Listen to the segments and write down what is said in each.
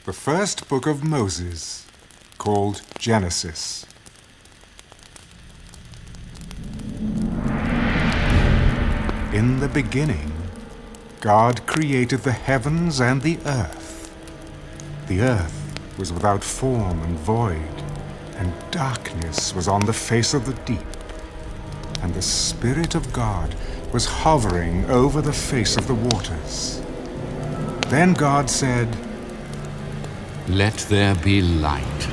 the first book of Moses, called Genesis. In the beginning, God created the heavens and the earth. The earth was without form and void, and darkness was on the face of the deep. And the Spirit of God was hovering over the face of the waters. Then God said, "Let there be light."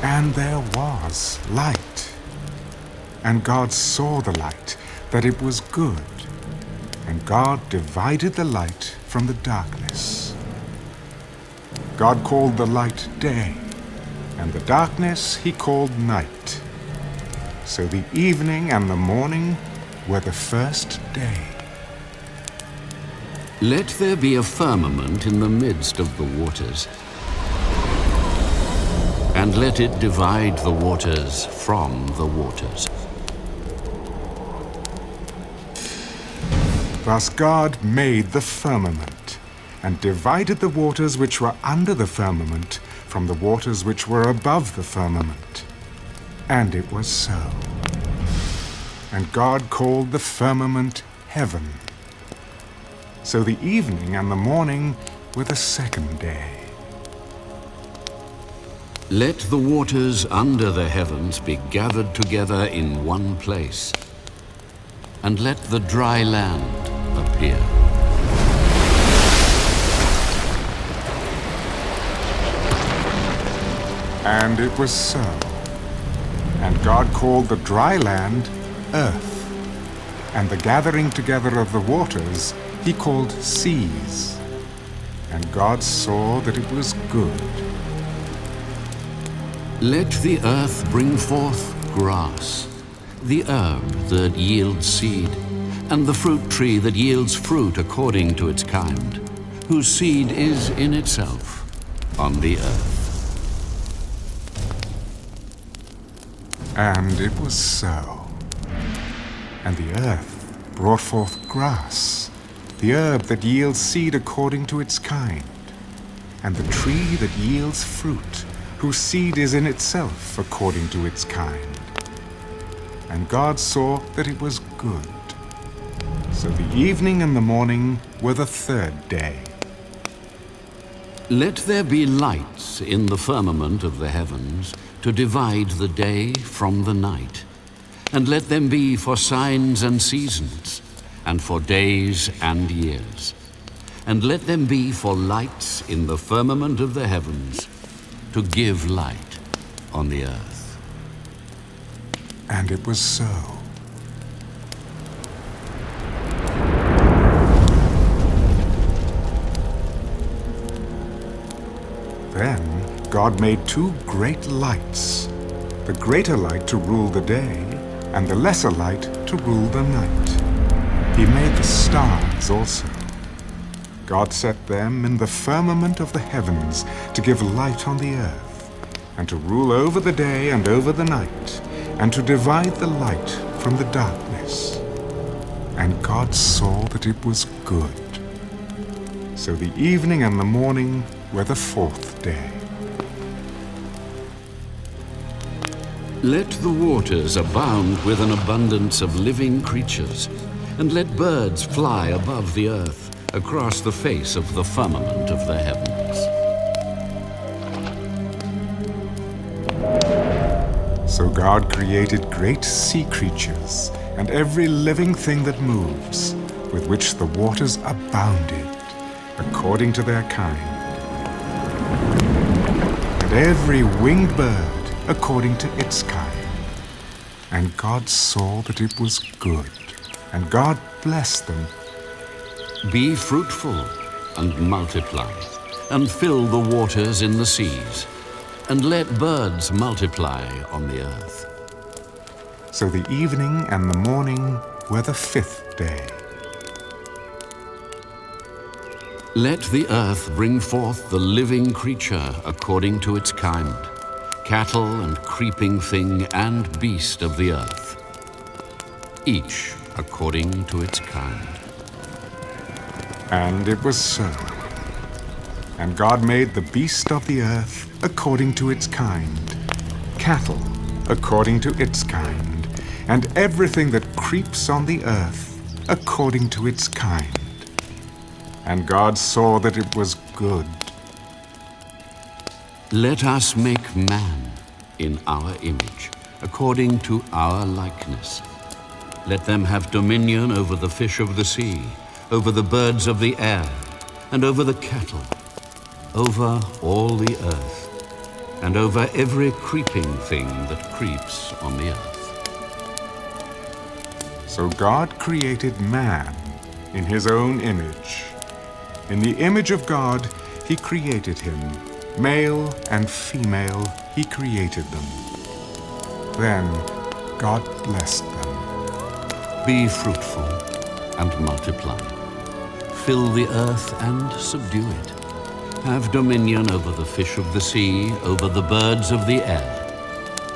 And there was light. And God saw the light, that it was good. And God divided the light from the darkness. God called the light day, and the darkness he called night. So the evening and the morning were the first day. Let there be a firmament in the midst of the waters, and let it divide the waters from the waters. Thus God made the firmament, and divided the waters which were under the firmament from the waters which were above the firmament. And it was so. And God called the firmament heaven. So the evening and the morning were the second day. Let the waters under the heavens be gathered together in one place, and let the dry land appear. And it was so. And God called the dry land earth, and the gathering together of the waters he called seas. And God saw that it was good. Let the earth bring forth grass, the herb that yields seed, and the fruit tree that yields fruit according to its kind, whose seed is in itself on the earth. And it was so. And the earth brought forth grass, the herb that yields seed according to its kind, and the tree that yields fruit, whose seed is in itself according to its kind. And God saw that it was good. So the evening and the morning were the third day. Let there be lights in the firmament of the heavens to divide the day from the night, and let them be for signs and seasons, and for days and years. And let them be for lights in the firmament of the heavens, to give light on the earth. And it was so. Then God made two great lights, the greater light to rule the day, and the lesser light to rule the night. He made the stars also. God set them in the firmament of the heavens to give light on the earth, and to rule over the day and over the night, and to divide the light from the darkness. And God saw that it was good. So the evening and the morning were the fourth day. Let the waters abound with an abundance of living creatures, and let birds fly above the earth across the face of the firmament of the heavens. So God created great sea creatures and every living thing that moves, with which the waters abounded, according to their kind. And every winged bird according to its kind. And God saw that it was good, and God blessed them. Be fruitful and multiply, and fill the waters in the seas, and let birds multiply on the earth. So the evening and the morning were the fifth day. Let the earth bring forth the living creature according to its kind, cattle and creeping thing and beast of the earth, each according to its kind. And it was so. And God made the beast of the earth according to its kind, cattle according to its kind, and everything that creeps on the earth according to its kind. And God saw that it was good. Let us make man in our image, according to our likeness. Let them have dominion over the fish of the sea, over the birds of the air, and over the cattle, over all the earth, and over every creeping thing that creeps on the earth. So God created man in his own image. In the image of God, he created him. Male and female, he created them. Then God blessed them. Be fruitful and multiply. Fill the earth and subdue it. Have dominion over the fish of the sea, over the birds of the air,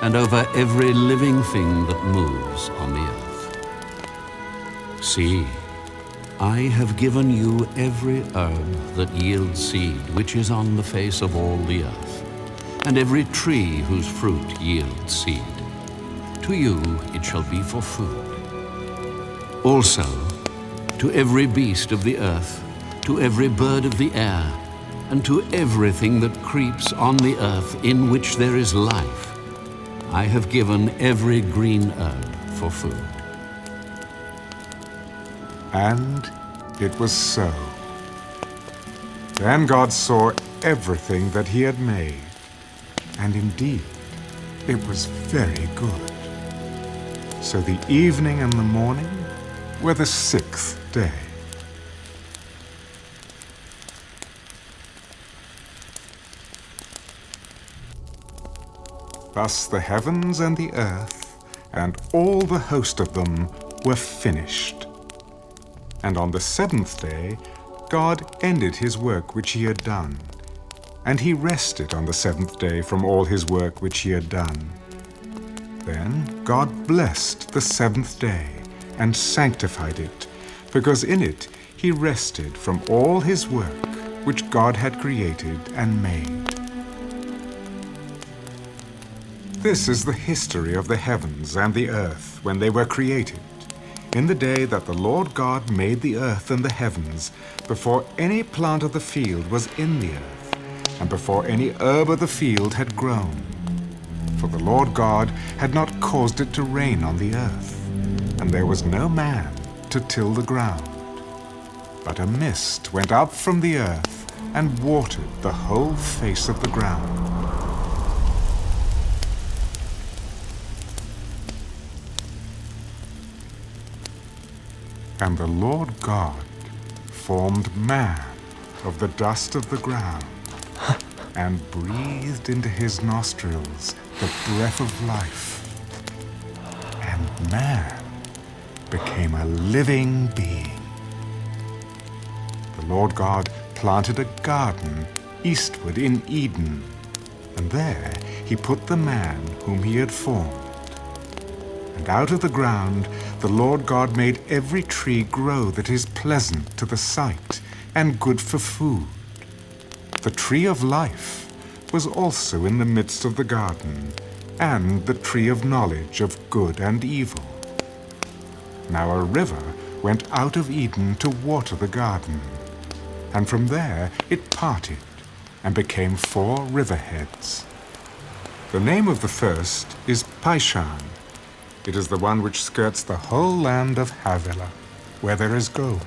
and over every living thing that moves on the earth. See, I have given you every herb that yields seed, which is on the face of all the earth, and every tree whose fruit yields seed. To you it shall be for food. Also, to every beast of the earth, to every bird of the air, and to everything that creeps on the earth in which there is life, I have given every green herb for food. And it was so. Then God saw everything that he had made, and indeed, it was very good. So the evening and the morning were the sixth day. Thus the heavens and the earth, and all the host of them, were finished. And on the seventh day, God ended his work which he had done, and he rested on the seventh day from all his work which he had done. Then God blessed the seventh day and sanctified it, because in it he rested from all his work which God had created and made. This is the history of the heavens and the earth when they were created, in the day that the Lord God made the earth and the heavens, before any plant of the field was in the earth, and before any herb of the field had grown. For the Lord God had not caused it to rain on the earth, and there was no man to till the ground. But a mist went up from the earth and watered the whole face of the ground. And the Lord God formed man of the dust of the ground, and breathed into his nostrils the breath of life. And man became a living being. The Lord God planted a garden eastward in Eden, and there he put the man whom he had formed. And out of the ground the Lord God made every tree grow that is pleasant to the sight and good for food. The tree of life was also in the midst of the garden, and the tree of knowledge of good and evil. Now a river went out of Eden to water the garden, and from there it parted and became 4 riverheads. The name of the first is Pishon. It is the one which skirts the whole land of Havilah, where there is gold.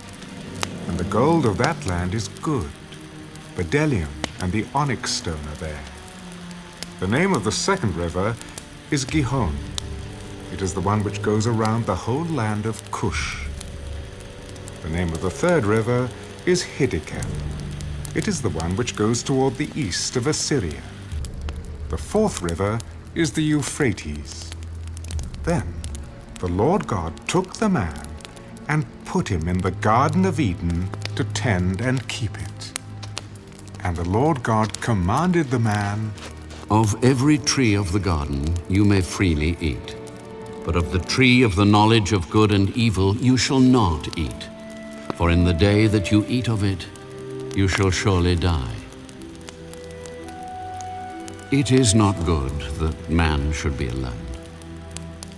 And the gold of that land is good. Bdellium and the onyx stone are there. The name of the second river is Gihon. It is the one which goes around the whole land of Cush. The name of the third river is Hiddekel. It is the one which goes toward the east of Assyria. The fourth river is the Euphrates. Then the Lord God took the man and put him in the Garden of Eden to tend and keep it. And the Lord God commanded the man, Of every tree of the garden you may freely eat, but of the tree of the knowledge of good and evil you shall not eat. for in the day that you eat of it, you shall surely die. It is not good that man should be alone.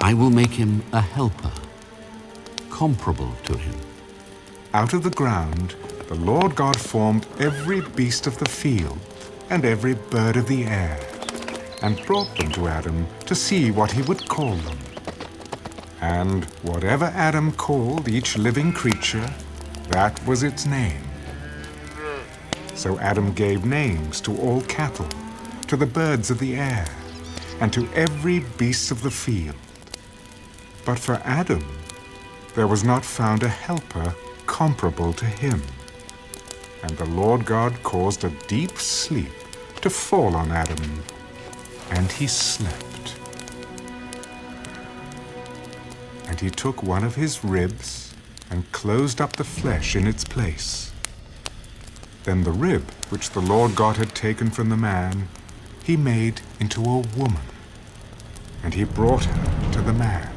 I will make him a helper, comparable to him. Out of the ground, the Lord God formed every beast of the field and every bird of the air, and brought them to Adam to see what he would call them. And whatever Adam called each living creature, that was its name. So Adam gave names to all cattle, to the birds of the air, and to every beast of the field. But for Adam, there was not found a helper comparable to him. And the Lord God caused a deep sleep to fall on Adam, and he slept. And he took one of his ribs and closed up the flesh in its place. Then the rib which the Lord God had taken from the man, he made into a woman, and he brought her to the man.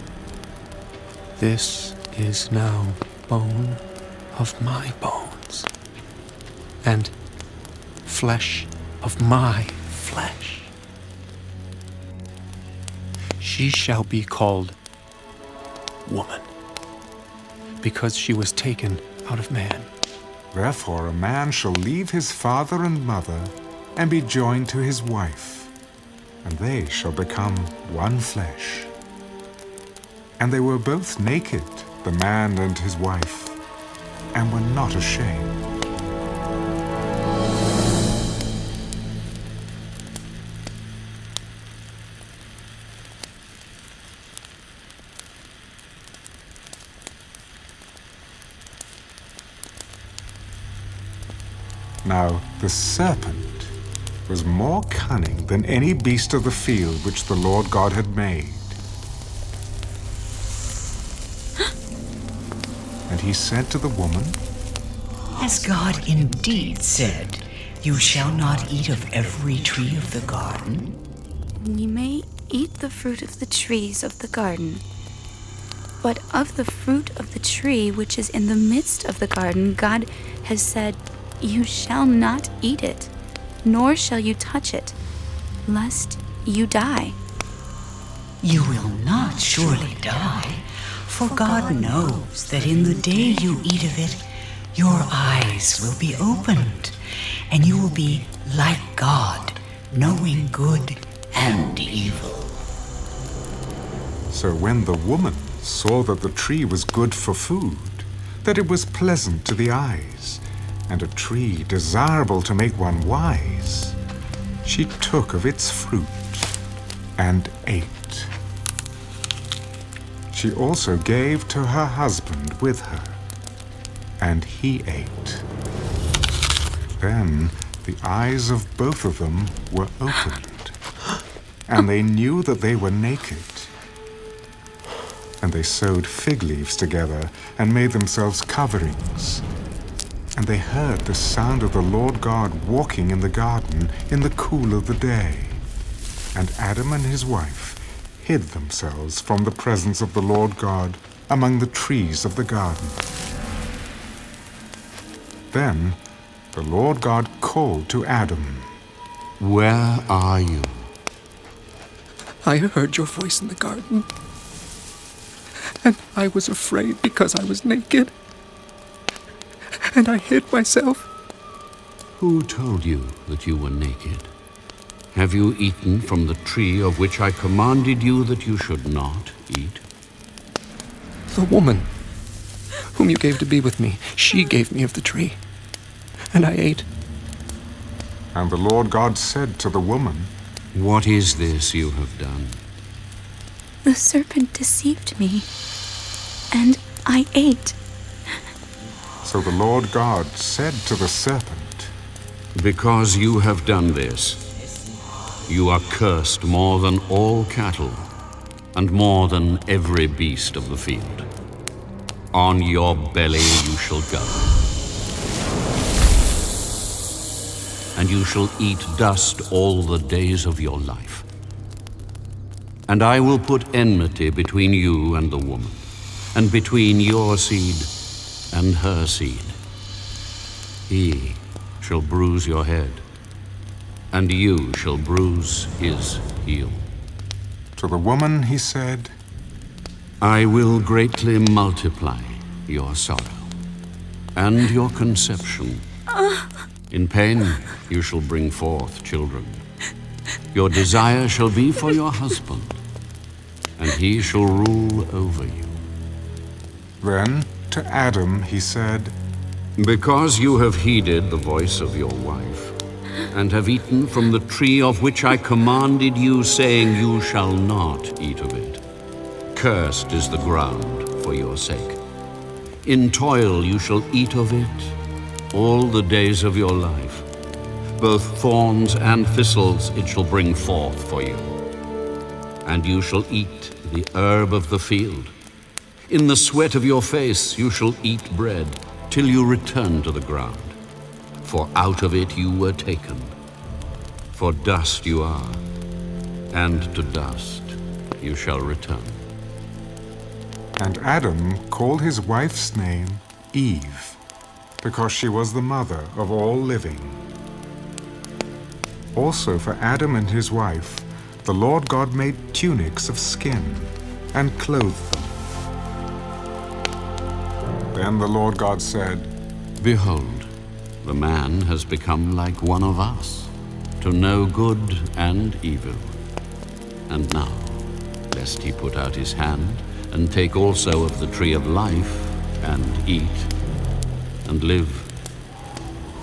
This is now bone of my bones, and flesh of my flesh. She shall be called woman, because she was taken out of man. Therefore a man shall leave his father and mother, and be joined to his wife, and they shall become one flesh. And they were both naked, the man and his wife, and were not ashamed. Now the serpent was more cunning than any beast of the field which the Lord God had made. And he said to the woman, As God indeed said, you shall not eat of every tree of the garden. We may eat the fruit of the trees of the garden, but of the fruit of the tree which is in the midst of the garden, God has said, you shall not eat it, nor shall you touch it, lest you die. You will not surely die, for God knows that in the day you eat of it, your eyes will be opened, and you will be like God, knowing good and evil. So when the woman saw that the tree was good for food, that it was pleasant to the eyes, and a tree desirable to make one wise, she took of its fruit and ate. She also gave to her husband with her, and he ate. Then the eyes of both of them were opened, and they knew that they were naked. And they sewed fig leaves together and made themselves coverings. And they heard the sound of the Lord God walking in the garden in the cool of the day. And Adam and his wife hid themselves from the presence of the Lord God among the trees of the garden. Then the Lord God called to Adam, Where are you? I heard your voice in the garden, and I was afraid because I was naked, and I hid myself. Who told you that you were naked? Have you eaten from the tree of which I commanded you that you should not eat? The woman whom you gave to be with me, she gave me of the tree, and I ate. And the Lord God said to the woman, What is this you have done? The serpent deceived me, and I ate. So the Lord God said to the serpent, Because you have done this, you are cursed more than all cattle, and more than every beast of the field. On your belly you shall go, and you shall eat dust all the days of your life. And I will put enmity between you and the woman, and between your seed and her seed. He shall bruise your head, and you shall bruise his heel. To the woman he said, I will greatly multiply your sorrow and your conception. In pain you shall bring forth children. Your desire shall be for your husband, and he shall rule over you. Then to Adam he said, Because you have heeded the voice of your wife, and have eaten from the tree of which I commanded you, saying, You shall not eat of it. Cursed is the ground for your sake. In toil you shall eat of it all the days of your life. Both thorns and thistles it shall bring forth for you. And you shall eat the herb of the field. In the sweat of your face you shall eat bread, till you return to the ground. For out of it you were taken. For dust you are, and to dust you shall return. And Adam called his wife's name Eve, because she was the mother of all living. Also for Adam and his wife, the Lord God made tunics of skin and clothed them. Then the Lord God said, Behold, the man has become like one of us, to know good and evil. And now, lest he put out his hand, and take also of the tree of life, and eat, and live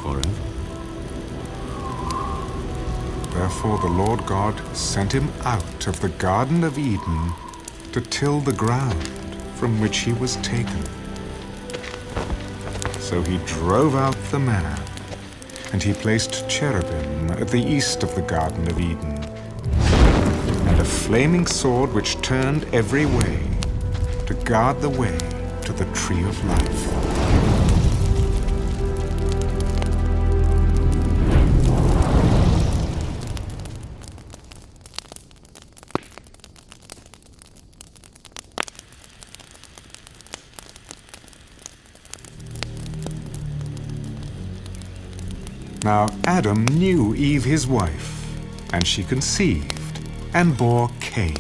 forever. Therefore the Lord God sent him out of the Garden of Eden to till the ground from which he was taken. So he drove out the man, and he placed cherubim at the east of the Garden of Eden, and a flaming sword which turned every way, to guard the way to the tree of life. Now Adam knew Eve his wife, and she conceived and bore Cain.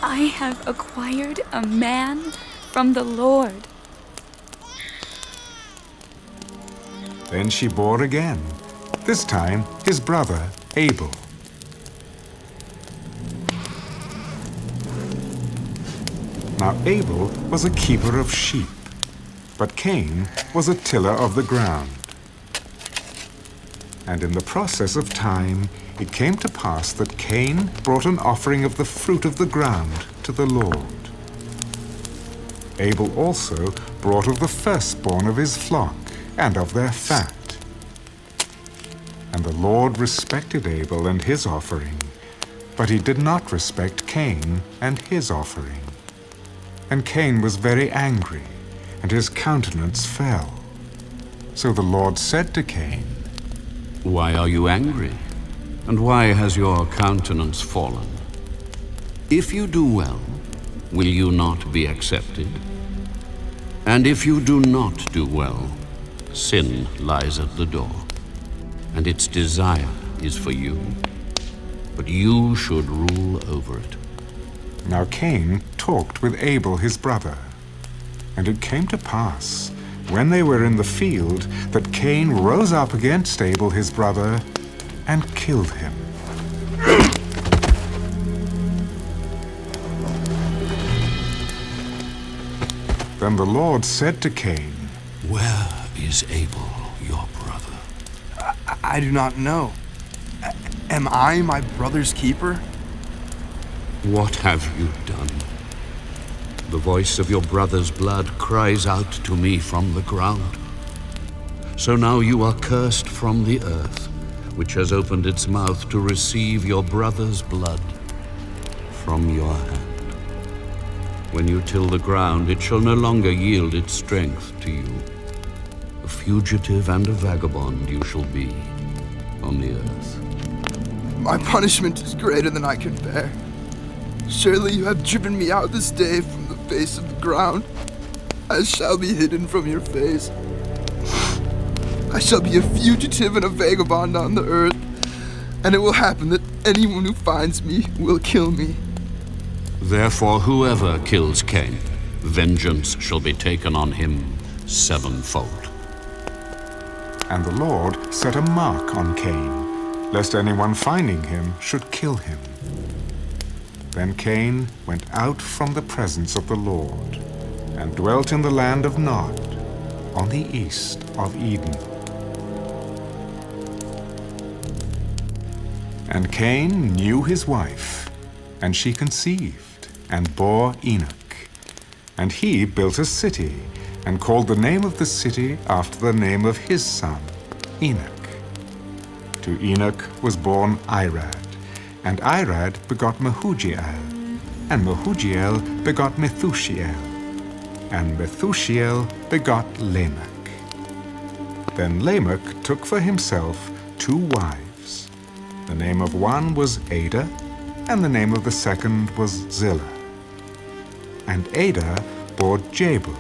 I have acquired a man from the Lord. Then she bore again, this time his brother Abel. Now Abel was a keeper of sheep, but Cain was a tiller of the ground. And in the process of time, it came to pass that Cain brought an offering of the fruit of the ground to the Lord. Abel also brought of the firstborn of his flock and of their fat. And the Lord respected Abel and his offering, but he did not respect Cain and his offering. And Cain was very angry, and his countenance fell. So the Lord said to Cain, Why are you angry? And why has your countenance fallen? If you do well, will you not be accepted? And if you do not do well, sin lies at the door, and its desire is for you, but you should rule over it. Now Cain talked with Abel his brother. And it came to pass, when they were in the field, that Cain rose up against Abel his brother and killed him. Then the Lord said to Cain, Where is Abel, your brother? I do not know. Am I my brother's keeper? What have you done? The voice of your brother's blood cries out to me from the ground. So now you are cursed from the earth, which has opened its mouth to receive your brother's blood from your hand. When you till the ground, it shall no longer yield its strength to you. A fugitive and a vagabond you shall be on the earth. My punishment is greater than I can bear. Surely you have driven me out this day from the face of the ground, I shall be hidden from your face. I shall be a fugitive and a vagabond on the earth, and it will happen that anyone who finds me will kill me. Therefore, whoever kills Cain, vengeance shall be taken on him sevenfold. And the Lord set a mark on Cain, lest anyone finding him should kill him. Then Cain went out from the presence of the Lord, and dwelt in the land of Nod, on the east of Eden. And Cain knew his wife, and she conceived, and bore Enoch. And he built a city, and called the name of the city after the name of his son, Enoch. To Enoch was born Irad, and Irad begot Mehujael, and Mehujael begot Methushael, and Methushael begot Lamech. Then Lamech took for himself 2 wives. The name of one was Ada, and the name of the second was Zillah. And Ada bore Jabal.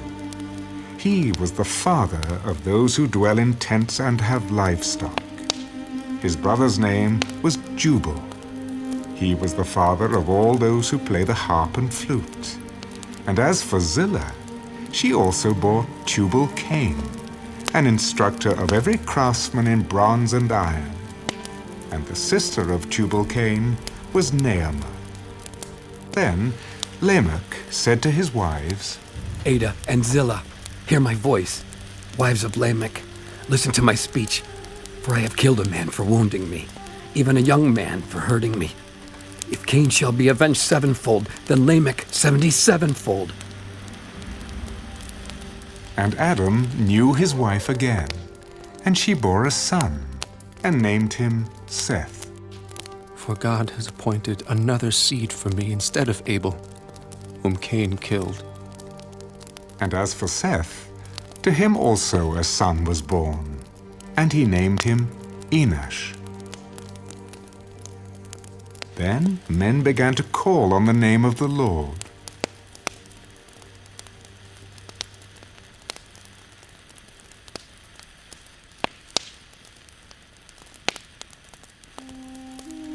He was the father of those who dwell in tents and have livestock. His brother's name was Jubal. He was the father of all those who play the harp and flute. And as for Zillah, she also bore Tubal-Cain, an instructor of every craftsman in bronze and iron. And the sister of Tubal-Cain was Naamah. Then Lamech said to his wives, Ada and Zillah, hear my voice. Wives of Lamech, listen to my speech, for I have killed a man for wounding me, even a young man for hurting me. If Cain shall be avenged sevenfold, then Lamech 77-fold. And Adam knew his wife again, and she bore a son, and named him Seth. For God has appointed another seed for me instead of Abel, whom Cain killed. And as for Seth, to him also a son was born, and he named him Enosh. Then men began to call on the name of the Lord.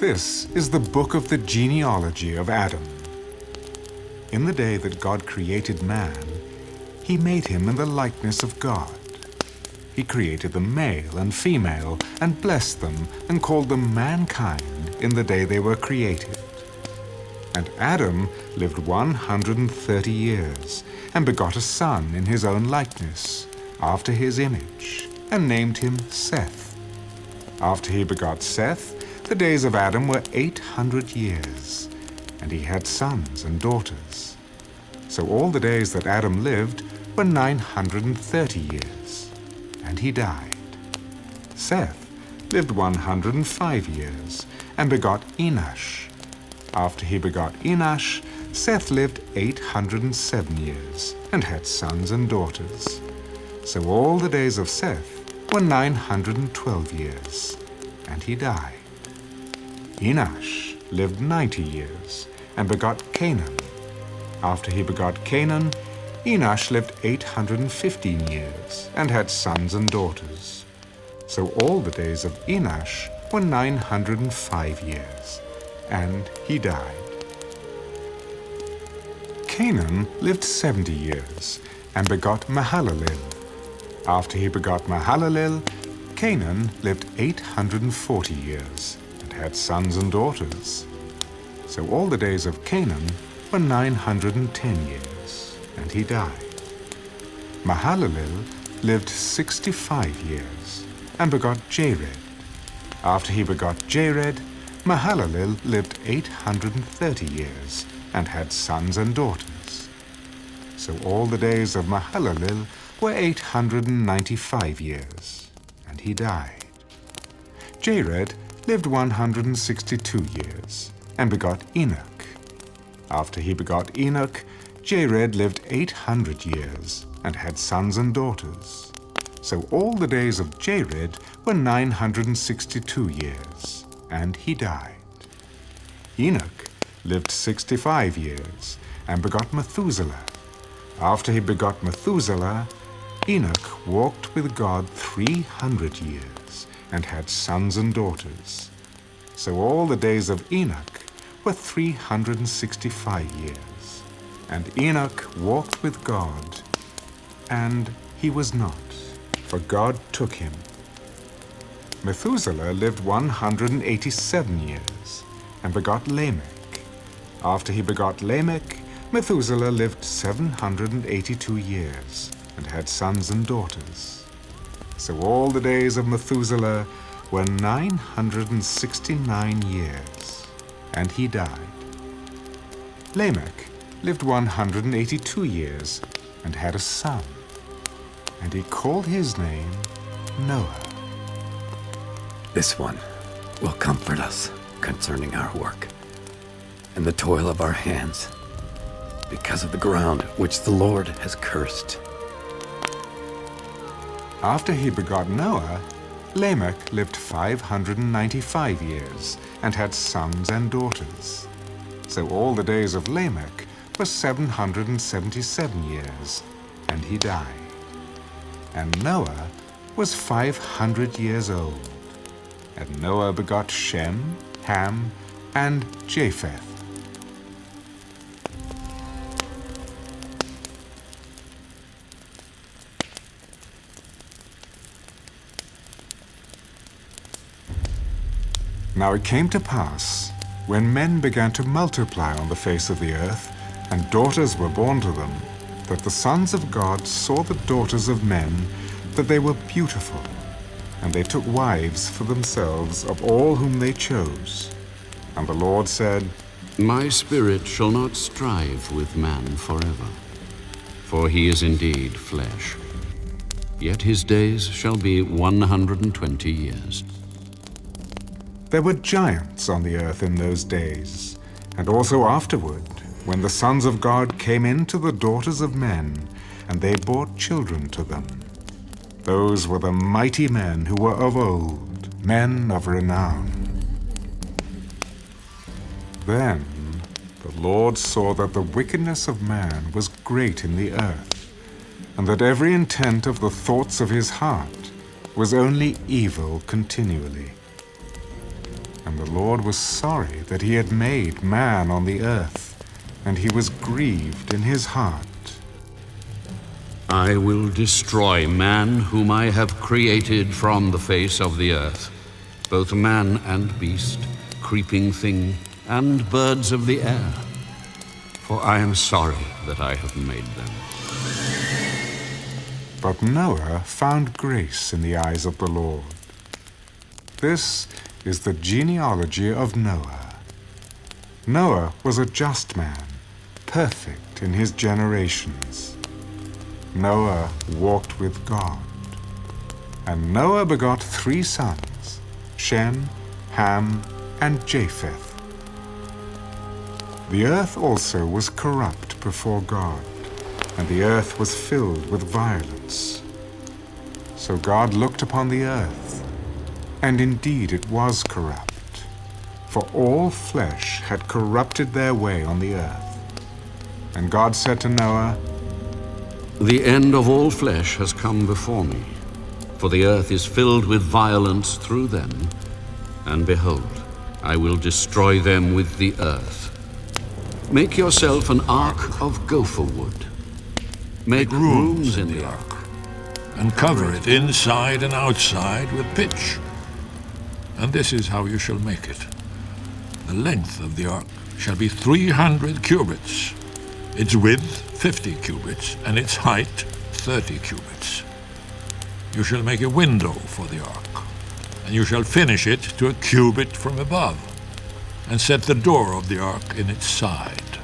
This is the book of the genealogy of Adam. In the day that God created man, he made him in the likeness of God. He created them male and female, and blessed them, and called them mankind in the day they were created. And Adam lived 130 years, and begot a son in his own likeness, after his image, and named him Seth. After he begot Seth, the days of Adam were 800 years, and he had sons and daughters. So all the days that Adam lived were 930 years, and he died. Seth lived 105 years, and begot Enosh. After he begot Enosh, Seth lived 807 years, and had sons and daughters. So all the days of Seth were 912 years, and he died. Enosh lived 90 years, and begot Canaan. After he begot Canaan, Enosh lived 815 years, and had sons and daughters. So all the days of Enosh were 905 years, and he died. Canaan lived 70 years, and begot Mahalalel. After he begot Mahalalel, Canaan lived 840 years, and had sons and daughters. So all the days of Canaan were 910 years, and he died. Mahalalel lived 65 years, and begot Jared. After he begot Jared, Mahalalel lived 830 years, and had sons and daughters. So all the days of Mahalalel were 895 years, and he died. Jared lived 162 years, and begot Enoch. After he begot Enoch, Jared lived 800 years, and had sons and daughters. So all the days of Jared were 962 years, and he died. Enoch lived 65 years, and begot Methuselah. After he begot Methuselah, Enoch walked with God 300 years and had sons and daughters. So all the days of Enoch were 365 years. And Enoch walked with God, and he was not, for God took him. Methuselah lived 187 years and begot Lamech. After he begot Lamech, Methuselah lived 782 years and had sons and daughters. So all the days of Methuselah were 969 years, and he died. Lamech lived 182 years and had a son, and he called his name Noah. This one will comfort us concerning our work and the toil of our hands, because of the ground which the Lord has cursed. After he begot Noah, Lamech lived 595 years and had sons and daughters. So all the days of Lamech were 777 years, and he died. And Noah was 500 years old. And Noah begot Shem, Ham, and Japheth. Now it came to pass, when men began to multiply on the face of the earth, and daughters were born to them, that the sons of God saw the daughters of men, that they were beautiful, and they took wives for themselves of all whom they chose. And the Lord said, My spirit shall not strive with man forever, for he is indeed flesh. Yet his days shall be 120 years. There were giants on the earth in those days, and also afterward, when the sons of God came in to the daughters of men, and they bore children to them. Those were the mighty men who were of old, men of renown. Then the Lord saw that the wickedness of man was great in the earth, and that every intent of the thoughts of his heart was only evil continually. And the Lord was sorry that he had made man on the earth, and he was grieved in his heart. I will destroy man whom I have created from the face of the earth, both man and beast, creeping thing, and birds of the air. For I am sorry that I have made them. But Noah found grace in the eyes of the Lord. This is the genealogy of Noah. Noah was a just man, perfect in his generations. Noah walked with God. And Noah begot 3 sons, Shem, Ham, and Japheth. The earth also was corrupt before God, and the earth was filled with violence. So God looked upon the earth, and indeed it was corrupt, for all flesh had corrupted their way on the earth. And God said to Noah, The end of all flesh has come before me, for the earth is filled with violence through them, and behold, I will destroy them with the earth. Make yourself an ark of gopher wood. Make rooms in the ark, and cover it inside and outside with pitch. And this is how you shall make it. The length of the ark shall be 300 cubits, its width 50 cubits, and its height 30 cubits. You shall make a window for the ark, and you shall finish it to a cubit from above, and set the door of the ark in its side.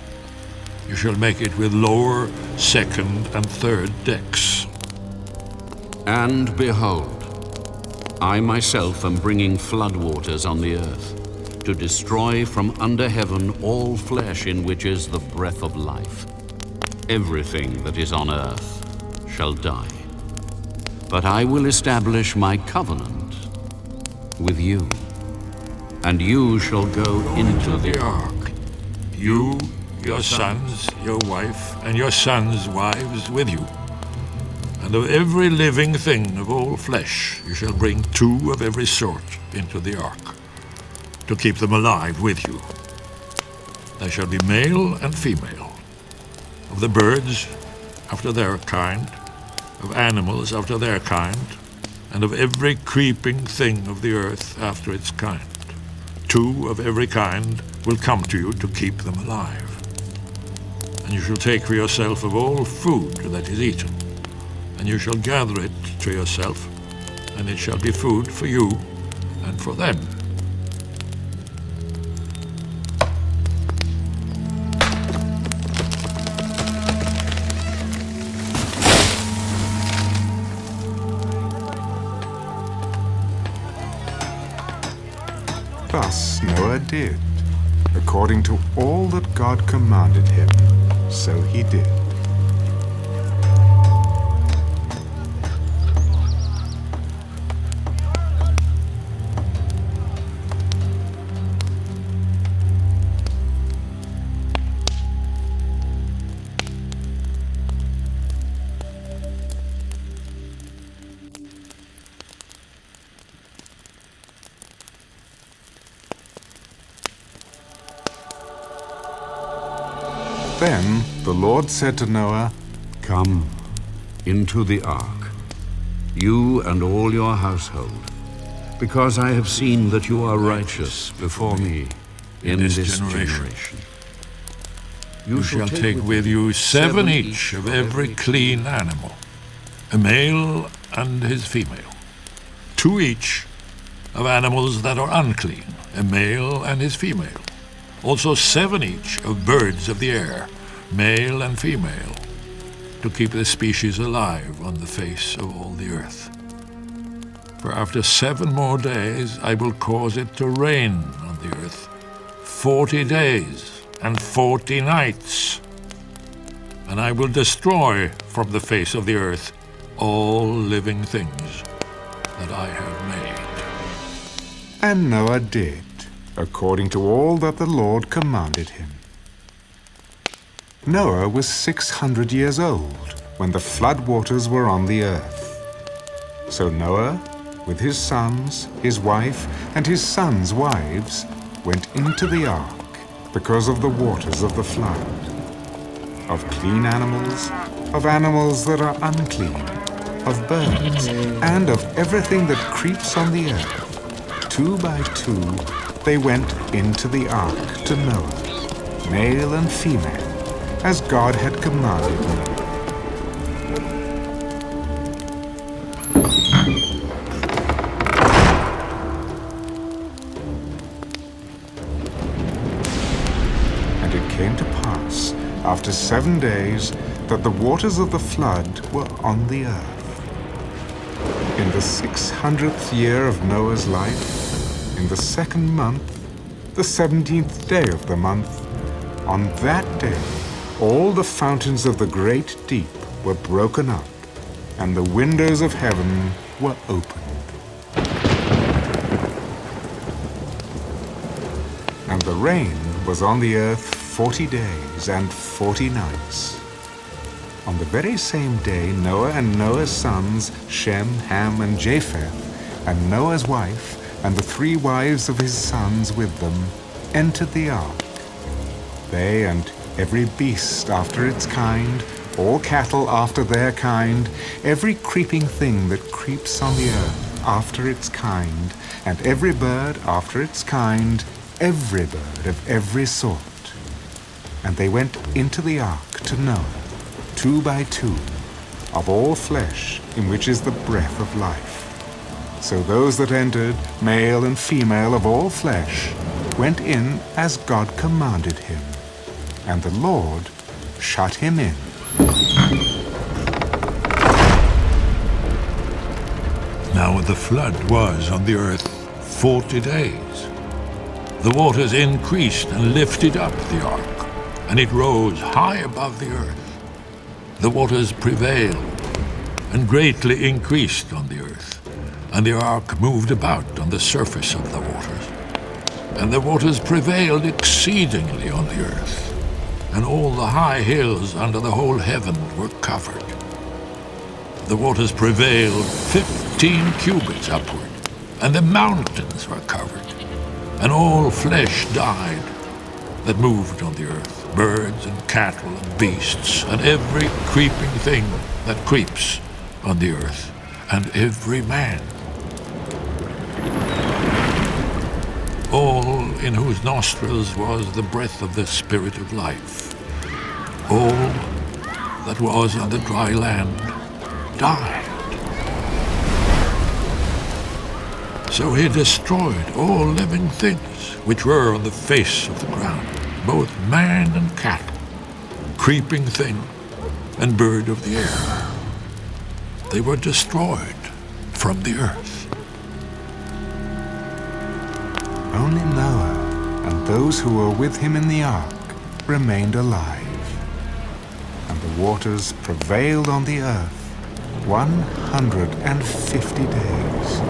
You shall make it with lower, second, and third decks. And behold, I myself am bringing floodwaters on the earth, to destroy from under heaven all flesh in which is the breath of life. Everything that is on earth shall die. But I will establish my covenant with you, and you shall go into the ark, you your sons, your wife, and your sons' wives with you. And of every living thing of all flesh you shall bring 2 of every sort into the ark, to keep them alive with you. They shall be male and female, of the birds after their kind, of animals after their kind, and of every creeping thing of the earth after its kind. 2 of every kind will come to you to keep them alive. And you shall take for yourself of all food that is eaten, and you shall gather it to yourself, and it shall be food for you and for them. Thus Noah did, according to all that God commanded him, so he did. Then the Lord said to Noah, Come into the ark, you and all your household, because I have seen that you are righteous before me in this generation. You shall take with you 7 each of every clean animal, a male and his female. 2 each of animals that are unclean, a male and his female. Also 7 each of birds of the air, male and female, to keep the species alive on the face of all the earth. For after 7 more days I will cause it to rain on the earth 40 days and 40 nights. And I will destroy from the face of the earth all living things that I have made. and Noah did, according to all that the Lord commanded him. Noah was 600 years old when the flood waters were on the earth. So Noah, with his sons, his wife, and his sons' wives, went into the ark because of the waters of the flood. Of clean animals, of animals that are unclean, of birds, and of everything that creeps on the earth. 2 by 2 they went into the ark to Noah, male and female, as God had commanded Noah. And it came to pass, after 7 days, that the waters of the flood were on the earth. In the 600th year of Noah's life, in the 2nd month, the 17th day of the month, on that day, all the fountains of the great deep were broken up, and the windows of heaven were opened. And the rain was on the earth 40 days and 40 nights. On the very same day, Noah and Noah's sons, Shem, Ham, and Japheth, and Noah's wife, and the 3 wives of his sons with them, entered the ark. They and every beast after its kind, all cattle after their kind, every creeping thing that creeps on the earth after its kind, and every bird after its kind, every bird of every sort. And they went into the ark to Noah, 2 by 2, of all flesh in which is the breath of life. So those that entered, male and female of all flesh, went in as God commanded him, and the Lord shut him in. Now the flood was on the earth 40 days. The waters increased and lifted up the ark, and it rose high above the earth. The waters prevailed and greatly increased on the earth, and the ark moved about on the surface of the waters. And the waters prevailed exceedingly on the earth. and all the high hills under the whole heaven were covered. The waters prevailed 15 cubits upward, and the mountains were covered, and all flesh died that moved on the earth, birds and cattle and beasts, and every creeping thing that creeps on the earth, and every man. All in whose nostrils was the breath of the Spirit of life. All that was in the dry land died. So he destroyed all living things which were on the face of the ground, both man and cattle, creeping thing and bird of the air. They were destroyed from the earth. Only Noah and those who were with him in the ark remained alive, and the waters prevailed on the earth 150 days.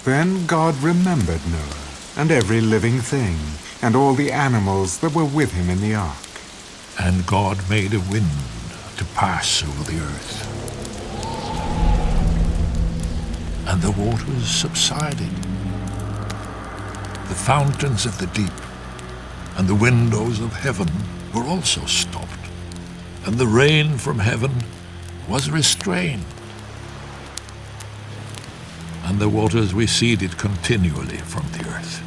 Then God remembered Noah and every living thing, and all the animals that were with him in the ark. And God made a wind to pass over the earth, and the waters subsided. The fountains of the deep and the windows of heaven were also stopped, and the rain from heaven was restrained. And the waters receded continually from the earth.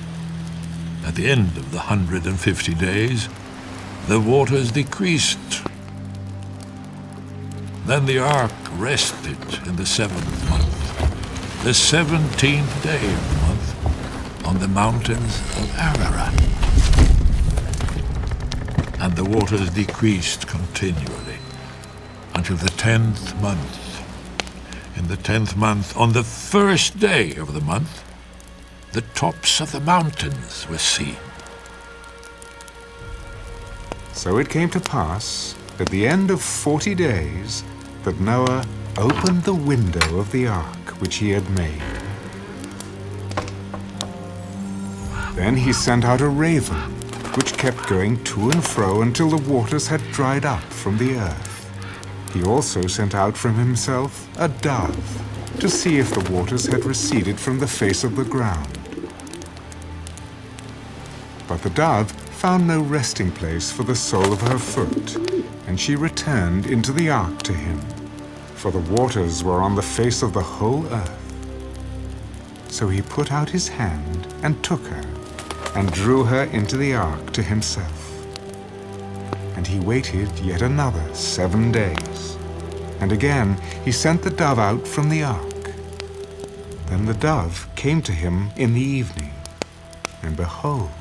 At the end of the 150 days, the waters decreased. Then the ark rested in the 7th month, the 17th day of the month, on the mountains of Ararat. And the waters decreased continually until the 10th month. In the 10th month, on the 1st day of the month, the tops of the mountains were seen. So it came to pass, at the end of 40 days, that Noah opened the window of the ark which he had made. Then he sent out a raven, which kept going to and fro until the waters had dried up from the earth. He also sent out from himself a dove, to see if the waters had receded from the face of the ground. But the dove found no resting place for the sole of her foot, and she returned into the ark to him, for the waters were on the face of the whole earth. So he put out his hand and took her, and drew her into the ark to himself. And he waited yet another 7 days, and again he sent the dove out from the ark. Then the dove came to him in the evening, and behold,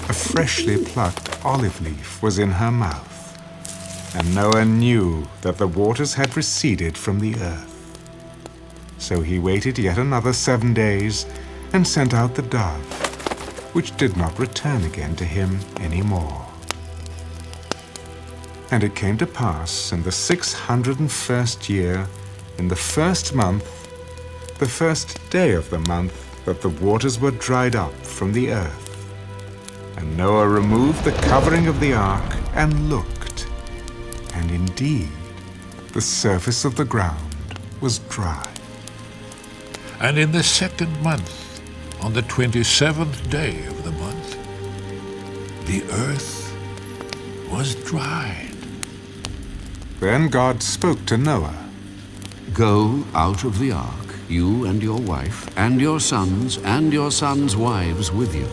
a freshly plucked olive leaf was in her mouth. And Noah knew that the waters had receded from the earth. So he waited yet another 7 days, and sent out the dove, which did not return again to him any more. And it came to pass in the 601st year, in the 1st month, the 1st day of the month, that the waters were dried up from the earth. And Noah removed the covering of the ark and looked, and indeed the surface of the ground was dry. And in the 2nd month, on the 27th day of the month, the earth was dried. Then God spoke to Noah. Go out of the ark, you and your wife, and your sons wives with you.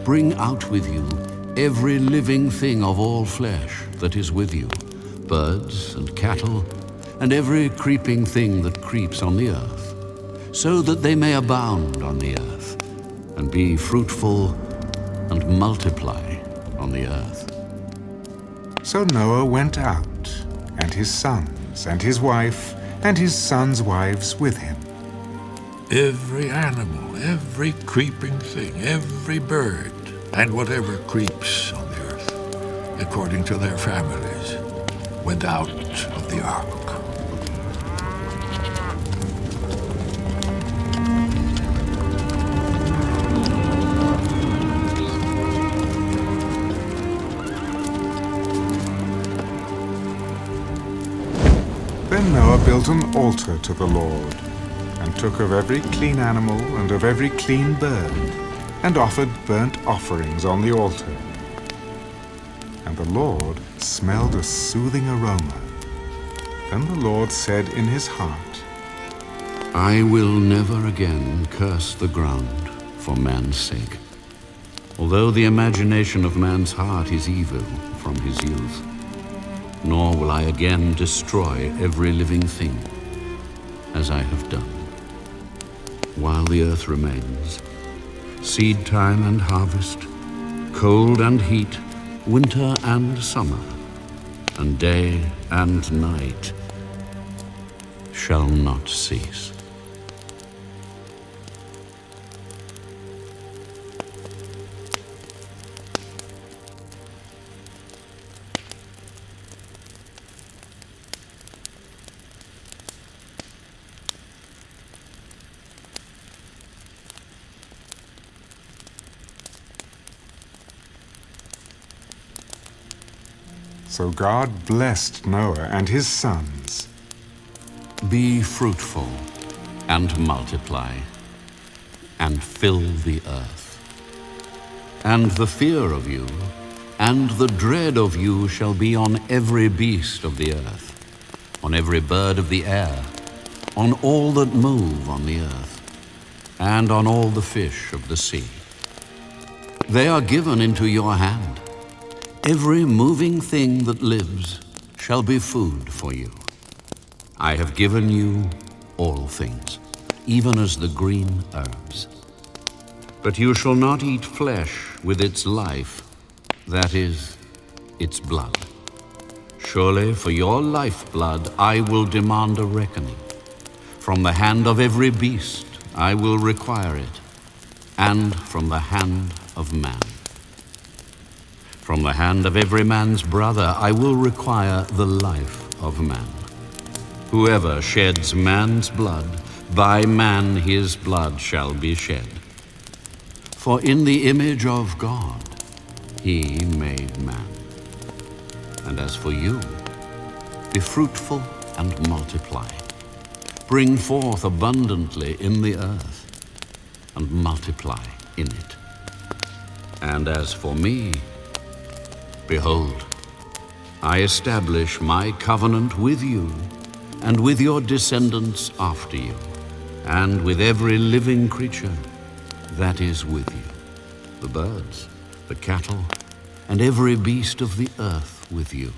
Bring out with you every living thing of all flesh that is with you, birds and cattle, and every creeping thing that creeps on the earth, so that they may abound on the earth, and be fruitful and multiply on the earth. So Noah went out, and his sons, and his wife, and his sons' wives with him. every animal, every creeping thing, every bird, and whatever creeps on the earth, according to their families, went out of the ark. Then Noah built an altar to the Lord, and took of every clean animal and of every clean bird, and offered burnt offerings on the altar. And the Lord smelled a soothing aroma. Then the Lord said in his heart, I will never again curse the ground for man's sake, although the imagination of man's heart is evil from his youth. Nor will I again destroy every living thing, as I have done. While the earth remains, seed time and harvest, cold and heat, winter and summer, and day and night shall not cease. So God blessed Noah and his sons. Be fruitful and multiply, and fill the earth. And the fear of you and the dread of you shall be on every beast of the earth, on every bird of the air, on all that move on the earth, and on all the fish of the sea. They are given into your hand. Every moving thing that lives shall be food for you. I have given you all things, even as the green herbs. But you shall not eat flesh with its life, that is, its blood. Surely for your lifeblood I will demand a reckoning. From the hand of every beast I will require it, and from the hand of man. From the hand of every man's brother I will require the life of man. Whoever sheds man's blood, by man his blood shall be shed. For in the image of God he made man. And as for you, be fruitful and multiply. Bring forth abundantly in the earth, and multiply in it. And as for me, behold, I establish my covenant with you, and with your descendants after you, and with every living creature that is with you, the birds, the cattle, and every beast of the earth with you.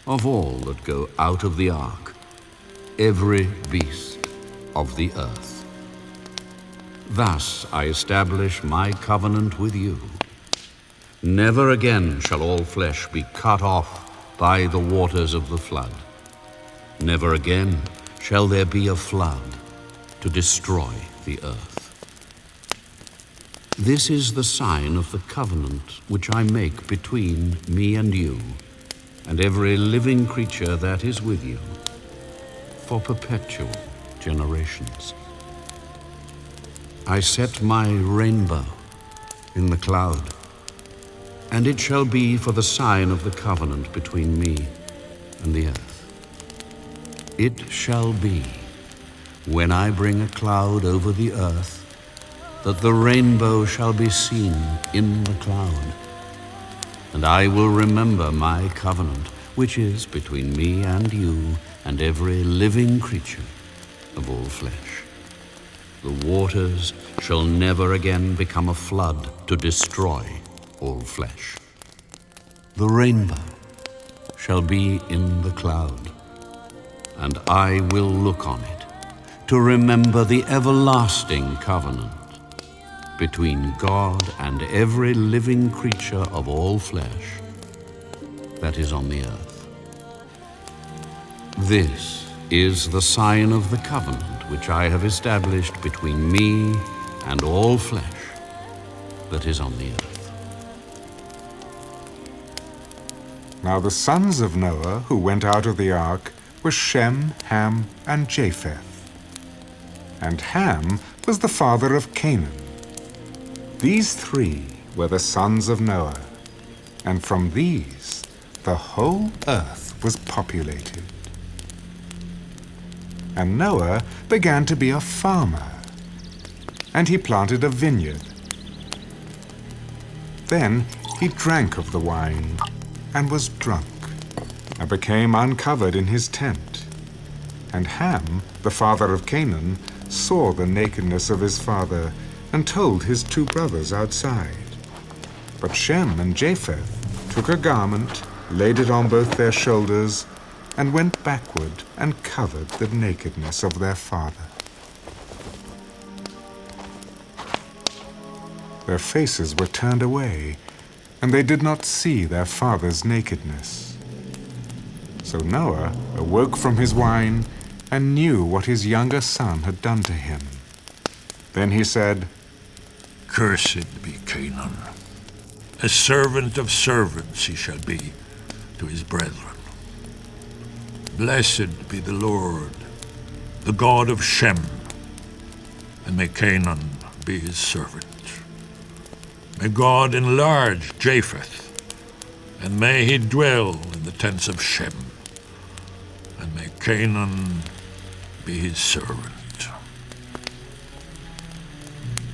Of all that go out of the ark, every beast of the earth. Thus I establish my covenant with you. Never again shall all flesh be cut off by the waters of the flood. Never again shall there be a flood to destroy the earth. This is the sign of the covenant which I make between me and you, and every living creature that is with you, for perpetual generations. I set my rainbow in the cloud, and it shall be for the sign of the covenant between me and the earth. It shall be, when I bring a cloud over the earth, that the rainbow shall be seen in the cloud. And I will remember my covenant, which is between me and you and every living creature of all flesh. The waters shall never again become a flood to destroy all flesh. The rainbow shall be in the cloud, and I will look on it to remember the everlasting covenant between God and every living creature of all flesh that is on the earth. This is the sign of the covenant which I have established between me and all flesh that is on the earth. Now the sons of Noah who went out of the ark were Shem, Ham, and Japheth. And Ham was the father of Canaan. These three were the sons of Noah, and from these the whole earth was populated. And Noah began to be a farmer, and he planted a vineyard. Then he drank of the wine and was drunk, and became uncovered in his tent. And Ham, the father of Canaan, saw the nakedness of his father, and told his two brothers outside. But Shem and Japheth took a garment, laid it on both their shoulders, and went backward and covered the nakedness of their father. Their faces were turned away, and they did not see their father's nakedness. So Noah awoke from his wine and knew what his younger son had done to him. Then he said, Cursed be Canaan. A servant of servants he shall be to his brethren. Blessed be the Lord, the God of Shem, and may Canaan be his servant. May God enlarge Japheth, and may he dwell in the tents of Shem, and may Canaan be his servant.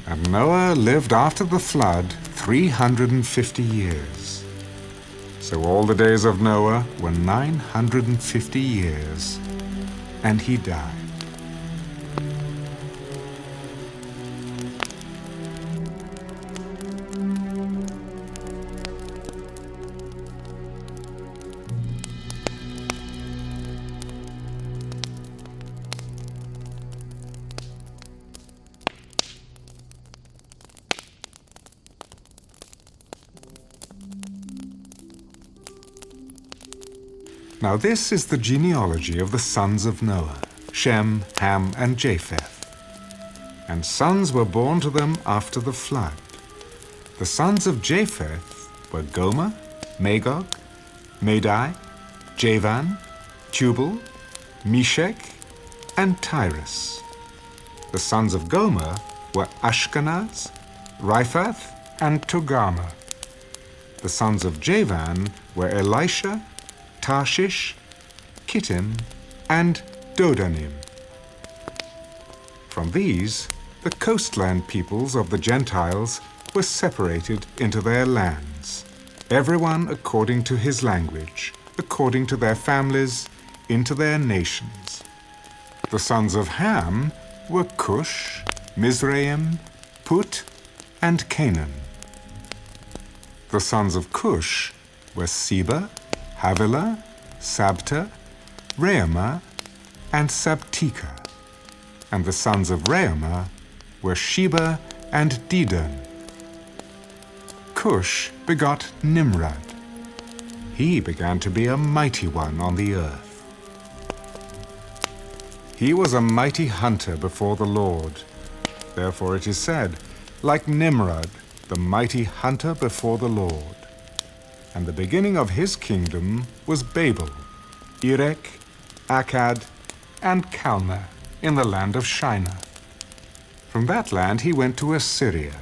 And Noah lived after the flood 350 years. So all the days of Noah were 950 years, and he died. Now this is the genealogy of the sons of Noah, Shem, Ham, and Japheth. And sons were born to them after the flood. The sons of Japheth were Gomer, Magog, Madai, Javan, Tubal, Meshech, and Tyrus. The sons of Gomer were Ashkenaz, Riphath, and Togarmah. The sons of Javan were Elisha, Tarshish, Kittim, and Dodanim. From these, the coastland peoples of the Gentiles were separated into their lands, everyone according to his language, according to their families, into their nations. The sons of Ham were Cush, Mizraim, Put, and Canaan. The sons of Cush were Seba, Havilah, Sabta, Reumah, and Sabteka. And the sons of Reumah were Sheba and Dedan. Cush begot Nimrod. He began to be a mighty one on the earth. He was a mighty hunter before the Lord. Therefore it is said, like Nimrod, the mighty hunter before the Lord. And the beginning of his kingdom was Babel, Erech, Akkad, and Calneh in the land of Shinar. From that land he went to Assyria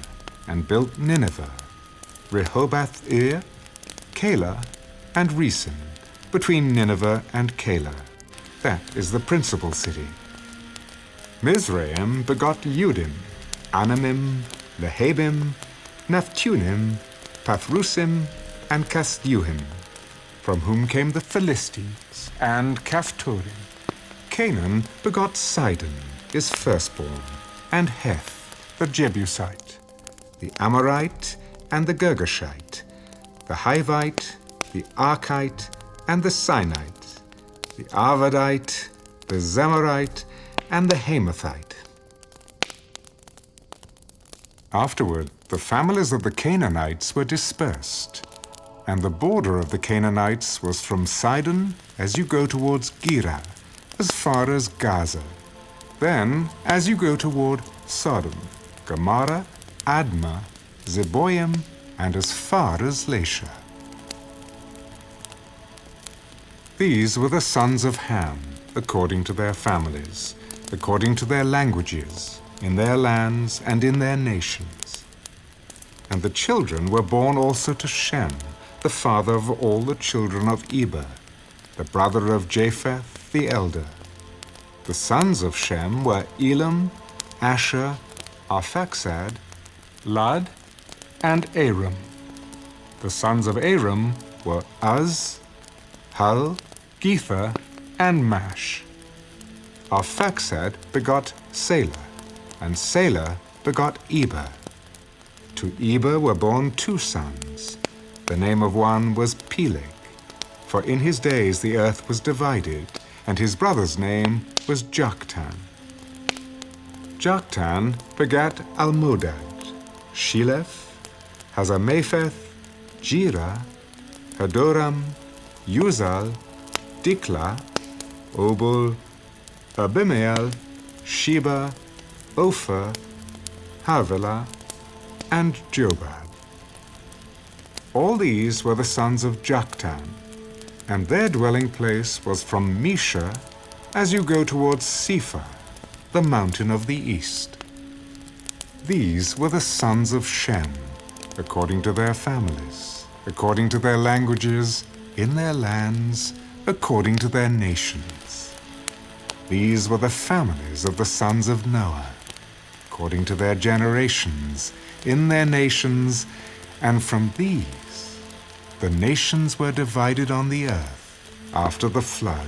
and built Nineveh, Rehoboth-ir, Calah, and Resen, between Nineveh and Calah. That is the principal city. Mizraim begot Ludim, Anamim, Lehabim, Naphtunim, Pathrusim, and Casluhim, from whom came the Philistines, and Caphtorim. Canaan begot Sidon, his firstborn, and Heth, the Jebusite, the Amorite, and the Girgashite, the Hivite, the Arkite, and the Sinite, the Arvadite, the Zemarite, and the Hamathite. Afterward, the families of the Canaanites were dispersed, and the border of the Canaanites was from Sidon as you go towards Gerar, as far as Gaza. Then, as you go toward Sodom, Gomorrah, Admah, Zeboim, and as far as Lasha. These were the sons of Ham, according to their families, according to their languages, in their lands and in their nations. And the children were born also to Shem, the father of all the children of Eber, the brother of Japheth the elder. The sons of Shem were Elam, Asher, Arphaxad, Lud, and Aram. The sons of Aram were Uz, Hul, Gether, and Mash. Arphaxad begot Salah, and Salah begot Eber. To Eber were born two sons. The name of one was Peleg, for in his days the earth was divided, and his brother's name was Joktan. Joktan begat Almodad, Sheleph, Hazarmapheth, Jira, Hadoram, Uzal, Dikla, Obul, Abimael, Sheba, Ophir, Havilah, and Jobab. All these were the sons of Joktan, and their dwelling place was from Mesha as you go towards Sephar, the mountain of the east. These were the sons of Shem, according to their families, according to their languages, in their lands, according to their nations. These were the families of the sons of Noah, according to their generations, in their nations, and from these the nations were divided on the earth after the flood.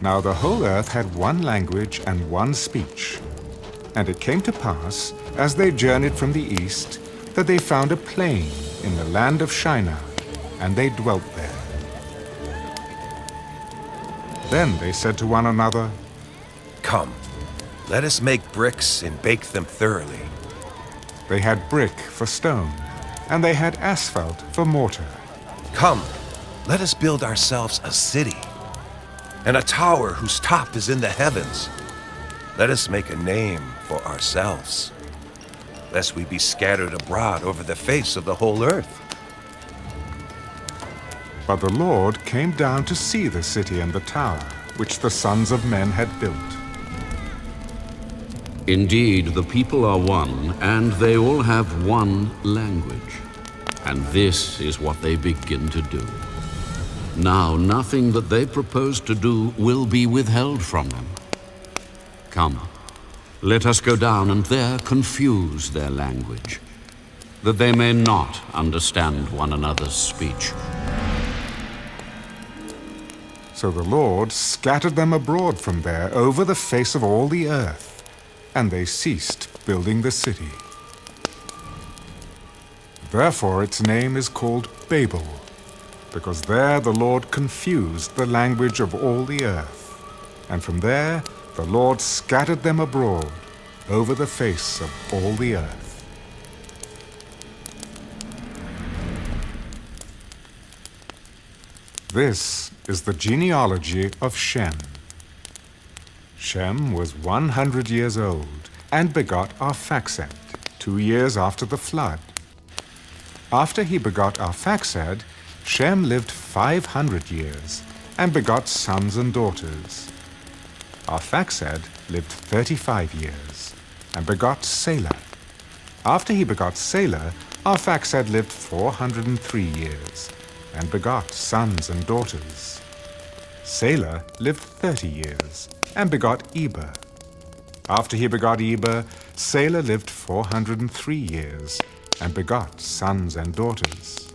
Now the whole earth had one language and one speech. And it came to pass, as they journeyed from the east, that they found a plain in the land of Shinar, and they dwelt there. Then they said to one another, Come, let us make bricks and bake them thoroughly. They had brick for stone, and they had asphalt for mortar. Come, let us build ourselves a city, and a tower whose top is in the heavens. Let us make a name for ourselves, lest we be scattered abroad over the face of the whole earth. But the Lord came down to see the city and the tower, which the sons of men had built. Indeed, the people are one, and they all have one language. And this is what they begin to do. Now, nothing that they propose to do will be withheld from them. Come, let us go down and there confuse their language, that they may not understand one another's speech. So the Lord scattered them abroad from there over the face of all the earth, and they ceased building the city. Therefore its name is called Babel, because there the Lord confused the language of all the earth, and from there the Lord scattered them abroad over the face of all the earth. This is the genealogy of Shem. Shem was 100 years old and begot Arphaxad 2 years after the flood. After he begot Arphaxad, Shem lived 500 years and begot sons and daughters. Arphaxad lived 35 years and begot Salah. After he begot Salah, Arphaxad lived 403 years and begot sons and daughters. Salah lived 30 years and begot Eber. After he begot Eber, Salah lived 403 years and begot sons and daughters.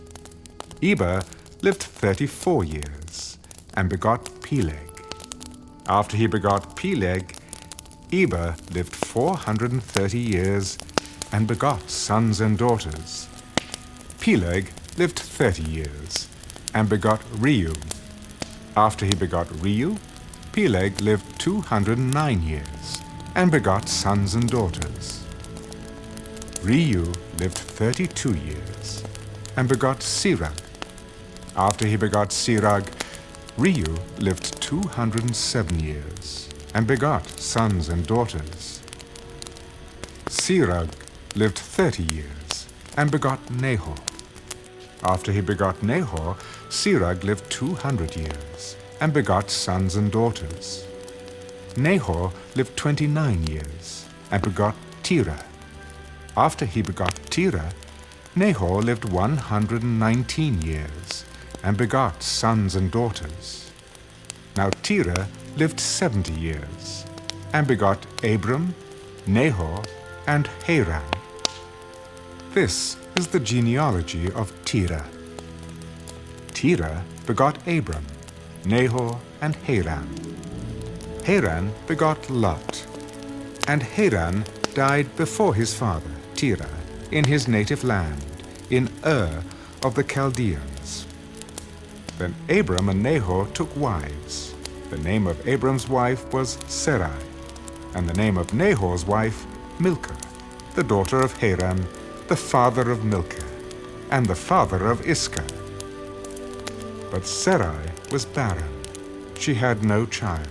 Eber lived 34 years and begot Peleg. After he begot Peleg, Eber lived 430 years and begot sons and daughters. Peleg lived 30 years and begot Reu. After he begot Reu, Peleg lived 209 years, and begot sons and daughters. Reu lived 32 years, and begot Sirach. After he begot Sirach, Reu lived 207 years, and begot sons and daughters. Sirach lived 30 years, and begot Nahor. After he begot Nahor, Sirach lived 200 years, and begot sons and daughters. Nahor lived 29 years, and begot Terah. After he begot Terah, Nahor lived 119 years, and begot sons and daughters. Now Terah lived 70 years, and begot Abram, Nahor, and Haran. This is the genealogy of Terah. Terah begot Abram, Nahor, and Haran. Haran begot Lot, and Haran died before his father, Terah, in his native land, in Ur of the Chaldeans. Then Abram and Nahor took wives. The name of Abram's wife was Sarai, and the name of Nahor's wife, Milcah, the daughter of Haran, the father of Milcah, and the father of Iscah. But Sarai was barren. She had no child.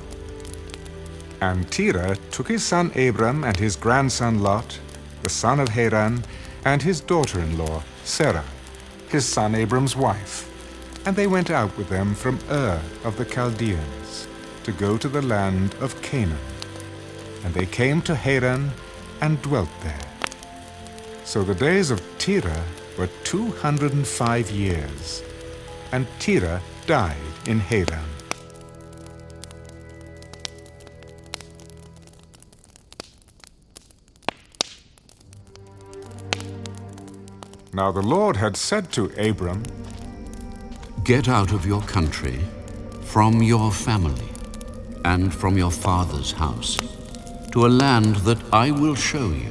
And Terah took his son Abram and his grandson Lot, the son of Haran, and his daughter-in-law, Sarah, his son Abram's wife, and they went out with them from Ur of the Chaldeans to go to the land of Canaan. And they came to Haran and dwelt there. So the days of Terah were 205 years, and Terah died in Haran. Now the Lord had said to Abram, Get out of your country, from your family, and from your father's house, to a land that I will show you.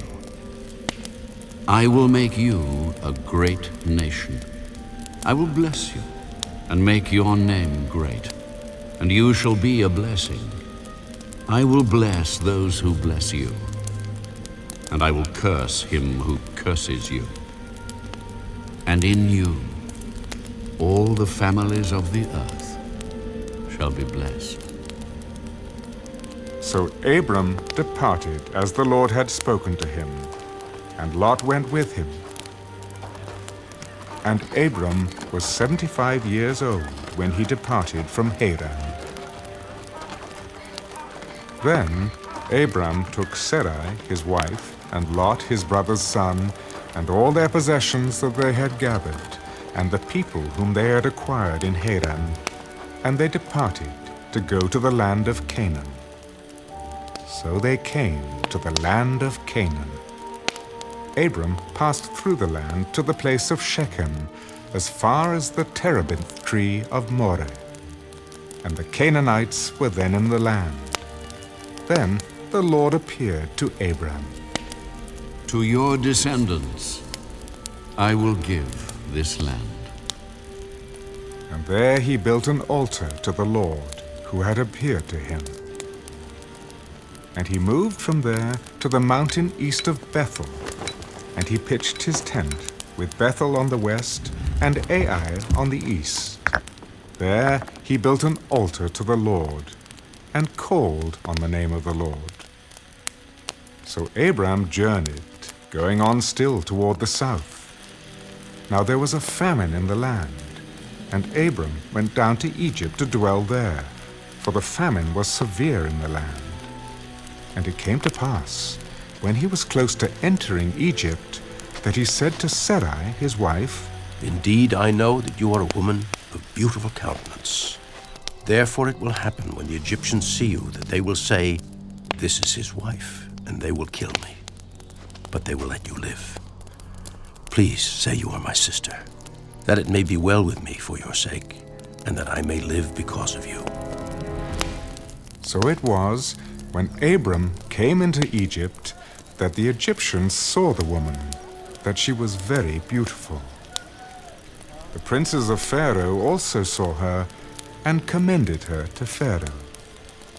I will make you a great nation. I will bless you and make your name great, and you shall be a blessing. I will bless those who bless you, and I will curse him who curses you. And in you all the families of the earth shall be blessed. So Abram departed as the Lord had spoken to him, and Lot went with him. And Abram was 75 years old when he departed from Haran. Then Abram took Sarai his wife, and Lot his brother's son, and all their possessions that they had gathered, and the people whom they had acquired in Haran, and they departed to go to the land of Canaan. So they came to the land of Canaan. Abram passed through the land to the place of Shechem, as far as the terebinth tree of Moreh. And the Canaanites were then in the land. Then the Lord appeared to Abram. To your descendants I will give this land. And there he built an altar to the Lord, who had appeared to him. And he moved from there to the mountain east of Bethel, and he pitched his tent, with Bethel on the west and Ai on the east. There he built an altar to the Lord, and called on the name of the Lord. So Abram journeyed, going on still toward the south. Now there was a famine in the land, and Abram went down to Egypt to dwell there, for the famine was severe in the land. And it came to pass, when he was close to entering Egypt, that he said to Sarai his wife, Indeed, I know that you are a woman of beautiful countenance. Therefore it will happen when the Egyptians see you that they will say, This is his wife, and they will kill me. But they will let you live. Please say you are my sister, that it may be well with me for your sake, and that I may live because of you. So it was, when Abram came into Egypt, that the Egyptians saw the woman, that she was very beautiful. The princes of Pharaoh also saw her and commended her to Pharaoh.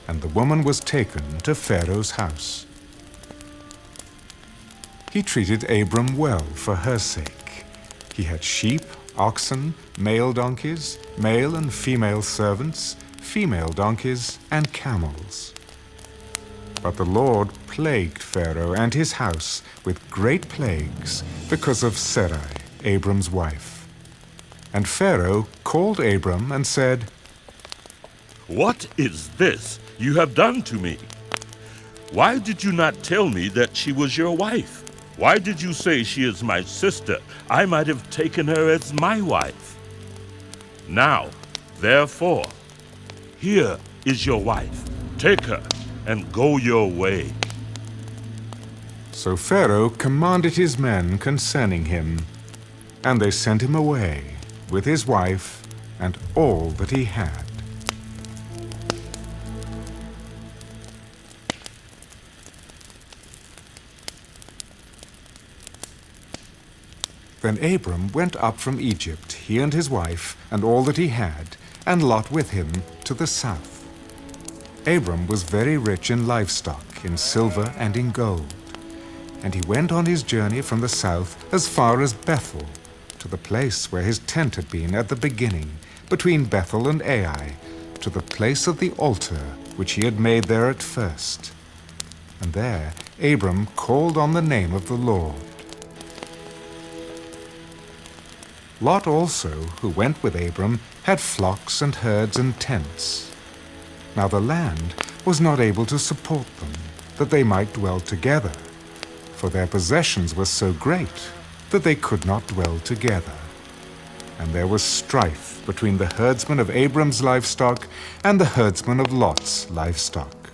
And the woman was taken to Pharaoh's house. He treated Abram well for her sake. He had sheep, oxen, male donkeys, male and female servants, female donkeys, and camels. But the Lord plagued Pharaoh and his house with great plagues because of Sarai, Abram's wife. And Pharaoh called Abram and said, "What is this you have done to me? Why did you not tell me that she was your wife? Why did you say she is my sister? I might have taken her as my wife. Now, therefore, here is your wife. Take her and go your way." So Pharaoh commanded his men concerning him, and they sent him away with his wife and all that he had. Then Abram went up from Egypt, he and his wife, and all that he had, and Lot with him, to the south. Abram was very rich in livestock, in silver and in gold. And he went on his journey from the south as far as Bethel, to the place where his tent had been at the beginning, between Bethel and Ai, to the place of the altar which he had made there at first. And there Abram called on the name of the Lord. Lot also, who went with Abram, had flocks and herds and tents. Now the land was not able to support them, that they might dwell together, for their possessions were so great that they could not dwell together. And there was strife between the herdsmen of Abram's livestock and the herdsmen of Lot's livestock.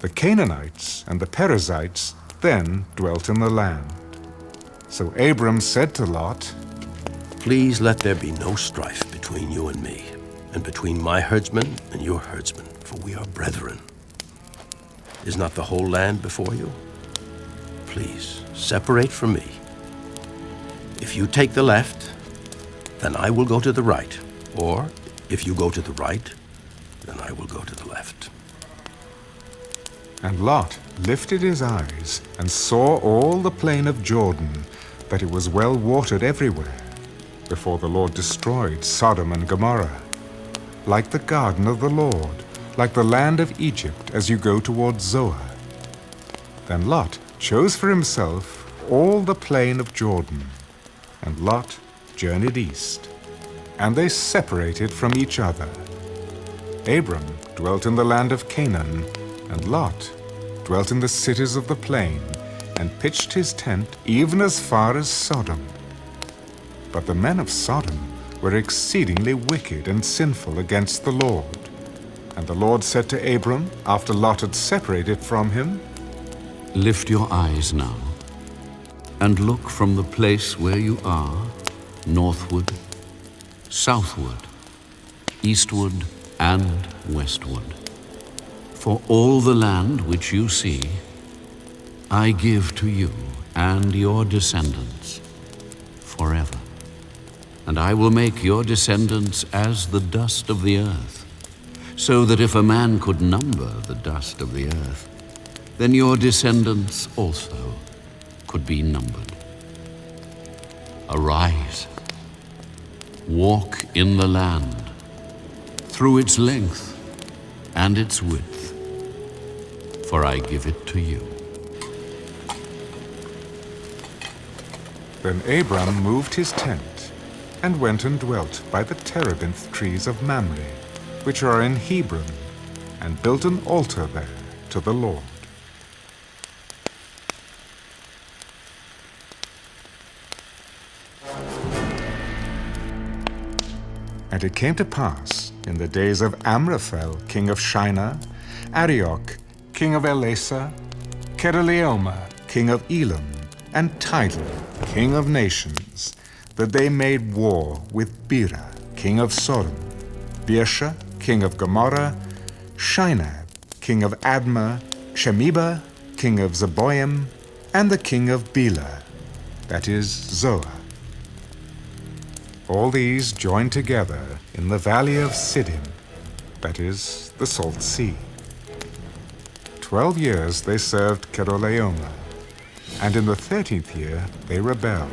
The Canaanites and the Perizzites then dwelt in the land. So Abram said to Lot, Please let there be no strife between you and me, and between my herdsmen and your herdsmen, for we are brethren. Is not the whole land before you? Please, separate from me. If you take the left, then I will go to the right. Or, if you go to the right, then I will go to the left. And Lot lifted his eyes and saw all the plain of Jordan, that it was well watered everywhere, before the Lord destroyed Sodom and Gomorrah, like the garden of the Lord, like the land of Egypt as you go toward Zoar. Then Lot chose for himself all the plain of Jordan, and Lot journeyed east, and they separated from each other. Abram dwelt in the land of Canaan, and Lot dwelt in the cities of the plain, and pitched his tent even as far as Sodom. But the men of Sodom were exceedingly wicked and sinful against the Lord. And the Lord said to Abram, after Lot had separated from him, Lift your eyes now, and look from the place where you are, northward, southward, eastward, and westward. For all the land which you see, I give to you and your descendants forever. And I will make your descendants as the dust of the earth, so that if a man could number the dust of the earth, then your descendants also could be numbered. Arise, walk in the land, through its length and its width, for I give it to you. Then Abram moved his tent, and went and dwelt by the terebinth trees of Mamre, which are in Hebron, and built an altar there to the Lord. And it came to pass, in the days of Amraphel, king of Shinar, Arioch, king of Elasa, Kedorlaomer, king of Elam, and Tidal, king of nations, that they made war with Bera, king of Sodom, Birsha, king of Gomorrah, Shinab, king of Admah, Shemeba, king of Zeboim, and the king of Bela, that is Zoar. All these joined together in the valley of Siddim, that is, the Salt Sea. 12 years they served Kedorlaomer, and in the 13th year they rebelled.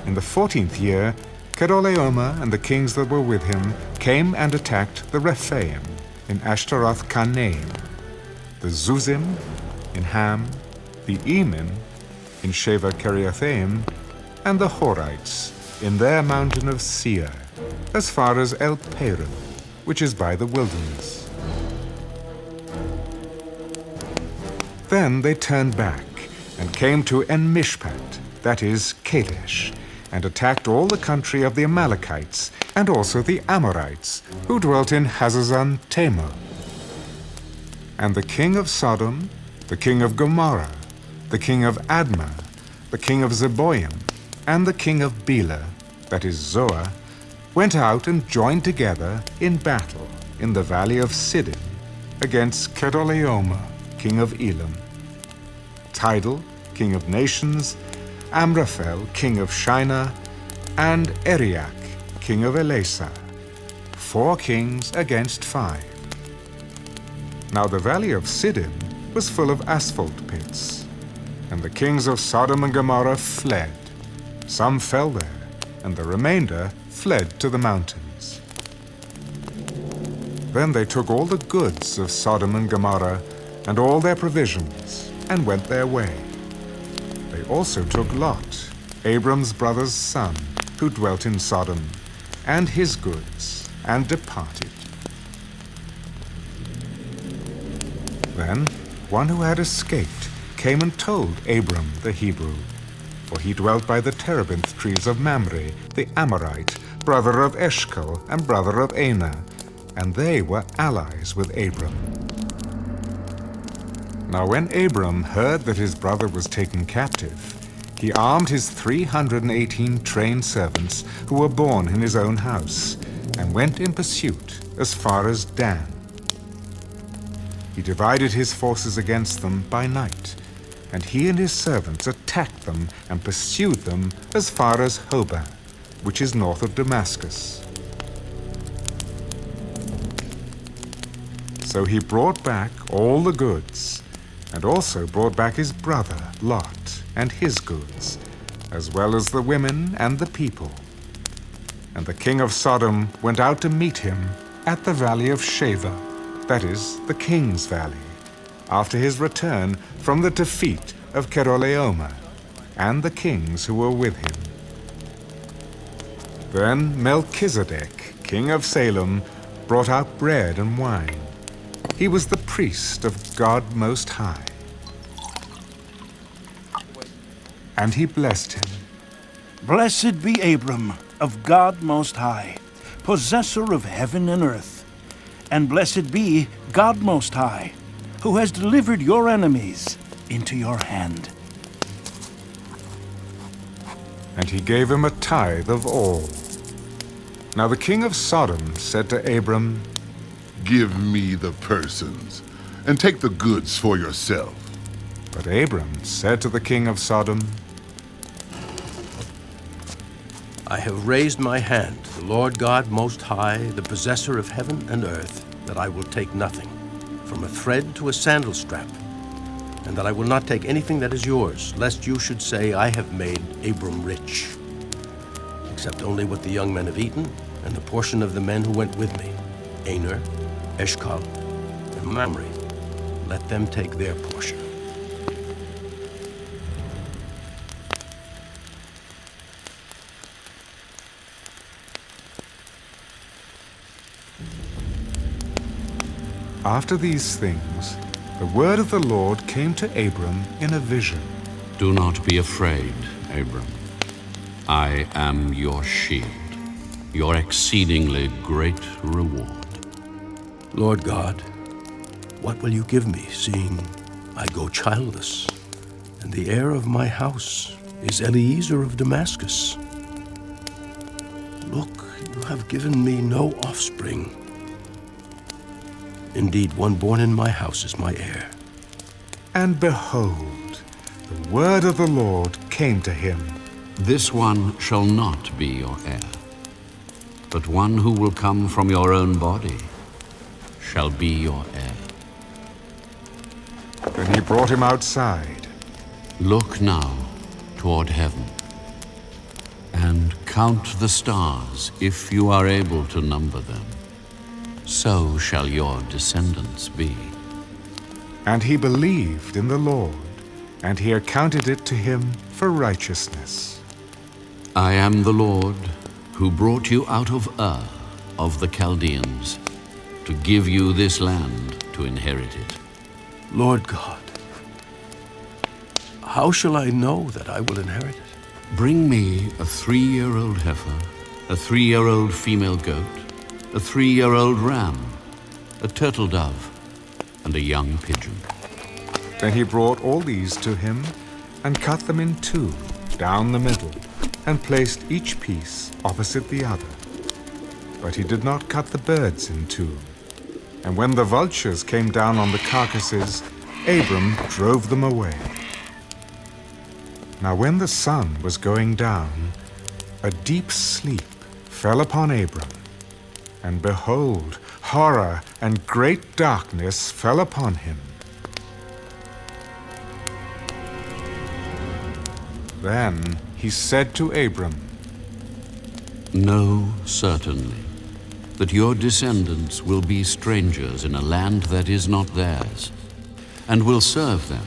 In the 14th year, Kedorlaomer and the kings that were with him came and attacked the Rephaim in Ashtaroth Karnaim, the Zuzim in Ham, the Emim in Sheva Kiriathaim, and the Horites in their mountain of Seir, as far as El Paran, which is by the wilderness. Then they turned back and came to En-Mishpat, that is, Kadesh, and attacked all the country of the Amalekites and also the Amorites, who dwelt in Hazazon Tamar. And the king of Sodom, the king of Gomorrah, the king of Admah, the king of Zeboim, and the king of Bela, that is Zoar, went out and joined together in battle in the valley of Siddim against Kedorlaomer, king of Elam, Tidal, king of nations, Amraphel, king of Shinar, and Eriach, king of Elasar, 4 kings against 5. Now the valley of Siddim was full of asphalt pits, and the kings of Sodom and Gomorrah fled. Some fell there, and the remainder fled to the mountains. Then they took all the goods of Sodom and Gomorrah and all their provisions, and went their way. They also took Lot, Abram's brother's son, who dwelt in Sodom, and his goods, and departed. Then one who had escaped came and told Abram the Hebrew, for he dwelt by the terebinth trees of Mamre, the Amorite, brother of Eshcol and brother of Anah, and they were allies with Abram. Now when Abram heard that his brother was taken captive, he armed his 318 trained servants who were born in his own house, and went in pursuit as far as Dan. He divided his forces against them by night, and he and his servants attacked them and pursued them as far as Hobah, which is north of Damascus. So he brought back all the goods, and also brought back his brother Lot and his goods, as well as the women and the people. And the king of Sodom went out to meet him at the valley of Sheva, that is, the king's valley, after his return from the defeat of Kedorlaomer, and the kings who were with him. Then Melchizedek, king of Salem, brought out bread and wine. He was the priest of God Most High. And he blessed him. Blessed be Abram of God Most High, possessor of heaven and earth. And blessed be God Most High, who has delivered your enemies into your hand. And he gave him a tithe of all. Now the king of Sodom said to Abram, Give me the persons, and take the goods for yourself. But Abram said to the king of Sodom, I have raised my hand to the Lord God Most High, the possessor of heaven and earth, that I will take nothing, from a thread to a sandal strap, and that I will not take anything that is yours, lest you should say, I have made Abram rich, except only what the young men have eaten, and the portion of the men who went with me, Aner, Eshcol, and Mamre. Let them take their portion. After these things, the word of the Lord came to Abram in a vision. Do not be afraid, Abram. I am your shield, your exceedingly great reward. Lord God, what will you give me, seeing I go childless, and the heir of my house is Eliezer of Damascus? Look, you have given me no offspring. Indeed, one born in my house is my heir. And behold, the word of the Lord came to him. This one shall not be your heir, but one who will come from your own body shall be your heir. Then he brought him outside. Look now toward heaven, and count the stars if you are able to number them. So shall your descendants be. And he believed in the Lord, and he accounted it to him for righteousness. I am the Lord who brought you out of Ur of the Chaldeans to give you this land to inherit it. Lord God, how shall I know that I will inherit it? Bring me a 3-year-old heifer, a 3-year-old female goat, a 3-year-old ram, a turtle dove, and a young pigeon. Then he brought all these to him, and cut them in two, down the middle, and placed each piece opposite the other. But he did not cut the birds in two. And when the vultures came down on the carcasses, Abram drove them away. Now when the sun was going down, a deep sleep fell upon Abram. And behold, horror and great darkness fell upon him. Then he said to Abram, Know certainly that your descendants will be strangers in a land that is not theirs, and will serve them,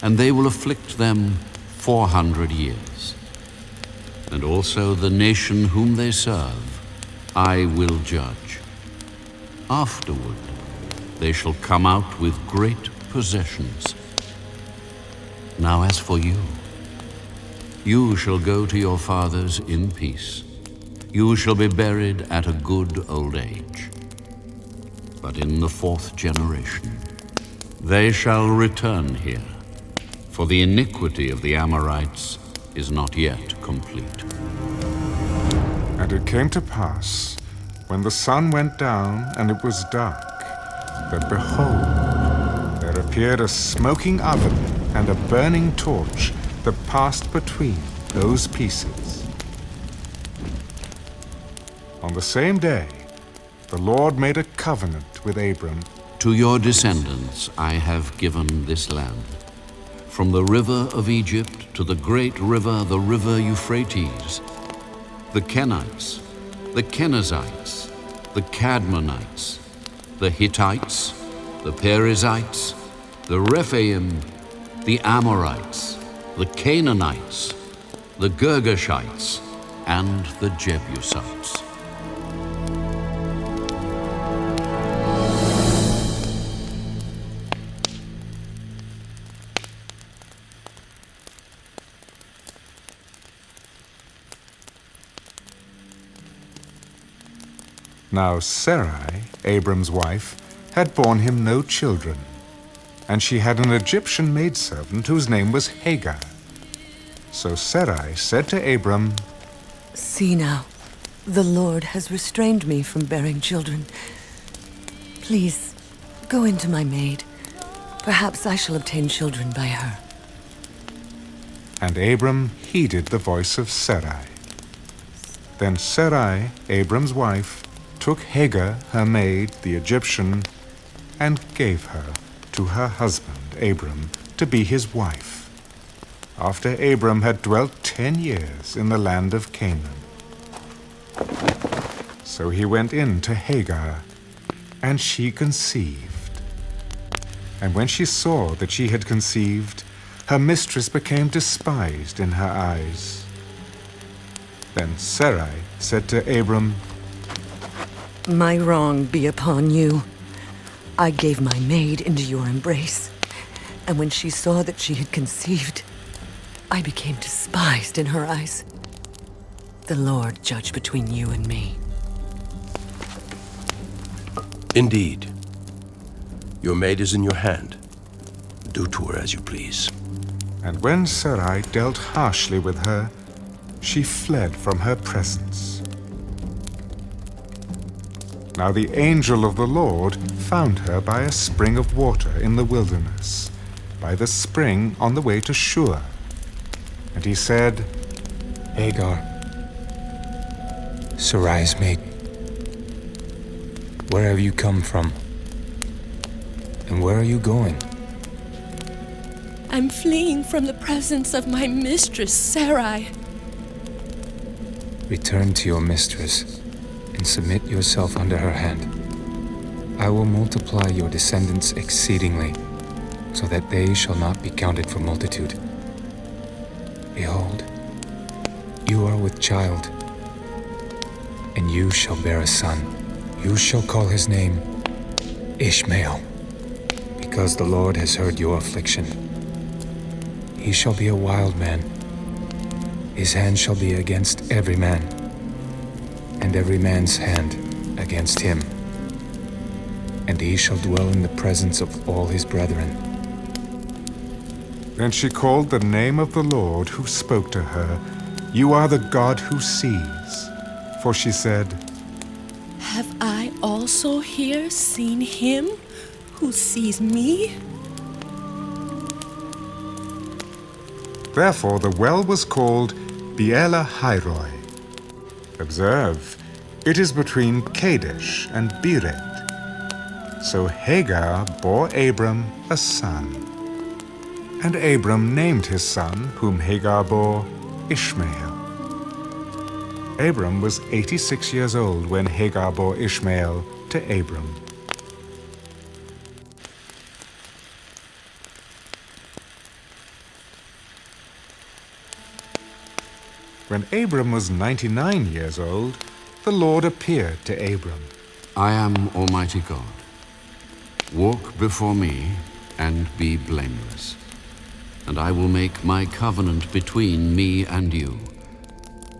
and they will afflict them 400 years. And also the nation whom they serve I will judge. Afterward they shall come out with great possessions. Now as for you, you shall go to your fathers in peace. You shall be buried at a good old age. But in the 4th generation they shall return here, for the iniquity of the Amorites is not yet complete. And it came to pass, when the sun went down and it was dark, that behold, there appeared a smoking oven and a burning torch that passed between those pieces. On the same day, the Lord made a covenant with Abram. To your descendants I have given this land, from the river of Egypt to the great river, the river Euphrates, the Kenites, the Kenizzites, the Cadmonites, the Hittites, the Perizzites, the Rephaim, the Amorites, the Canaanites, the Girgashites, and the Jebusites. Now Sarai, Abram's wife, had borne him no children, and she had an Egyptian maidservant whose name was Hagar. So Sarai said to Abram, See now, the Lord has restrained me from bearing children. Please, go into my maid. Perhaps I shall obtain children by her. And Abram heeded the voice of Sarai. Then Sarai, Abram's wife, took Hagar, her maid, the Egyptian, and gave her to her husband, Abram, to be his wife, after Abram had dwelt 10 years in the land of Canaan. So he went in to Hagar, and she conceived. And when she saw that she had conceived, her mistress became despised in her eyes. Then Sarai said to Abram, My wrong be upon you. I gave my maid into your embrace, and when she saw that she had conceived, I became despised in her eyes. The Lord judge between you and me. Indeed, your maid is in your hand. Do to her as you please. And when Sarai dealt harshly with her, she fled from her presence. Now the angel of the Lord found her by a spring of water in the wilderness, by the spring on the way to Shur. And he said, Hagar, Sarai's maid, where have you come from? And where are you going? I'm fleeing from the presence of my mistress, Sarai. Return to your mistress and submit yourself under her hand. I will multiply your descendants exceedingly, so that they shall not be counted for multitude. Behold, you are with child, and you shall bear a son. You shall call his name Ishmael, because the Lord has heard your affliction. He shall be a wild man. His hand shall be against every man, and every man's hand against him. And he shall dwell in the presence of all his brethren. Then she called the name of the Lord who spoke to her, "You are the God who sees." For she said, Have I also here seen him who sees me? Therefore the well was called Beela Hairoi. Observe, it is between Kadesh and Bered. So Hagar bore Abram a son. And Abram named his son, whom Hagar bore, Ishmael. Abram was 86 years old when Hagar bore Ishmael to Abram. When Abram was 99 years old, the Lord appeared to Abram. I am Almighty God. Walk before me and be blameless, and I will make my covenant between me and you,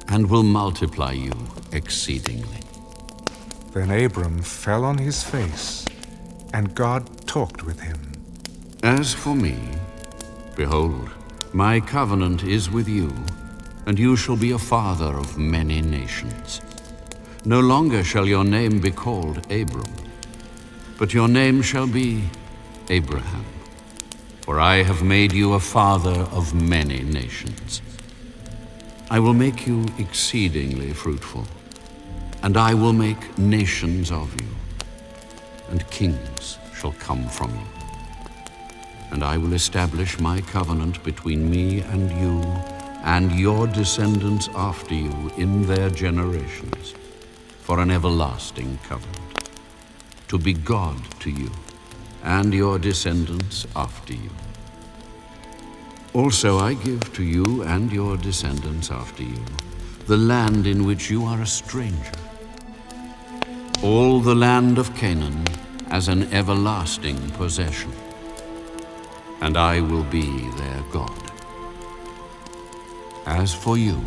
and will multiply you exceedingly. Then Abram fell on his face, and God talked with him. As for me, behold, my covenant is with you, and you shall be a father of many nations. No longer shall your name be called Abram, but your name shall be Abraham, for I have made you a father of many nations. I will make you exceedingly fruitful, and I will make nations of you, and kings shall come from you. And I will establish my covenant between me and you, and your descendants after you in their generations, for an everlasting covenant, to be God to you, and your descendants after you. Also I give to you and your descendants after you the land in which you are a stranger, all the land of Canaan as an everlasting possession, and I will be their God. As for you,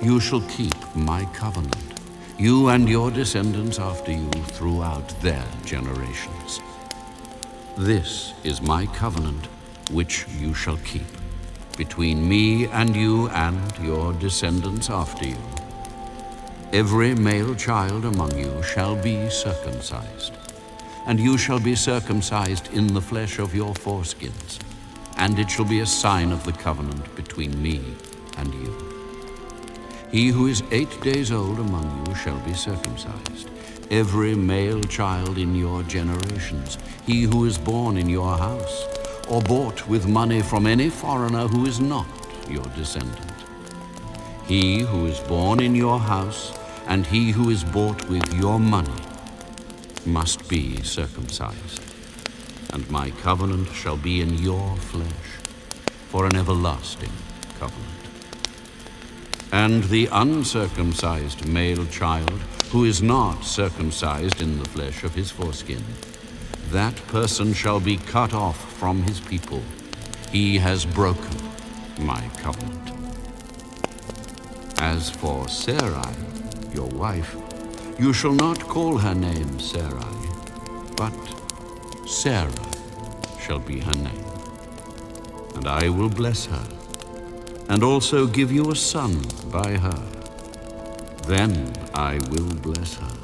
you shall keep my covenant, you and your descendants after you throughout their generations. This is my covenant which you shall keep between me and you and your descendants after you. Every male child among you shall be circumcised, and you shall be circumcised in the flesh of your foreskins, and it shall be a sign of the covenant between me and you. He who is 8 days old among you shall be circumcised, every male child in your generations, he who is born in your house, or bought with money from any foreigner who is not your descendant. He who is born in your house, and he who is bought with your money, must be circumcised. And my covenant shall be in your flesh, for an everlasting covenant. And the uncircumcised male child, who is not circumcised in the flesh of his foreskin, that person shall be cut off from his people. He has broken my covenant. As for Sarai, your wife, you shall not call her name Sarai, but Sarah shall be her name. And I will bless her, and also give you a son by her. Then I will bless her,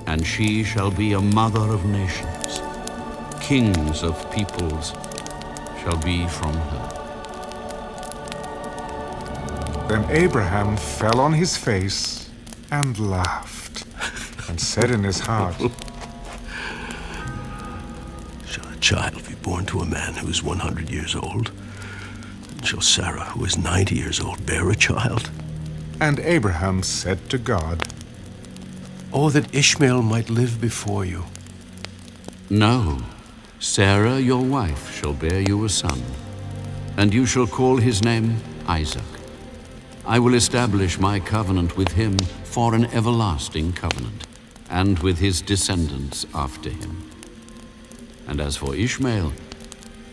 and she shall be a mother of nations. Kings of peoples shall be from her. Then Abraham fell on his face and laughed, and said in his heart, Shall a child be born to a man who is 100 years old? And shall Sarah, who is 90 years old, bear a child? And Abraham said to God, Oh, that Ishmael might live before you. No, Sarah, your wife, shall bear you a son, and you shall call his name Isaac. I will establish my covenant with him for an everlasting covenant, and with his descendants after him. And as for Ishmael,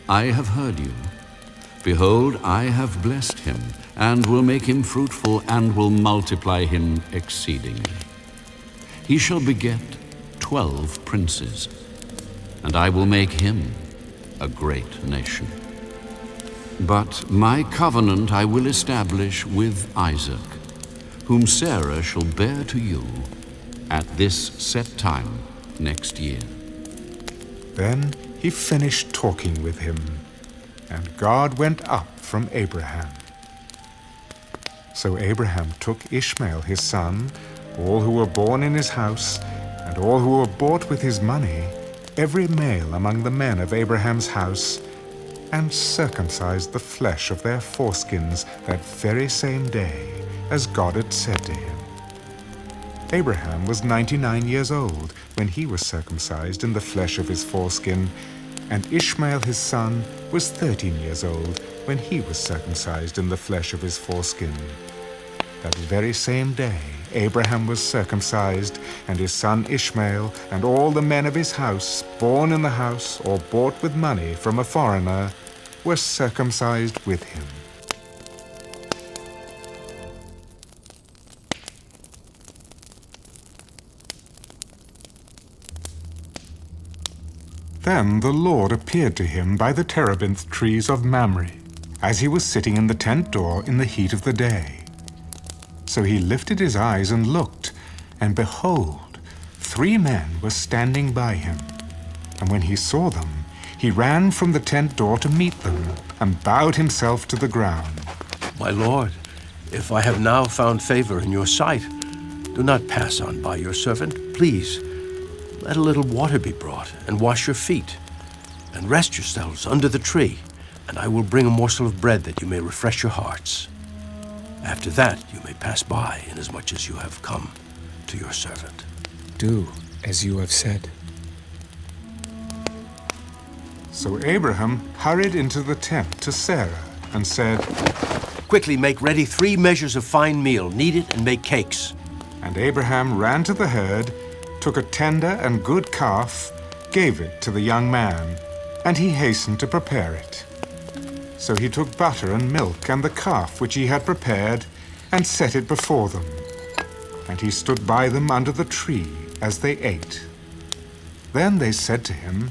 I have heard you. Behold, I have blessed him, and will make him fruitful, and will multiply him exceedingly. He shall beget 12 princes, and I will make him a great nation. But my covenant I will establish with Isaac, whom Sarah shall bear to you at this set time next year. Then he finished talking with him, and God went up from Abraham. So Abraham took Ishmael his son, all who were born in his house, and all who were bought with his money, every male among the men of Abraham's house, and circumcised the flesh of their foreskins that very same day, as God had said to him. Abraham was 99 years old when he was circumcised in the flesh of his foreskin, and Ishmael his son was 13 years old when he was circumcised in the flesh of his foreskin. That very same day Abraham was circumcised, and his son Ishmael, and all the men of his house, born in the house or bought with money from a foreigner, were circumcised with him. Then the Lord appeared to him by the terebinth trees of Mamre, as he was sitting in the tent door in the heat of the day. So he lifted his eyes and looked, and behold, 3 men were standing by him. And when he saw them, he ran from the tent door to meet them, and bowed himself to the ground. My lord, if I have now found favor in your sight, do not pass on by your servant. Please, let a little water be brought, and wash your feet, and rest yourselves under the tree, and I will bring a morsel of bread that you may refresh your hearts. After that, you may pass by, inasmuch as you have come to your servant. Do as you have said. So Abraham hurried into the tent to Sarah and said, Quickly make ready 3 measures of fine meal, knead it and make cakes. And Abraham ran to the herd, took a tender and good calf, gave it to the young man, and he hastened to prepare it. So he took butter and milk and the calf which he had prepared, and set it before them. And he stood by them under the tree as they ate. Then they said to him,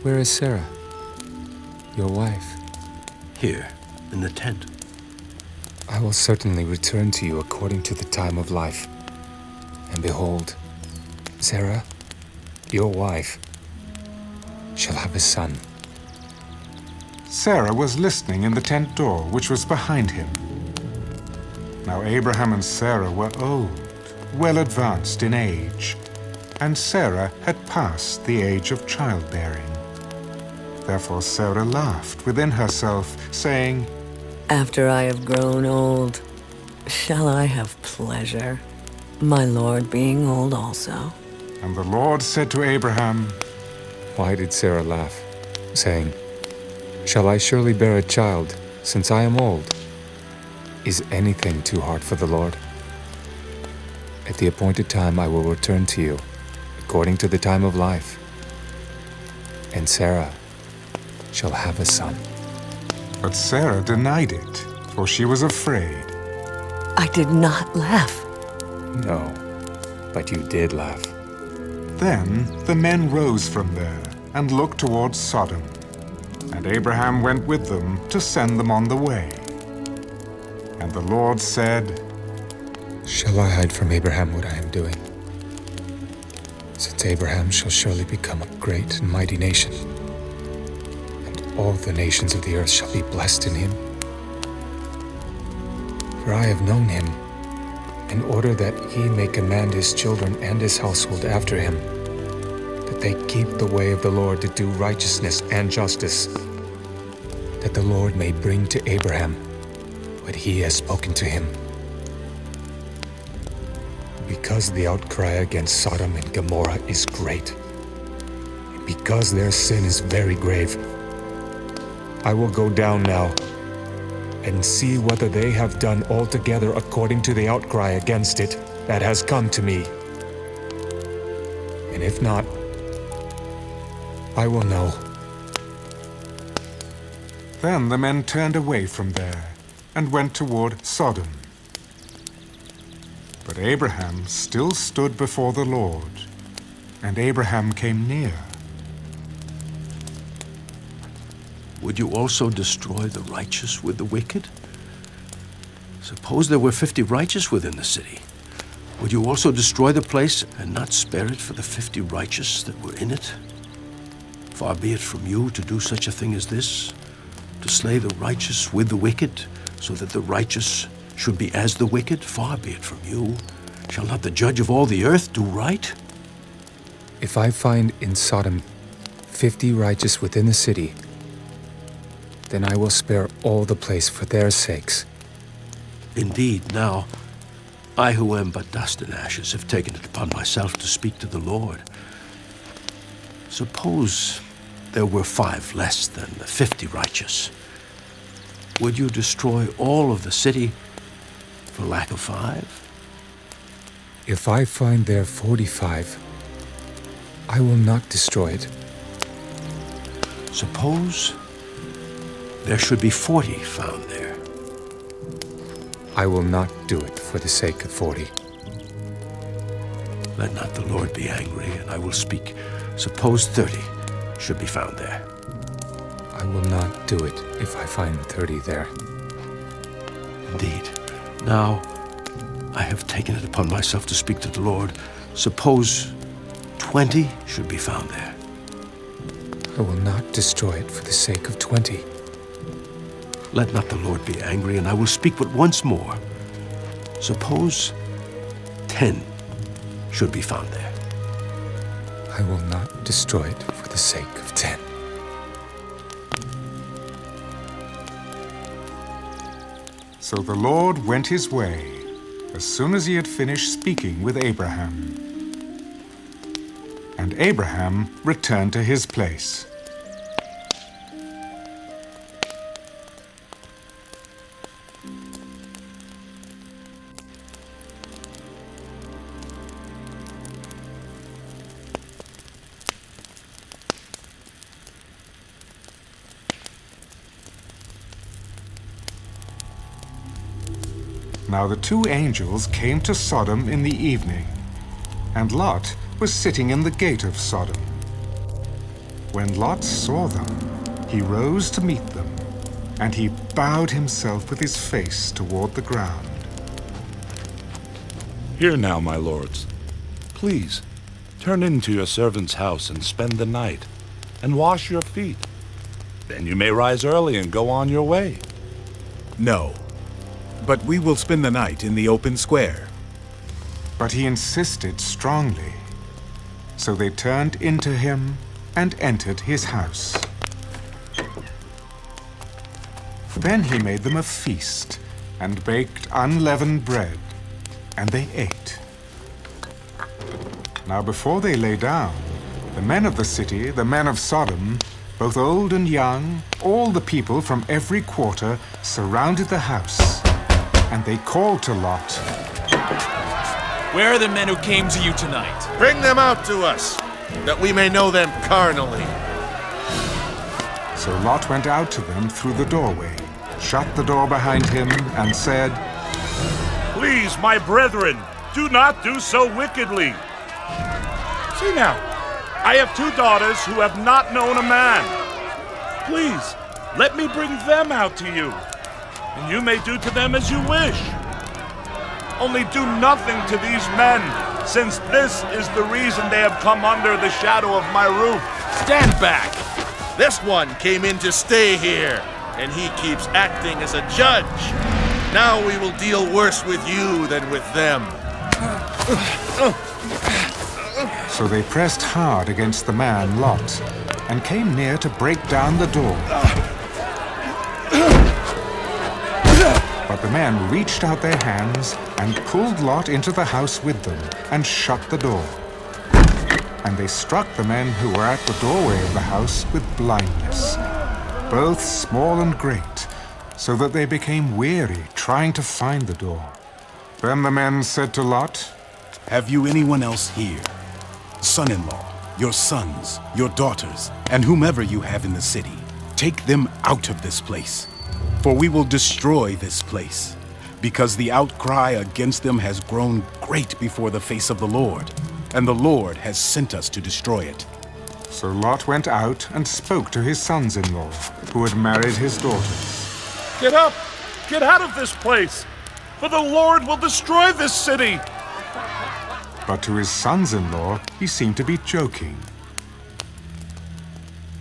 Where is Sarah, your wife? Here, in the tent. I will certainly return to you according to the time of life. And behold, Sarah, your wife, shall have a son. Sarah was listening in the tent door, which was behind him. Now Abraham and Sarah were old, well advanced in age, and Sarah had passed the age of childbearing. Therefore Sarah laughed within herself, saying, After I have grown old, shall I have pleasure, my lord being old also? And the Lord said to Abraham, Why did Sarah laugh, saying, Shall I surely bear a child, since I am old? Is anything too hard for the Lord? At the appointed time I will return to you, according to the time of life. And Sarah shall have a son. But Sarah denied it, for she was afraid. I did not laugh. No, but you did laugh. Then the men rose from there and looked towards Sodom. And Abraham went with them to send them on the way. And the Lord said, Shall I hide from Abraham what I am doing? Since Abraham shall surely become a great and mighty nation, and all the nations of the earth shall be blessed in him. For I have known him, in order that he may command his children and his household after him, that they keep the way of the Lord to do righteousness and justice, that the Lord may bring to Abraham what he has spoken to him. Because the outcry against Sodom and Gomorrah is great, and because their sin is very grave, I will go down now and see whether they have done altogether according to the outcry against it that has come to me. And if not, I will know. Then the men turned away from there and went toward Sodom. But Abraham still stood before the Lord, and Abraham came near. Would you also destroy the righteous with the wicked? Suppose there were 50 righteous within the city. Would you also destroy the place and not spare it for the 50 righteous that were in it? Far be it from you to do such a thing as this, to slay the righteous with the wicked, so that the righteous should be as the wicked. Far be it from you. Shall not the judge of all the earth do right? If I find in Sodom 50 righteous within the city, then I will spare all the place for their sakes. Indeed, now, I who am but dust and ashes have taken it upon myself to speak to the Lord. Suppose there were 5 less than the 50 righteous. Would you destroy all of the city for lack of 5? If I find there 45, I will not destroy it. Suppose there should be 40 found there. I will not do it for the sake of 40. Let not the Lord be angry, and I will speak. Suppose 30 should be found there. I will not do it if I find 30 there. Indeed. Now, I have taken it upon myself to speak to the Lord. Suppose 20 should be found there. I will not destroy it for the sake of 20. Let not the Lord be angry, and I will speak but once more. Suppose 10 should be found there. I will not destroy it for the sake of 10. So the Lord went his way as soon as he had finished speaking with Abraham. And Abraham returned to his place. Now the 2 angels came to Sodom in the evening, and Lot was sitting in the gate of Sodom. When Lot saw them, he rose to meet them, and he bowed himself with his face toward the ground. Hear now, my lords. Please, turn into your servant's house and spend the night, and wash your feet. Then you may rise early and go on your way. No, but we will spend the night in the open square. But he insisted strongly. So they turned into him and entered his house. Then he made them a feast and baked unleavened bread, and they ate. Now before they lay down, the men of the city, the men of Sodom, both old and young, all the people from every quarter, surrounded the house, and they called to Lot. Where are the men who came to you tonight? Bring them out to us, that we may know them carnally. So Lot went out to them through the doorway, shut the door behind him, and said, Please, my brethren, do not do so wickedly. See now, I have 2 daughters who have not known a man. Please, let me bring them out to you, and you may do to them as you wish. Only do nothing to these men, since this is the reason they have come under the shadow of my roof. Stand back! This one came in to stay here, and he keeps acting as a judge. Now we will deal worse with you than with them. So they pressed hard against the man Lot, and came near to break down the door. But the men reached out their hands and pulled Lot into the house with them, and shut the door. And they struck the men who were at the doorway of the house with blindness, both small and great, so that they became weary trying to find the door. Then the men said to Lot, "Have you anyone else here? Son-in-law, your sons, your daughters, and whomever you have in the city. Take them out of this place, for we will destroy this place, because the outcry against them has grown great before the face of the Lord, and the Lord has sent us to destroy it." So Lot went out and spoke to his sons-in-law, who had married his daughters. Get up! Get out of this place! For the Lord will destroy this city! But to his sons-in-law he seemed to be joking.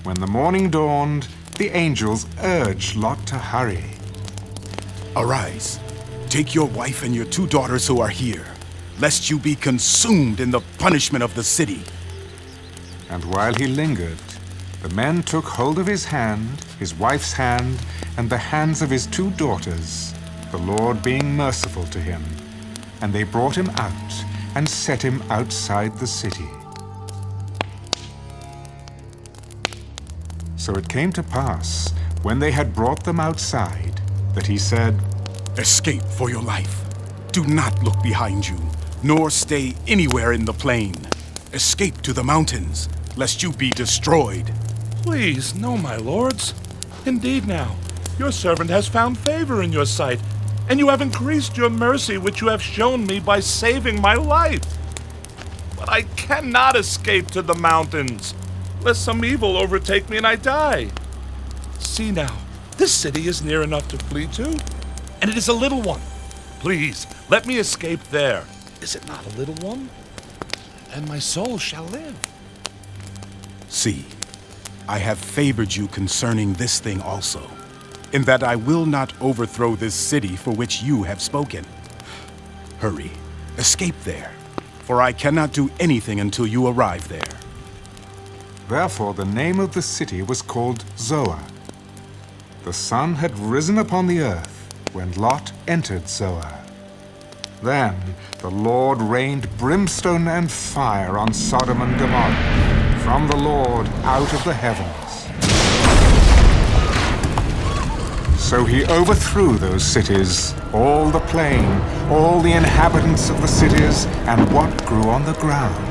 When the morning dawned, the angels urged Lot to hurry. Arise, take your wife and your 2 daughters who are here, lest you be consumed in the punishment of the city. And while he lingered, the men took hold of his hand, his wife's hand, and the hands of his 2 daughters, the Lord being merciful to him. And they brought him out and set him outside the city. So it came to pass, when they had brought them outside, that he said, "Escape for your life. Do not look behind you, nor stay anywhere in the plain. Escape to the mountains, lest you be destroyed." Please, no, my lords. Indeed now, your servant has found favor in your sight, and you have increased your mercy which you have shown me by saving my life. But I cannot escape to the mountains, lest some evil overtake me and I die. See now, this city is near enough to flee to, and it is a little one. Please, let me escape there. Is it not a little one? And my soul shall live. See, I have favored you concerning this thing also, in that I will not overthrow this city for which you have spoken. Hurry, escape there, for I cannot do anything until you arrive there. Therefore the name of the city was called Zoar. The sun had risen upon the earth when Lot entered Zoar. Then the Lord rained brimstone and fire on Sodom and Gomorrah from the Lord out of the heavens. So he overthrew those cities, all the plain, all the inhabitants of the cities, and what grew on the ground.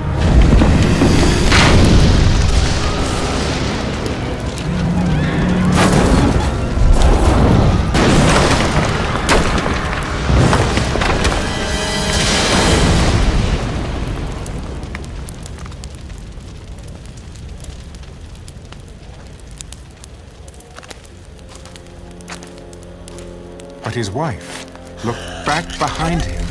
But his wife looked back behind him.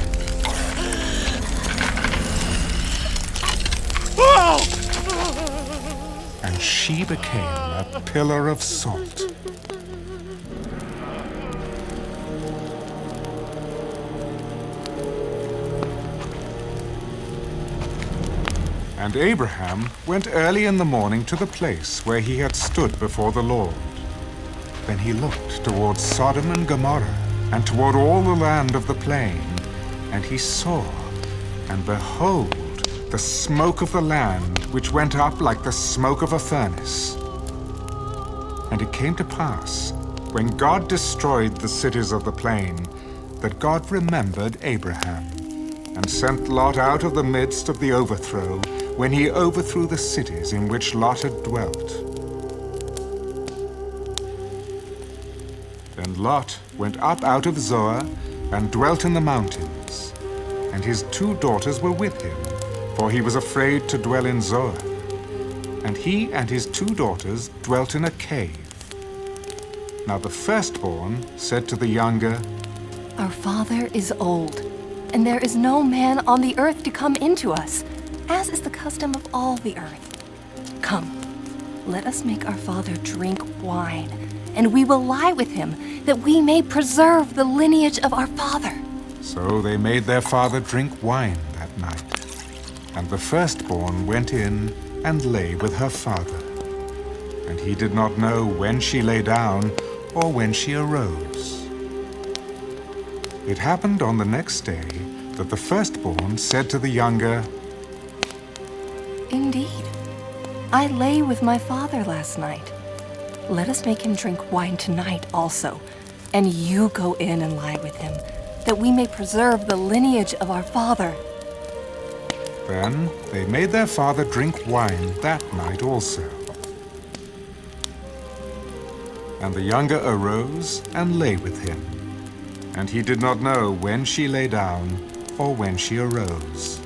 And she became a pillar of salt. And Abraham went early in the morning to the place where he had stood before the Lord. Then he looked towards Sodom and Gomorrah, and toward all the land of the plain, and he saw, and behold, the smoke of the land, which went up like the smoke of a furnace. And it came to pass, when God destroyed the cities of the plain, that God remembered Abraham, and sent Lot out of the midst of the overthrow, when he overthrew the cities in which Lot had dwelt. Then Lot went up out of Zoar and dwelt in the mountains, and his 2 daughters were with him, for he was afraid to dwell in Zoar. And he and his 2 daughters dwelt in a cave. Now the firstborn said to the younger, "Our father is old, and there is no man on the earth to come into us, as is the custom of all the earth. Come, let us make our father drink wine, and we will lie with him, that we may preserve the lineage of our father. So they made their father drink wine that night. And the firstborn went in and lay with her father. And he did not know when she lay down or when she arose. It happened on the next day that the firstborn said to the younger, Indeed, I lay with my father last night. Let us make him drink wine tonight also, and you go in and lie with him, that we may preserve the lineage of our father. Then they made their father drink wine that night also. And the younger arose and lay with him. And he did not know when she lay down or when she arose.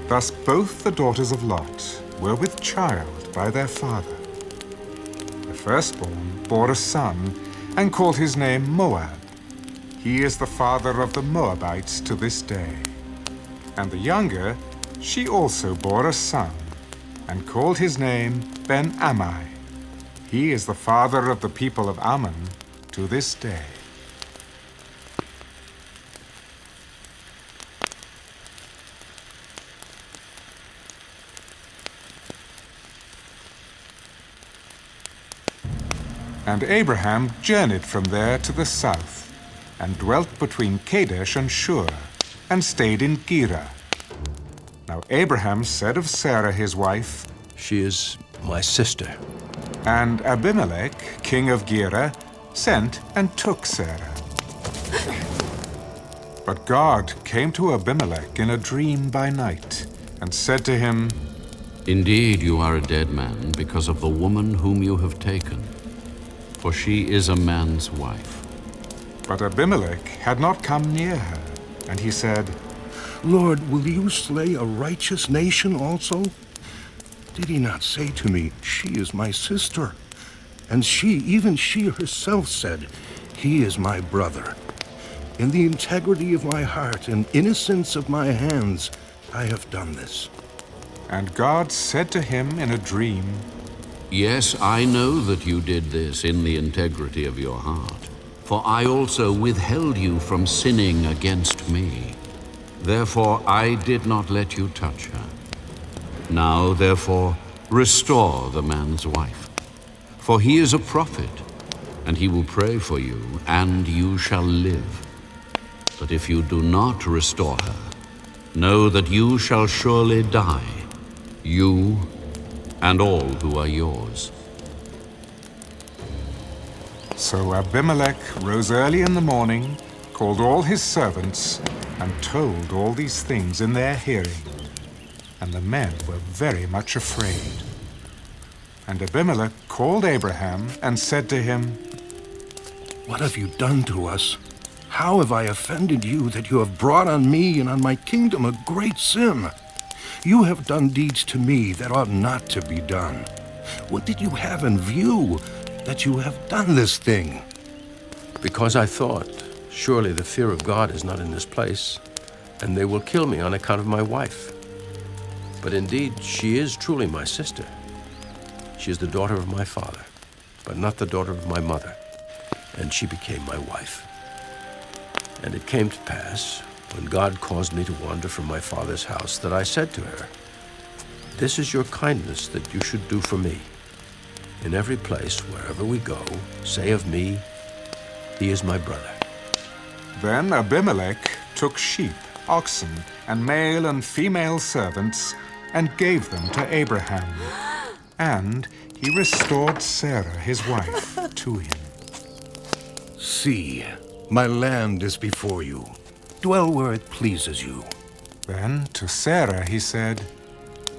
Thus both the daughters of Lot were with child by their father. The firstborn bore a son and called his name Moab. He is the father of the Moabites to this day. And the younger, she also bore a son and called his name Ben-Ammi. He is the father of the people of Ammon to this day. And Abraham journeyed from there to the south, and dwelt between Kadesh and Shur, and stayed in Gerar. Now Abraham said of Sarah his wife, She is my sister. And Abimelech, king of Gerar, sent and took Sarah. But God came to Abimelech in a dream by night, and said to him, Indeed, you are a dead man because of the woman whom you have taken, for she is a man's wife. But Abimelech had not come near her, and he said, Lord, will you slay a righteous nation also? Did he not say to me, She is my sister? And she, even she herself said, He is my brother. In the integrity of my heart and innocence of my hands, I have done this. And God said to him in a dream, Yes, I know that you did this in the integrity of your heart, for I also withheld you from sinning against me. Therefore I did not let you touch her. Now, therefore, restore the man's wife, for he is a prophet, and he will pray for you, and you shall live. But if you do not restore her, know that you shall surely die, you and all who are yours. So Abimelech rose early in the morning, called all his servants, and told all these things in their hearing. And the men were very much afraid. And Abimelech called Abraham and said to him, What have you done to us? How have I offended you that you have brought on me and on my kingdom a great sin? You have done deeds to me that ought not to be done. What did you have in view that you have done this thing? Because I thought, surely the fear of God is not in this place, and they will kill me on account of my wife. But indeed, she is truly my sister. She is the daughter of my father, but not the daughter of my mother, and she became my wife. And it came to pass, when God caused me to wander from my father's house, that I said to her, This is your kindness that you should do for me. In every place, wherever we go, say of me, He is my brother. Then Abimelech took sheep, oxen, and male and female servants, and gave them to Abraham. And he restored Sarah his wife to him. See, my land is before you. Dwell where it pleases you. Then to Sarah he said,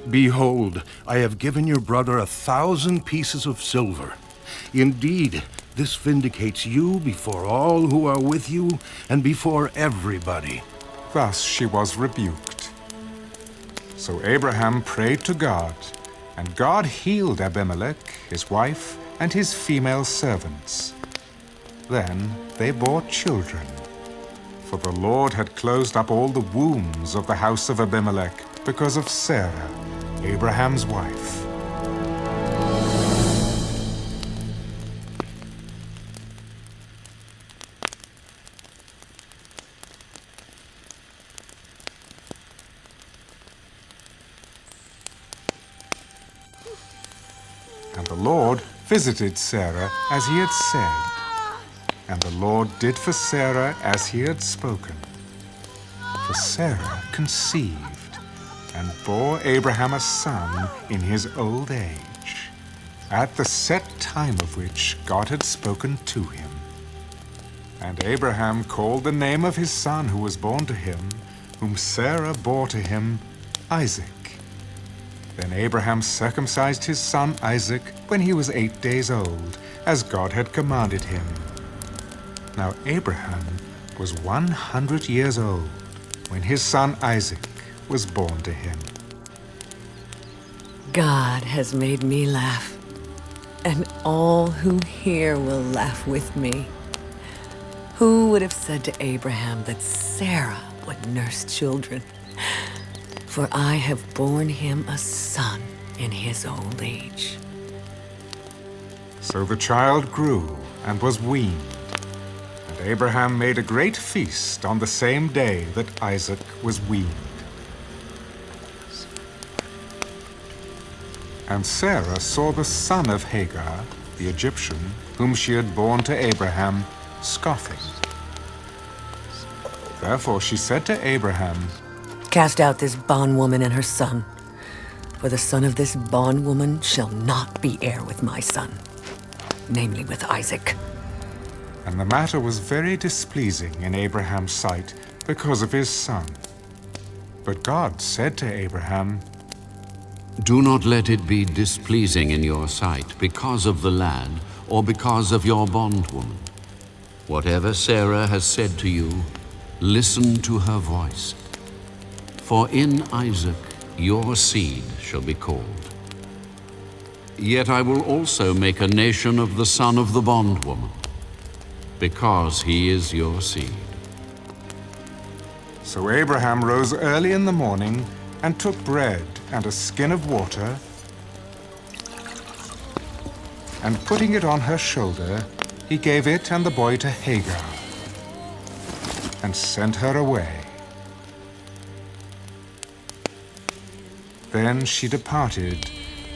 Behold, I have given your brother 1,000 pieces of silver. Indeed, this vindicates you before all who are with you and before everybody. Thus she was rebuked. So Abraham prayed to God, and God healed Abimelech, his wife, and his female servants. Then they bore children. For the Lord had closed up all the wombs of the house of Abimelech because of Sarah, Abraham's wife. Lord visited Sarah as he had said, and the Lord did for Sarah as he had spoken. For Sarah conceived and bore Abraham a son in his old age, at the set time of which God had spoken to him. And Abraham called the name of his son who was born to him, whom Sarah bore to him, Isaac. Then Abraham circumcised his son Isaac when he was 8 days old, as God had commanded him. Now Abraham was 100 years old when his son Isaac was born to him. God has made me laugh, and all who hear will laugh with me. Who would have said to Abraham that Sarah would nurse children? For I have borne him a son in his old age. So the child grew and was weaned, and Abraham made a great feast on the same day that Isaac was weaned. And Sarah saw the son of Hagar, the Egyptian, whom she had borne to Abraham, scoffing. Therefore she said to Abraham, Cast out this bondwoman and her son, for the son of this bondwoman shall not be heir with my son, namely with Isaac. And the matter was very displeasing in Abraham's sight because of his son. But God said to Abraham, Do not let it be displeasing in your sight because of the lad or because of your bondwoman. Whatever Sarah has said to you, listen to her voice. For in Isaac your seed shall be called. Yet I will also make a nation of the son of the bondwoman, because he is your seed. So Abraham rose early in the morning and took bread and a skin of water, and putting it on her shoulder, he gave it and the boy to Hagar, and sent her away. Then she departed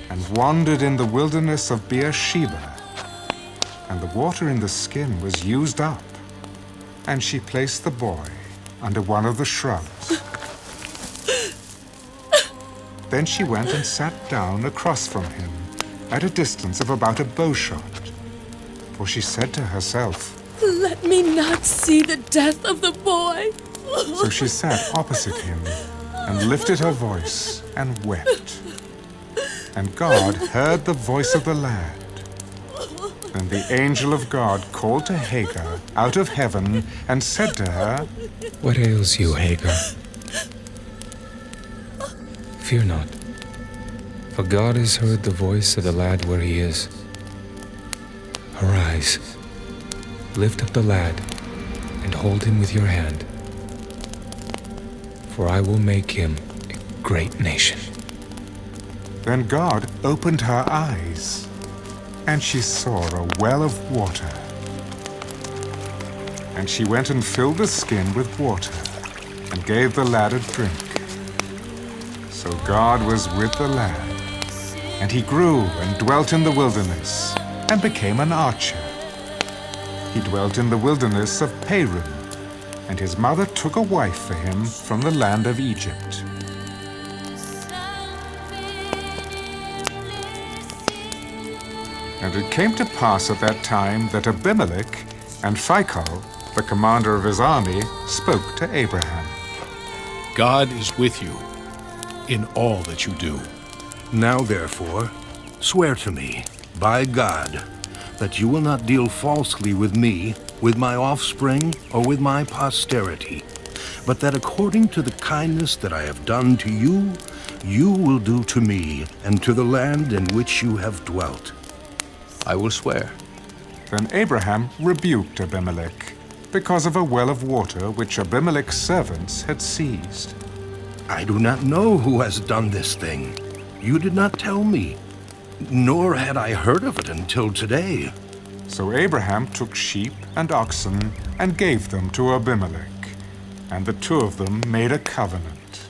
and wandered in the wilderness of Beersheba, and the water in the skin was used up, and she placed the boy under one of the shrubs. Then she went and sat down across from him, at a distance of about a bowshot, for she said to herself, Let me not see the death of the boy. So she sat opposite him and lifted her voice and wept. And God heard the voice of the lad. Then the angel of God called to Hagar out of heaven and said to her, What ails you, Hagar? Fear not, for God has heard the voice of the lad where he is. Arise, lift up the lad, and hold him with your hand, for I will make him a great nation. Then God opened her eyes, and she saw a well of water. And she went and filled the skin with water, and gave the lad a drink. So God was with the lad, and he grew and dwelt in the wilderness, and became an archer. He dwelt in the wilderness of Paran, and his mother took a wife for him from the land of Egypt. And it came to pass at that time that Abimelech and Phicol, the commander of his army, spoke to Abraham. God is with you in all that you do. Now therefore, swear to me, by God, that you will not deal falsely with me, with my offspring, or with my posterity, but that according to the kindness that I have done to you, you will do to me and to the land in which you have dwelt. I will swear. Then Abraham rebuked Abimelech because of a well of water which Abimelech's servants had seized. I do not know who has done this thing. You did not tell me, nor had I heard of it until today. So Abraham took sheep and oxen and gave them to Abimelech, and the two of them made a covenant.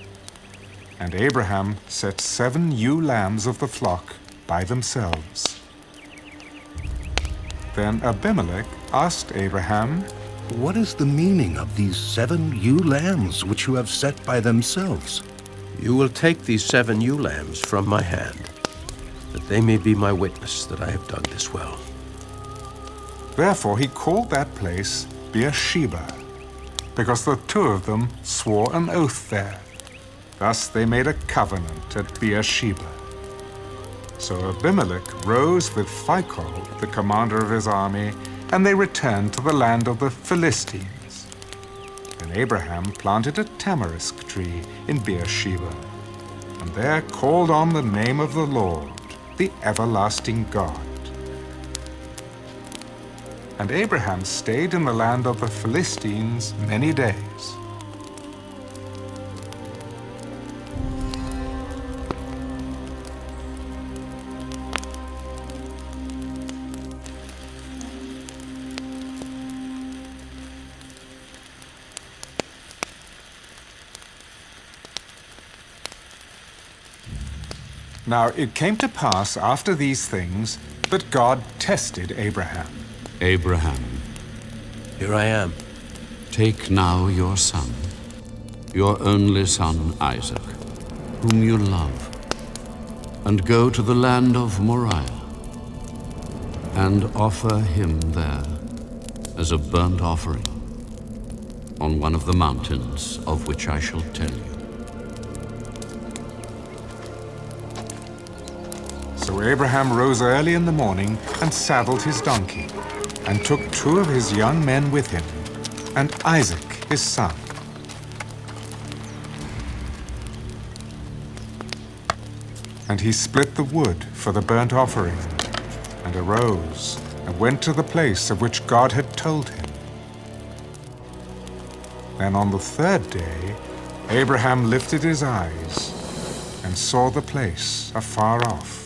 And Abraham set 7 ewe lambs of the flock by themselves, Then Abimelech asked Abraham, "What is the meaning of these 7 ewe lambs which you have set by themselves?" You will take these 7 ewe lambs from my hand, that they may be my witness that I have done this well. Therefore he called that place Beersheba, because the 2 of them swore an oath there. Thus they made a covenant at Beersheba. So Abimelech rose with Phicol, the commander of his army, and they returned to the land of the Philistines. Then Abraham planted a tamarisk tree in Beersheba, and there called on the name of the Lord, the everlasting God. And Abraham stayed in the land of the Philistines many days. Now it came to pass after these things that God tested Abraham. Abraham, here I am. Take now your son, your only son Isaac, whom you love, and go to the land of Moriah, and offer him there as a burnt offering on one of the mountains of which I shall tell you. So Abraham rose early in the morning and saddled his donkey, and took 2 of his young men with him, and Isaac his son. And he split the wood for the burnt offering, and arose, and went to the place of which God had told him. Then on the 3rd day, Abraham lifted his eyes, and saw the place afar off.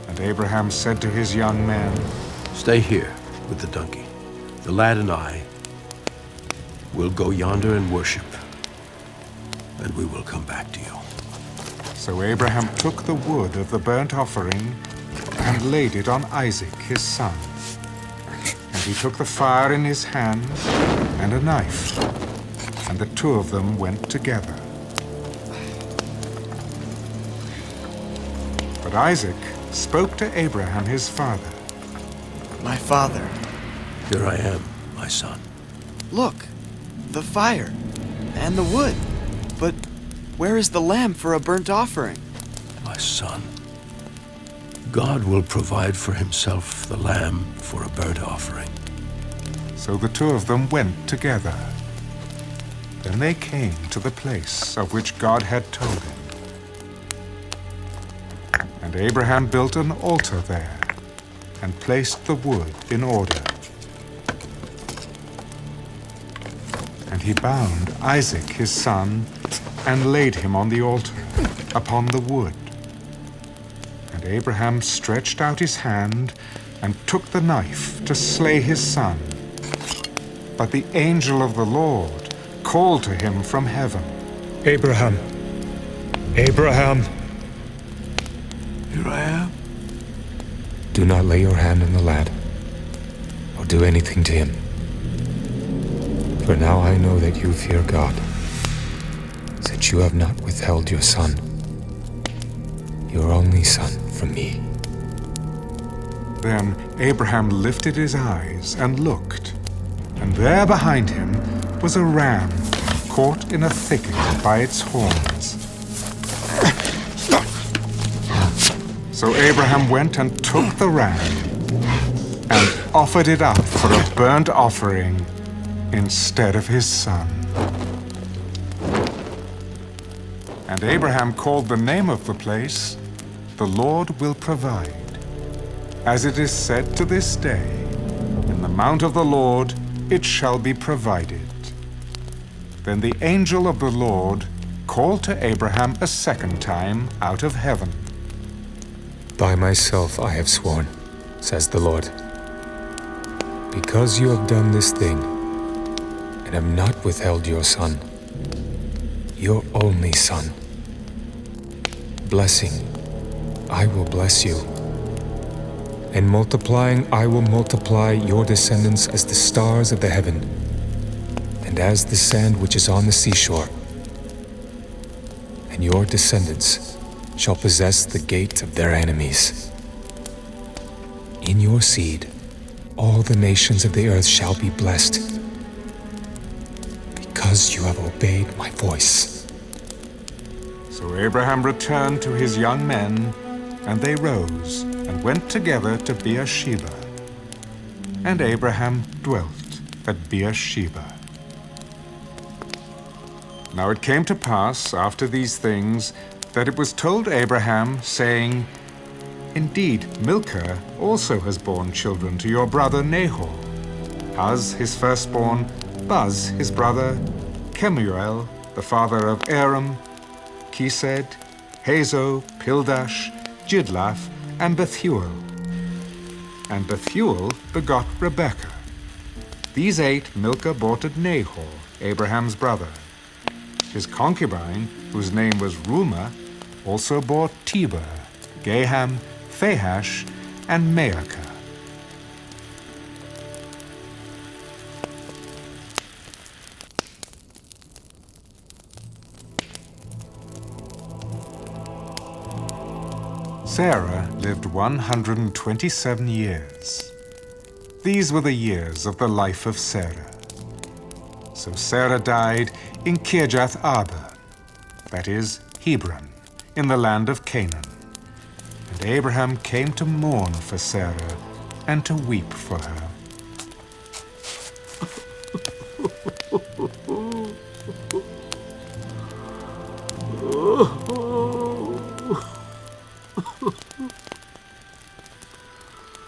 And Abraham said to his young men, Stay here with the donkey. The lad and I will go yonder and worship, and we will come back to you. So Abraham took the wood of the burnt offering and laid it on Isaac his son. And he took the fire in his hand and a knife, and the 2 of them went together. But Isaac spoke to Abraham his father. My father. Here I am, my son. Look, the fire and the wood. But where is the lamb for a burnt offering? My son, God will provide for himself the lamb for a burnt offering. So the 2 of them went together. Then they came to the place of which God had told him. And Abraham built an altar there, and placed the wood in order. And he bound Isaac his son, and laid him on the altar, upon the wood. And Abraham stretched out his hand, and took the knife to slay his son. But the angel of the Lord called to him from heaven, Abraham! Abraham! Here I am. Do not lay your hand on the lad, or do anything to him. For now I know that you fear God, since you have not withheld your son, your only son, from me. Then Abraham lifted his eyes and looked, and there behind him was a ram caught in a thicket by its horns. So Abraham went and took the ram and offered it up for a burnt offering instead of his son. And Abraham called the name of the place, "The Lord will provide." As it is said to this day, "In the mount of the Lord it shall be provided." Then the angel of the Lord called to Abraham a 2nd time out of heaven. By myself I have sworn, says the Lord, because you have done this thing, and have not withheld your son, your only son. Blessing, I will bless you, and multiplying I will multiply your descendants as the stars of the heaven, and as the sand which is on the seashore. And your descendants shall possess the gate of their enemies. In your seed, all the nations of the earth shall be blessed, because you have obeyed my voice. So Abraham returned to his young men, and they rose and went together to Beersheba. And Abraham dwelt at Beersheba. Now it came to pass after these things that it was told Abraham, saying, Indeed, Milcah also has borne children to your brother Nahor, Uz his firstborn, Buz his brother, Kemuel the father of Aram, Kesed, Hazo, Pildash, Jidlaph, and Bethuel. And Bethuel begot Rebekah. These 8 Milcah bore to Nahor, Abraham's brother. His concubine, whose name was Reumah, also bore Teber, Gaham, Phahash, and Maacah. Sarah lived 127 years. These were the years of the life of Sarah. So Sarah died in Kirjath Arba, that is, Hebron, in the land of Canaan. And Abraham came to mourn for Sarah and to weep for her.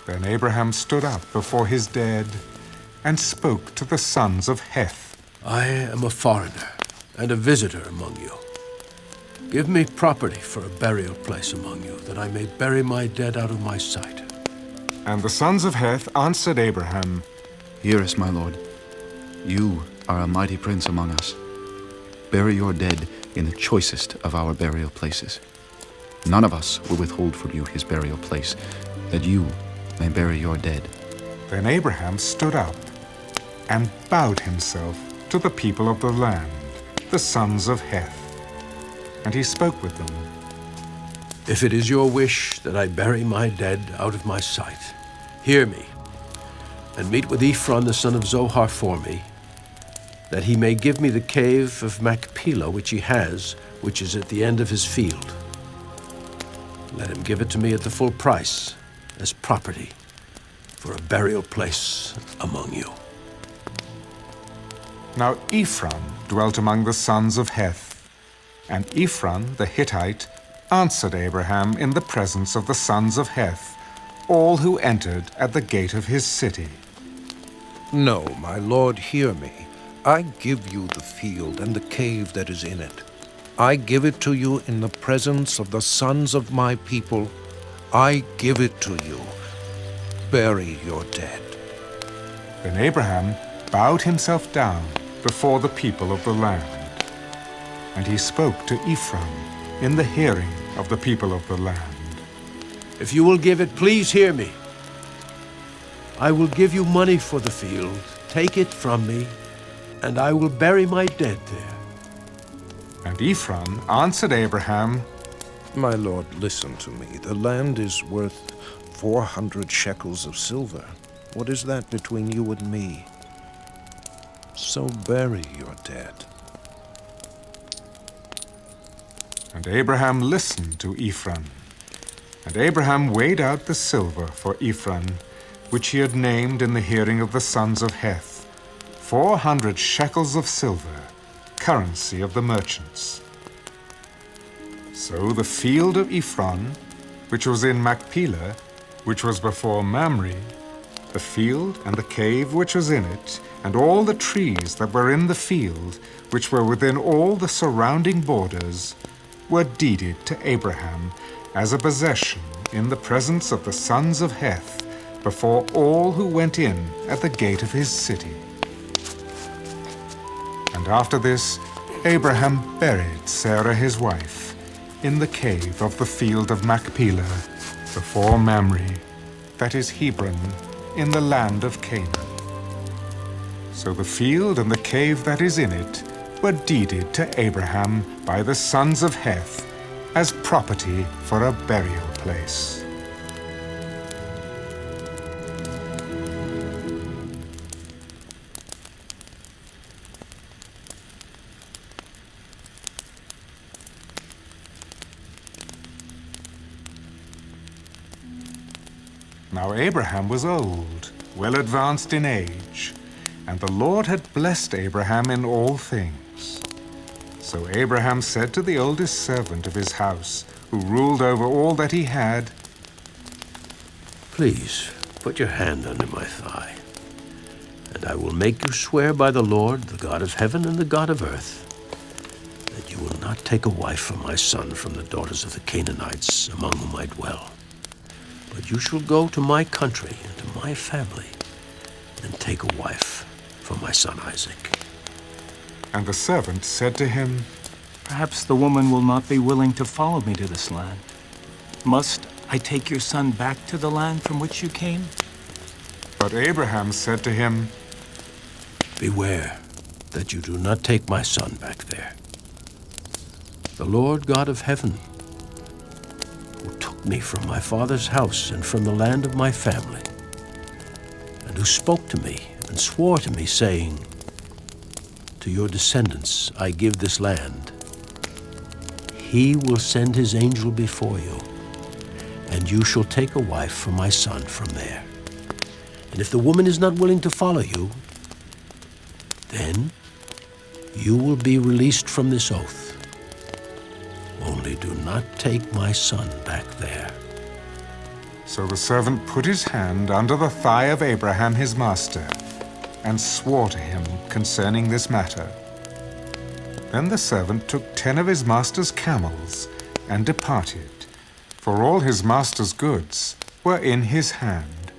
Then Abraham stood up before his dead and spoke to the sons of Heth. I am a foreigner and a visitor among you. Give me property for a burial place among you, that I may bury my dead out of my sight. And the sons of Heth answered Abraham, Hear us, my lord. You are a mighty prince among us. Bury your dead in the choicest of our burial places. None of us will withhold from you his burial place, that you may bury your dead. Then Abraham stood up and bowed himself to the people of the land, the sons of Heth. And he spoke with them. If it is your wish that I bury my dead out of my sight, hear me, and meet with Ephron the son of Zohar for me, that he may give me the cave of Machpelah which he has, which is at the end of his field. Let him give it to me at the full price, as property for a burial place among you. Now Ephron dwelt among the sons of Heth, and Ephron the Hittite answered Abraham in the presence of the sons of Heth, all who entered at the gate of his city. No, my lord, hear me. I give you the field and the cave that is in it. I give it to you in the presence of the sons of my people. I give it to you. Bury your dead. Then Abraham bowed himself down before the people of the land. And he spoke to Ephron in the hearing of the people of the land. If you will give it, please hear me. I will give you money for the field. Take it from me, and I will bury my dead there. And Ephron answered Abraham, My lord, listen to me. The land is worth 400 shekels of silver. What is that between you and me? So bury your dead. And Abraham listened to Ephron. And Abraham weighed out the silver for Ephron, which he had named in the hearing of the sons of Heth, 400 shekels of silver, currency of the merchants. So the field of Ephron, which was in Machpelah, which was before Mamre, the field and the cave which was in it, and all the trees that were in the field, which were within all the surrounding borders, were deeded to Abraham as a possession in the presence of the sons of Heth, before all who went in at the gate of his city. And after this, Abraham buried Sarah his wife in the cave of the field of Machpelah, before Mamre, that is Hebron, in the land of Canaan. So the field and the cave that is in it were deeded to Abraham by the sons of Heth as property for a burial place. Now Abraham was old, well advanced in age, and the Lord had blessed Abraham in all things. So Abraham said to the oldest servant of his house, who ruled over all that he had, Please, put your hand under my thigh, and I will make you swear by the Lord, the God of heaven and the God of earth, that you will not take a wife for my son from the daughters of the Canaanites among whom I dwell. But you shall go to my country and to my family and take a wife for my son Isaac. And the servant said to him, Perhaps the woman will not be willing to follow me to this land. Must I take your son back to the land from which you came? But Abraham said to him, Beware that you do not take my son back there. The Lord God of heaven, who took me from my father's house and from the land of my family, and who spoke to me and swore to me, saying, To your descendants I give this land. He will send his angel before you, and you shall take a wife for my son from there. And if the woman is not willing to follow you, then you will be released from this oath. Only do not take my son back there. So the servant put his hand under the thigh of Abraham his master, and swore to him concerning this matter. Then the servant took 10 of his master's camels and departed, for all his master's goods were in his hand.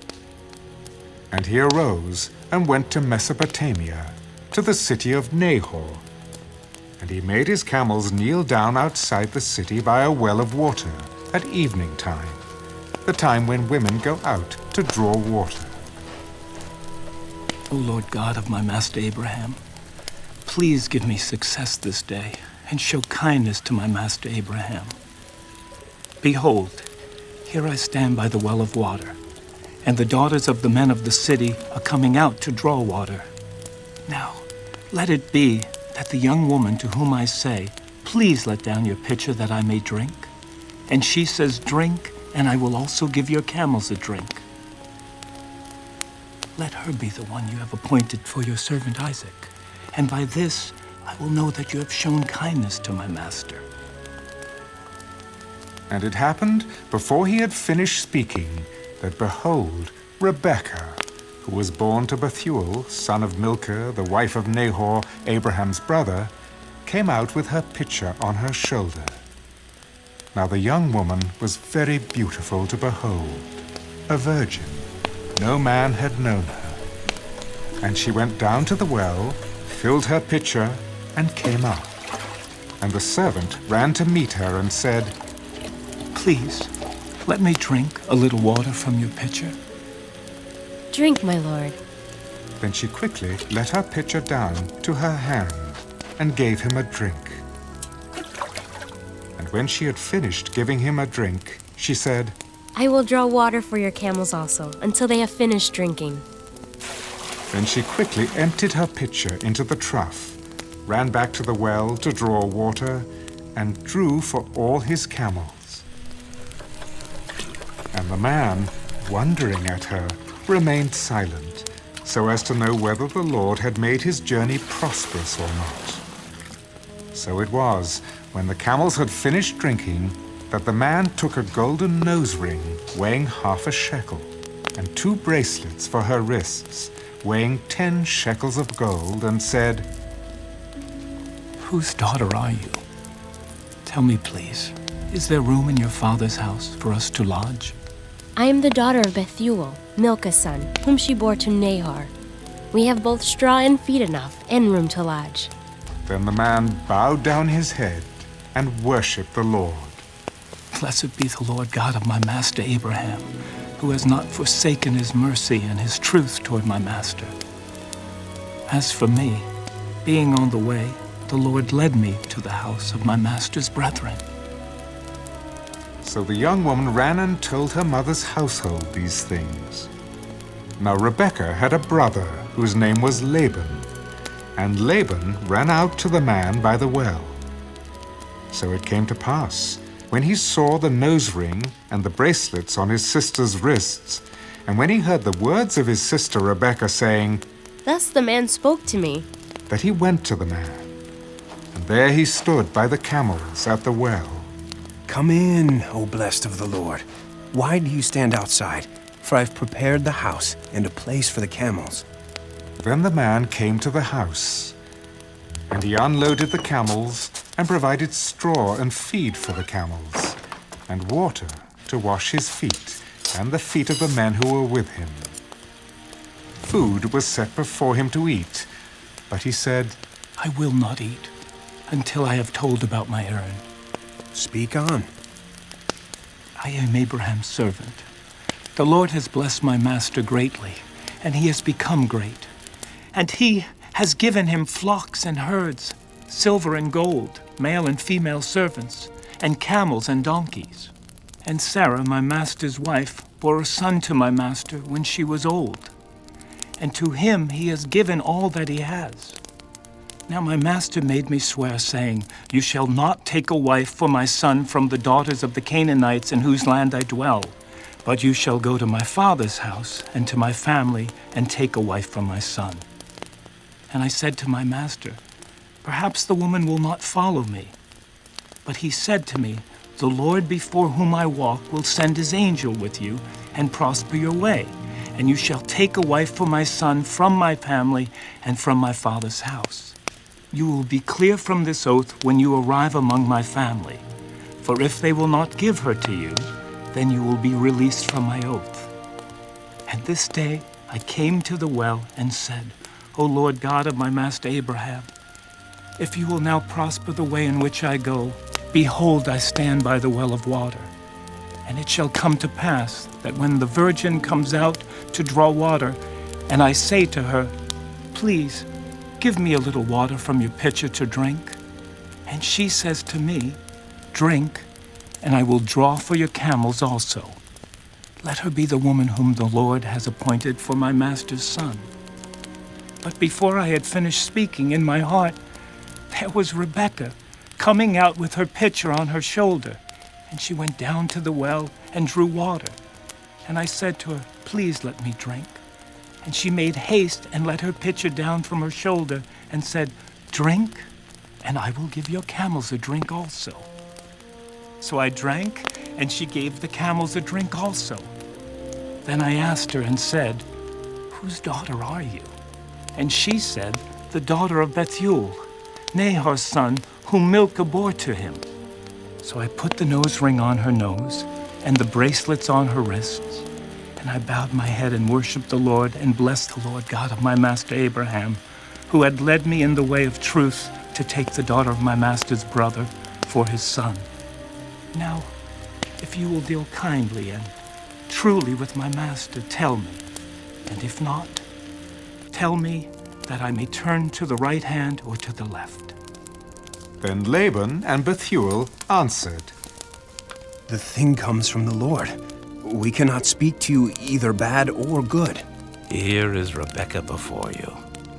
And he arose and went to Mesopotamia, to the city of Nahor. And he made his camels kneel down outside the city by a well of water at evening time, the time when women go out to draw water. O Lord God of my master Abraham, please give me success this day and show kindness to my master Abraham. Behold, here I stand by the well of water, and the daughters of the men of the city are coming out to draw water. Now, let it be that the young woman to whom I say, Please let down your pitcher that I may drink, and she says, Drink, and I will also give your camels a drink. Let her be the one you have appointed for your servant Isaac, and by this I will know that you have shown kindness to my master. And it happened, before he had finished speaking, that behold, Rebekah, who was born to Bethuel, son of Milcah, the wife of Nahor, Abraham's brother, came out with her pitcher on her shoulder. Now the young woman was very beautiful to behold, a virgin. No man had known her. And she went down to the well, filled her pitcher, and came up. And the servant ran to meet her and said, Please, let me drink a little water from your pitcher. Drink, my lord. Then she quickly let her pitcher down to her hand and gave him a drink. And when she had finished giving him a drink, she said, I will draw water for your camels also, until they have finished drinking. Then she quickly emptied her pitcher into the trough, ran back to the well to draw water, and drew for all his camels. And the man, wondering at her, remained silent, so as to know whether the Lord had made his journey prosperous or not. So it was, when the camels had finished drinking, that the man took a golden nose ring weighing 1/2 shekel, and 2 bracelets for her wrists, weighing 10 shekels of gold, and said, Whose daughter are you? Tell me, please, is there room in your father's house for us to lodge? I am the daughter of Bethuel, Milcah's son, whom she bore to Nahor. We have both straw and feed enough, and room to lodge. Then the man bowed down his head and worshipped the Lord. Blessed be the Lord God of my master Abraham, who has not forsaken his mercy and his truth toward my master. As for me, being on the way, the Lord led me to the house of my master's brethren. So the young woman ran and told her mother's household these things. Now Rebekah had a brother whose name was Laban, and Laban ran out to the man by the well. So it came to pass, when he saw the nose ring and the bracelets on his sister's wrists, and when he heard the words of his sister Rebekah saying, Thus the man spoke to me, that he went to the man. And there he stood by the camels at the well. Come in, O blessed of the Lord. Why do you stand outside? For I've prepared the house and a place for the camels. Then the man came to the house, and he unloaded the camels and provided straw and feed for the camels, and water to wash his feet and the feet of the men who were with him. Food was set before him to eat, but he said, I will not eat until I have told about my errand. Speak on. I am Abraham's servant. The Lord has blessed my master greatly, and he has become great. And he has given him flocks and herds, silver and gold, male and female servants, and camels and donkeys. And Sarah, my master's wife, bore a son to my master when she was old. And to him he has given all that he has. Now my master made me swear, saying, You shall not take a wife for my son from the daughters of the Canaanites in whose land I dwell, but you shall go to my father's house and to my family and take a wife for my son. And I said to my master, Perhaps the woman will not follow me. But he said to me, The Lord before whom I walk will send his angel with you and prosper your way, and you shall take a wife for my son from my family and from my father's house. You will be clear from this oath when you arrive among my family. For if they will not give her to you, then you will be released from my oath. And this day I came to the well and said, O Lord God of my master Abraham, if you will now prosper the way in which I go, behold, I stand by the well of water. And it shall come to pass that when the virgin comes out to draw water, and I say to her, Please, give me a little water from your pitcher to drink. And she says to me, Drink, and I will draw for your camels also. Let her be the woman whom the Lord has appointed for my master's son. But before I had finished speaking in my heart, there was Rebekah coming out with her pitcher on her shoulder, and she went down to the well and drew water. And I said to her, Please let me drink. And she made haste and let her pitcher down from her shoulder and said, Drink, and I will give your camels a drink also. So I drank, and she gave the camels a drink also. Then I asked her and said, Whose daughter are you? And she said, The daughter of Bethuel, Nahor's son, whom Milcah bore to him. So I put the nose ring on her nose and the bracelets on her wrists, and I bowed my head and worshipped the Lord and blessed the Lord God of my master Abraham, who had led me in the way of truth to take the daughter of my master's brother for his son. Now, if you will deal kindly and truly with my master, tell me, and if not, tell me that I may turn to the right hand or to the left. Then Laban and Bethuel answered, The thing comes from the Lord. We cannot speak to you either bad or good. Here is Rebekah before you.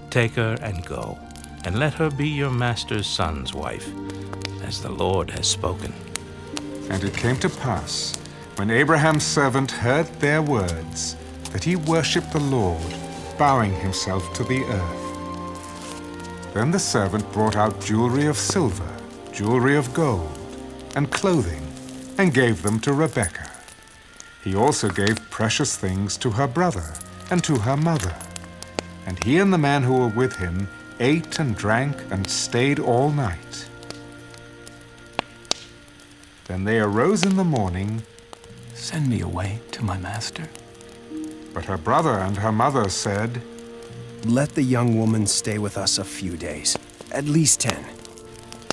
Take her and go, and let her be your master's son's wife, as the Lord has spoken. And it came to pass, when Abraham's servant heard their words, that he worshipped the Lord, bowing himself to the earth. Then the servant brought out jewelry of silver, jewelry of gold, and clothing, and gave them to Rebekah. He also gave precious things to her brother and to her mother. And he and the man who were with him ate and drank and stayed all night. Then they arose in the morning. Send me away to my master. But her brother and her mother said, Let the young woman stay with us a few days, at least 10.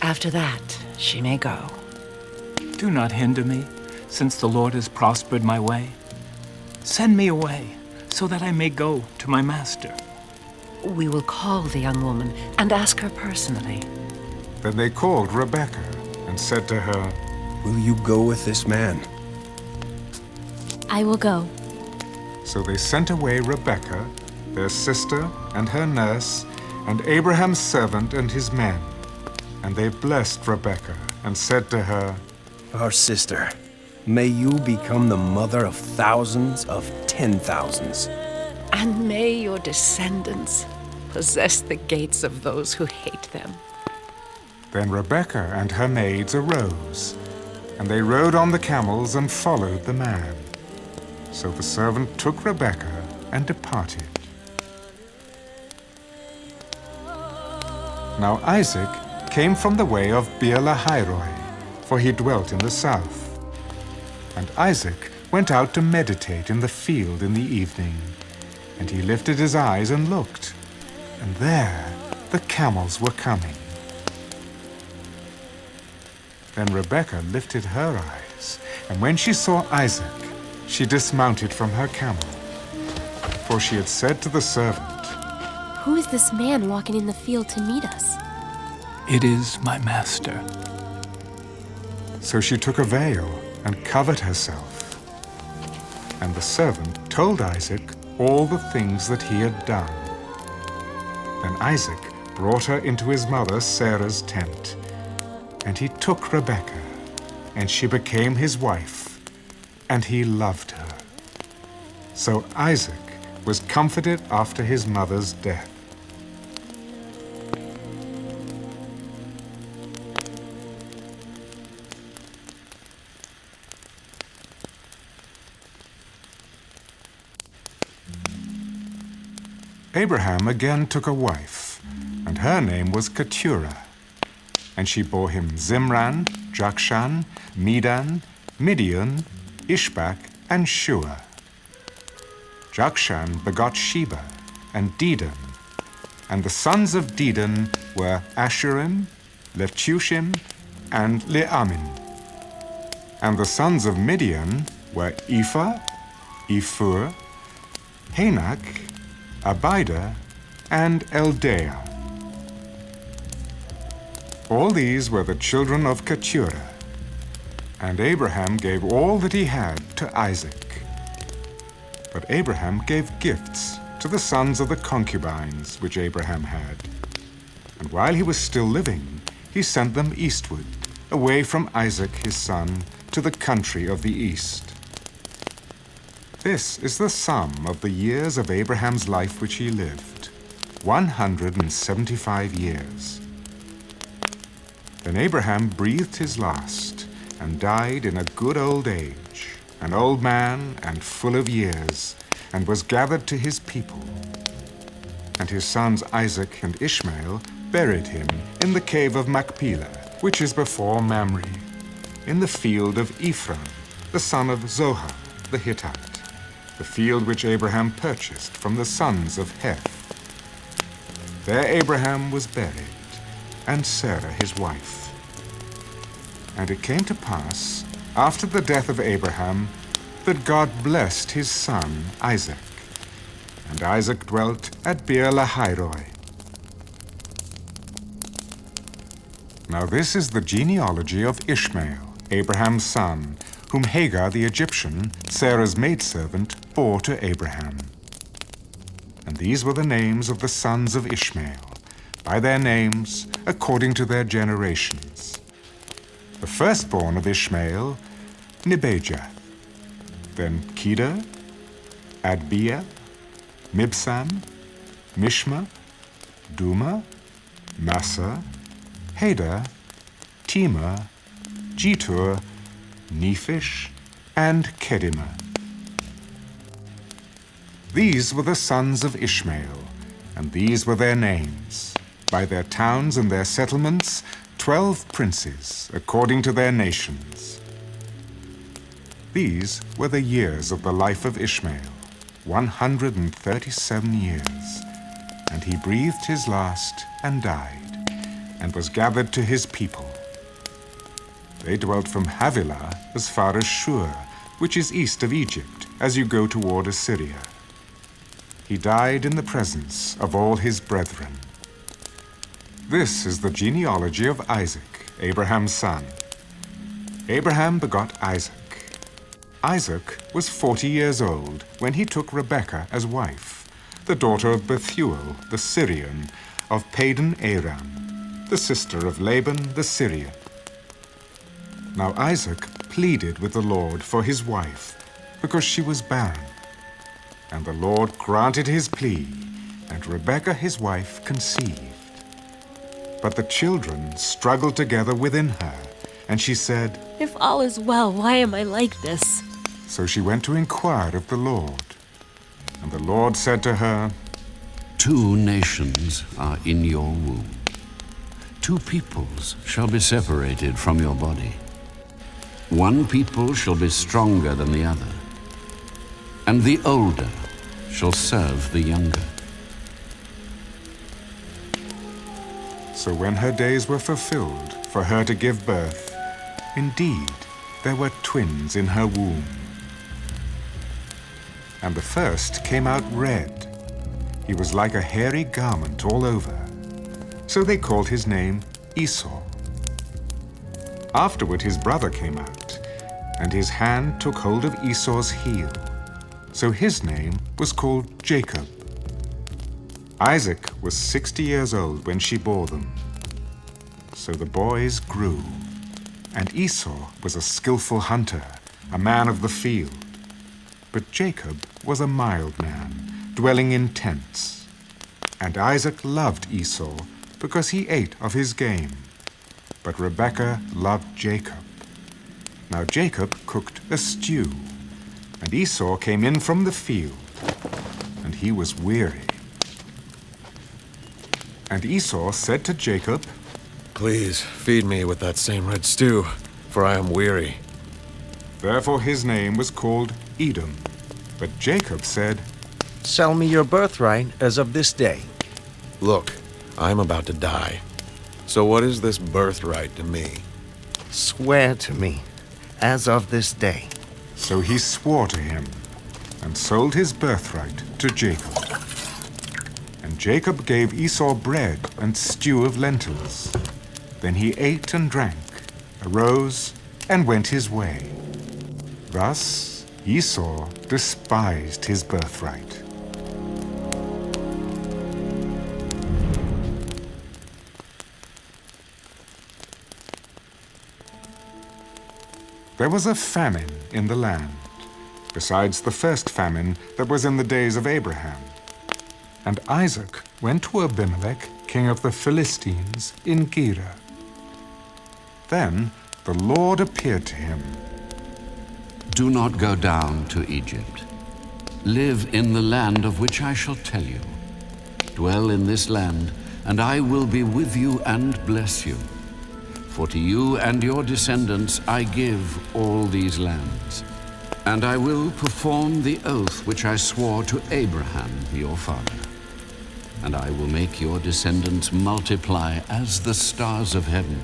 After that, she may go. Do not hinder me, since the Lord has prospered my way. Send me away, so that I may go to my master. We will call the young woman and ask her personally. Then they called Rebekah and said to her, "Will you go with this man?" I will go. So they sent away Rebekah, their sister, and her nurse, and Abraham's servant and his men. And they blessed Rebekah and said to her, "Our sister, may you become the mother of thousands of 10,000s. And may your descendants possess the gates of those who hate them." Then Rebekah and her maids arose, and they rode on the camels and followed the man. So the servant took Rebekah and departed. Now Isaac came from the way of Beer-lahai-roi, for he dwelt in the south. And Isaac went out to meditate in the field in the evening. And he lifted his eyes and looked, and there the camels were coming. Then Rebekah lifted her eyes, and when she saw Isaac, she dismounted from her camel. For she had said to the servant, Who is this man walking in the field to meet us? It is my master. So she took a veil and covered herself. And the servant told Isaac all the things that he had done. Then Isaac brought her into his mother Sarah's tent, and he took Rebekah, and she became his wife, and he loved her. So Isaac was comforted after his mother's death. Abraham again took a wife, and her name was Keturah. And she bore him Zimran, Jokshan, Medan, Midian, Ishbak, and Shua. Jokshan begot Sheba and Dedan, and the sons of Dedan were Asherim, Letushim, and Leamin. And the sons of Midian were Ephah, Ephur, Hanak, Abida, and Eldaah. All these were the children of Keturah. And Abraham gave all that he had to Isaac. But Abraham gave gifts to the sons of the concubines which Abraham had. And while he was still living, he sent them eastward, away from Isaac his son, to the country of the east. This is the sum of the years of Abraham's life which he lived, 175 years. Then Abraham breathed his last, and died in a good old age, an old man and full of years, and was gathered to his people. And his sons Isaac and Ishmael buried him in the cave of Machpelah, which is before Mamre, in the field of Ephron, the son of Zohar the Hittite, the field which Abraham purchased from the sons of Heth. There Abraham was buried, and Sarah his wife. And it came to pass, after the death of Abraham, that God blessed his son Isaac. And Isaac dwelt at Beer-lahai-roi. Now this is the genealogy of Ishmael, Abraham's son, whom Hagar the Egyptian, Sarah's maidservant, bore to Abraham. And these were the names of the sons of Ishmael, by their names, according to their generations. The firstborn of Ishmael, Nebajoth, then Kedar, Adbeel, Mibsam, Mishma, Duma, Massa, Hadar, Tema, Jetur, Nephish, and Kedemah. These were the sons of Ishmael, and these were their names, by their towns and their settlements, 12 princes, according to their nations. These were the years of the life of Ishmael, 137 years, and he breathed his last and died, and was gathered to his people. They dwelt from Havilah as far as Shur, which is east of Egypt, as you go toward Assyria. He died in the presence of all his brethren. This is the genealogy of Isaac, Abraham's son. Abraham begot Isaac. Isaac was 40 years old when he took Rebekah as wife, the daughter of Bethuel the Syrian of Padan Aram, the sister of Laban the Syrian. Now Isaac pleaded with the Lord for his wife, because she was barren. And the Lord granted his plea, and Rebekah his wife conceived. But the children struggled together within her, and she said, If all is well, why am I like this? So she went to inquire of the Lord. And the Lord said to her, 2 nations are in your womb. 2 peoples shall be separated from your body. 1 people shall be stronger than the other, and the older shall serve the younger. So when her days were fulfilled for her to give birth, indeed there were twins in her womb. And the first came out red. He was like a hairy garment all over. So they called his name Esau. Afterward his brother came out, and his hand took hold of Esau's heel. So his name was called Jacob. Isaac was 60 years old when she bore them. So the boys grew, and Esau was a skillful hunter, a man of the field. But Jacob was a mild man, dwelling in tents. And Isaac loved Esau because he ate of his game. But Rebekah loved Jacob. Now Jacob cooked a stew, and Esau came in from the field, and he was weary. And Esau said to Jacob, Please feed me with that same red stew, for I am weary. Therefore his name was called Edom. But Jacob said, Sell me your birthright as of this day. Look, I am about to die. So what is this birthright to me? Swear to me, as of this day. So he swore to him, and sold his birthright to Jacob. And Jacob gave Esau bread and stew of lentils. Then he ate and drank, arose, and went his way. Thus Esau despised his birthright. There was a famine in the land, besides the first famine that was in the days of Abraham. And Isaac went to Abimelech, king of the Philistines, in Gerar. Then the Lord appeared to him. Do not go down to Egypt. Live in the land of which I shall tell you. Dwell in this land, and I will be with you and bless you. For to you and your descendants I give all these lands. And I will perform the oath which I swore to Abraham your father. And I will make your descendants multiply as the stars of heaven.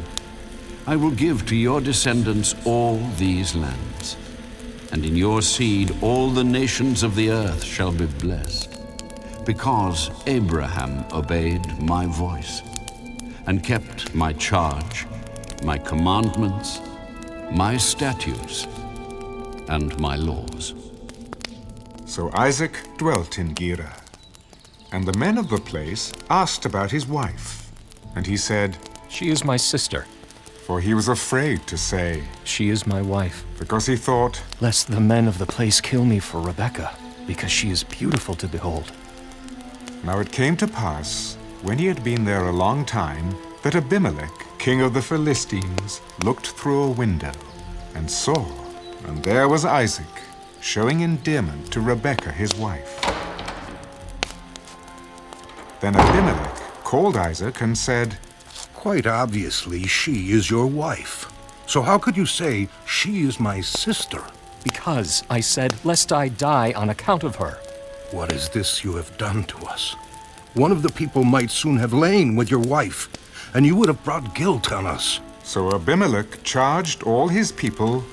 I will give to your descendants all these lands. And in your seed all the nations of the earth shall be blessed, because Abraham obeyed my voice, and kept my charge, my commandments, my statutes, and my laws. So Isaac dwelt in Gerar. And the men of the place asked about his wife. And he said, She is my sister. For he was afraid to say, She is my wife. Because he thought, Lest the men of the place kill me for Rebekah, because she is beautiful to behold. Now it came to pass, when he had been there a long time, that Abimelech, king of the Philistines, looked through a window, and saw, and there was Isaac, showing endearment to Rebekah his wife. Then Abimelech called Isaac and said, Quite obviously she is your wife. So how could you say, she is my sister? Because I said, lest I die on account of her. What is this you have done to us? One of the people might soon have lain with your wife, and you would have brought guilt on us. So Abimelech charged all his people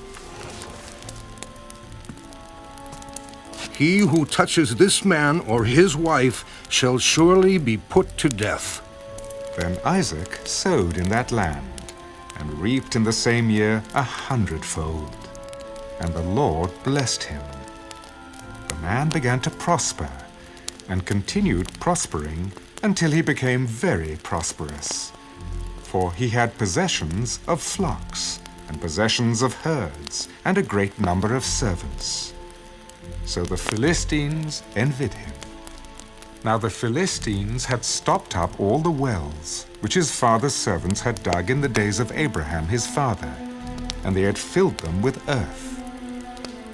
He who touches this man or his wife shall surely be put to death." Then Isaac sowed in that land, and reaped in the same year 100-fold. And the Lord blessed him. The man began to prosper, and continued prospering until he became very prosperous. For he had possessions of flocks, and possessions of herds, and a great number of servants. So the Philistines envied him. Now the Philistines had stopped up all the wells which his father's servants had dug in the days of Abraham his father, and they had filled them with earth.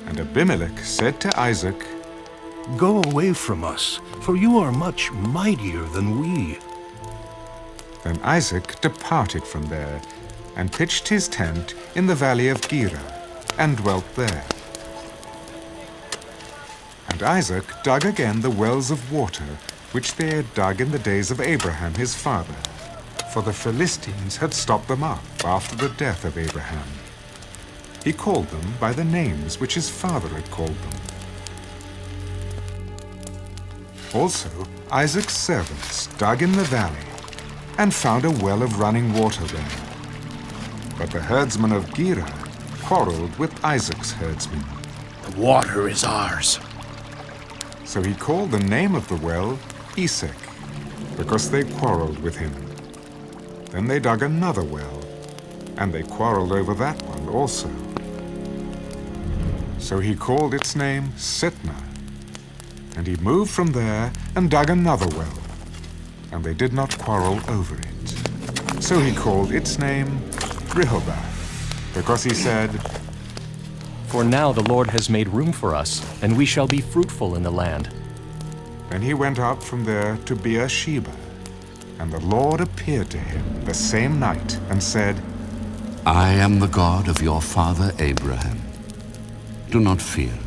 And Abimelech said to Isaac, "Go away from us, for you are much mightier than we." Then Isaac departed from there, and pitched his tent in the valley of Gerar, and dwelt there. And Isaac dug again the wells of water which they had dug in the days of Abraham his father, for the Philistines had stopped them up after the death of Abraham. He called them by the names which his father had called them. Also Isaac's servants dug in the valley, and found a well of running water there. But the herdsmen of Gerar quarreled with Isaac's herdsmen. "The water is ours." So he called the name of the well Esek, because they quarreled with him. Then they dug another well, and they quarreled over that one also. So he called its name Sitnah. And he moved from there and dug another well, and they did not quarrel over it. So he called its name Rehoboth, because he said, "For now the Lord has made room for us, and we shall be fruitful in the land." Then he went up from there to Beersheba, and the Lord appeared to him the same night and said, I am the God of your father Abraham. Do not fear,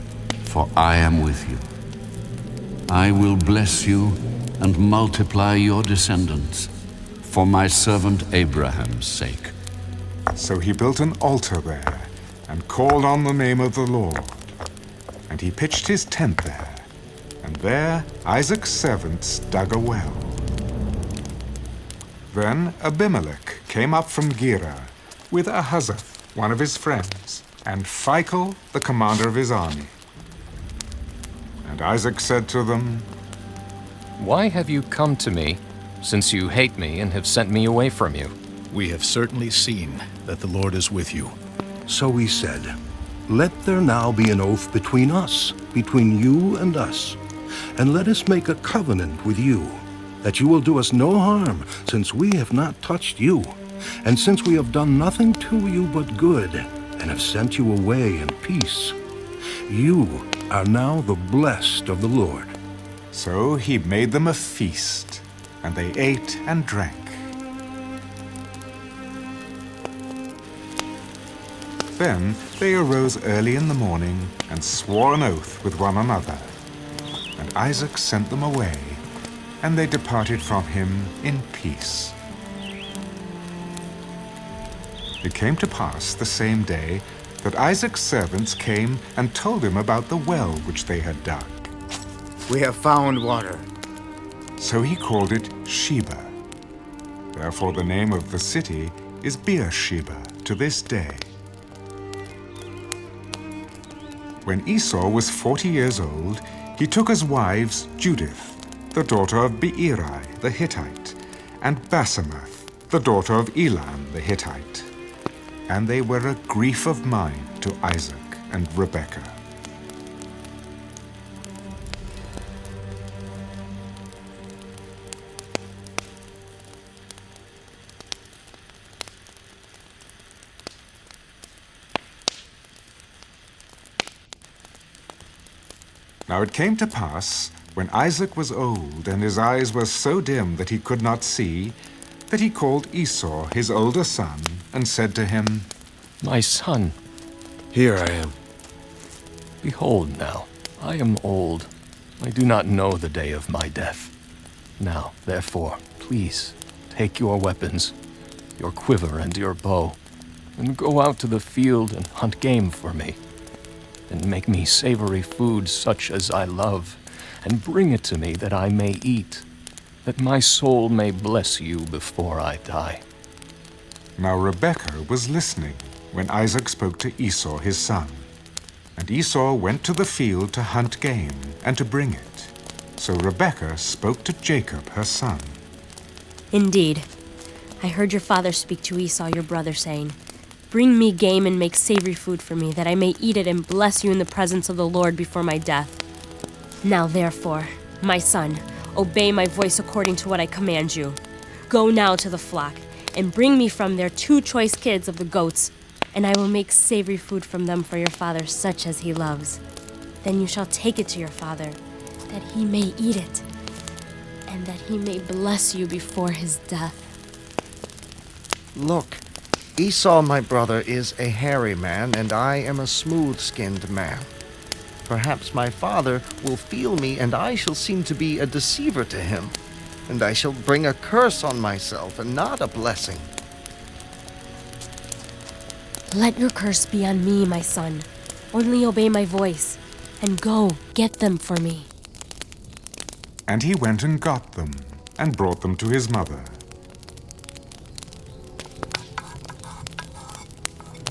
for I am with you. I will bless you and multiply your descendants for my servant Abraham's sake. So he built an altar there and called on the name of the Lord. And he pitched his tent there, and there Isaac's servants dug a well. Then Abimelech came up from Gerar with Ahuzzath, one of his friends, and Phicol, the commander of his army. And Isaac said to them, "Why have you come to me, since you hate me and have sent me away from you?" "We have certainly seen that the Lord is with you." So we said, "Let there now be an oath between us, between you and us, and let us make a covenant with you, that you will do us no harm, since we have not touched you, and since we have done nothing to you but good, and have sent you away in peace. You are now the blessed of the Lord." So he made them a feast, and they ate and drank. Then they arose early in the morning and swore an oath with one another. And Isaac sent them away, and they departed from him in peace. It came to pass the same day that Isaac's servants came and told him about the well which they had dug. "We have found water." So he called it Sheba. Therefore the name of the city is Beersheba to this day. When Esau was 40 years old, he took as wives Judith, the daughter of Beeri the Hittite, and Basemath, the daughter of Elam the Hittite. And they were a grief of mind to Isaac and Rebekah. Now it came to pass, when Isaac was old, and his eyes were so dim that he could not see, that he called Esau his older son, and said to him, "My son." "Here I am." "Behold now, I am old. I do not know the day of my death. Now, therefore, please, take your weapons, your quiver and your bow, and go out to the field and hunt game for me. and make me savory food such as I love, and bring it to me that I may eat, that my soul may bless you before I die." Now Rebekah was listening when Isaac spoke to Esau his son. And Esau went to the field to hunt game and to bring it. So Rebekah spoke to Jacob her son. Indeed, I heard your father speak to Esau your brother, saying, "Bring me game and make savory food for me, that I may eat it and bless you in the presence of the Lord before my death. Now therefore, my son, obey my voice according to what I command you. Go now to the flock, and bring me from there 2 choice kids of the goats, and I will make savory food from them for your father, such as he loves. Then you shall take it to your father, that he may eat it, and that he may bless you before his death." Look, Esau, my brother, is a hairy man, and I am a smooth-skinned man. Perhaps my father will feel me, and I shall seem to be a deceiver to him, and I shall bring a curse on myself and not a blessing. Let your curse be on me, my son. Only obey my voice, and go, get them for me. And he went and got them, and brought them to his mother.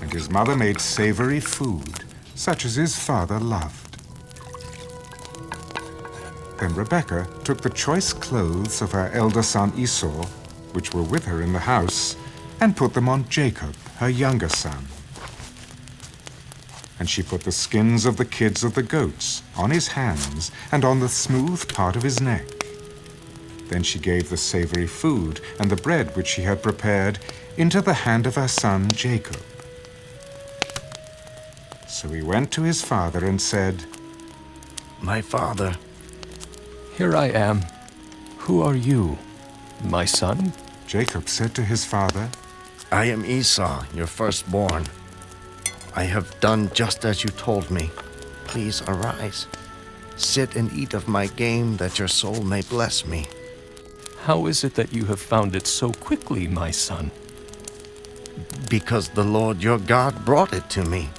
And his mother made savory food, such as his father loved. Then Rebekah took the choice clothes of her elder son Esau, which were with her in the house, and put them on Jacob, her younger son. And she put the skins of the kids of the goats on his hands and on the smooth part of his neck. Then she gave the savory food and the bread which she had prepared into the hand of her son Jacob. So he went to his father and said, "My father." "Here I am. Who are you, my son?" Jacob said to his father, "I am Esau, your firstborn. I have done just as you told me. Please arise. Sit and eat of my game, that your soul may bless me." "How is it that you have found it so quickly, my son?" "Because the Lord your God brought it to me."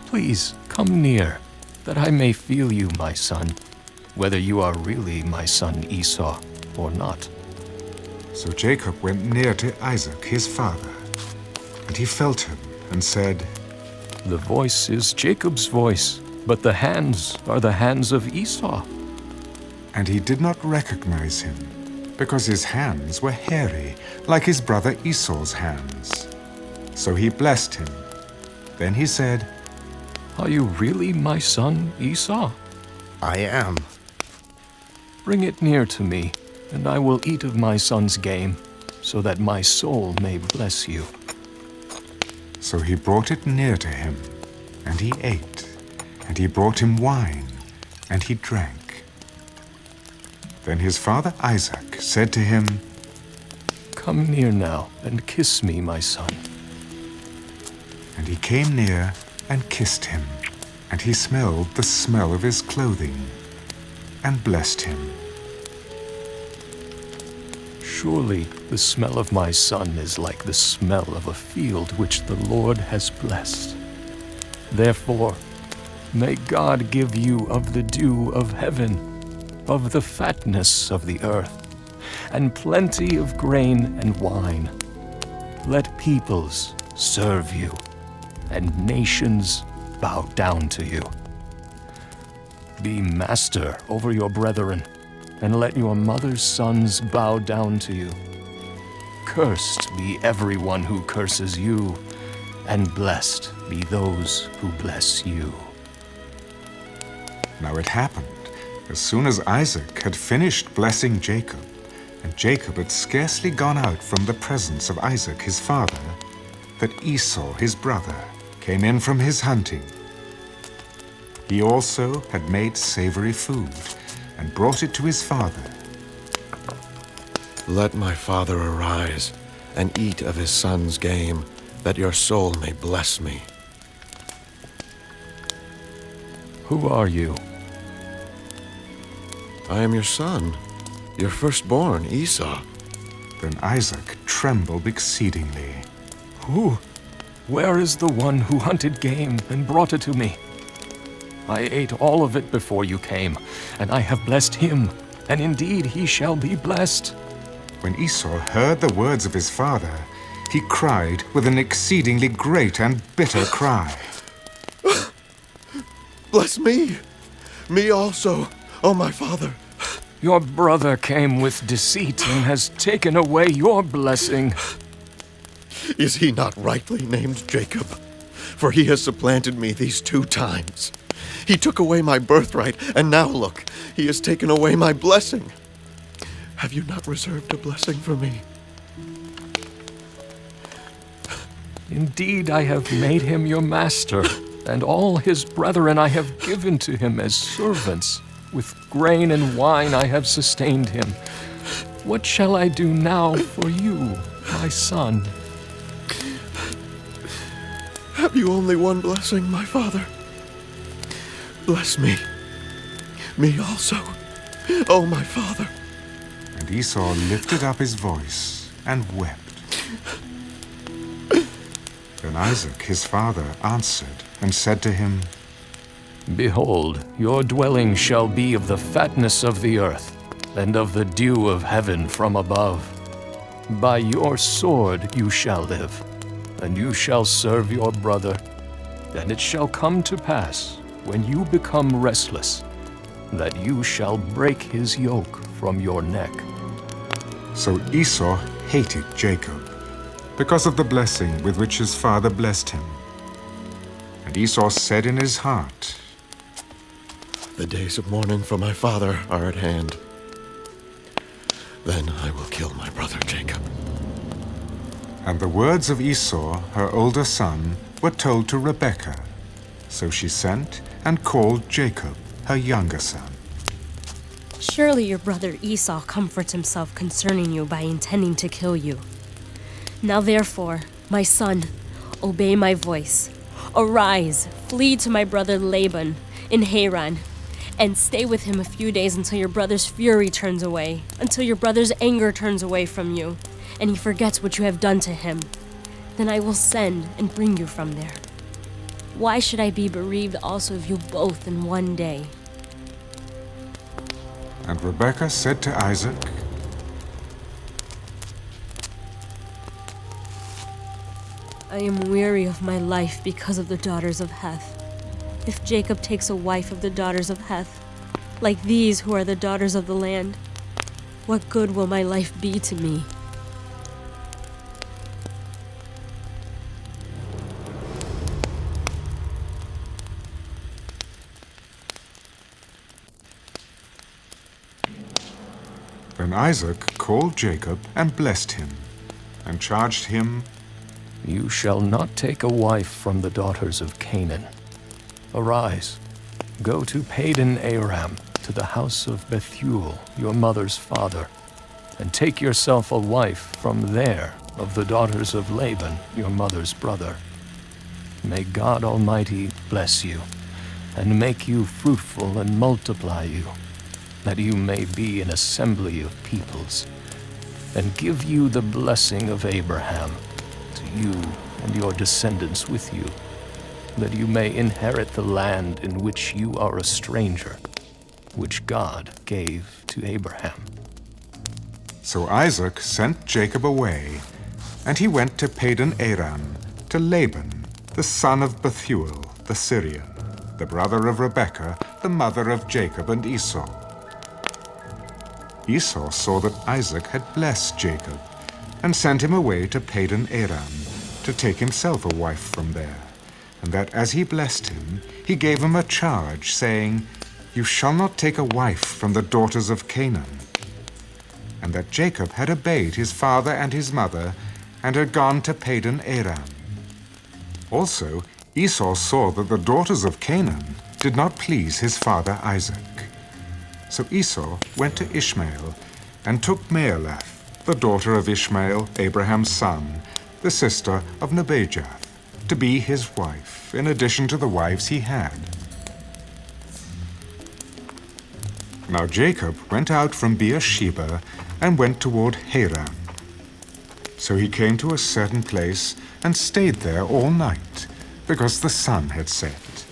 "Please come near, that I may feel you, my son, whether you are really my son Esau or not." So Jacob went near to Isaac his father, and he felt him and said, "The voice is Jacob's voice, but the hands are the hands of Esau." And he did not recognize him, because his hands were hairy, like his brother Esau's hands. So he blessed him. Then he said, "Are you really my son Esau?" "I am." "Bring it near to me, and I will eat of my son's game, so that my soul may bless you." So he brought it near to him, and he ate, and he brought him wine, and he drank. Then his father Isaac said to him, "Come near now, and kiss me, my son." And he came near and kissed him, and he smelled the smell of his clothing, and blessed him. "Surely the smell of my son is like the smell of a field which the Lord has blessed. Therefore, may God give you of the dew of heaven, of the fatness of the earth, and plenty of grain and wine. Let peoples serve you, and nations bow down to you. Be master over your brethren, and let your mother's sons bow down to you. Cursed be everyone who curses you, and blessed be those who bless you." Now it happened, as soon as Isaac had finished blessing Jacob, and Jacob had scarcely gone out from the presence of Isaac his father, that Esau his brother came in from his hunting. He also had made savory food, and brought it to his father. "Let my father arise, and eat of his son's game, that your soul may bless me." "Who are you?" "I am your son, your firstborn, Esau." Then Isaac trembled exceedingly. "Who? Where is the one who hunted game and brought it to me?" I ate all of it before you came, and I have blessed him, and indeed he shall be blessed. When Esau heard the words of his father, he cried with an exceedingly great and bitter cry. Bless me! Me also, O my father! Your brother came with deceit and has taken away your blessing. Is he not rightly named Jacob? For he has supplanted me these 2 times. He took away my birthright, and now look, he has taken away my blessing. Have you not reserved a blessing for me? Indeed, I have made him your master, and all his brethren I have given to him as servants. With grain and wine I have sustained him. What shall I do now for you, my son? Have you only one blessing, my father? Bless me. Me also, O my father. And Esau lifted up his voice and wept. Then Isaac, his father, answered and said to him, Behold, your dwelling shall be of the fatness of the earth, and of the dew of heaven from above. By your sword you shall live, and you shall serve your brother. And it shall come to pass, when you become restless, that you shall break his yoke from your neck. So Esau hated Jacob, because of the blessing with which his father blessed him. And Esau said in his heart, The days of mourning for my father are at hand. Then I will kill my brother Jacob. And the words of Esau, her older son, were told to Rebekah. So she sent and called Jacob, her younger son. Surely your brother Esau comforts himself concerning you by intending to kill you. Now therefore, my son, obey my voice. Arise, flee to my brother Laban in Haran, and stay with him a few days until your brother's fury turns away, until your brother's anger turns away from you, and he forgets what you have done to him. Then I will send and bring you from there. Why should I be bereaved also of you both in one day? And Rebekah said to Isaac, I am weary of my life because of the daughters of Heth. If Jacob takes a wife of the daughters of Heth, like these who are the daughters of the land, what good will my life be to me? Then Isaac called Jacob and blessed him, and charged him, You shall not take a wife from the daughters of Canaan. Arise, go to Padan Aram, to the house of Bethuel, your mother's father, and take yourself a wife from there of the daughters of Laban, your mother's brother. May God Almighty bless you, and make you fruitful and multiply you, that you may be an assembly of peoples, and give you the blessing of Abraham, to you and your descendants with you, that you may inherit the land in which you are a stranger, which God gave to Abraham. So Isaac sent Jacob away, and he went to Padan Aram, to Laban, the son of Bethuel, the Syrian, the brother of Rebekah, the mother of Jacob and Esau. Esau saw that Isaac had blessed Jacob, and sent him away to Padan Aram, to take himself a wife from there, and that as he blessed him, he gave him a charge, saying, You shall not take a wife from the daughters of Canaan. And that Jacob had obeyed his father and his mother, and had gone to Padan Aram. Also Esau saw that the daughters of Canaan did not please his father Isaac. So Esau went to Ishmael, and took Mahalath, the daughter of Ishmael, Abraham's son, the sister of Nebajoth, to be his wife, in addition to the wives he had. Now Jacob went out from Beersheba, and went toward Haran. So he came to a certain place, and stayed there all night, because the sun had set.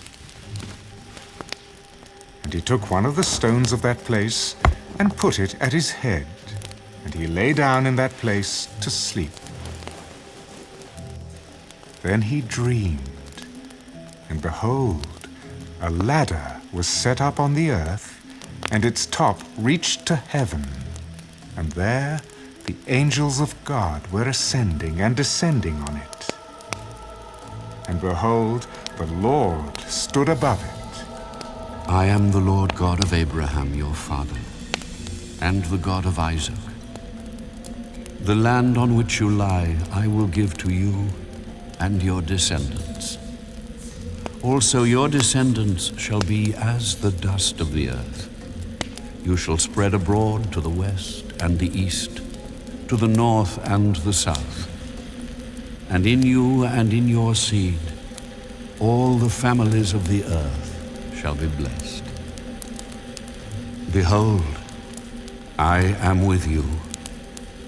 he took one of the stones of that place and put it at his head, and he lay down in that place to sleep. Then he dreamed, and behold, a ladder was set up on the earth, and its top reached to heaven, and there the angels of God were ascending and descending on it. And behold, the Lord stood above it. I am the Lord God of Abraham, your father, and the God of Isaac. The land on which you lie I will give to you and your descendants. Also your descendants shall be as the dust of the earth. You shall spread abroad to the west and the east, to the north and the south. And in you and in your seed all the families of the earth shall be blessed. Behold, I am with you,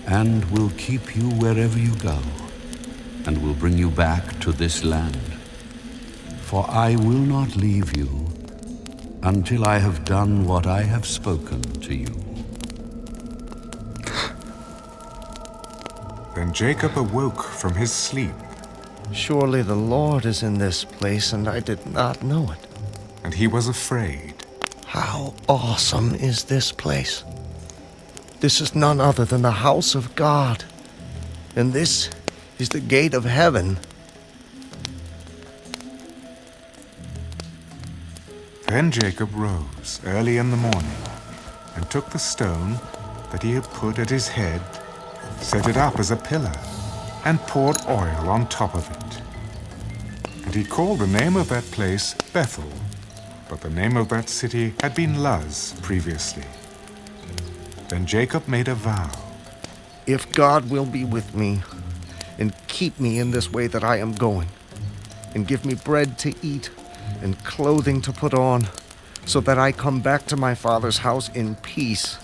and will keep you wherever you go, and will bring you back to this land. For I will not leave you until I have done what I have spoken to you. Then Jacob awoke from his sleep. Surely the Lord is in this place, and I did not know it. And he was afraid. How awesome is this place! This is none other than the house of God, and this is the gate of heaven. Then Jacob rose early in the morning, and took the stone that he had put at his head, set it up as a pillar, and poured oil on top of it. And he called the name of that place Bethel, but the name of that city had been Luz previously. Then Jacob made a vow. If God will be with me, and keep me in this way that I am going, and give me bread to eat, and clothing to put on, so that I come back to my father's house in peace,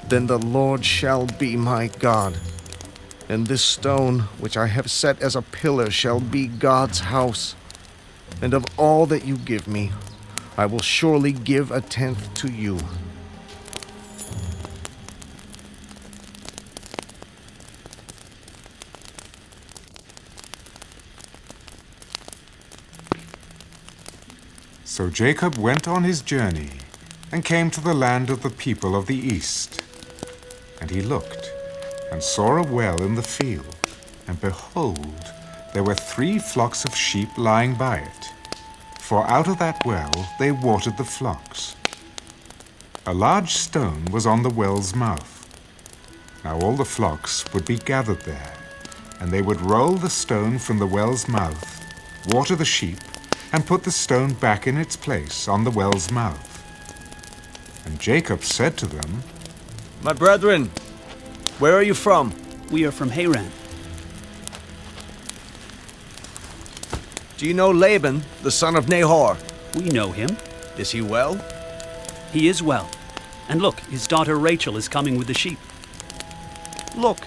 then the Lord shall be my God. And this stone which I have set as a pillar shall be God's house. And of all that you give me, I will surely give a tenth to you. So Jacob went on his journey, and came to the land of the people of the east. And he looked, and saw a well in the field, and behold, there were 3 flocks of sheep lying by it. For out of that well they watered the flocks. A large stone was on the well's mouth. Now all the flocks would be gathered there, and they would roll the stone from the well's mouth, water the sheep, and put the stone back in its place on the well's mouth. And Jacob said to them, My brethren, where are you from? We are from Haran. Do you know Laban, the son of Nahor? We know him. Is he well? He is well. And look, his daughter Rachel is coming with the sheep. Look,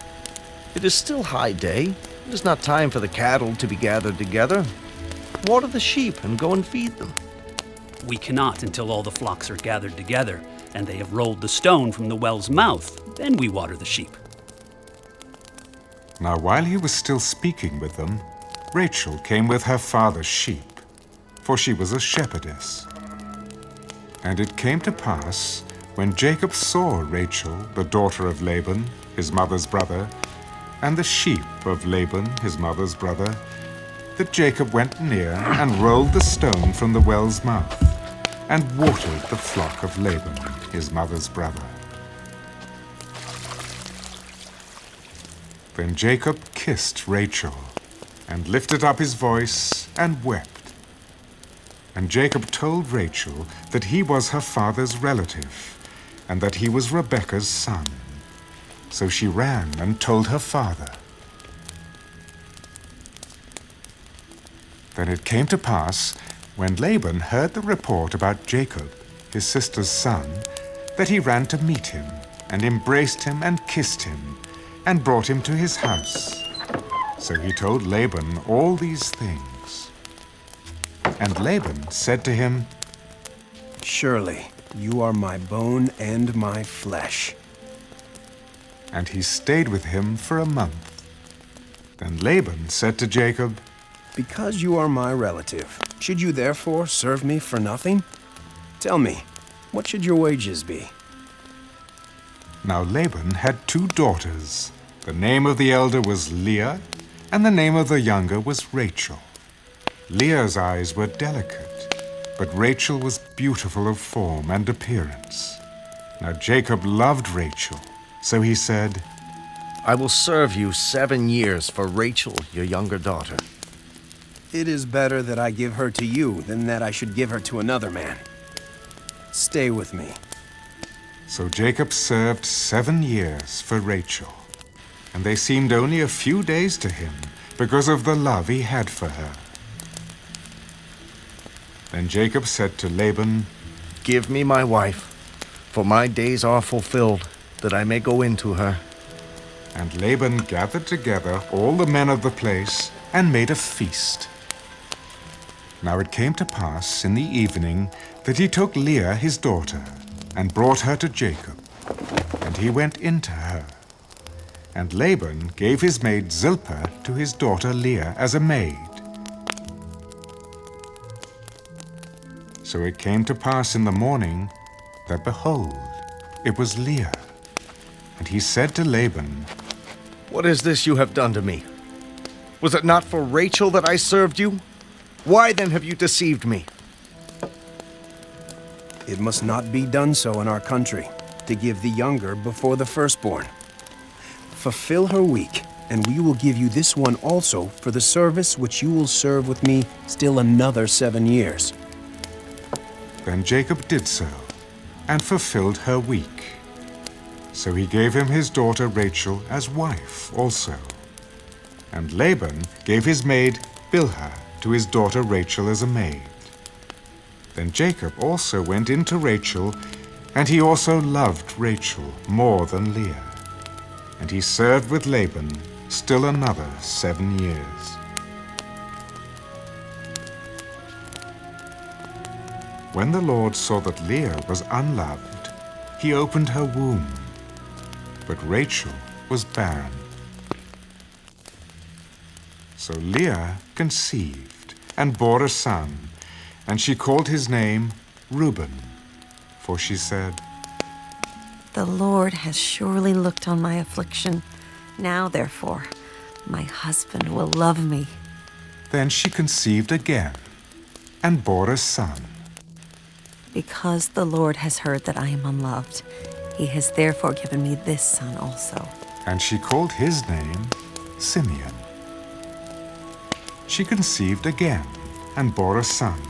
it is still high day. It is not time for the cattle to be gathered together. Water the sheep and go and feed them. We cannot until all the flocks are gathered together, and they have rolled the stone from the well's mouth. Then we water the sheep. Now while he was still speaking with them, Rachel came with her father's sheep, for she was a shepherdess. And it came to pass, when Jacob saw Rachel, the daughter of Laban, his mother's brother, and the sheep of Laban, his mother's brother, that Jacob went near and rolled the stone from the well's mouth, and watered the flock of Laban, his mother's brother. Then Jacob kissed Rachel, and lifted up his voice, and wept. And Jacob told Rachel that he was her father's relative, and that he was Rebekah's son. So she ran and told her father. Then it came to pass, when Laban heard the report about Jacob, his sister's son, that he ran to meet him, and embraced him and kissed him, and brought him to his house. So he told Laban all these things. And Laban said to him, Surely You are my bone and my flesh. And he stayed with him for a month. Then Laban said to Jacob, Because you are my relative, should you therefore serve me for nothing? Tell me, what should your wages be? Now Laban had 2 daughters. The name of the elder was Leah, and the name of the younger was Rachel. Leah's eyes were delicate, but Rachel was beautiful of form and appearance. Now Jacob loved Rachel, so he said, I will serve you 7 years for Rachel, your younger daughter. It is better that I give her to you than that I should give her to another man. Stay with me. So Jacob served 7 years for Rachel, and they seemed only a few days to him because of the love he had for her. Then Jacob said to Laban, Give me my wife, for my days are fulfilled, that I may go into her. And Laban gathered together all the men of the place and made a feast. Now it came to pass in the evening that he took Leah his daughter and brought her to Jacob, and he went into her. And Laban gave his maid Zilpah to his daughter Leah as a maid. So it came to pass in the morning that, behold, it was Leah. And he said to Laban, What is this you have done to me? Was it not for Rachel that I served you? Why then have you deceived me? It must not be done so in our country, to give the younger before the firstborn. Fulfill her week, and we will give you this one also for the service which you will serve with me still another 7 years. Then Jacob did so, and fulfilled her week. So he gave him his daughter Rachel as wife also. And Laban gave his maid Bilhah to his daughter Rachel as a maid. Then Jacob also went in to Rachel, and he also loved Rachel more than Leah. And he served with Laban still another 7 years. When the Lord saw that Leah was unloved, he opened her womb, but Rachel was barren. So Leah conceived and bore a son, and she called his name Reuben, for she said, The Lord has surely looked on my affliction. Now, therefore, my husband will love me. Then she conceived again and bore a son. Because the Lord has heard that I am unloved, he has therefore given me this son also. And she called his name Simeon. She conceived again and bore a son.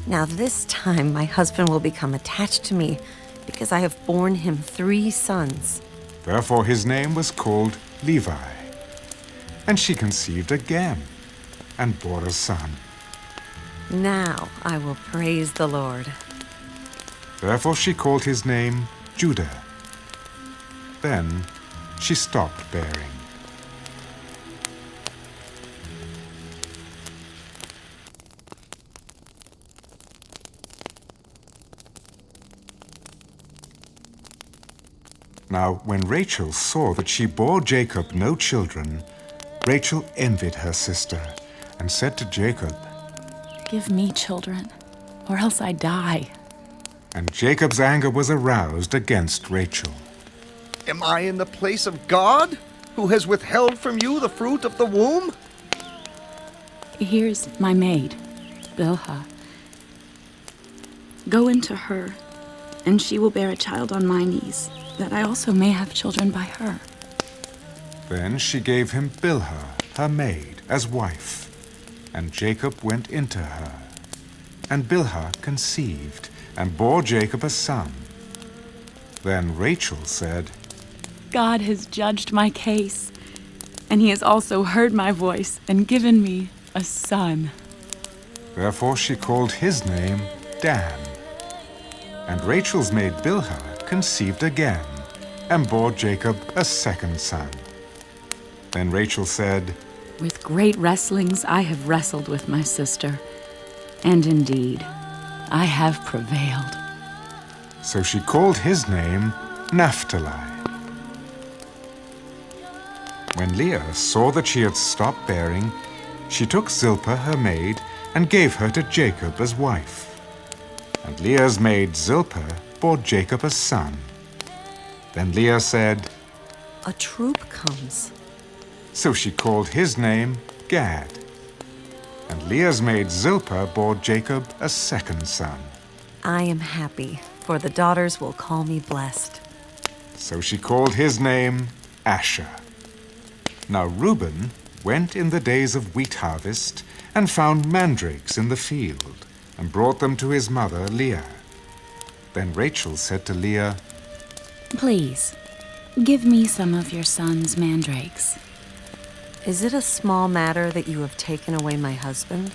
Now this time my husband will become attached to me, because I have borne him 3 sons. Therefore his name was called Levi. And she conceived again and bore a son. Now I will praise the Lord. Therefore she called his name Judah. Then she stopped bearing. Now, when Rachel saw that she bore Jacob no children, Rachel envied her sister and said to Jacob, Give me children, or else I die. And Jacob's anger was aroused against Rachel. Am I in the place of God, who has withheld from you the fruit of the womb? Here's my maid, Bilhah. Go into her, and she will bear a child on my knees, that I also may have children by her. Then she gave him Bilhah, her maid, as wife, and Jacob went into her. And Bilhah conceived, and bore Jacob a son. Then Rachel said, God has judged my case, and he has also heard my voice and given me a son. Therefore she called his name Dan. And Rachel's maid Bilhah conceived again, and bore Jacob a second son. Then Rachel said, With great wrestlings I have wrestled with my sister, and indeed I have prevailed. So she called his name Naphtali. When Leah saw that she had stopped bearing, she took Zilpah her maid and gave her to Jacob as wife. And Leah's maid Zilpah bore Jacob a son. Then Leah said, A troop comes. So she called his name Gad. And Leah's maid Zilpah bore Jacob a second son. I am happy, for the daughters will call me blessed. So she called his name Asher. Now Reuben went in the days of wheat harvest and found mandrakes in the field and brought them to his mother Leah. Then Rachel said to Leah, Please, give me some of your son's mandrakes. Is it a small matter that you have taken away my husband?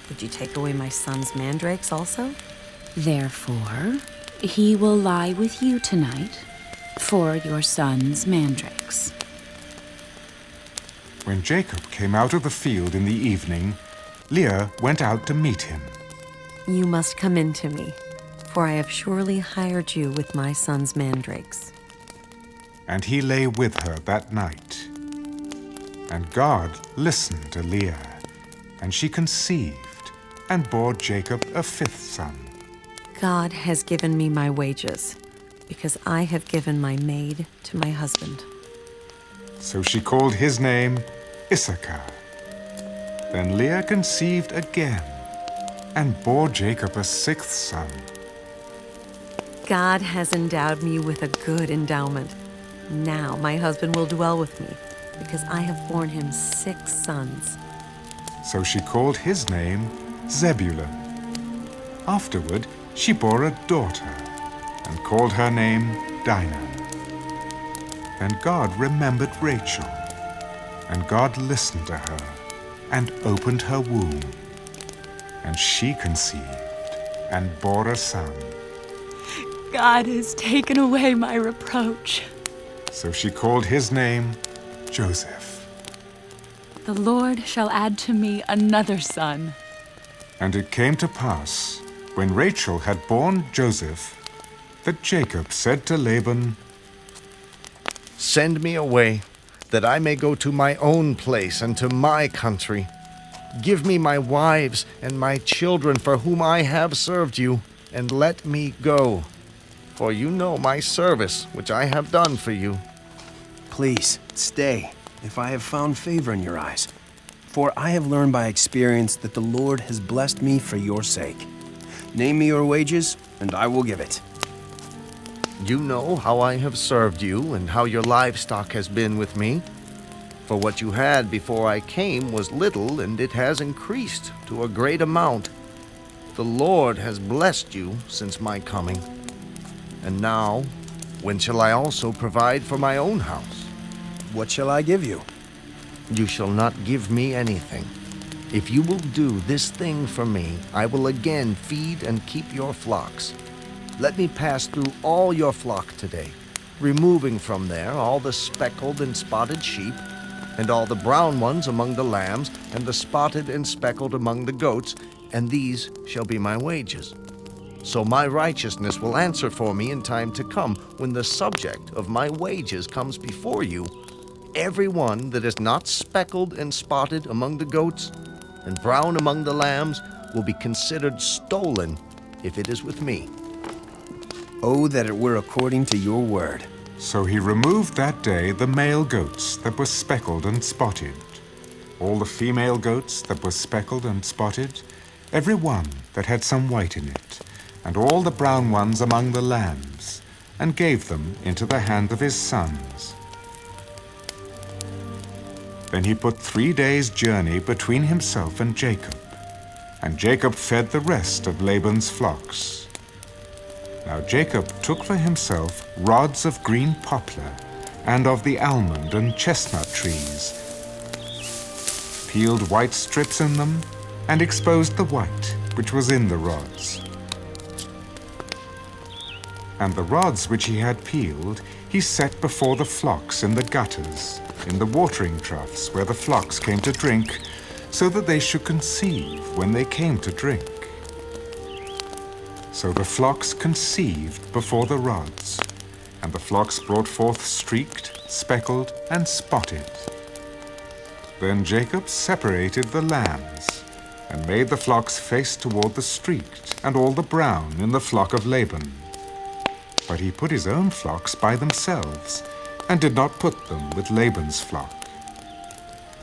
Would you take away my son's mandrakes also? Therefore, he will lie with you tonight for your son's mandrakes. When Jacob came out of the field in the evening, Leah went out to meet him. You must come in to me, for I have surely hired you with my son's mandrakes. And he lay with her that night. And God listened to Leah, and she conceived and bore Jacob a fifth son. God has given me my wages, because I have given my maid to my husband. So she called his name Issachar. Then Leah conceived again and bore Jacob a sixth son. God has endowed me with a good endowment. Now my husband will dwell with me, because I have borne him 6 sons. So she called his name Zebulun. Afterward, she bore a daughter and called her name Dinah. Then God remembered Rachel, and God listened to her and opened her womb. And she conceived and bore a son. God has taken away my reproach. So she called his name Joseph. The Lord shall add to me another son. And it came to pass, when Rachel had borne Joseph, that Jacob said to Laban, Send me away, that I may go to my own place and to my country. Give me my wives and my children for whom I have served you, and let me go. For you know my service, which I have done for you. Please, stay, if I have found favor in your eyes. For I have learned by experience that the Lord has blessed me for your sake. Name me your wages, and I will give it. You know how I have served you, and how your livestock has been with me. For what you had before I came was little, and it has increased to a great amount. The Lord has blessed you since my coming. And now, when shall I also provide for my own house? What shall I give you? You shall not give me anything. If you will do this thing for me, I will again feed and keep your flocks. Let me pass through all your flock today, removing from there all the speckled and spotted sheep, and all the brown ones among the lambs, and the spotted and speckled among the goats, and these shall be my wages. So my righteousness will answer for me in time to come, when the subject of my wages comes before you. Every one that is not speckled and spotted among the goats, and brown among the lambs, will be considered stolen if it is with me. Oh, that it were according to your word. So he removed that day the male goats that were speckled and spotted, all the female goats that were speckled and spotted, every one that had some white in it, and all the brown ones among the lambs, and gave them into the hand of his sons. Then he put 3 days' journey between himself and Jacob fed the rest of Laban's flocks. Now Jacob took for himself rods of green poplar, and of the almond and chestnut trees, peeled white strips in them, and exposed the white which was in the rods. And the rods which he had peeled he set before the flocks in the gutters, in the watering troughs where the flocks came to drink, so that they should conceive when they came to drink. So the flocks conceived before the rods, and the flocks brought forth streaked, speckled, and spotted. Then Jacob separated the lambs, and made the flocks face toward the streaked, and all the brown in the flock of Laban. But he put his own flocks by themselves, and did not put them with Laban's flock.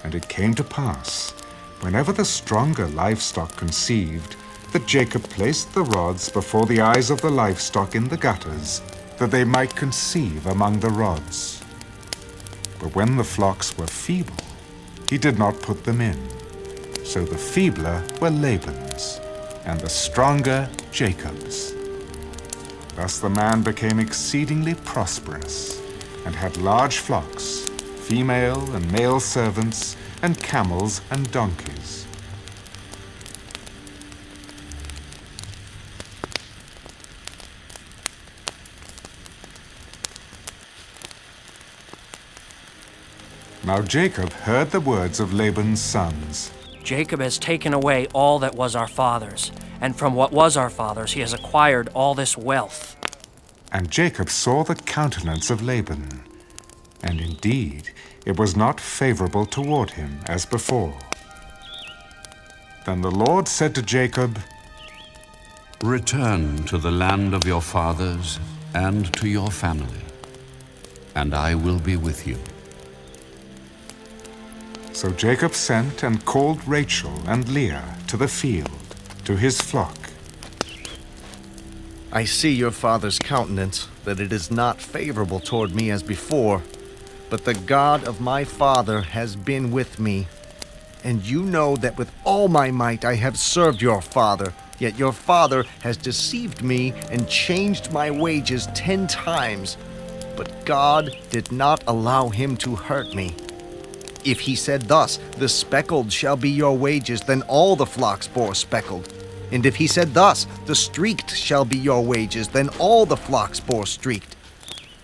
And it came to pass, whenever the stronger livestock conceived, that Jacob placed the rods before the eyes of the livestock in the gutters, that they might conceive among the rods. But when the flocks were feeble, he did not put them in. So the feebler were Laban's, and the stronger Jacob's. Thus the man became exceedingly prosperous, and had large flocks, female and male servants, and camels and donkeys. Now Jacob heard the words of Laban's sons. Jacob has taken away all that was our father's, and from what was our father's he has acquired all this wealth. And Jacob saw the countenance of Laban, and indeed it was not favorable toward him as before. Then the Lord said to Jacob, "Return to the land of your fathers and to your family, and I will be with you." So Jacob sent and called Rachel and Leah to the field, to his flock. I see your father's countenance, that it is not favorable toward me as before, but the God of my father has been with me. And you know that with all my might I have served your father, yet your father has deceived me and changed my wages 10 times. But God did not allow him to hurt me. If he said thus, "The speckled shall be your wages," then all the flocks bore speckled. And if he said thus, "The streaked shall be your wages," then all the flocks bore streaked.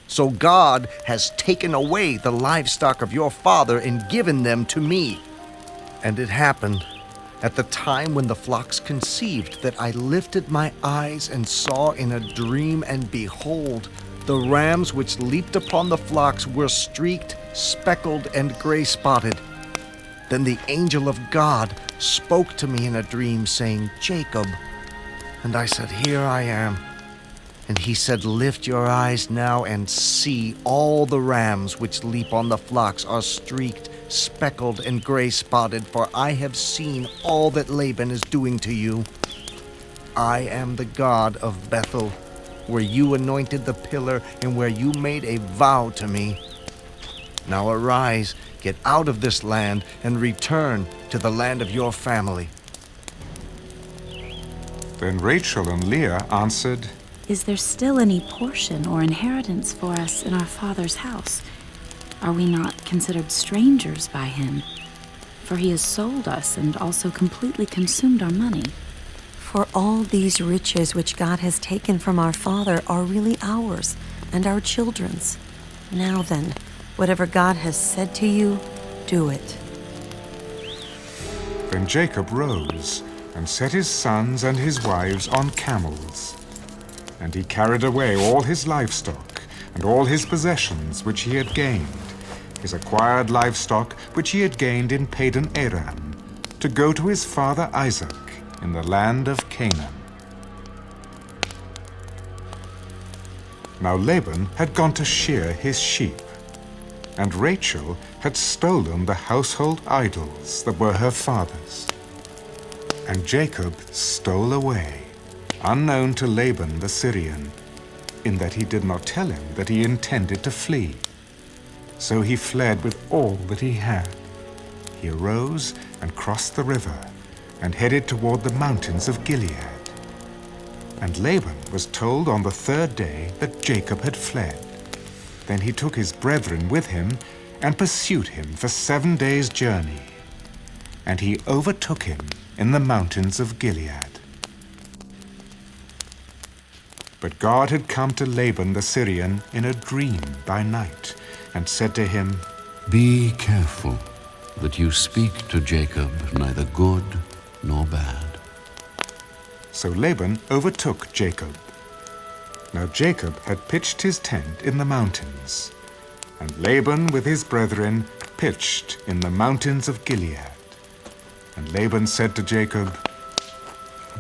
So God has taken away the livestock of your father and given them to me. And it happened at the time when the flocks conceived that I lifted my eyes and saw in a dream, and behold, the rams which leaped upon the flocks were streaked, speckled, and gray-spotted. Then the angel of God spoke to me in a dream, saying, "Jacob." And I said, "Here I am." And he said, "Lift your eyes now and see, all the rams which leap on the flocks are streaked, speckled, and gray-spotted, for I have seen all that Laban is doing to you. I am the God of Bethel, where you anointed the pillar and where you made a vow to me. Now arise, get out of this land, and return to the land of your family." Then Rachel and Leah answered, Is there still any portion or inheritance for us in our father's house? Are we not considered strangers by him? For he has sold us and also completely consumed our money. For all these riches which God has taken from our father are really ours and our children's. Now then, whatever God has said to you, do it. Then Jacob rose and set his sons and his wives on camels. And he carried away all his livestock and all his possessions which he had gained, his acquired livestock which he had gained in Padan Aram, to go to his father Isaac in the land of Canaan. Now Laban had gone to shear his sheep, and Rachel had stolen the household idols that were her father's. And Jacob stole away, unknown to Laban the Syrian, in that he did not tell him that he intended to flee. So he fled with all that he had. He arose and crossed the river, and headed toward the mountains of Gilead. And Laban was told on the 3rd day that Jacob had fled. Then he took his brethren with him, and pursued him for 7 days' journey. And he overtook him in the mountains of Gilead. But God had come to Laban the Syrian in a dream by night, and said to him, "Be careful that you speak to Jacob neither good nor bad." So Laban overtook Jacob. Now Jacob had pitched his tent in the mountains, and Laban with his brethren pitched in the mountains of Gilead. And Laban said to Jacob,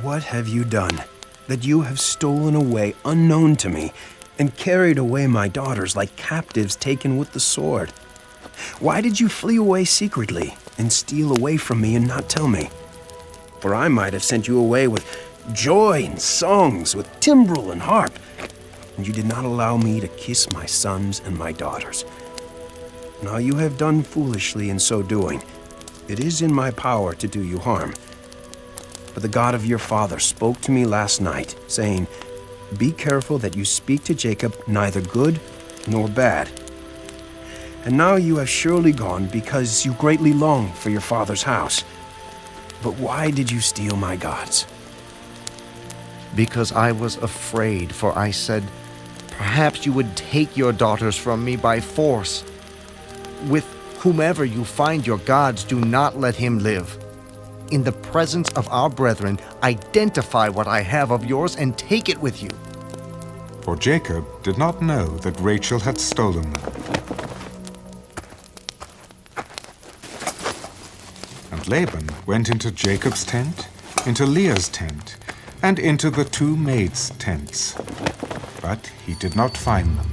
What have you done, that you have stolen away unknown to me, and carried away my daughters like captives taken with the sword? Why did you flee away secretly, and steal away from me and not tell me? For I might have sent you away with joy and songs, with timbrel and harp, and you did not allow me to kiss my sons and my daughters. Now you have done foolishly in so doing. It is in my power to do you harm. But the God of your father spoke to me last night, saying, Be careful that you speak to Jacob neither good nor bad. And now you have surely gone because you greatly long for your father's house. But why did you steal my gods? Because I was afraid, for I said, Perhaps you would take your daughters from me by force. With whomever you find your gods, do not let him live. In the presence of our brethren, identify what I have of yours and take it with you. For Jacob did not know that Rachel had stolen them. And Laban went into Jacob's tent, into Leah's tent, and into the two maids' tents. But he did not find them.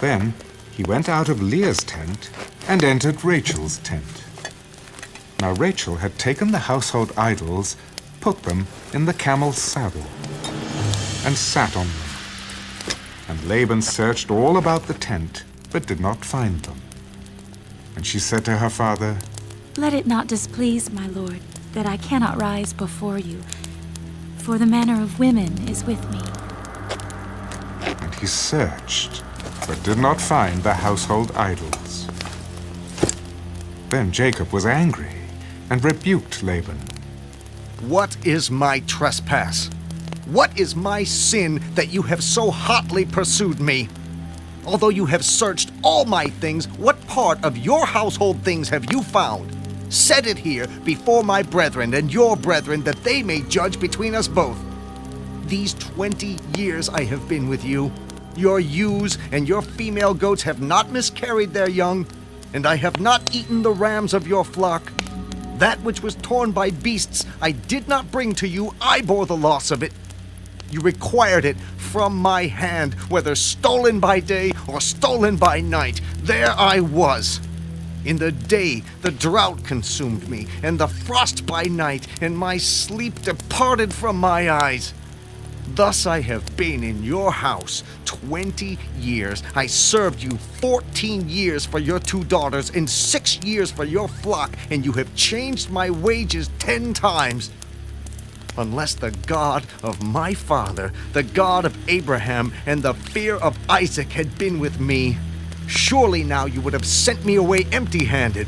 Then he went out of Leah's tent and entered Rachel's tent. Now Rachel had taken the household idols, put them in the camel's saddle, and sat on them. And Laban searched all about the tent, but did not find them. And she said to her father, Let it not displease my lord, that I cannot rise before you, for the manner of women is with me. And he searched, but did not find the household idols. Then Jacob was angry and rebuked Laban. What is my trespass? What is my sin that you have so hotly pursued me? Although you have searched all my things, what part of your household things have you found? Set it here before my brethren and your brethren, that they may judge between us both. These 20 years I have been with you. Your ewes and your female goats have not miscarried their young, and I have not eaten the rams of your flock. That which was torn by beasts I did not bring to you, I bore the loss of it. You required it from my hand, whether stolen by day or stolen by night. There I was. In the day the drought consumed me, and the frost by night, and my sleep departed from my eyes. Thus I have been in your house 20 years. I served you 14 years for your 2 daughters, and 6 years for your flock, and you have changed my wages 10 times. Unless the God of my father, the God of Abraham, and the fear of Isaac had been with me, surely now you would have sent me away empty-handed.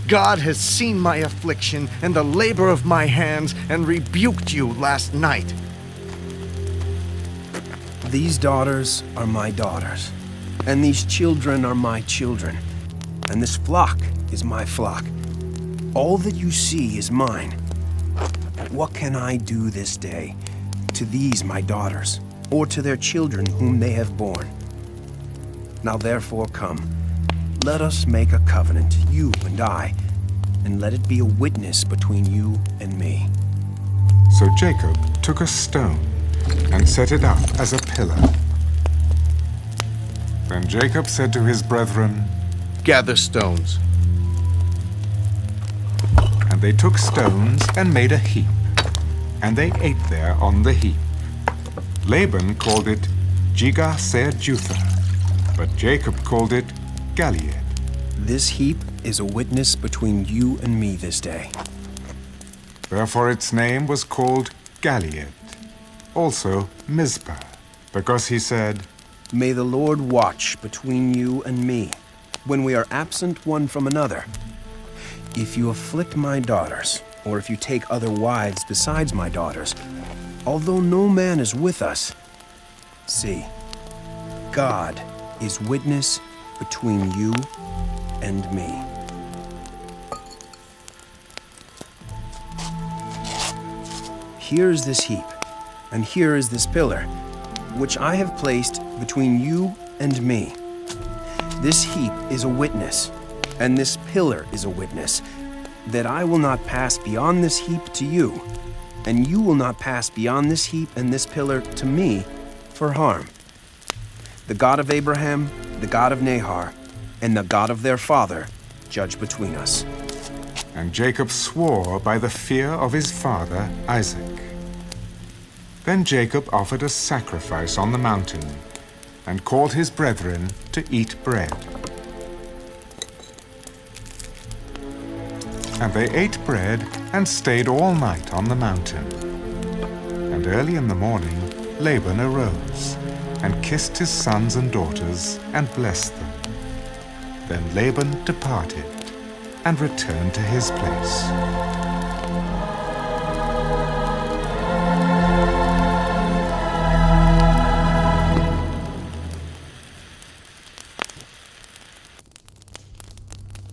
God has seen my affliction and the labor of my hands, and rebuked you last night. These daughters are my daughters, and these children are my children, and this flock is my flock. All that you see is mine. What can I do this day to these my daughters, or to their children whom they have borne? Now therefore come, let us make a covenant, you and I, and let it be a witness between you and me. So Jacob took a stone and set it up as a pillar. Then Jacob said to his brethren, Gather stones. And they took stones and made a heap, and they ate there on the heap. Laban called it Jegar-sahadutha, but Jacob called it Gilead. This heap is a witness between you and me this day. Therefore its name was called Gilead, also Mizpah, because he said, May the Lord watch between you and me, when we are absent one from another. If you afflict my daughters, or if you take other wives besides my daughters, although no man is with us, see, God is witness between you and me. here is this heap, and here is this pillar, which I have placed between you and me. This heap is a witness, and this pillar is a witness, that I will not pass beyond this heap to you, and you will not pass beyond this heap and this pillar to me for harm. The God of Abraham, the God of Nahor, and the God of their father judge between us." And Jacob swore by the fear of his father Isaac. Then Jacob offered a sacrifice on the mountain, and called his brethren to eat bread. And they ate bread and stayed all night on the mountain. And early in the morning Laban arose, and kissed his sons and daughters, and blessed them. Then Laban departed, and returned to his place.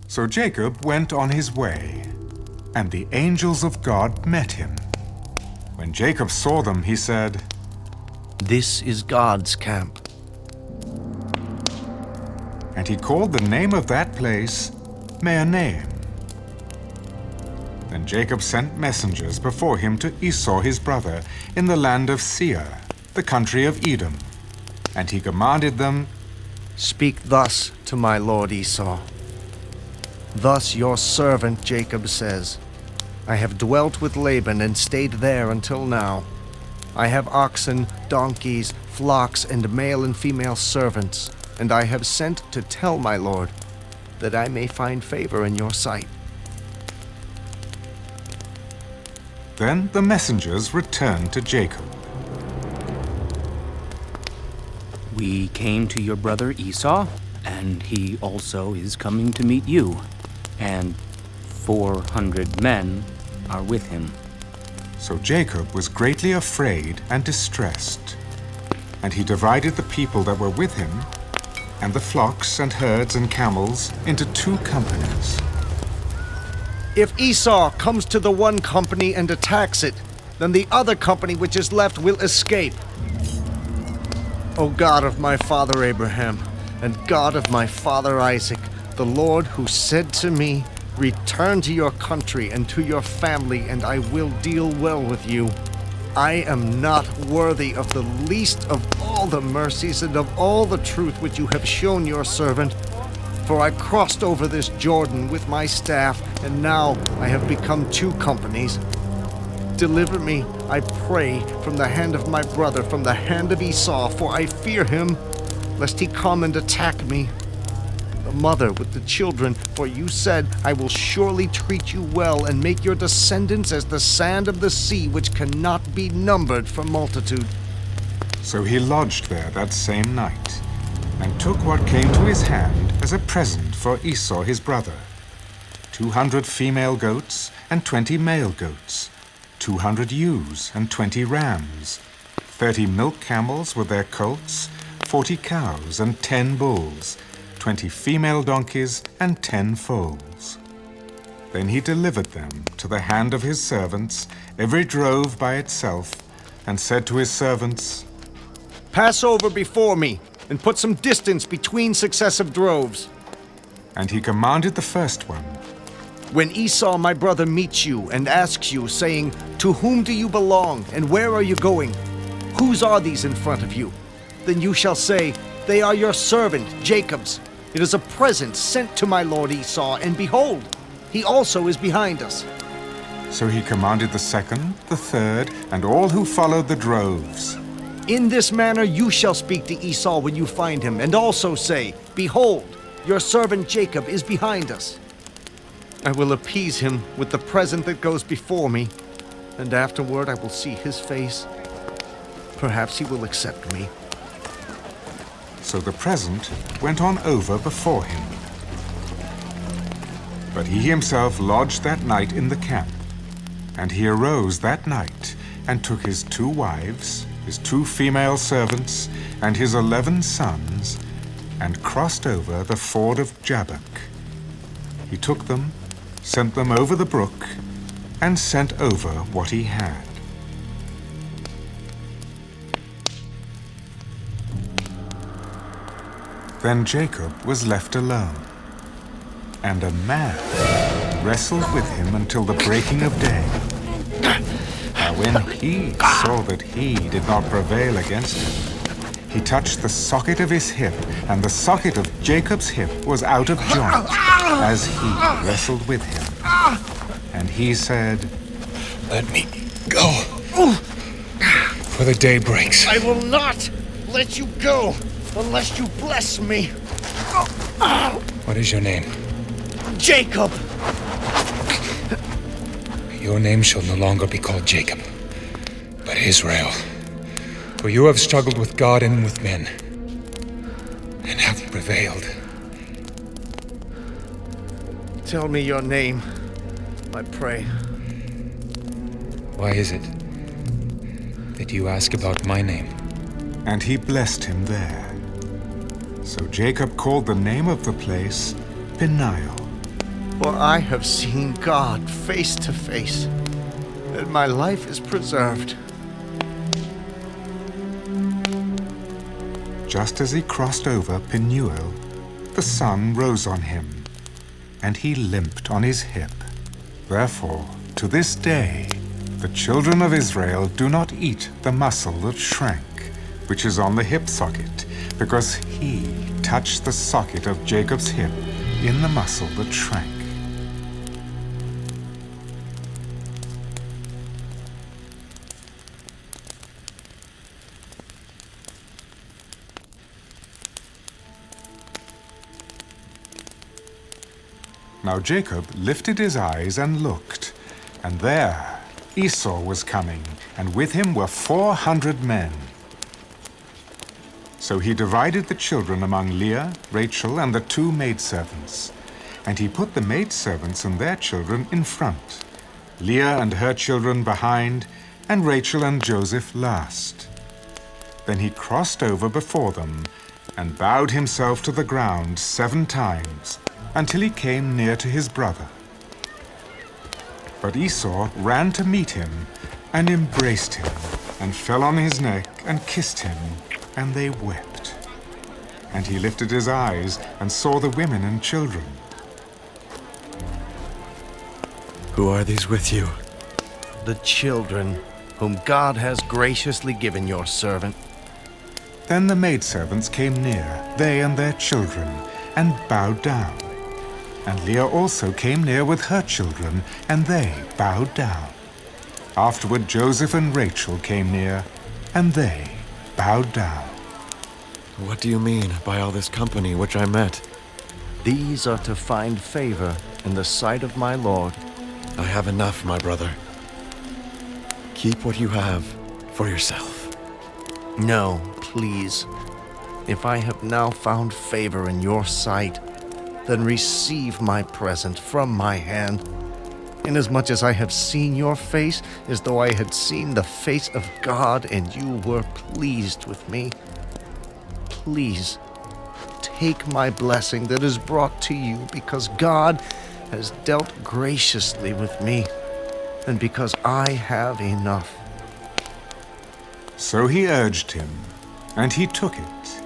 So Jacob went on his way, and the angels of God met him. When Jacob saw them, he said, "This is God's camp." And he called the name of that place Mahanaim. Then Jacob sent messengers before him to Esau his brother in the land of Seir, the country of Edom. And he commanded them, "Speak thus to my lord Esau. Thus your servant Jacob says, I have dwelt with Laban and stayed there until now. I have oxen, donkeys, flocks, and male and female servants, and I have sent to tell my lord, that I may find favor in your sight." Then the messengers returned to Jacob. "We came to your brother Esau, and he also is coming to meet you, and 400 men are with him." So Jacob was greatly afraid and distressed. And he divided the people that were with him, and the flocks and herds and camels, into 2 companies. "If Esau comes to the one company and attacks it, then the other company which is left will escape. O God of my father Abraham, and God of my father Isaac, the Lord who said to me, 'Return to your country and to your family, and I will deal well with you,' I am not worthy of the least of all the mercies and of all the truth which you have shown your servant. For I crossed over this Jordan with my staff, and now I have become 2 companies. Deliver me, I pray, from the hand of my brother, from the hand of Esau, for I fear him, lest he come and attack me. The mother with the children, for you said, I will surely treat you well and make your descendants as the sand of the sea, which cannot be numbered for multitude." So he lodged there that same night, and took what came to his hand as a present for Esau his brother: 200 female goats and 20 male goats, 200 ewes and 20 rams, 30 milk camels with their colts, 40 cows and 10 bulls, 20 female donkeys and 10 foals. Then he delivered them to the hand of his servants, every drove by itself, and said to his servants, "Pass over before me, and put some distance between successive droves." And he commanded the first one, "When Esau my brother meets you and asks you, saying, 'To whom do you belong, and where are you going? Whose are these in front of you?' Then you shall say, 'They are your servant Jacob's. It is a present sent to my lord Esau, and behold, he also is behind us.'" So he commanded the second, the third, and all who followed the droves, "In this manner you shall speak to Esau when you find him, and also say, 'Behold, your servant Jacob is behind us.' I will appease him with the present that goes before me, and afterward I will see his face. Perhaps he will accept me." So the present went on over before him. But he himself lodged that night in the camp. And he arose that night, and took his 2 wives, his 2 female servants, and his 11 sons, and crossed over the ford of Jabbok. He took them, sent them over the brook, and sent over what he had. Then Jacob was left alone, and a man wrestled with him until the breaking of day. Now when he saw that he did not prevail against him, he touched the socket of his hip, and the socket of Jacob's hip was out of joint as he wrestled with him. And he said, "Let me go, for the day breaks." I will not let you go unless you bless me. What is your name? Jacob! Your name shall no longer be called Jacob, but Israel. For you have struggled with God and with men, and have prevailed. Tell me your name, I pray. Why is it that you ask about my name? And he blessed him there. So Jacob called the name of the place Peniel. For I have seen God face to face, and my life is preserved. Just as he crossed over Peniel, the sun rose on him, and he limped on his hip. Therefore, to this day, the children of Israel do not eat the muscle that shrank, which is on the hip socket, because he touched the socket of Jacob's hip in the muscle that shrank. Now Jacob lifted his eyes and looked, and there Esau was coming, and with him were 400 men. So he divided the children among Leah, Rachel, and the 2 maidservants. And he put the maidservants and their children in front, Leah and her children behind, and Rachel and Joseph last. Then he crossed over before them, and bowed himself to the ground 7 times, until he came near to his brother. But Esau ran to meet him, and embraced him, and fell on his neck, and kissed him, and they wept. And he lifted his eyes, and saw the women and children. Who are these with you? The children whom God has graciously given your servant. Then the maidservants came near, they and their children, and bowed down. And Leah also came near with her children, and they bowed down. Afterward Joseph and Rachel came near, and they bowed down. What do you mean by all this company which I met? These are to find favor in the sight of my Lord. I have enough, my brother. Keep what you have for yourself. No, please. If I have now found favor in your sight, then receive my present from my hand, inasmuch as I have seen your face as though I had seen the face of God, and you were pleased with me. Please, take my blessing that is brought to you, because God has dealt graciously with me, and because I have enough. So he urged him, and he took it.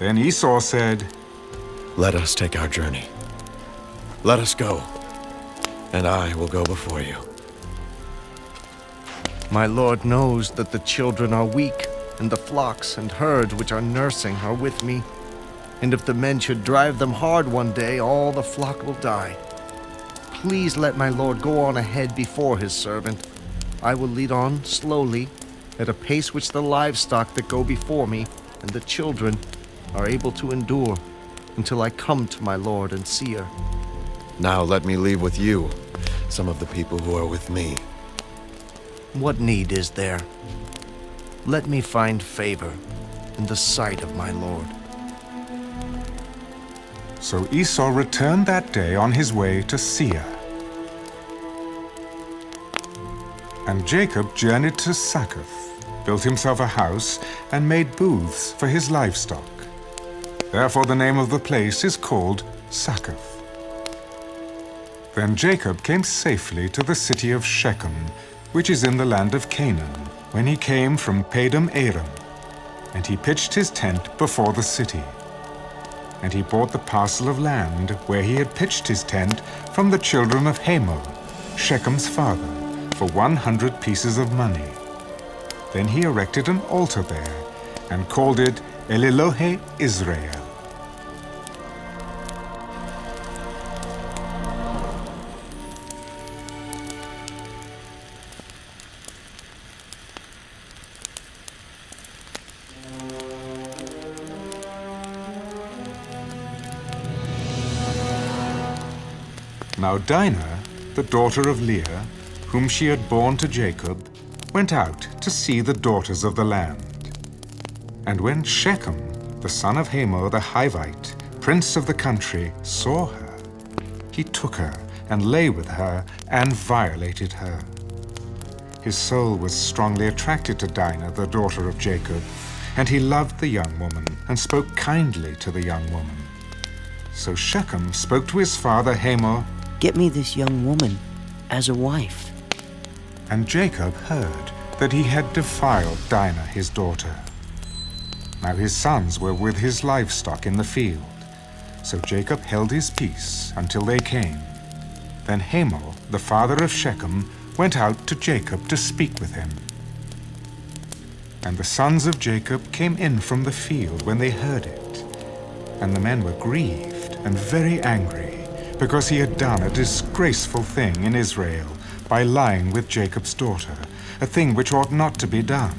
Then Esau said, "Let us take our journey. Let us go, and I will go before you." My Lord knows that the children are weak, and the flocks and herds which are nursing are with me. And if the men should drive them hard one day, all the flock will die. Please let my Lord go on ahead before his servant. I will lead on slowly, at a pace which the livestock that go before me and the children are able to endure, until I come to my Lord and see her. Now let me leave with you some of the people who are with me. What need is there? Let me find favor in the sight of my Lord. So Esau returned that day on his way to Seir. And Jacob journeyed to Succoth, built himself a house, and made booths for his livestock. Therefore the name of the place is called Succoth. Then Jacob came safely to the city of Shechem, which is in the land of Canaan, when he came from Padam Aram, and he pitched his tent before the city. and he bought the parcel of land where he had pitched his tent from the children of Hamor, Shechem's father, for 100 pieces of money. Then he erected an altar there and called it El Elohe Israel. Now Dinah, the daughter of Leah, whom she had borne to Jacob, went out to see the daughters of the land. And when Shechem, the son of Hamor the Hivite, prince of the country, saw her, he took her and lay with her and violated her. His soul was strongly attracted to Dinah, the daughter of Jacob, and he loved the young woman and spoke kindly to the young woman. So Shechem spoke to his father Hamor, "Get me this young woman as a wife." And Jacob heard that he had defiled Dinah his daughter. Now his sons were with his livestock in the field, so Jacob held his peace until they came. Then Hamor, the father of Shechem, went out to Jacob to speak with him. And the sons of Jacob came in from the field when they heard it. And the men were grieved and very angry, because he had done a disgraceful thing in Israel by lying with Jacob's daughter, a thing which ought not to be done.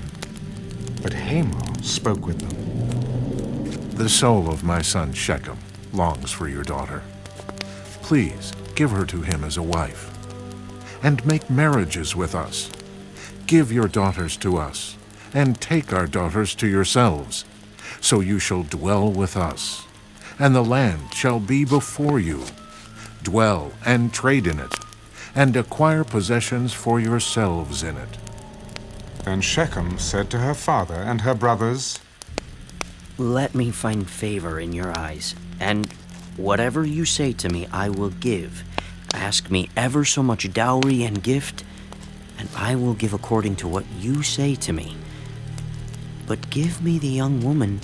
But Hamor spoke with them. The soul of my son Shechem longs for your daughter. Please give her to him as a wife, and make marriages with us. Give your daughters to us, and take our daughters to yourselves, so you shall dwell with us, and the land shall be before you. Dwell and trade in it, and acquire possessions for yourselves in it. Then Shechem said to her father and her brothers, "Let me find favor in your eyes, and whatever you say to me I will give. Ask me ever so much dowry and gift, and I will give according to what you say to me. But give me the young woman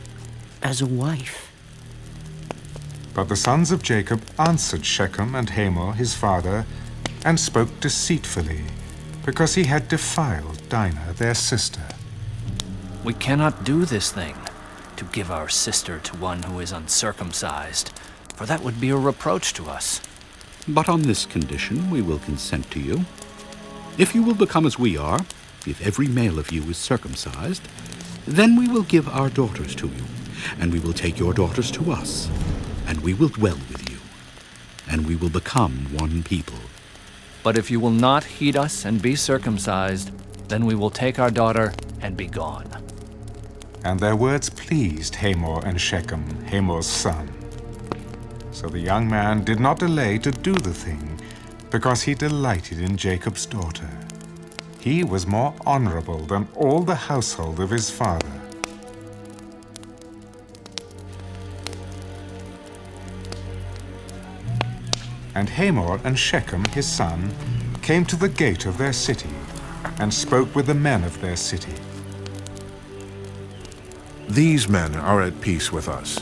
as a wife." But the sons of Jacob answered Shechem and Hamor his father, and spoke deceitfully, because he had defiled Dinah their sister. "We cannot do this thing, to give our sister to one who is uncircumcised, for that would be a reproach to us. But on this condition we will consent to you. If you will become as we are, if every male of you is circumcised, then we will give our daughters to you, and we will take your daughters to us, and we will dwell with you, and we will become one people. But if you will not heed us and be circumcised, then we will take our daughter and be gone." And their words pleased Hamor and Shechem, Hamor's son. So the young man did not delay to do the thing, because he delighted in Jacob's daughter. He was more honorable than all the household of his father. And Hamor and Shechem his son came to the gate of their city, and spoke with the men of their city. These men are at peace with us.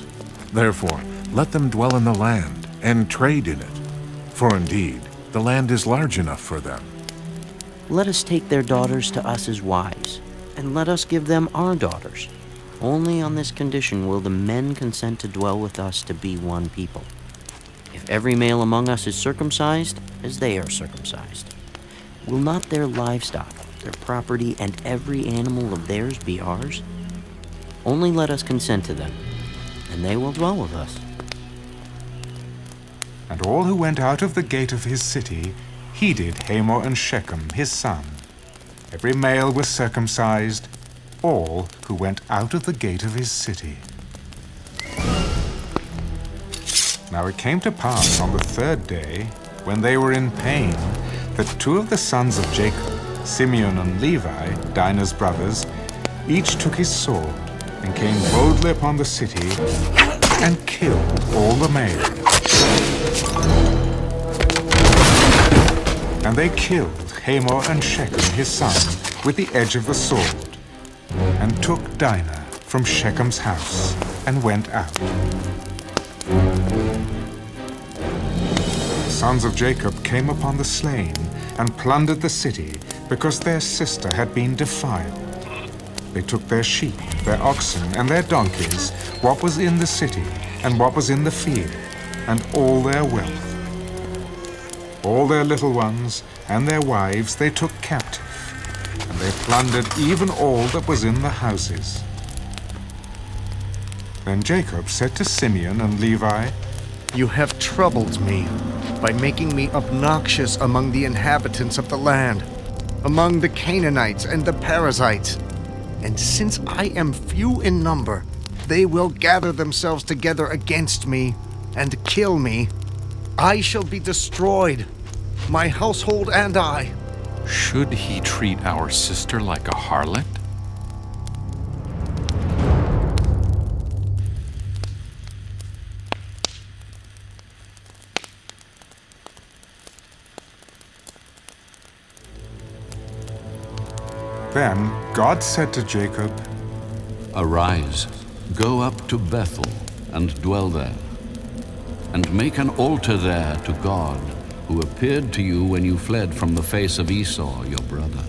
Therefore, let them dwell in the land and trade in it. For indeed, the land is large enough for them. Let us take their daughters to us as wives, and let us give them our daughters. Only on this condition will the men consent to dwell with us to be one people. If every male among us is circumcised, as they are circumcised, will not their livestock, their property, and every animal of theirs be ours? Only let us consent to them, and they will dwell with us." And all who went out of the gate of his city heeded Hamor and Shechem his son. Every male was circumcised, all who went out of the gate of his city. Now it came to pass on the third day, when they were in pain, that two of the sons of Jacob, Simeon and Levi, Dinah's brothers, each took his sword and came boldly upon the city and killed all the males. And they killed Hamor and Shechem his son with the edge of the sword, and took Dinah from Shechem's house and went out. sons of Jacob came upon the slain and plundered the city because their sister had been defiled. They took their sheep, their oxen, and their donkeys, what was in the city and what was in the field, and all their wealth. All their little ones and their wives they took captive, and they plundered even all that was in the houses. Then Jacob said to Simeon and Levi, "You have troubled me by making me obnoxious among the inhabitants of the land, among the Canaanites and the Perizzites. And since I am few in number, they will gather themselves together against me and kill me. I shall be destroyed, my household and I." Should he treat our sister like a harlot? Then God said to Jacob, "Arise, go up to Bethel and dwell there, and make an altar there to God, who appeared to you when you fled from the face of Esau, your brother."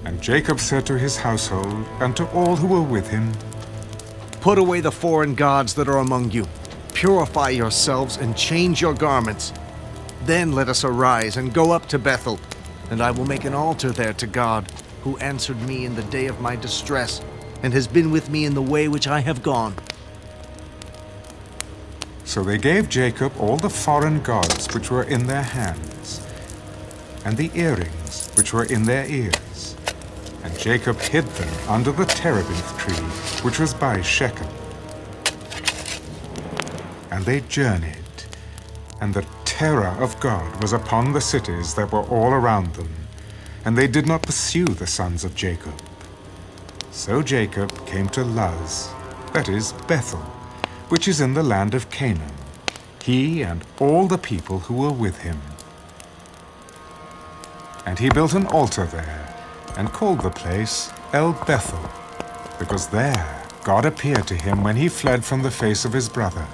And Jacob said to his household and to all who were with him, "Put away the foreign gods that are among you. Purify yourselves and change your garments. Then let us arise and go up to Bethel, and I will make an altar there to God, who answered me in the day of my distress, and has been with me in the way which I have gone." So they gave Jacob all the foreign gods which were in their hands, and the earrings which were in their ears. And Jacob hid them under the terebinth tree, which was by Shechem. And they journeyed, and the terror of God was upon the cities that were all around them, and they did not pursue the sons of Jacob. So Jacob came to Luz, that is, Bethel, which is in the land of Canaan, he and all the people who were with him. And he built an altar there, and called the place El Bethel, because there God appeared to him when he fled from the face of his brother.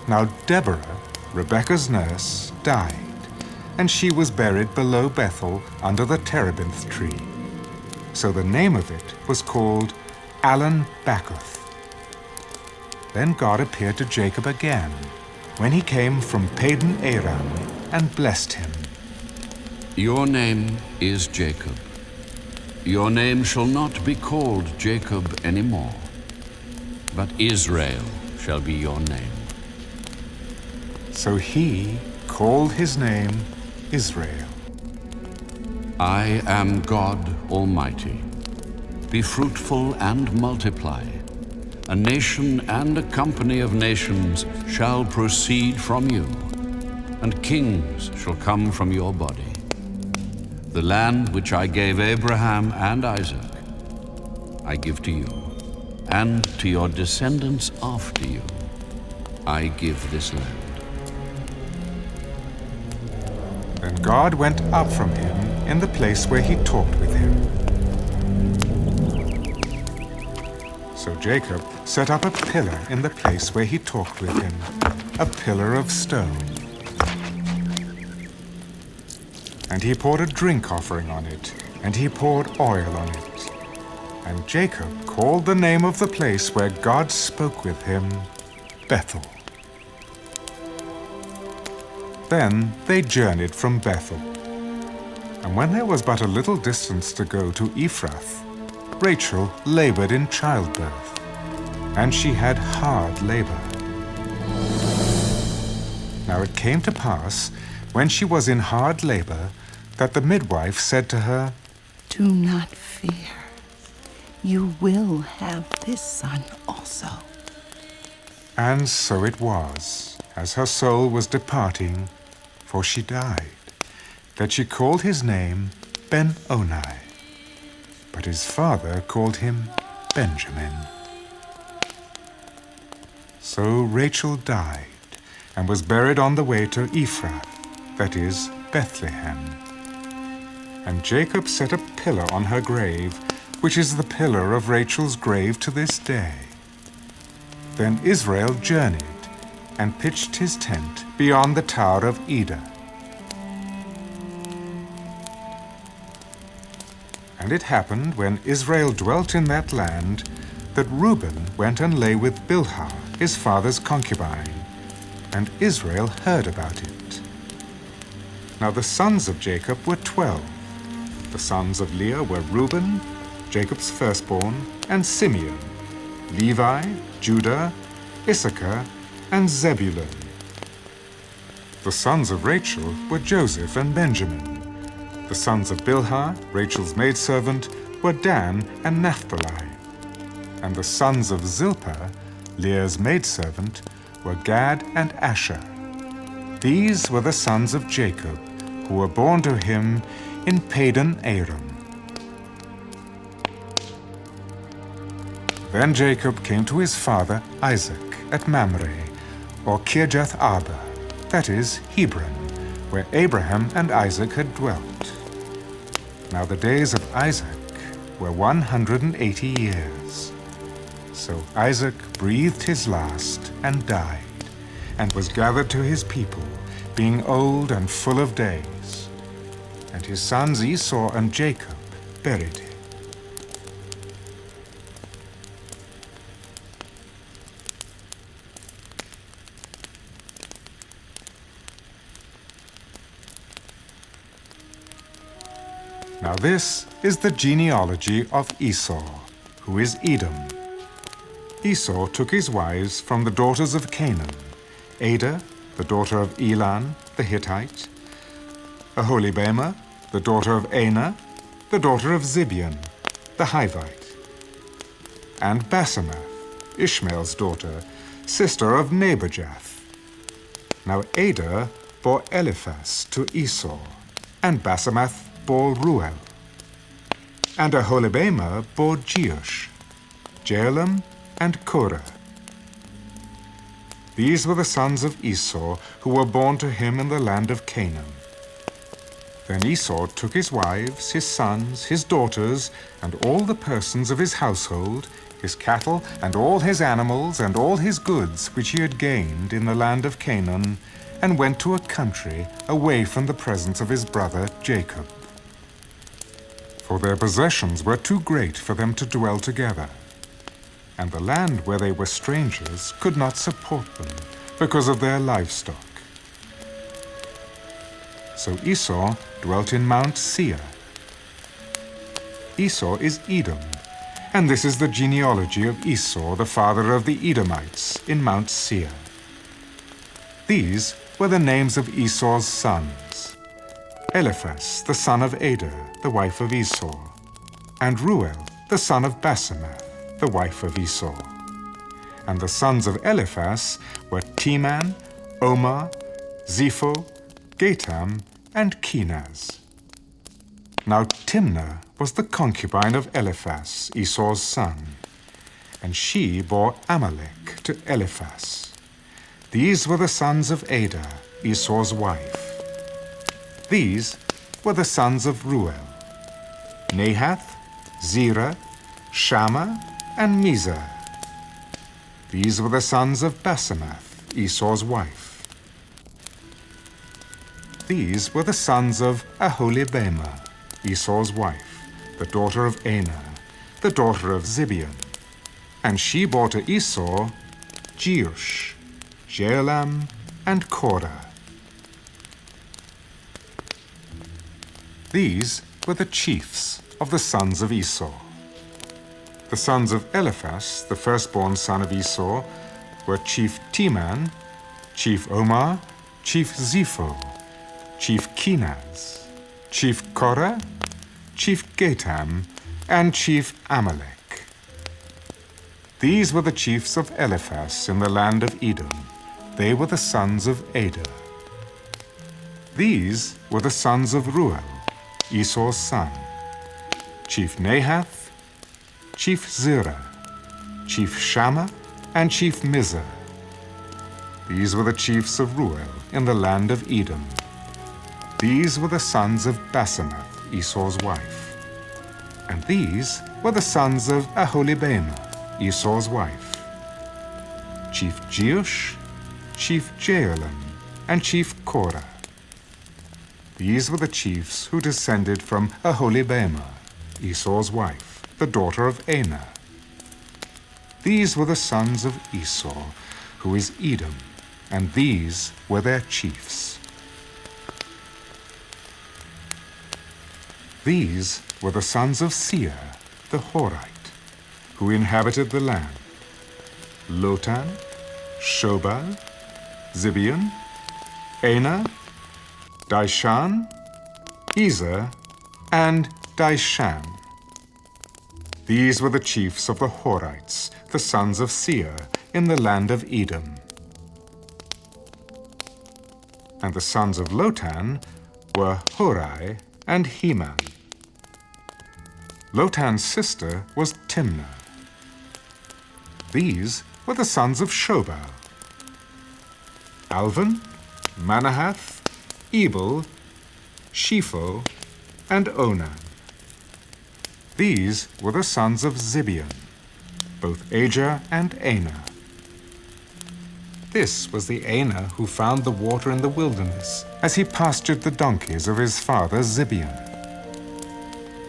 Now Deborah, Rebekah's nurse, died, and she was buried below Bethel under the terebinth tree. So the name of it was called Allon Bacuth. Then God appeared to Jacob again, when he came from Padan Aram, and blessed him. "Your name is Jacob. Your name shall not be called Jacob anymore, but Israel shall be your name." So he called his name Israel. "I am God Almighty. Be fruitful and multiply. A nation and a company of nations shall proceed from you, and kings shall come from your body. The land which I gave Abraham and Isaac, I give to you, and to your descendants after you, I give this land." Then God went up from him in the place where he talked with him. So Jacob set up a pillar in the place where he talked with him, a pillar of stone. And he poured a drink offering on it, and he poured oil on it. And Jacob called the name of the place where God spoke with him, Bethel. Then they journeyed from Bethel. And when there was but a little distance to go to Ephrath, Rachel labored in childbirth, and she had hard labor. Now it came to pass, when she was in hard labor, that the midwife said to her, "Do not fear. You will have this son also." And so it was, as her soul was departing, for she died, that she called his name Ben-Oni. But his father called him Benjamin. So Rachel died, and was buried on the way to Ephrath, that is, Bethlehem. And Jacob set a pillar on her grave, which is the pillar of Rachel's grave to this day. Then Israel journeyed, and pitched his tent beyond the Tower of Eder. And it happened, when Israel dwelt in that land, that Reuben went and lay with Bilhah, his father's concubine, and Israel heard about it. Now the sons of Jacob were 12. The sons of Leah were Reuben, Jacob's firstborn, and Simeon, Levi, Judah, Issachar, and Zebulun. The sons of Rachel were Joseph and Benjamin. The sons of Bilhah, Rachel's maidservant, were Dan and Naphtali. And the sons of Zilpah, Leah's maidservant, were Gad and Asher. These were the sons of Jacob, who were born to him in Padan Aram. Then Jacob came to his father Isaac at Mamre, or Kirjath Arba, that is, Hebron, where Abraham and Isaac had dwelt. Now the days of Isaac were 180 years. So Isaac breathed his last and died, and was gathered to his people, being old and full of days. And his sons Esau and Jacob buried him. Now this is the genealogy of Esau, who is Edom. Esau took his wives from the daughters of Canaan: Adah, the daughter of Elon, the Hittite; Aholibamah, the daughter of Anah, the daughter of Zibeon, the Hivite; and Basemath, Ishmael's daughter, sister of Nebajoth. Now Adah bore Eliphaz to Esau, and Basemath bore Ruel. And Aholibamah bore Jeush, Jealam, and Korah. These were the sons of Esau, who were born to him in the land of Canaan. Then Esau took his wives, his sons, his daughters, and all the persons of his household, his cattle, and all his animals, and all his goods which he had gained in the land of Canaan, and went to a country away from the presence of his brother Jacob. For their possessions were too great for them to dwell together, and the land where they were strangers could not support them because of their livestock. So Esau dwelt in Mount Seir. Esau is Edom, and this is the genealogy of Esau, the father of the Edomites, in Mount Seir. These were the names of Esau's sons: Eliphaz, the son of Adah, the wife of Esau, and Ruel, the son of Basemath, the wife of Esau. And the sons of Eliphaz were Teman, Omar, Zepho, Gatam, and Kenaz. Now Timnah was the concubine of Eliphaz, Esau's son, and she bore Amalek to Eliphaz. These were the sons of Adah, Esau's wife. These were the sons of Ruel: Nahath, Zerah, Shammah, and Mizah. These were the sons of Basemath, Esau's wife. These were the sons of Aholibamah, Esau's wife, the daughter of Anah, the daughter of Zibeon. And she bore to Esau Jeush, Jealam, and Korah. These were the chiefs of the sons of Esau. The sons of Eliphaz, the firstborn son of Esau, were Chief Teman, Chief Omar, Chief Zepho, Chief Kenaz, Chief Korah, Chief Gatam, and Chief Amalek. These were the chiefs of Eliphaz in the land of Edom. They were the sons of Adah. These were the sons of Ruel, Esau's son: Chief Nahath, Chief Zerah, Chief Shammah, and Chief Mizah. These were the chiefs of Ruel in the land of Edom. These were the sons of Basemath, Esau's wife. And these were the sons of Aholibamah, Esau's wife: Chief Jeush, chief Jealam, and chief Korah. These were the chiefs who descended from Aholibamah, Esau's wife, the daughter of Anah. These were the sons of Esau, who is Edom, and these were their chiefs. These were the sons of Seir, the Horite, who inhabited the land: Lotan, Shobal, Zibeon, Anah, Dishan, Ezer, and Dishan. These were the chiefs of the Horites, the sons of Seir, in the land of Edom. And the sons of Lotan were Horai and Heman. Lotan's sister was Timnah. These were the sons of Shobal: Alvan, Manahath, Ebal, Shepho, and Onan. These were the sons of Zibeon, both Ajer and Anah. This was the Anah who found the water in the wilderness, as he pastured the donkeys of his father Zibeon.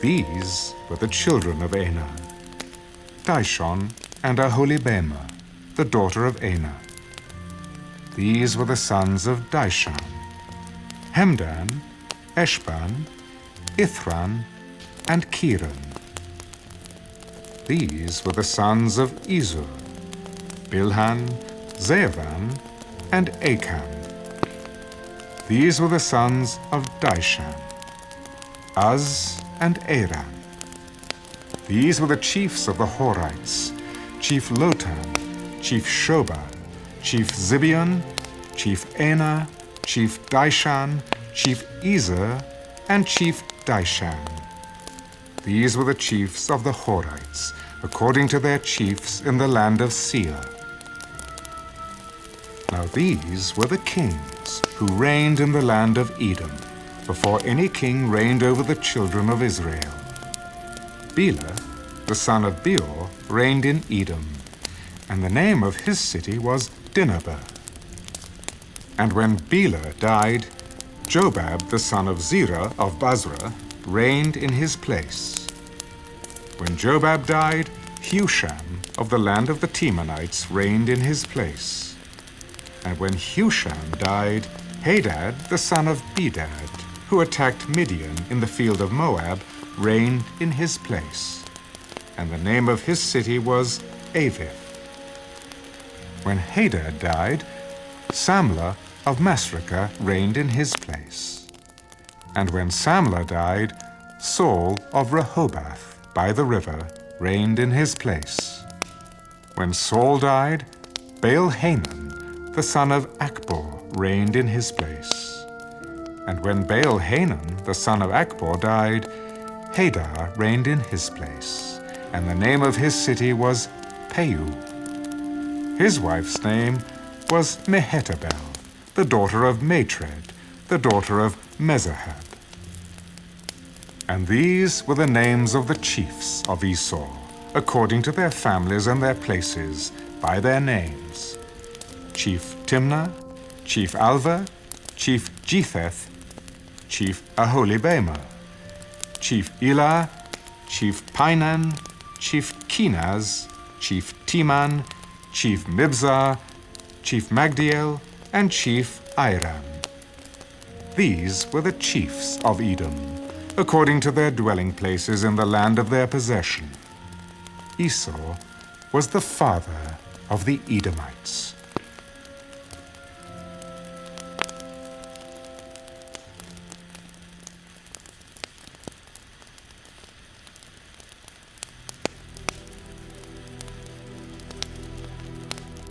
These were the children of Anah: Dishon and Aholibamah, the daughter of Anah. These were the sons of Dishan: Hemdan, Eshban, Ithran, and Kiran. These were the sons of Ezur: Bilhan, Zeavan, and Achan. These were the sons of Dishan: Uz and Aram. These were the chiefs of the Horites: Chief Lotan, Chief Shobal, Chief Zibeon, Chief Anah, Chief Dishan, Chief Ezer, and Chief Dishan. These were the chiefs of the Horites, according to their chiefs in the land of Seir. Now these were the kings who reigned in the land of Edom, before any king reigned over the children of Israel. Bela, the son of Beor, reigned in Edom, and the name of his city was Dinhabah. And when Bela died, Jobab, the son of Zerah of Basra, reigned in his place. When Jobab died, Husham of the land of the Temanites reigned in his place. And when Husham died, Hadad, the son of Bedad, who attacked Midian in the field of Moab, reigned in his place. And the name of his city was Avith. When Hadad died, Samlah of Masrekah reigned in his place. And when Samlah died, Saul of Rehoboth by the river reigned in his place. When Saul died, Baal-Hanan, the son of Achbor, reigned in his place. And when Baal-Hanan, the son of Achbor, died, Hadar reigned in his place, and the name of his city was Peu. His wife's name was Mehetabel, the daughter of Matred, the daughter of Mezahab. And these were the names of the chiefs of Esau, according to their families and their places, by their names: Chief Timnah, Chief Alva, Chief Jetheth, Chief Aholibamah, Chief Elah, Chief Pinan, Chief Kenaz, Chief Teman, Chief Mibzar, Chief Magdiel, and Chief Iram. These were the chiefs of Edom, according to their dwelling places in the land of their possession. Esau was the father of the Edomites.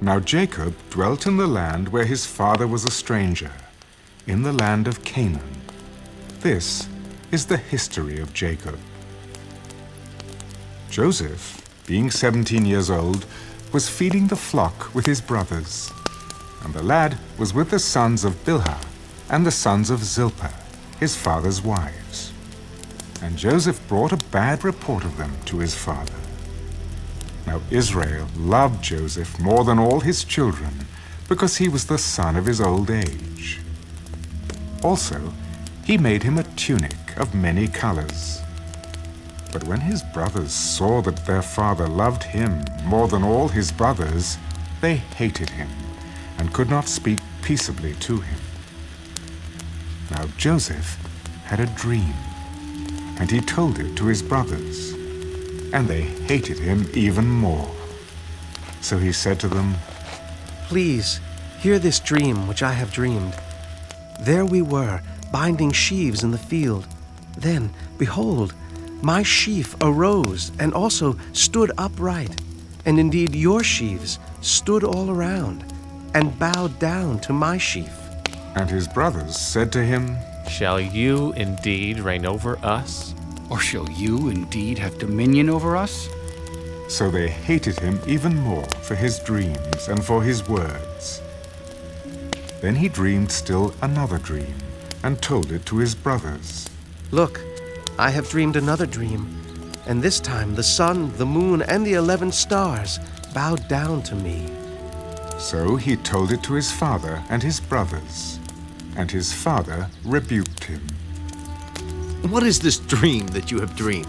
Now Jacob dwelt in the land where his father was a stranger, in the land of Canaan. This is the history of Jacob. Joseph, being 17 years old, was feeding the flock with his brothers, and the lad was with the sons of Bilhah and the sons of Zilpah, his father's wives. And Joseph brought a bad report of them to his father. Now Israel loved Joseph more than all his children, because he was the son of his old age. Also, he made him a tunic of many colors. But when his brothers saw that their father loved him more than all his brothers, they hated him and could not speak peaceably to him. Now Joseph had a dream, and he told it to his brothers, and they hated him even more. So he said to them, Please, hear this dream which I have dreamed. There we were, binding sheaves in the field. Then, behold, my sheaf arose and also stood upright. And indeed your sheaves stood all around and bowed down to my sheaf. And his brothers said to him, Shall you indeed reign over us? Or shall you indeed have dominion over us? So they hated him even more for his dreams and for his words. Then he dreamed still another dream and told it to his brothers. Look, I have dreamed another dream, and this time the sun, the moon, and the 11 stars bowed down to me. So he told it to his father and his brothers, and his father rebuked him. What is this dream that you have dreamed?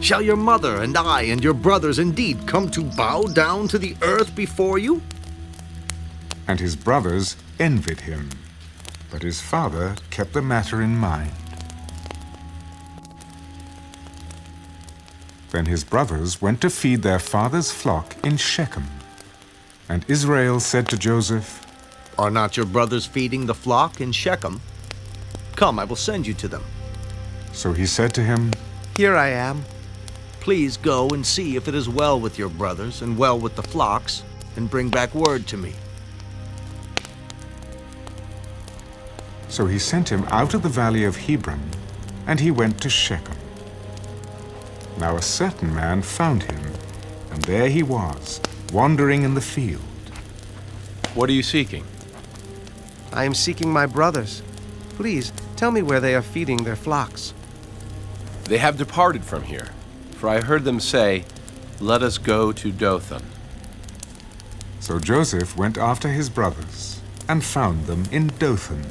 Shall your mother and I and your brothers indeed come to bow down to the earth before you? And his brothers envied him, but his father kept the matter in mind. Then his brothers went to feed their father's flock in Shechem. And Israel said to Joseph, Are not your brothers feeding the flock in Shechem? Come, I will send you to them. So he said to him, Here I am. Please go and see if it is well with your brothers and well with the flocks, and bring back word to me. So he sent him out of the valley of Hebron, and he went to Shechem. Now a certain man found him, and there he was, wandering in the field. What are you seeking? I am seeking my brothers. Please, tell me where they are feeding their flocks. They have departed from here, for I heard them say, Let us go to Dothan. So Joseph went after his brothers, and found them in Dothan.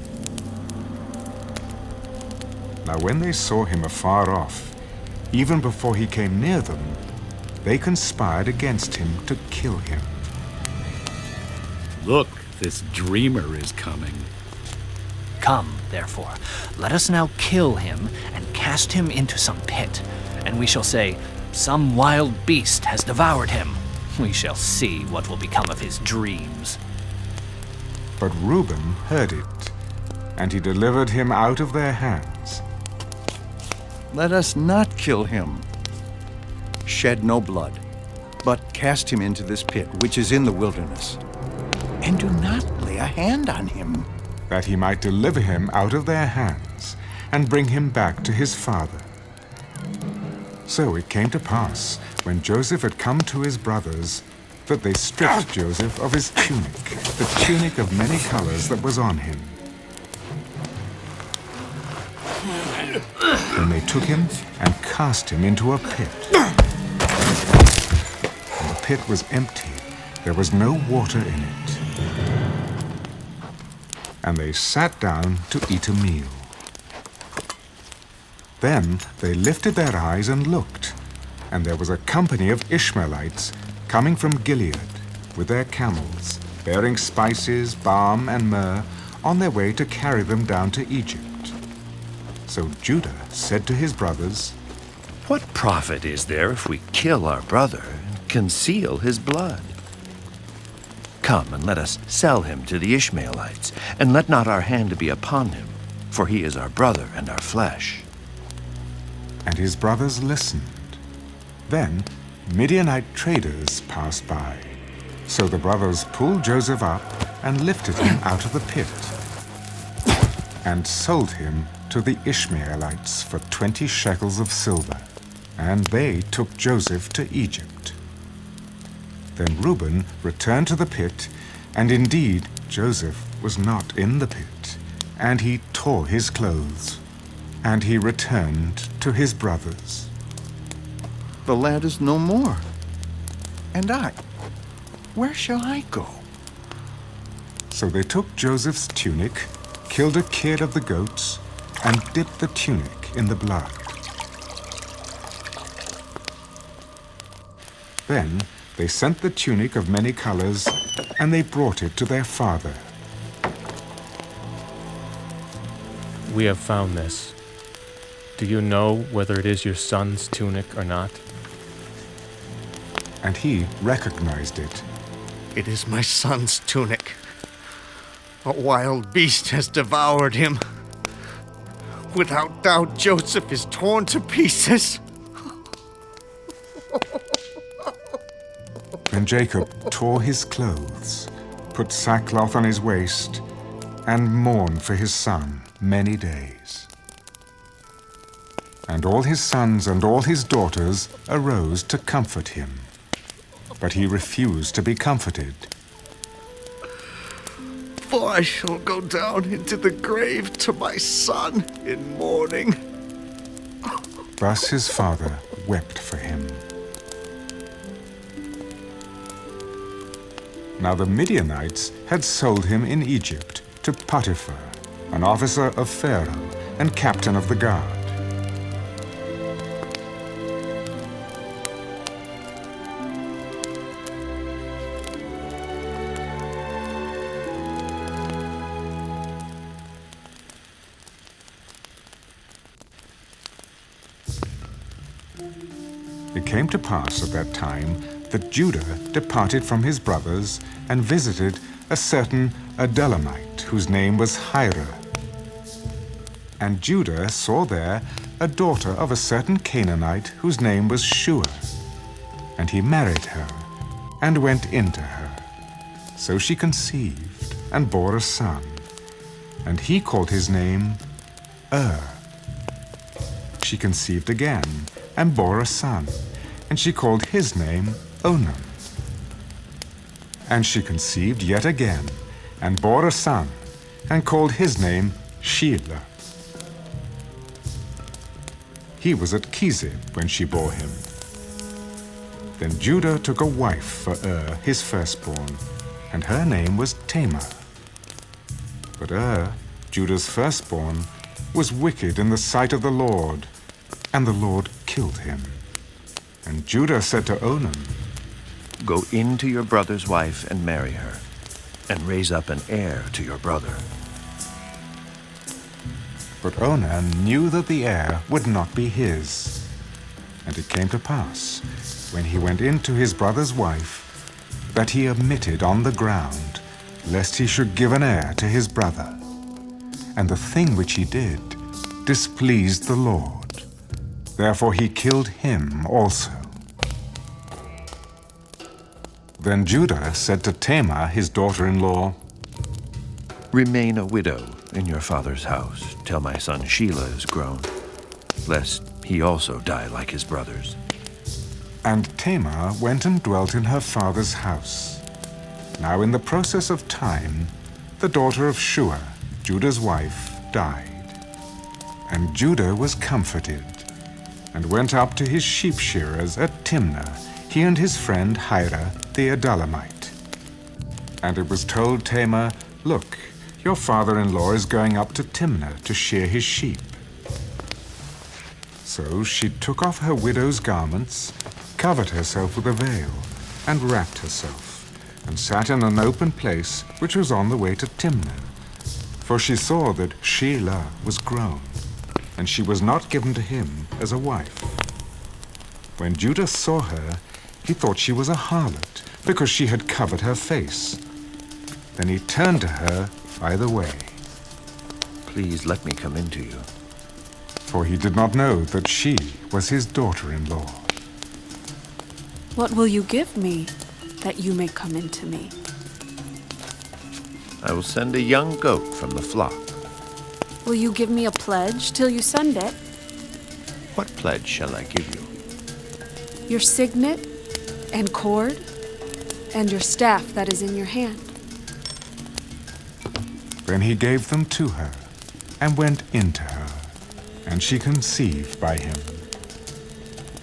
Now when they saw him afar off, even before he came near them, they conspired against him to kill him. Look, this dreamer is coming. Come, therefore, let us now kill him and cast him into some pit, and we shall say, Some wild beast has devoured him. We shall see what will become of his dreams. But Reuben heard it, and he delivered him out of their hands. Let us not kill him. Shed no blood, but cast him into this pit which is in the wilderness. And do not lay a hand on him, that he might deliver him out of their hands, and bring him back to his father. So it came to pass, when Joseph had come to his brothers, that they stripped Joseph of his tunic, the tunic of many colors that was on him. Then they took him and cast him into a pit. And the pit was empty, there was no water in it. And they sat down to eat a meal. Then they lifted their eyes and looked, and there was a company of Ishmaelites coming from Gilead with their camels, bearing spices, balm, and myrrh, on their way to carry them down to Egypt. So Judah said to his brothers, What profit is there if we kill our brother and conceal his blood? Come and let us sell him to the Ishmaelites, and let not our hand be upon him, for he is our brother and our flesh. And his brothers listened. Then Midianite traders passed by. So the brothers pulled Joseph up and lifted him out of the pit, and sold him to the Ishmaelites for 20 shekels of silver, and they took Joseph to Egypt. Then Reuben returned to the pit, and indeed Joseph was not in the pit, and he tore his clothes, and he returned to his brothers. The lad is no more. And I, where shall I go? So they took Joseph's tunic, killed a kid of the goats, and dipped the tunic in the blood. Then they sent the tunic of many colors, and they brought it to their father. We have found this. Do you know whether it is your son's tunic or not? And he recognized it. It is my son's tunic. A wild beast has devoured him. Without doubt, Joseph is torn to pieces. Then Jacob tore his clothes, put sackcloth on his waist, and mourned for his son many days. And all his sons and all his daughters arose to comfort him. But he refused to be comforted. For I shall go down into the grave to my son in mourning. Thus his father wept for him. Now the Midianites had sold him in Egypt to Potiphar, an officer of Pharaoh and captain of the guard. It came to pass at that time that Judah departed from his brothers and visited a certain Adullamite whose name was Hira. And Judah saw there a daughter of a certain Canaanite whose name was Shua. And he married her and went into her. So she conceived and bore a son. And he called his name She conceived again and bore a son. And she called his name Onan. And she conceived yet again, and bore a son, and called his name Shelah. He was at Chezib when she bore him. Then Judah took a wife for his firstborn, and her name was Tamar. But Judah's firstborn, was wicked in the sight of the Lord, and the Lord killed him. And Judah said to Onan, Go in to your brother's wife and marry her, and raise up an heir to your brother. But Onan knew that the heir would not be his. And it came to pass, when he went in to his brother's wife, that he omitted on the ground, lest he should give an heir to his brother. And the thing which he did displeased the Lord. Therefore he killed him also. Then Judah said to Tamar, his daughter-in-law, Remain a widow in your father's house till my son Shelah is grown, lest he also die like his brothers. And Tamar went and dwelt in her father's house. Now in the process of time, the daughter of Shua, Judah's wife, died. And Judah was comforted, and went up to his sheep shearers at Timnah, he and his friend Hira the Adullamite. And it was told Tamar, Look, your father-in-law is going up to Timnah to shear his sheep. So she took off her widow's garments, covered herself with a veil, and wrapped herself, and sat in an open place which was on the way to Timnah. For she saw that Shelah was grown, and she was not given to him as a wife. When Judah saw her, he thought she was a harlot, because she had covered her face. Then he turned to her by the way. Please let me come in to you. For he did not know that she was his daughter-in-law. What will you give me, that you may come into me? I will send a young goat from the flock. Will you give me a pledge till you send it? What pledge shall I give you? Your signet and cord and your staff that is in your hand. Then he gave them to her, and went into her, and she conceived by him.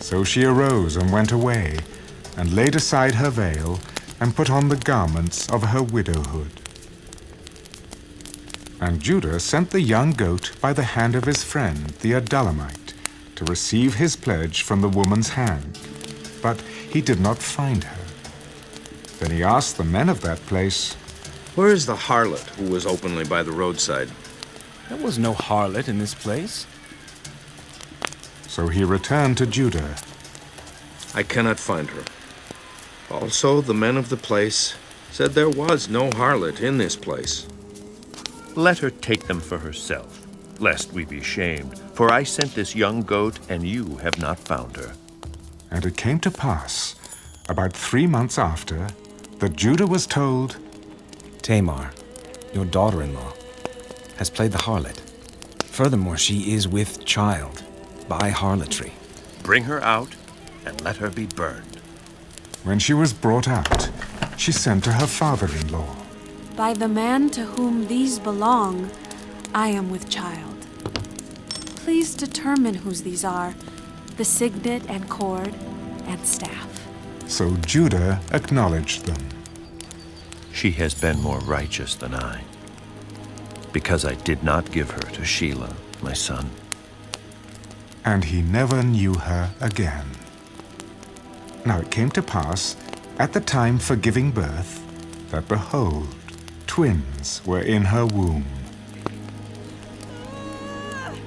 So she arose and went away, and laid aside her veil, and put on the garments of her widowhood. And Judah sent the young goat by the hand of his friend, the Adullamite, to receive his pledge from the woman's hand. But he did not find her. Then he asked the men of that place, "Where is the harlot who was openly by the roadside?" There was no harlot in this place. So he returned to Judah. "I cannot find her." Also, the men of the place said there was no harlot in this place. Let her take them for herself, lest we be shamed. For I sent this young goat, and you have not found her. And it came to pass, about 3 months after, that Judah was told, "Tamar, your daughter-in-law, has played the harlot. Furthermore, she is with child by harlotry." Bring her out, and let her be burned. When she was brought out, she sent to her father-in-law. By the man to whom these belong, I am with child. Please determine whose these are, the signet and cord and staff. So Judah acknowledged them. She has been more righteous than I, because I did not give her to Shelah, my son. And he never knew her again. Now it came to pass, at the time for giving birth, that behold, twins were in her womb.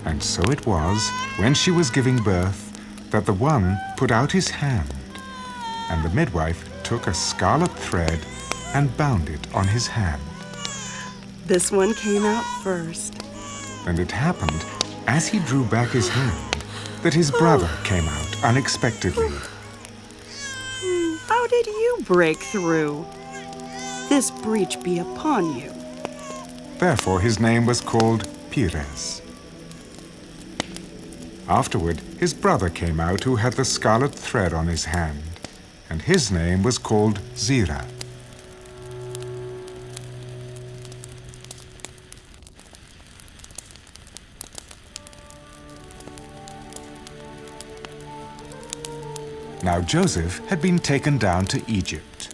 And so it was, when she was giving birth, that the one put out his hand, and the midwife took a scarlet thread and bound it on his hand. This one came out first. And it happened, as he drew back his hand, that his brother came out unexpectedly. How did you break through? This breach be upon you. Therefore his name was called Perez. Afterward his brother came out who had the scarlet thread on his hand, and his name was called Zerah. Now Joseph had been taken down to Egypt,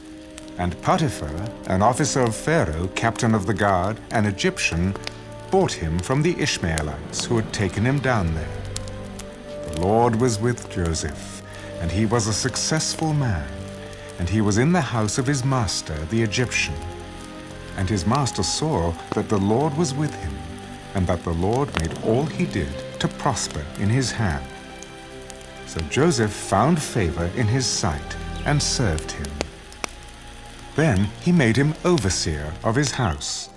and Potiphar, an officer of Pharaoh, captain of the guard, an Egyptian, bought him from the Ishmaelites who had taken him down there. The Lord was with Joseph, and he was a successful man, and he was in the house of his master, the Egyptian. And his master saw that the Lord was with him, and that the Lord made all he did to prosper in his hand. So Joseph found favor in his sight and served him. Then he made him overseer of his house,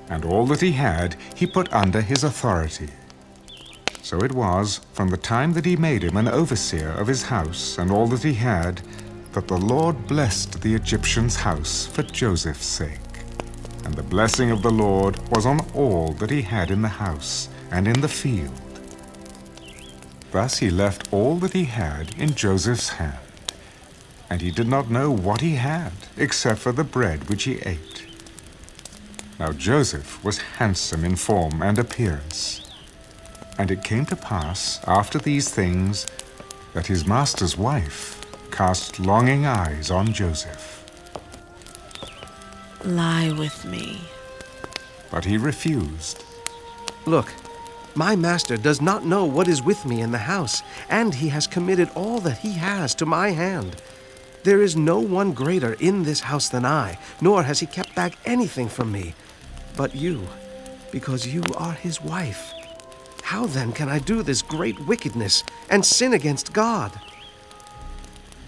and all that he had he put under his authority. So it was, from the time that he made him an overseer of his house and all that he had, that the Lord blessed the Egyptian's house for Joseph's sake. And the blessing of the Lord was on all that he had in the house and in the field. Thus he left all that he had in Joseph's hand, and he did not know what he had except for the bread which he ate. Now Joseph was handsome in form and appearance. And it came to pass, after these things, that his master's wife cast longing eyes on Joseph. Lie with me. But he refused. Look, my master does not know what is with me in the house, and he has committed all that he has to my hand. There is no one greater in this house than I, nor has he kept back anything from me. But you, because you are his wife. How then can I do this great wickedness and sin against God?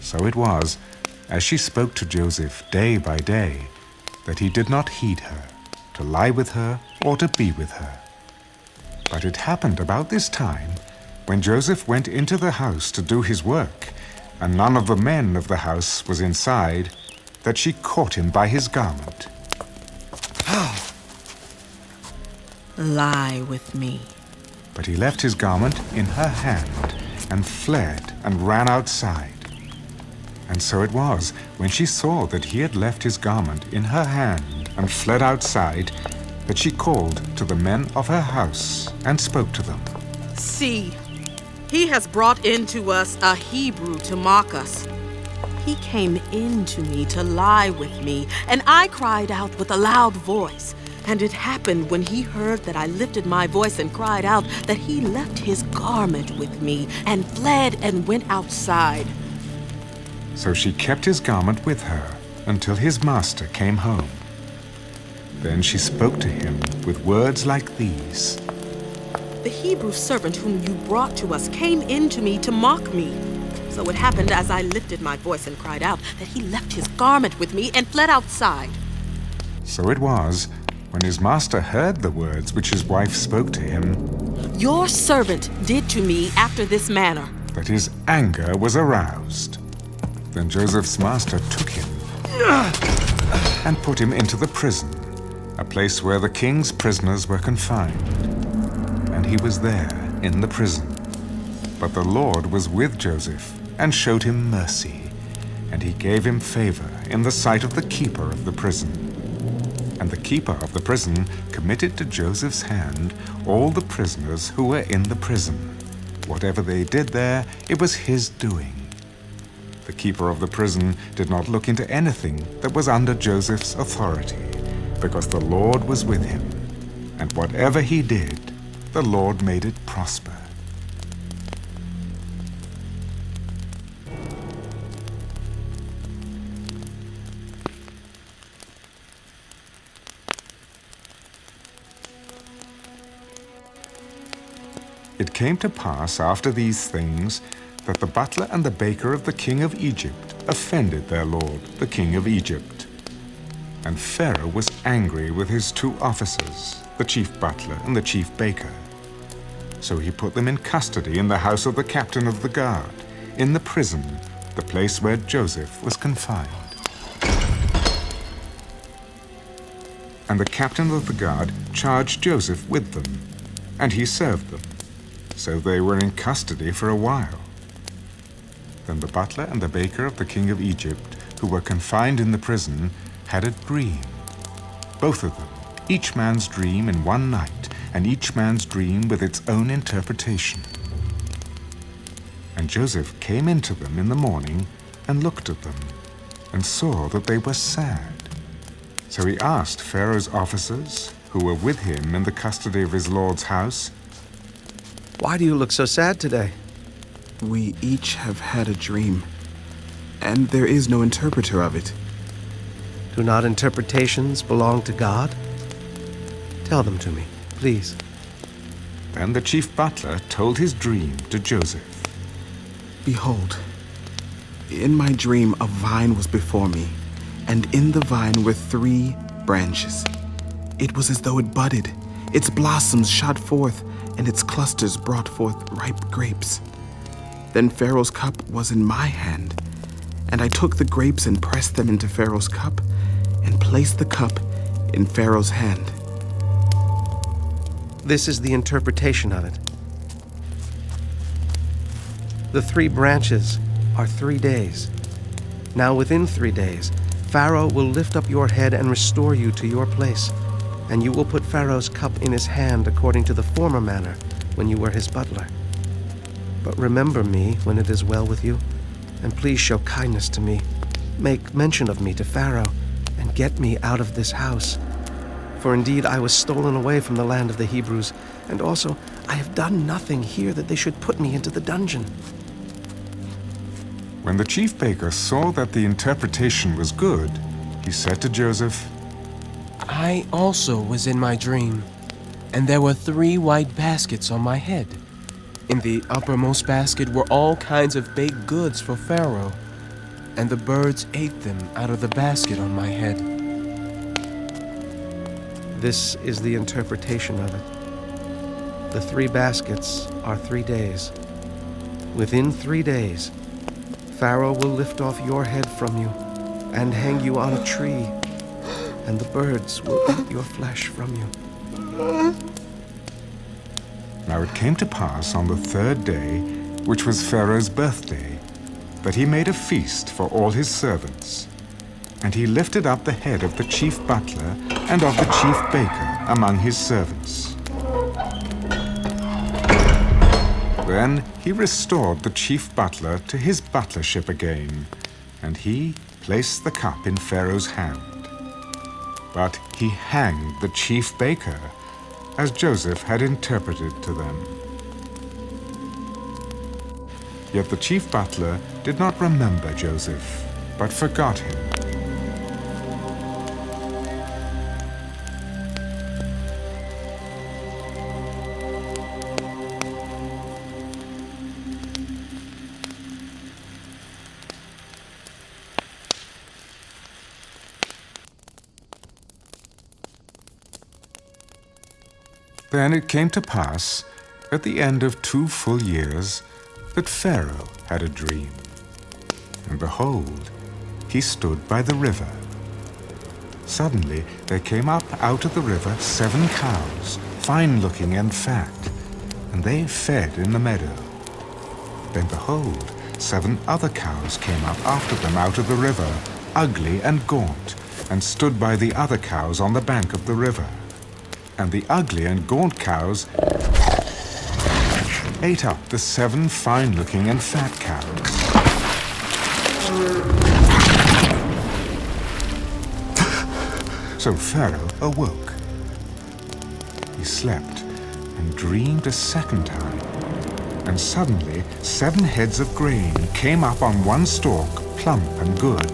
So it was, as she spoke to Joseph day by day, that he did not heed her, to lie with her or to be with her. But it happened about this time, when Joseph went into the house to do his work, and none of the men of the house was inside, that she caught him by his garment. Lie with me. But he left his garment in her hand, and fled and ran outside. And so it was, when she saw that he had left his garment in her hand and fled outside, that she called to the men of her house and spoke to them. See, he has brought into us a Hebrew to mock us. He came in to me to lie with me, and I cried out with a loud voice. And it happened when he heard that I lifted my voice and cried out that he left his garment with me and fled and went outside. So she kept his garment with her until his master came home. Then she spoke to him with words like these. The Hebrew servant whom you brought to us came in to me to mock me. So it happened as I lifted my voice and cried out that he left his garment with me and fled outside. So it was, when his master heard the words which his wife spoke to him, Your servant did to me after this manner, that his anger was aroused. Then Joseph's master took him and put him into the prison, a place where the king's prisoners were confined. And he was there in the prison. But the Lord was with Joseph and showed him mercy, and he gave him favor in the sight of the keeper of the prison. And the keeper of the prison committed to Joseph's hand all the prisoners who were in the prison. Whatever they did there, it was his doing. The keeper of the prison did not look into anything that was under Joseph's authority, because the Lord was with him. And whatever he did, the Lord made it prosper. It came to pass after these things that the butler and the baker of the king of Egypt offended their lord, the king of Egypt. And Pharaoh was angry with his two officers, the chief butler and the chief baker. So he put them in custody in the house of the captain of the guard, in the prison, the place where Joseph was confined. And the captain of the guard charged Joseph with them, and he served them. So they were in custody for a while. Then the butler and the baker of the king of Egypt, who were confined in the prison, had a dream. Both of them, each man's dream in one night, and each man's dream with its own interpretation. And Joseph came into them in the morning and looked at them, and saw that they were sad. So he asked Pharaoh's officers, who were with him in the custody of his lord's house, Why do you look so sad today? We each have had a dream, and there is no interpreter of it. Do not interpretations belong to God? Tell them to me, please. Then the chief butler told his dream to Joseph. Behold, in my dream a vine was before me, and in the vine were 3 branches. It was as though it budded, its blossoms shot forth, and its clusters brought forth ripe grapes. Then Pharaoh's cup was in my hand, and I took the grapes and pressed them into Pharaoh's cup, and placed the cup in Pharaoh's hand. This is the interpretation of it. The 3 branches are 3 days. Now within 3 days, Pharaoh will lift up your head and restore you to your place, and you will put Pharaoh's cup in his hand according to the former manner when you were his butler. But remember me when it is well with you, and please show kindness to me. Make mention of me to Pharaoh, and get me out of this house. For indeed I was stolen away from the land of the Hebrews, and also I have done nothing here that they should put me into the dungeon. When the chief baker saw that the interpretation was good, he said to Joseph, I also was in my dream, and there were 3 white baskets on my head. In the uppermost basket were all kinds of baked goods for Pharaoh, and the birds ate them out of the basket on my head. This is the interpretation of it. The 3 baskets are 3 days. Within 3 days, Pharaoh will lift off your head from you and hang you on a tree, and the birds will eat your flesh from you. Now it came to pass on the 3rd day, which was Pharaoh's birthday, that he made a feast for all his servants. And he lifted up the head of the chief butler and of the chief baker among his servants. Then he restored the chief butler to his butlership again, and he placed the cup in Pharaoh's hand. But he hanged the chief baker, as Joseph had interpreted to them. Yet the chief butler did not remember Joseph, but forgot him. Then it came to pass, at the end of 2 full years, that Pharaoh had a dream. And behold, he stood by the river. Suddenly there came up out of the river 7 cows, fine-looking and fat, and they fed in the meadow. Then behold, 7 other cows came up after them out of the river, ugly and gaunt, and stood by the other cows on the bank of the river. And the ugly and gaunt cows ate up the 7 fine-looking and fat cows. So Pharaoh awoke. He slept and dreamed a second time, and suddenly 7 heads of grain came up on one stalk, plump and good.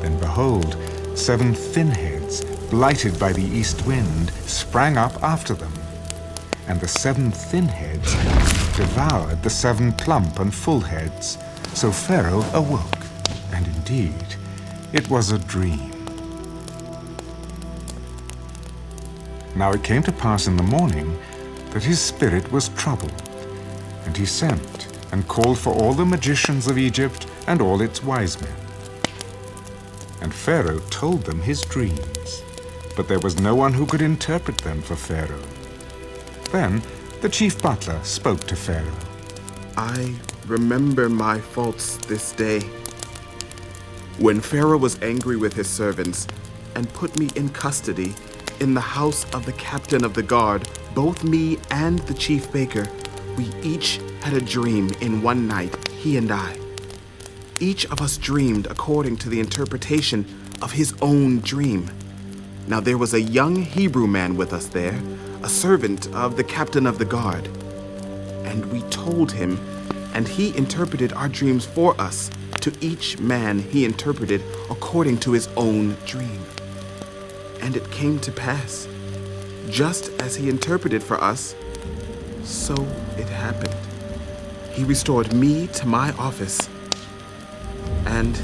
Then behold, 7 thin heads, blighted by the east wind, sprang up after them. And the 7 thin heads devoured the 7 plump and full heads. So Pharaoh awoke, and indeed, it was a dream. Now it came to pass in the morning that his spirit was troubled, and he sent and called for all the magicians of Egypt and all its wise men. And Pharaoh told them his dreams, but there was no one who could interpret them for Pharaoh. Then the chief butler spoke to Pharaoh. I remember my faults this day. When Pharaoh was angry with his servants and put me in custody in the house of the captain of the guard, both me and the chief baker, we each had a dream in one night, he and I. Each of us dreamed according to the interpretation of his own dream. Now there was a young Hebrew man with us there, a servant of the captain of the guard. And we told him, and he interpreted our dreams for us. To each man he interpreted according to his own dream. And it came to pass, just as he interpreted for us, so it happened. He restored me to my office, and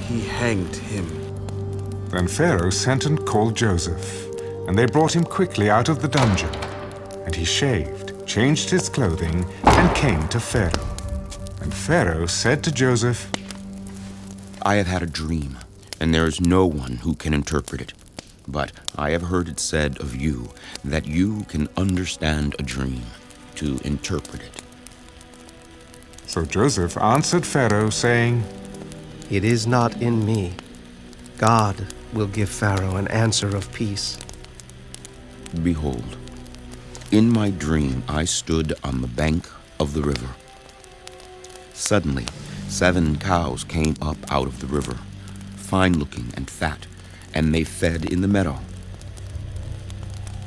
he hanged him. Then Pharaoh sent and called Joseph, and they brought him quickly out of the dungeon. And he shaved, changed his clothing, and came to Pharaoh. And Pharaoh said to Joseph, I have had a dream, and there is no one who can interpret it. But I have heard it said of you that you can understand a dream, to interpret it. So Joseph answered Pharaoh, saying, It is not in me. God will give Pharaoh an answer of peace. Behold, in my dream I stood on the bank of the river. Suddenly 7 cows came up out of the river, fine-looking and fat, and they fed in the meadow.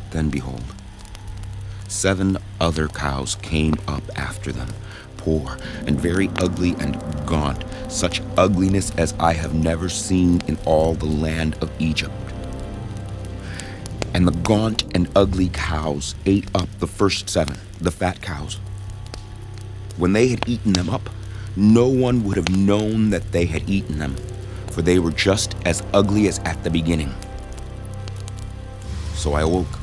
Then behold, 7 other cows came up after them, poor and very ugly and gaunt, such ugliness as I have never seen in all the land of Egypt. And the gaunt and ugly cows ate up the first 7, the fat cows. When they had eaten them up, no one would have known that they had eaten them, for they were just as ugly as at the beginning. So I awoke.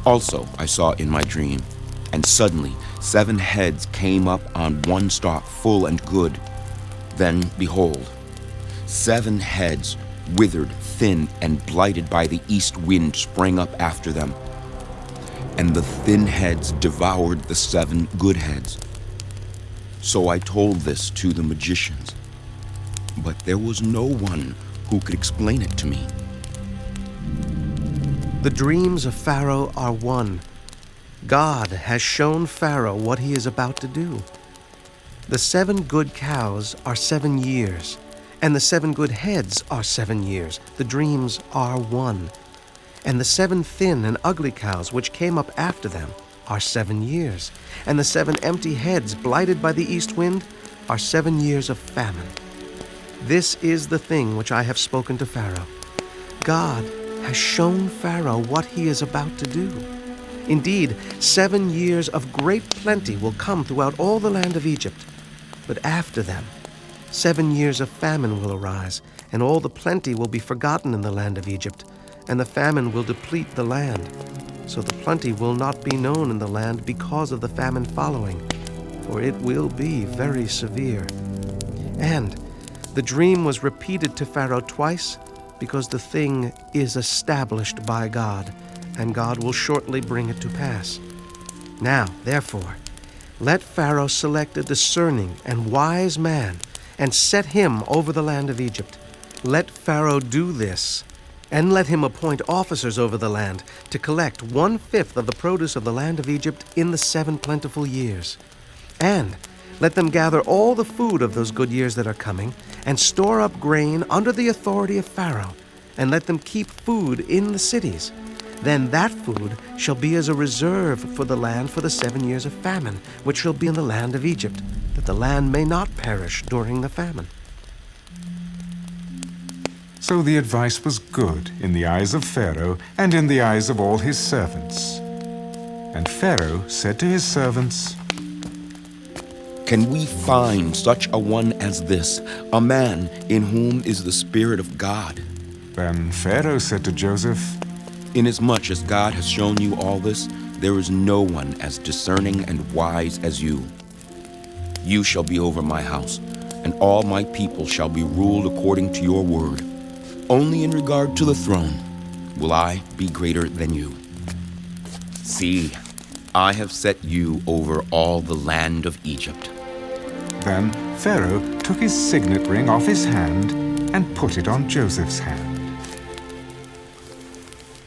Also I saw in my dream, and suddenly 7 heads came up on one stalk, full and good. Then, behold, 7 heads, withered, thin, and blighted by the east wind, sprang up after them. And the thin heads devoured the 7 good heads. So I told this to the magicians, but there was no one who could explain it to me. The dreams of Pharaoh are one. God has shown Pharaoh what he is about to do. The 7 good cows are 7 years, And the 7 good heads are 7 years. The dreams are 1. And the 7 thin and ugly cows which came up after them are 7 years. And the 7 empty heads blighted by the east wind are 7 years of famine. This is the thing which I have spoken to Pharaoh. God has shown Pharaoh what he is about to do. Indeed, 7 years of great plenty will come throughout all the land of Egypt. But after them, 7 years of famine will arise, and all the plenty will be forgotten in the land of Egypt, and the famine will deplete the land. So the plenty will not be known in the land because of the famine following, for it will be very severe. And the dream was repeated to Pharaoh twice, because the thing is established by God, and God will shortly bring it to pass. Now, therefore, let Pharaoh select a discerning and wise man, and set him over the land of Egypt. Let Pharaoh do this, and let him appoint officers over the land to collect 1/5 of the produce of the land of Egypt in the 7 plentiful years. And let them gather all the food of those good years that are coming, and store up grain under the authority of Pharaoh, and let them keep food in the cities. Then that food shall be as a reserve for the land for the 7 years of famine, which shall be in the land of Egypt, that the land may not perish during the famine. So the advice was good in the eyes of Pharaoh and in the eyes of all his servants. And Pharaoh said to his servants, Can we find such a one as this, a man in whom is the Spirit of God? Then Pharaoh said to Joseph, Inasmuch as God has shown you all this, there is no one as discerning and wise as you. You shall be over my house, and all my people shall be ruled according to your word. Only in regard to the throne will I be greater than you. See, I have set you over all the land of Egypt. Then Pharaoh took his signet ring off his hand and put it on Joseph's hand.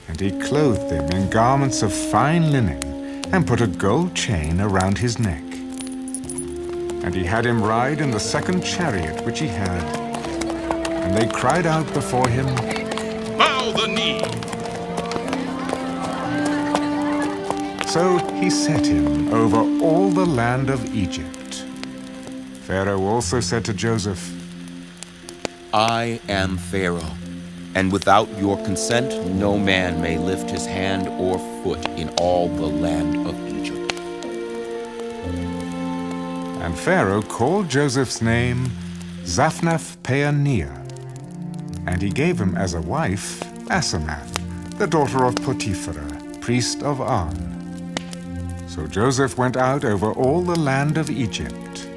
And he clothed him in garments of fine linen and put a gold chain around his neck. And he had him ride in the 2nd chariot which he had. And they cried out before him, Bow the knee! So he set him over all the land of Egypt. Pharaoh also said to Joseph, I am Pharaoh, and without your consent no man may lift his hand or foot in all the land of Egypt. And Pharaoh called Joseph's name Zaphnath-Paaneah, and he gave him as a wife Asenath, the daughter of Potiphera, priest of On. So Joseph went out over all the land of Egypt.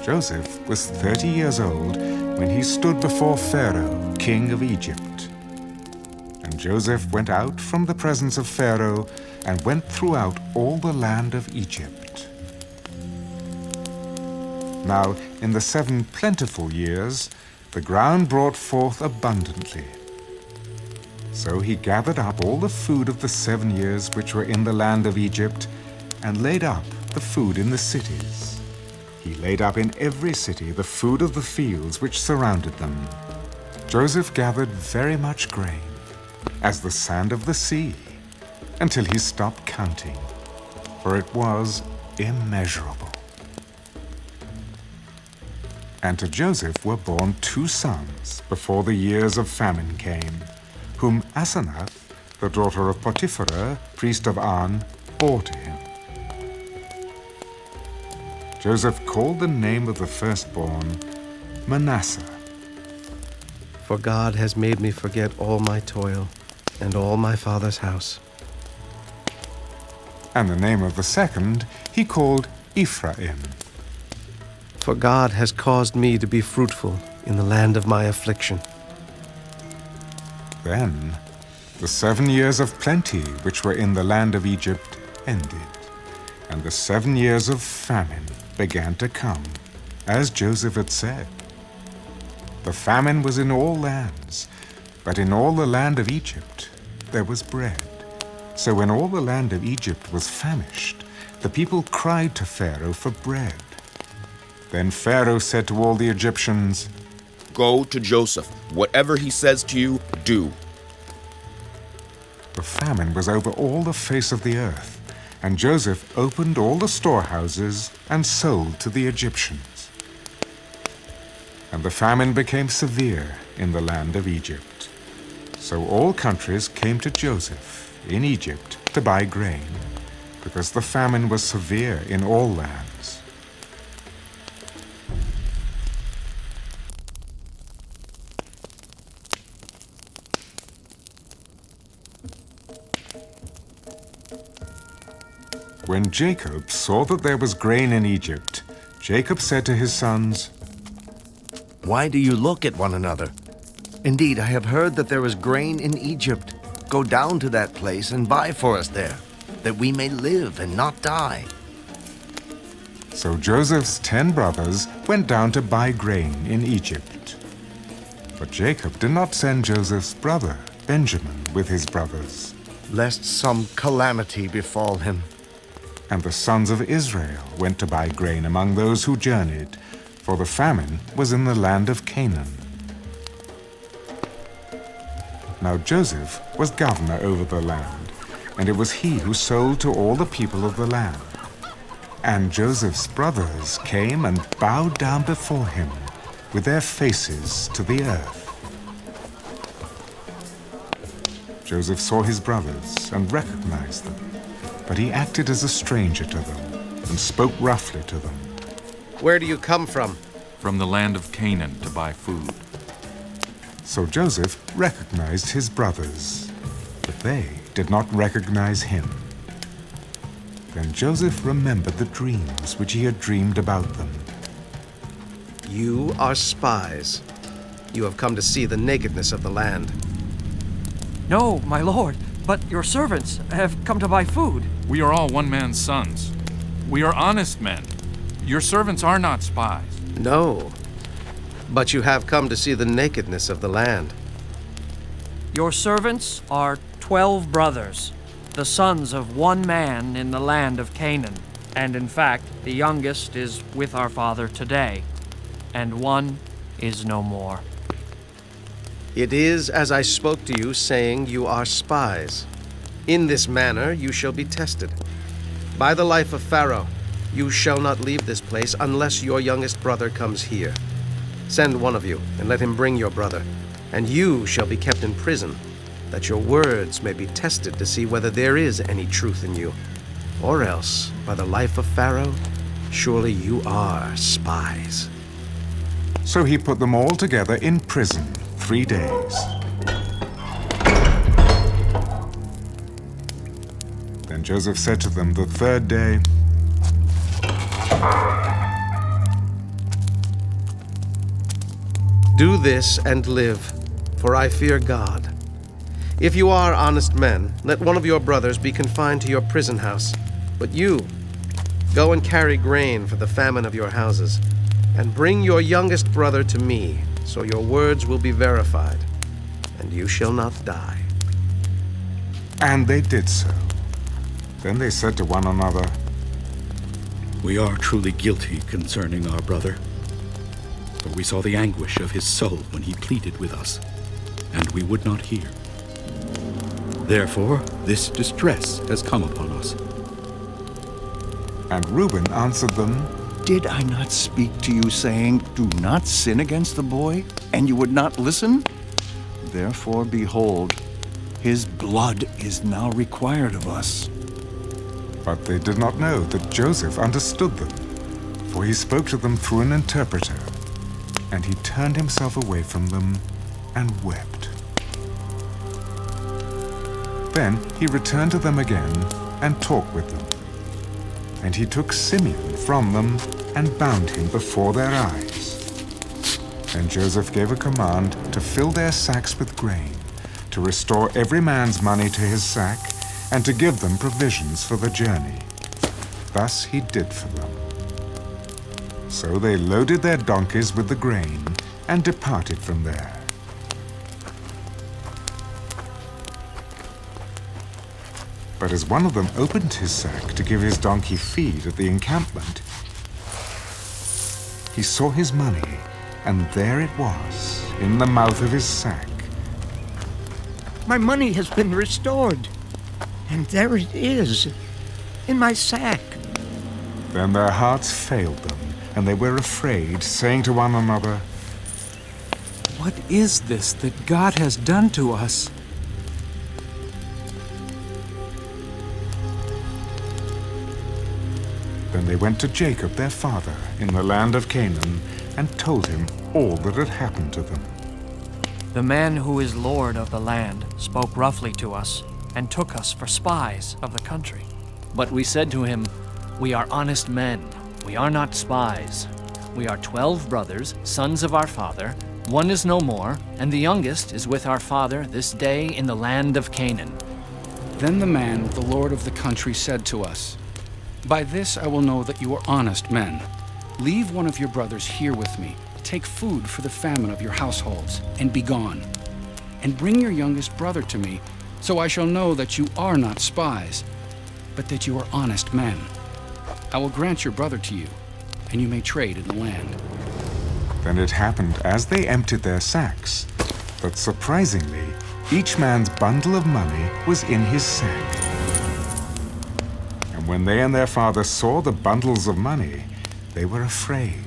Joseph was 30 years old when he stood before Pharaoh, king of Egypt. And Joseph went out from the presence of Pharaoh and went throughout all the land of Egypt. Now, in the 7 plentiful years, the ground brought forth abundantly. So he gathered up all the food of the 7 years which were in the land of Egypt, and laid up the food in the cities. He laid up in every city the food of the fields which surrounded them. Joseph gathered very much grain, as the sand of the sea, until he stopped counting, for it was immeasurable. And to Joseph were born 2 sons before the years of famine came, whom Asenath, the daughter of Potiphera, priest of On, bore to him. Joseph called the name of the firstborn Manasseh. For God has made me forget all my toil and all my father's house. And the name of the second he called Ephraim. For God has caused me to be fruitful in the land of my affliction. Then the 7 years of plenty which were in the land of Egypt ended, and the 7 years of famine began to come, as Joseph had said. The famine was in all lands, but in all the land of Egypt there was bread. So when all the land of Egypt was famished, the people cried to Pharaoh for bread. Then Pharaoh said to all the Egyptians, Go to Joseph. Whatever he says to you, do. The famine was over all the face of the earth, and Joseph opened all the storehouses and sold to the Egyptians. And the famine became severe in the land of Egypt. So all countries came to Joseph in Egypt to buy grain, because the famine was severe in all lands. When Jacob saw that there was grain in Egypt, Jacob said to his sons, Why do you look at one another? Indeed, I have heard that there is grain in Egypt. Go down to that place and buy for us there, that we may live and not die. So Joseph's 10 brothers went down to buy grain in Egypt. But Jacob did not send Joseph's brother, Benjamin, with his brothers, lest some calamity befall him. And the sons of Israel went to buy grain among those who journeyed, for the famine was in the land of Canaan. Now Joseph was governor over the land, and it was he who sold to all the people of the land. And Joseph's brothers came and bowed down before him, with their faces to the earth. Joseph saw his brothers and recognized them, but he acted as a stranger to them and spoke roughly to them. Where do you come from? From the land of Canaan to buy food. So Joseph recognized his brothers, but they did not recognize him. Then Joseph remembered the dreams which he had dreamed about them. You are spies. You have come to see the nakedness of the land. No, my lord, but your servants have come to buy food. We are all one man's sons. We are honest men. Your servants are not spies. No, but you have come to see the nakedness of the land. Your servants are 12 brothers, the sons of one man in the land of Canaan. And in fact, the youngest is with our father today, and one is no more. It is as I spoke to you, saying you are spies. In this manner you shall be tested. By the life of Pharaoh, you shall not leave this place unless your youngest brother comes here. Send one of you, and let him bring your brother, and you shall be kept in prison, that your words may be tested to see whether there is any truth in you. Or else, by the life of Pharaoh, surely you are spies. So he put them all together in prison 3 days. Then Joseph said to them the 3rd day, Do this and live, for I fear God. If you are honest men, let one of your brothers be confined to your prison house. But you, go and carry grain for the famine of your houses, and bring your youngest brother to me, so your words will be verified, and you shall not die. And they did so. Then they said to one another, We are truly guilty concerning our brother, for we saw the anguish of his soul when he pleaded with us, and we would not hear. Therefore, this distress has come upon us. And Reuben answered them, Did I not speak to you, saying, Do not sin against the boy, and you would not listen? Therefore, behold, his blood is now required of us. But they did not know that Joseph understood them, for he spoke to them through an interpreter. And he turned himself away from them and wept. Then he returned to them again and talked with them. And he took Simeon from them and bound him before their eyes. And Joseph gave a command to fill their sacks with grain, to restore every man's money to his sack, and to give them provisions for the journey. Thus he did for them. So they loaded their donkeys with the grain and departed from there. But as one of them opened his sack to give his donkey feed at the encampment, he saw his money and there it was, in the mouth of his sack. My money has been restored, and there it is, in my sack. Then their hearts failed them, and they were afraid, saying to one another, "What is this that God has done to us?" Then they went to Jacob their father in the land of Canaan, and told him all that had happened to them. The man who is lord of the land spoke roughly to us and took us for spies of the country. But we said to him, "We are honest men. We are not spies. We are 12 brothers, sons of our father. One is no more, and the youngest is with our father this day in the land of Canaan." Then the man, the lord of the country, said to us, "By this I will know that you are honest men. Leave one of your brothers here with me. Take food for the famine of your households, and be gone. And bring your youngest brother to me, so I shall know that you are not spies, but that you are honest men. I will grant your brother to you, and you may trade in the land." Then it happened, as they emptied their sacks, that surprisingly, each man's bundle of money was in his sack. And when they and their father saw the bundles of money, they were afraid.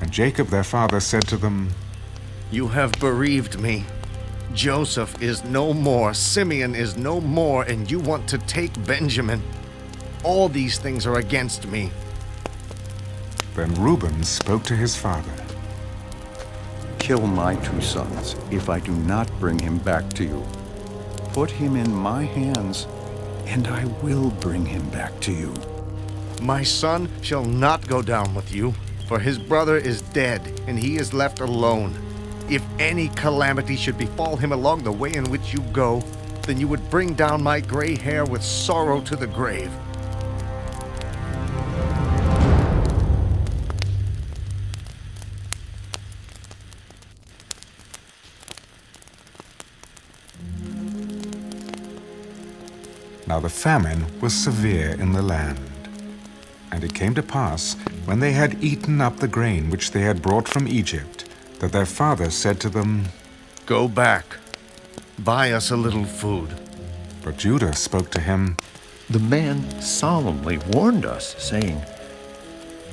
And Jacob their father said to them, "You have bereaved me. Joseph is no more, Simeon is no more, and you want to take Benjamin. All these things are against me." Then Reuben spoke to his father. Kill my 2 sons if I do not bring him back to you. Put him in my hands, and I will bring him back to you. My son shall not go down with you, for his brother is dead, and he is left alone. If any calamity should befall him along the way in which you go, then you would bring down my gray hair with sorrow to the grave." Now the famine was severe in the land. And it came to pass, when they had eaten up the grain which they had brought from Egypt, that their father said to them, "Go back, buy us a little food." But Judah spoke to him, "The man solemnly warned us, saying,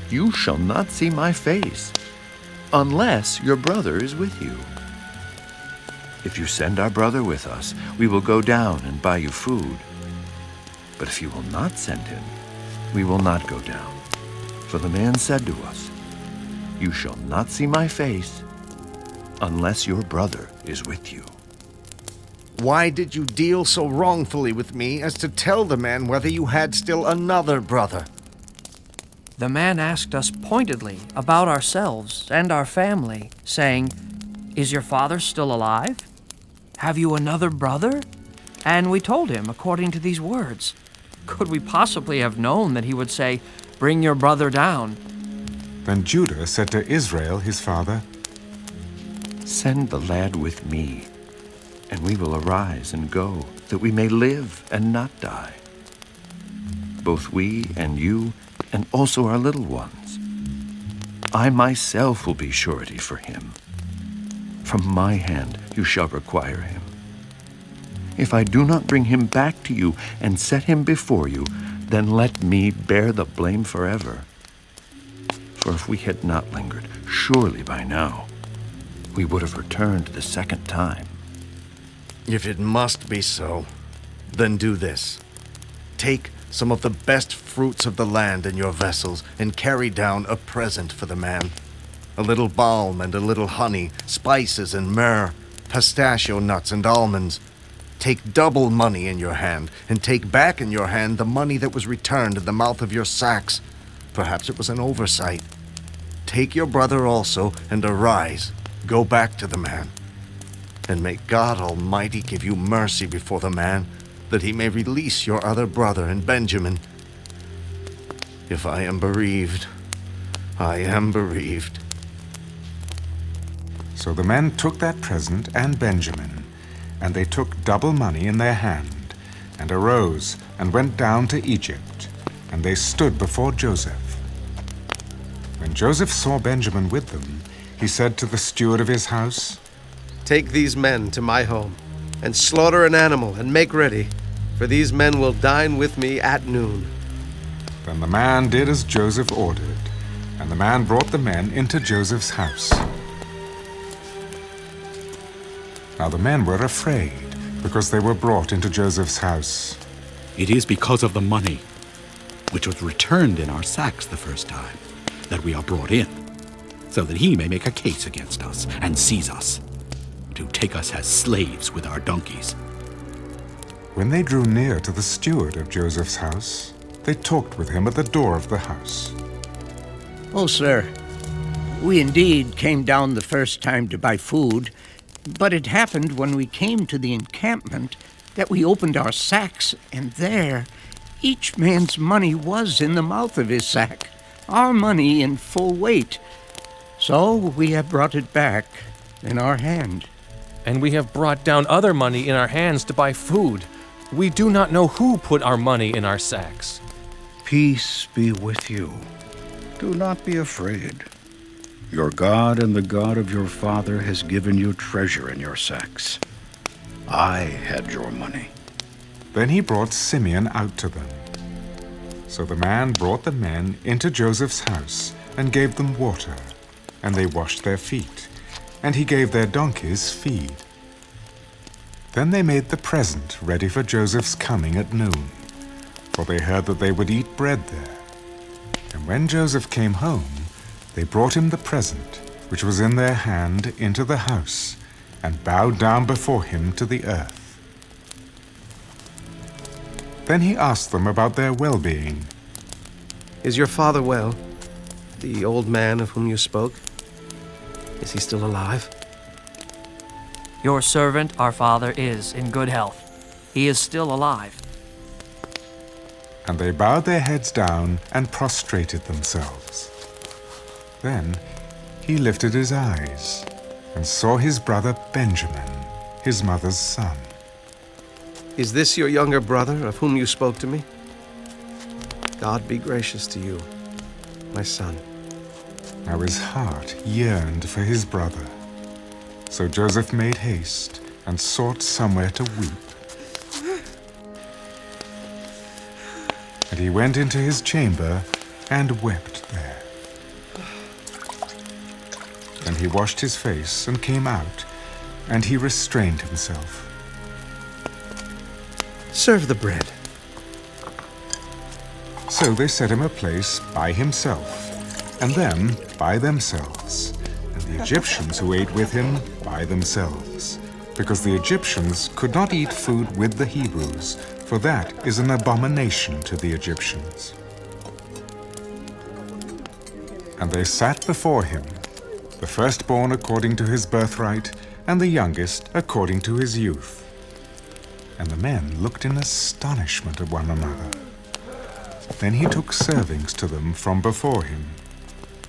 'You shall not see my face, unless your brother is with you. If you send our brother with us, we will go down and buy you food. But if you will not send him, we will not go down.' For the man said to us, 'You shall not see my face, unless your brother is with you.'" Why did you deal so wrongfully with me as to tell the man whether you had still another brother? The man asked us pointedly about ourselves and our family, saying, "Is your father still alive? Have you another brother?" And we told him according to these words. Could we possibly have known that he would say, "Bring your brother down"? Then Judah said to Israel his father, "Send the lad with me, and we will arise and go, that we may live and not die. Both we and you, and also our little ones. I myself will be surety for him. From my hand you shall require him. If I do not bring him back to you and set him before you, then let me bear the blame forever. For if we had not lingered, surely by now we would have returned the second time." If it must be so, then do this. Take some of the best fruits of the land in your vessels and carry down a present for the man. A little balm and a little honey, spices and myrrh, pistachio nuts and almonds. Take double money in your hand, and take back in your hand the money that was returned in the mouth of your sacks. Perhaps it was an oversight. Take your brother also, and arise, go back to the man. And may God Almighty give you mercy before the man, that he may release your other brother and Benjamin. If I am bereaved, I am bereaved." So the men took that present and Benjamin, and they took double money in their hand, and arose and went down to Egypt, and they stood before Joseph. When Joseph saw Benjamin with them, he he said to the steward of his house, "Take these men to my home, and slaughter an animal and make ready, for these men will dine with me at noon." Then the man did as Joseph ordered, and the man brought the men into Joseph's house. Now the men were afraid, because they were brought into Joseph's house. It is because of the money, which was returned in our sacks the first time, that we are brought in, so that he may make a case against us and seize us, to take us as slaves with our donkeys. When they drew near to the steward of Joseph's house, they talked with him at the door of the house. "Oh, sir, we indeed came down the first time to buy food, but it happened when we came to the encampment that we opened our sacks, and there, each man's money was in the mouth of his sack, our money in full weight. So we have brought it back in our hand." And we have brought down other money in our hands to buy food. We do not know who put our money in our sacks. Peace be with you. Do not be afraid. Your God and the God of your father has given you treasure in your sacks. I had your money. Then he brought Simeon out to them. So the man brought the men into Joseph's house and gave them water, and they washed their feet, and he gave their donkeys feed. Then they made the present ready for Joseph's coming at noon, for they heard that they would eat bread there. And when Joseph came home, they brought him the present, which was in their hand, into the house, and bowed down before him to the earth. Then he asked them about their well-being. "Is your father well? The old man of whom you spoke? Is he still alive?" Your servant, our father, is in good health. He is still alive. And they bowed their heads down and prostrated themselves. Then he lifted his eyes and saw his brother Benjamin, his mother's son. "Is this your younger brother of whom you spoke to me? God be gracious to you, my son." Now his heart yearned for his brother. So Joseph made haste and sought somewhere to weep. And he went into his chamber and wept there. Then he washed his face and came out, and he restrained himself. "Serve the bread." So they set him a place by himself, and them by themselves, and the Egyptians who ate with him by themselves, because the Egyptians could not eat food with the Hebrews, for that is an abomination to the Egyptians. And they sat before him, the firstborn according to his birthright, and the youngest according to his youth. And the men looked in astonishment at one another. Then he took servings to them from before him.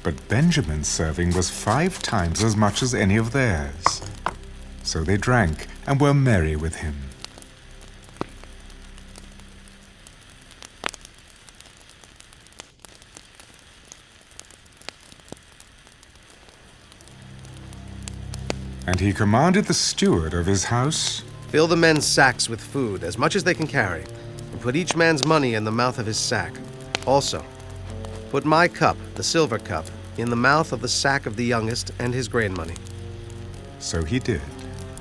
But Benjamin's serving was 5 times as much as any of theirs. So they drank and were merry with him. And he commanded the steward of his house, "Fill the men's sacks with food, as much as they can carry, and put each man's money in the mouth of his sack. Also, put my cup, the silver cup, in the mouth of the sack of the youngest and his grain money." So he did,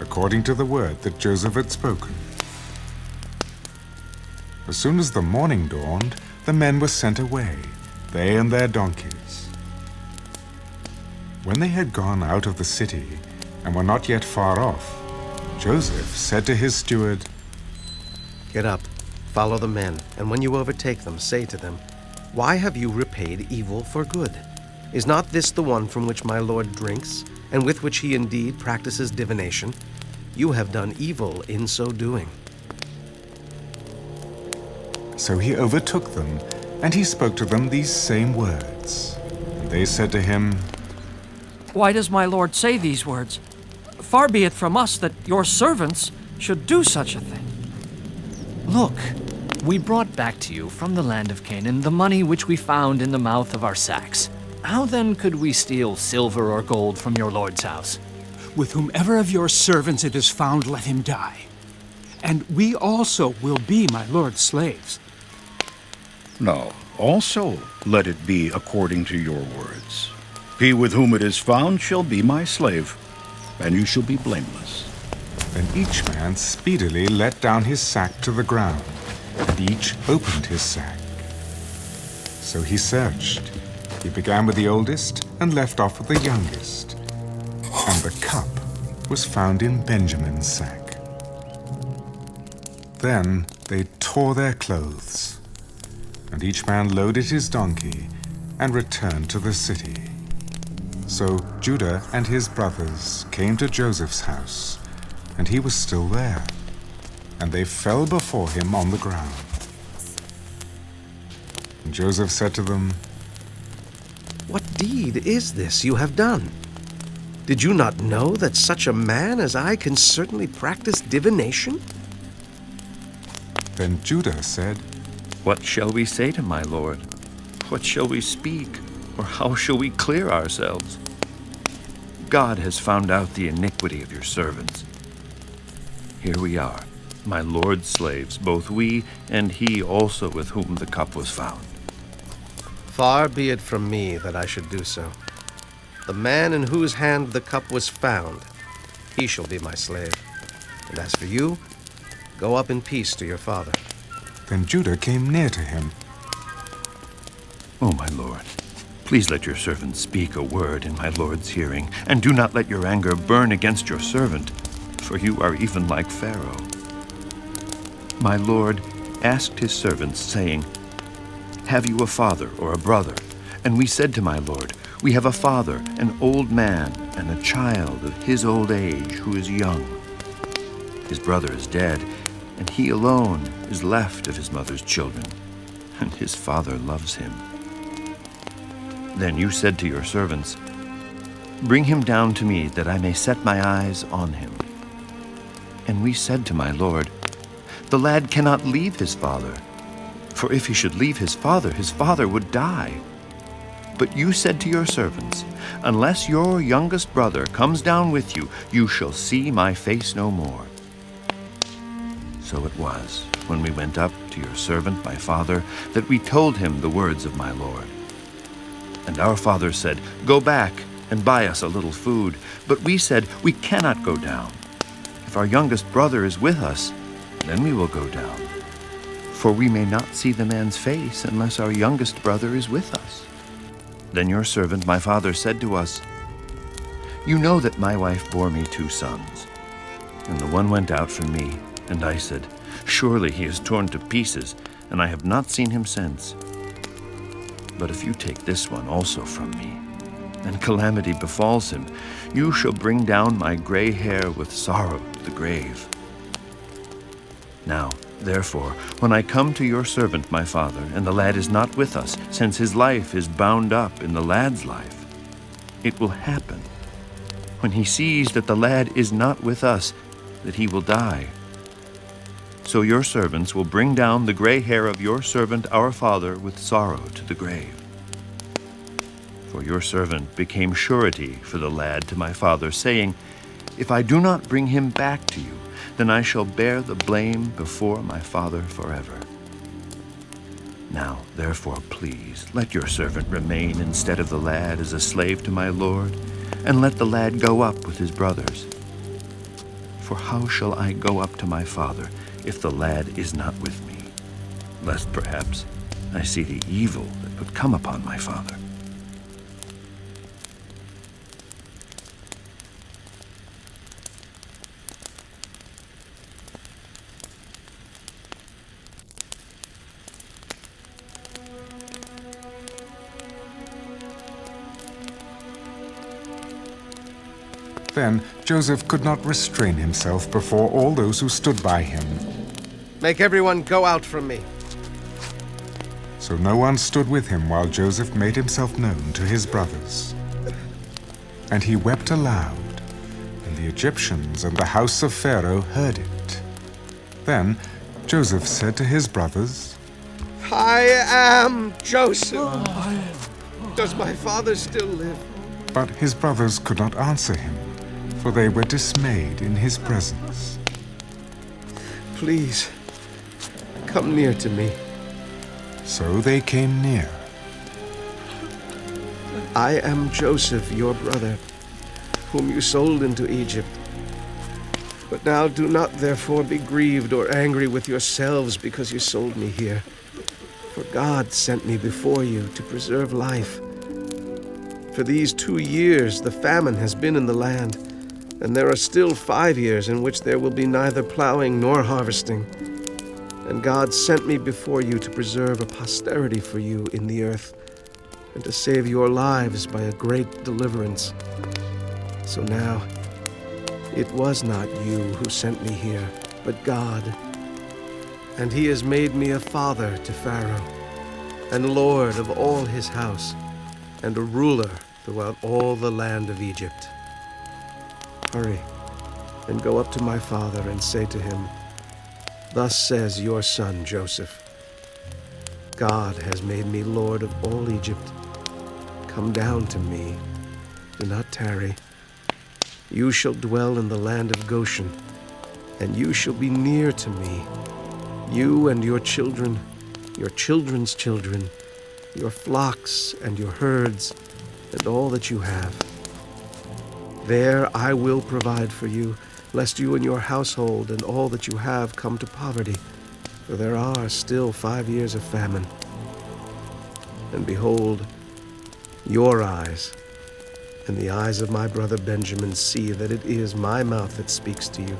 according to the word that Joseph had spoken. As soon as the morning dawned, the men were sent away, they and their donkeys. When they had gone out of the city and were not yet far off, Joseph said to his steward, "Get up, follow the men, and when you overtake them, say to them, 'Why have you repaid evil for good? Is not this the one from which my lord drinks, and with which he indeed practices divination? You have done evil in so doing.'" So he overtook them, and he spoke to them these same words. And they said to him, Why does my lord say these words? Far be it from us that your servants should do such a thing. Look, we brought back to you from the land of Canaan the money which we found in the mouth of our sacks. How then could we steal silver or gold from your lord's house? With whomever of your servants it is found, let him die. And we also will be my lord's slaves. No, also let it be according to your words. He with whom it is found shall be my slave, and you shall be blameless. Then each man speedily let down his sack to the ground, and each opened his sack. So he searched. He began with the oldest and left off with the youngest. And the cup was found in Benjamin's sack. Then they tore their clothes, and each man loaded his donkey and returned to the city. So Judah and his brothers came to Joseph's house, and he was still there, and they fell before him on the ground. And Joseph said to them, What deed is this you have done? Did you not know that such a man as I can certainly practice divination? Then Judah said, What shall we say to my lord? What shall we speak? Or how shall we clear ourselves? God has found out the iniquity of your servants. Here we are, my lord's slaves, both we and he also with whom the cup was found. Far be it from me that I should do so. The man in whose hand the cup was found, he shall be my slave. And as for you, go up in peace to your father. Then Judah came near to him. Oh, my lord, please let your servant speak a word in my lord's hearing, and do not let your anger burn against your servant, for you are even like Pharaoh. My lord asked his servants, saying, Have you a father or a brother? And we said to my lord, We have a father, an old man, and a child of his old age who is young. His brother is dead, and he alone is left of his mother's children, and his father loves him. Then you said to your servants, Bring him down to me, that I may set my eyes on him. And we said to my lord, The lad cannot leave his father, for if he should leave his father would die. But you said to your servants, Unless your youngest brother comes down with you, you shall see my face no more. So it was, when we went up to your servant my father, that we told him the words of my lord. And our father said, Go back and buy us a little food. But we said, We cannot go down. If our youngest brother is with us, then we will go down. For we may not see the man's face unless our youngest brother is with us. Then your servant my father said to us, You know that my wife bore me 2 sons. And the one went out from me, and I said, Surely he is torn to pieces, and I have not seen him since. But if you take this one also from me, and calamity befalls him, you shall bring down my gray hair with sorrow to the grave. Now, therefore, when I come to your servant my father, and the lad is not with us, since his life is bound up in the lad's life, it will happen, when he sees that the lad is not with us, that he will die. So your servants will bring down the gray hair of your servant our father with sorrow to the grave. For your servant became surety for the lad to my father, saying, If I do not bring him back to you, then I shall bear the blame before my father forever. Now, therefore, please, let your servant remain instead of the lad as a slave to my lord, and let the lad go up with his brothers. For how shall I go up to my father if the lad is not with me, lest perhaps I see the evil that would come upon my father? Then Joseph could not restrain himself before all those who stood by him. Make everyone go out from me. So no one stood with him while Joseph made himself known to his brothers. And he wept aloud, and the Egyptians and the house of Pharaoh heard it. Then Joseph said to his brothers, I am Joseph. Does my father still live? But his brothers could not answer him, for they were dismayed in his presence. Please, come near to me. So they came near. I am Joseph, your brother, whom you sold into Egypt. But now do not therefore be grieved or angry with yourselves because you sold me here. For God sent me before you to preserve life. For these 2 years the famine has been in the land, and there are still 5 years in which there will be neither plowing nor harvesting. And God sent me before you to preserve a posterity for you in the earth, and to save your lives by a great deliverance. So now, it was not you who sent me here, but God. And he has made me a father to Pharaoh, and lord of all his house, and a ruler throughout all the land of Egypt. Hurry, and go up to my father and say to him, Thus says your son Joseph, God has made me lord of all Egypt. Come down to me, do not tarry. You shall dwell in the land of Goshen, and you shall be near to me, you and your children, your children's children, your flocks and your herds, and all that you have. There I will provide for you, lest you and your household and all that you have come to poverty, for there are still 5 years of famine. And behold, your eyes and the eyes of my brother Benjamin see that it is my mouth that speaks to you.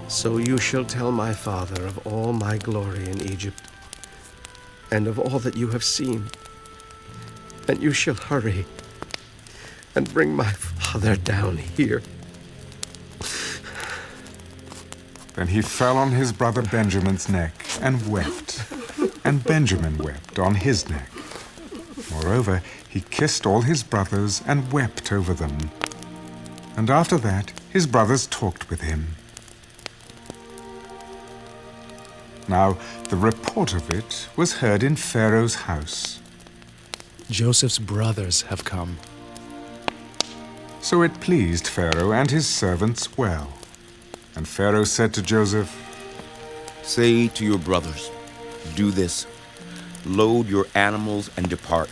So you shall tell my father of all my glory in Egypt, and of all that you have seen. And you shall hurry and bring my father down here. Then he fell on his brother Benjamin's neck and wept, and Benjamin wept on his neck. Moreover, he kissed all his brothers and wept over them. And after that, his brothers talked with him. Now, the report of it was heard in Pharaoh's house. Joseph's brothers have come. So it pleased Pharaoh and his servants well. And Pharaoh said to Joseph, Say to your brothers, do this. Load your animals and depart.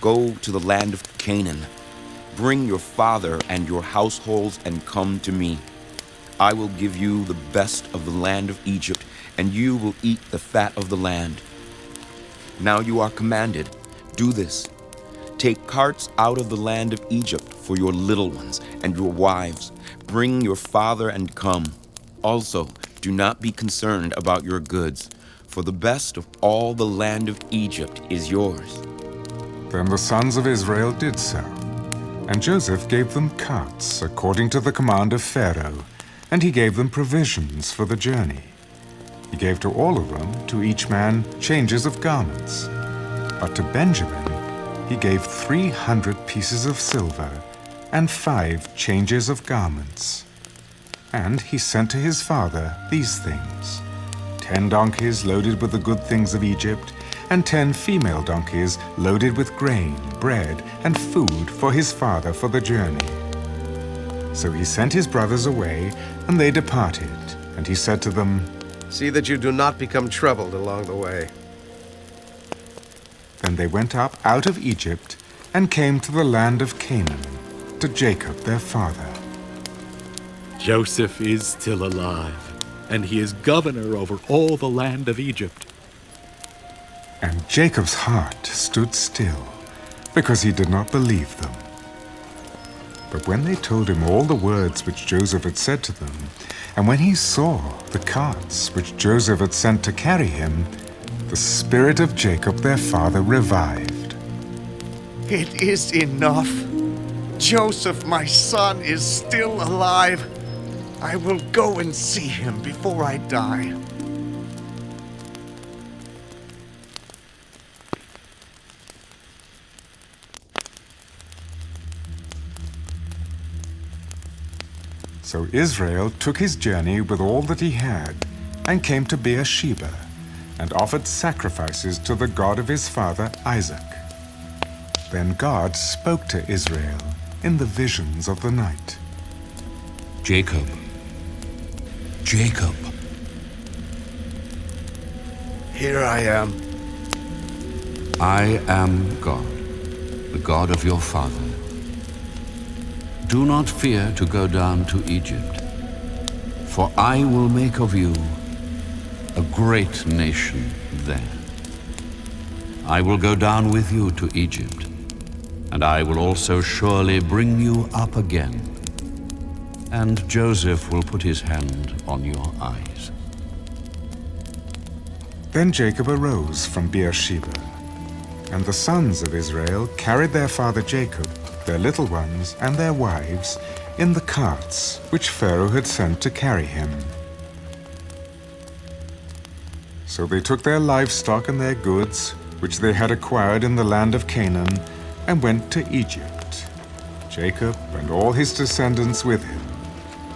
Go to the land of Canaan. Bring your father and your households and come to me. I will give you the best of the land of Egypt, and you will eat the fat of the land. Now you are commanded, do this. Take carts out of the land of Egypt for your little ones and your wives. Bring your father and come. Also, do not be concerned about your goods, for the best of all the land of Egypt is yours. Then the sons of Israel did so. And Joseph gave them carts according to the command of Pharaoh, and he gave them provisions for the journey. He gave to all of them, to each man, changes of garments. But to Benjamin he gave 300 pieces of silver and 5 changes of garments. And he sent to his father these things: 10 donkeys loaded with the good things of Egypt, and 10 female donkeys loaded with grain, bread, and food for his father for the journey. So he sent his brothers away, and they departed. And he said to them, See that you do not become troubled along the way. Then they went up out of Egypt and came to the land of Canaan, to Jacob their father. Joseph is still alive, and he is governor over all the land of Egypt. And Jacob's heart stood still, because he did not believe them. But when they told him all the words which Joseph had said to them, and when he saw the carts which Joseph had sent to carry him, the spirit of Jacob their father revived. It is enough. Joseph, my son, is still alive. I will go and see him before I die. So Israel took his journey with all that he had, and came to Beersheba, and offered sacrifices to the God of his father Isaac. Then God spoke to Israel in the visions of the night. Jacob, Jacob. Here I am. I am God, the God of your father. Do not fear to go down to Egypt, for I will make of you a great nation there. I will go down with you to Egypt, and I will also surely bring you up again. And Joseph will put his hand on your eyes. Then Jacob arose from Beersheba, and the sons of Israel carried their father Jacob, their little ones and their wives, in the carts which Pharaoh had sent to carry him. So they took their livestock and their goods, which they had acquired in the land of Canaan, and went to Egypt, Jacob and all his descendants with him,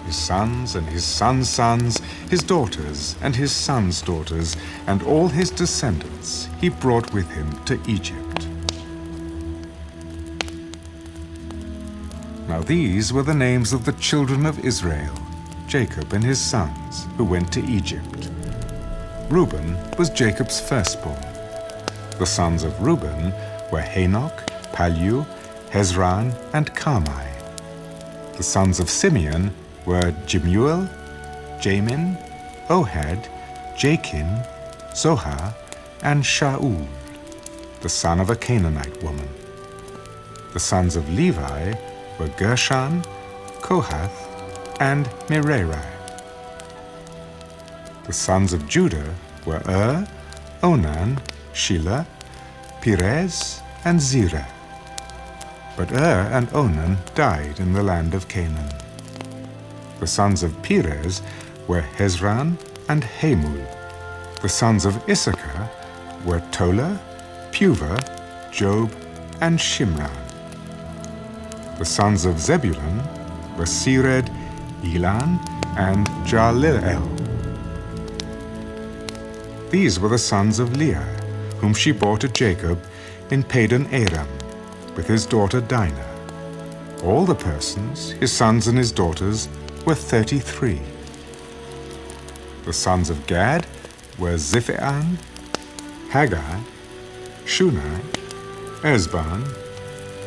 his sons and his sons' sons, his daughters and his sons' daughters, and all his descendants he brought with him to Egypt. Now these were the names of the children of Israel, Jacob and his sons, who went to Egypt. Reuben was Jacob's firstborn. The sons of Reuben were Hanok, Palu, Hezron, and Carmi. The sons of Simeon were Jemuel, Jamin, Ohad, Jachin, Zohar, and Shaul, the son of a Canaanite woman. The sons of Levi were Gershon, Kohath, and Merari. The sons of Judah were Onan, Shelah, Perez, and Zerah. But and Onan died in the land of Canaan. The sons of Perez were Hezron and Hamul. The sons of Issachar were Tola, Puvah, Job, and Shimron. The sons of Zebulun were Sered, Elan, and Jaleel. These were the sons of Leah, whom she bore to Jacob in Padan Aram, with his daughter Dinah. All the persons, his sons and his daughters, were 33. The sons of Gad were Ziphian, Haggai, Shunai, Ezban,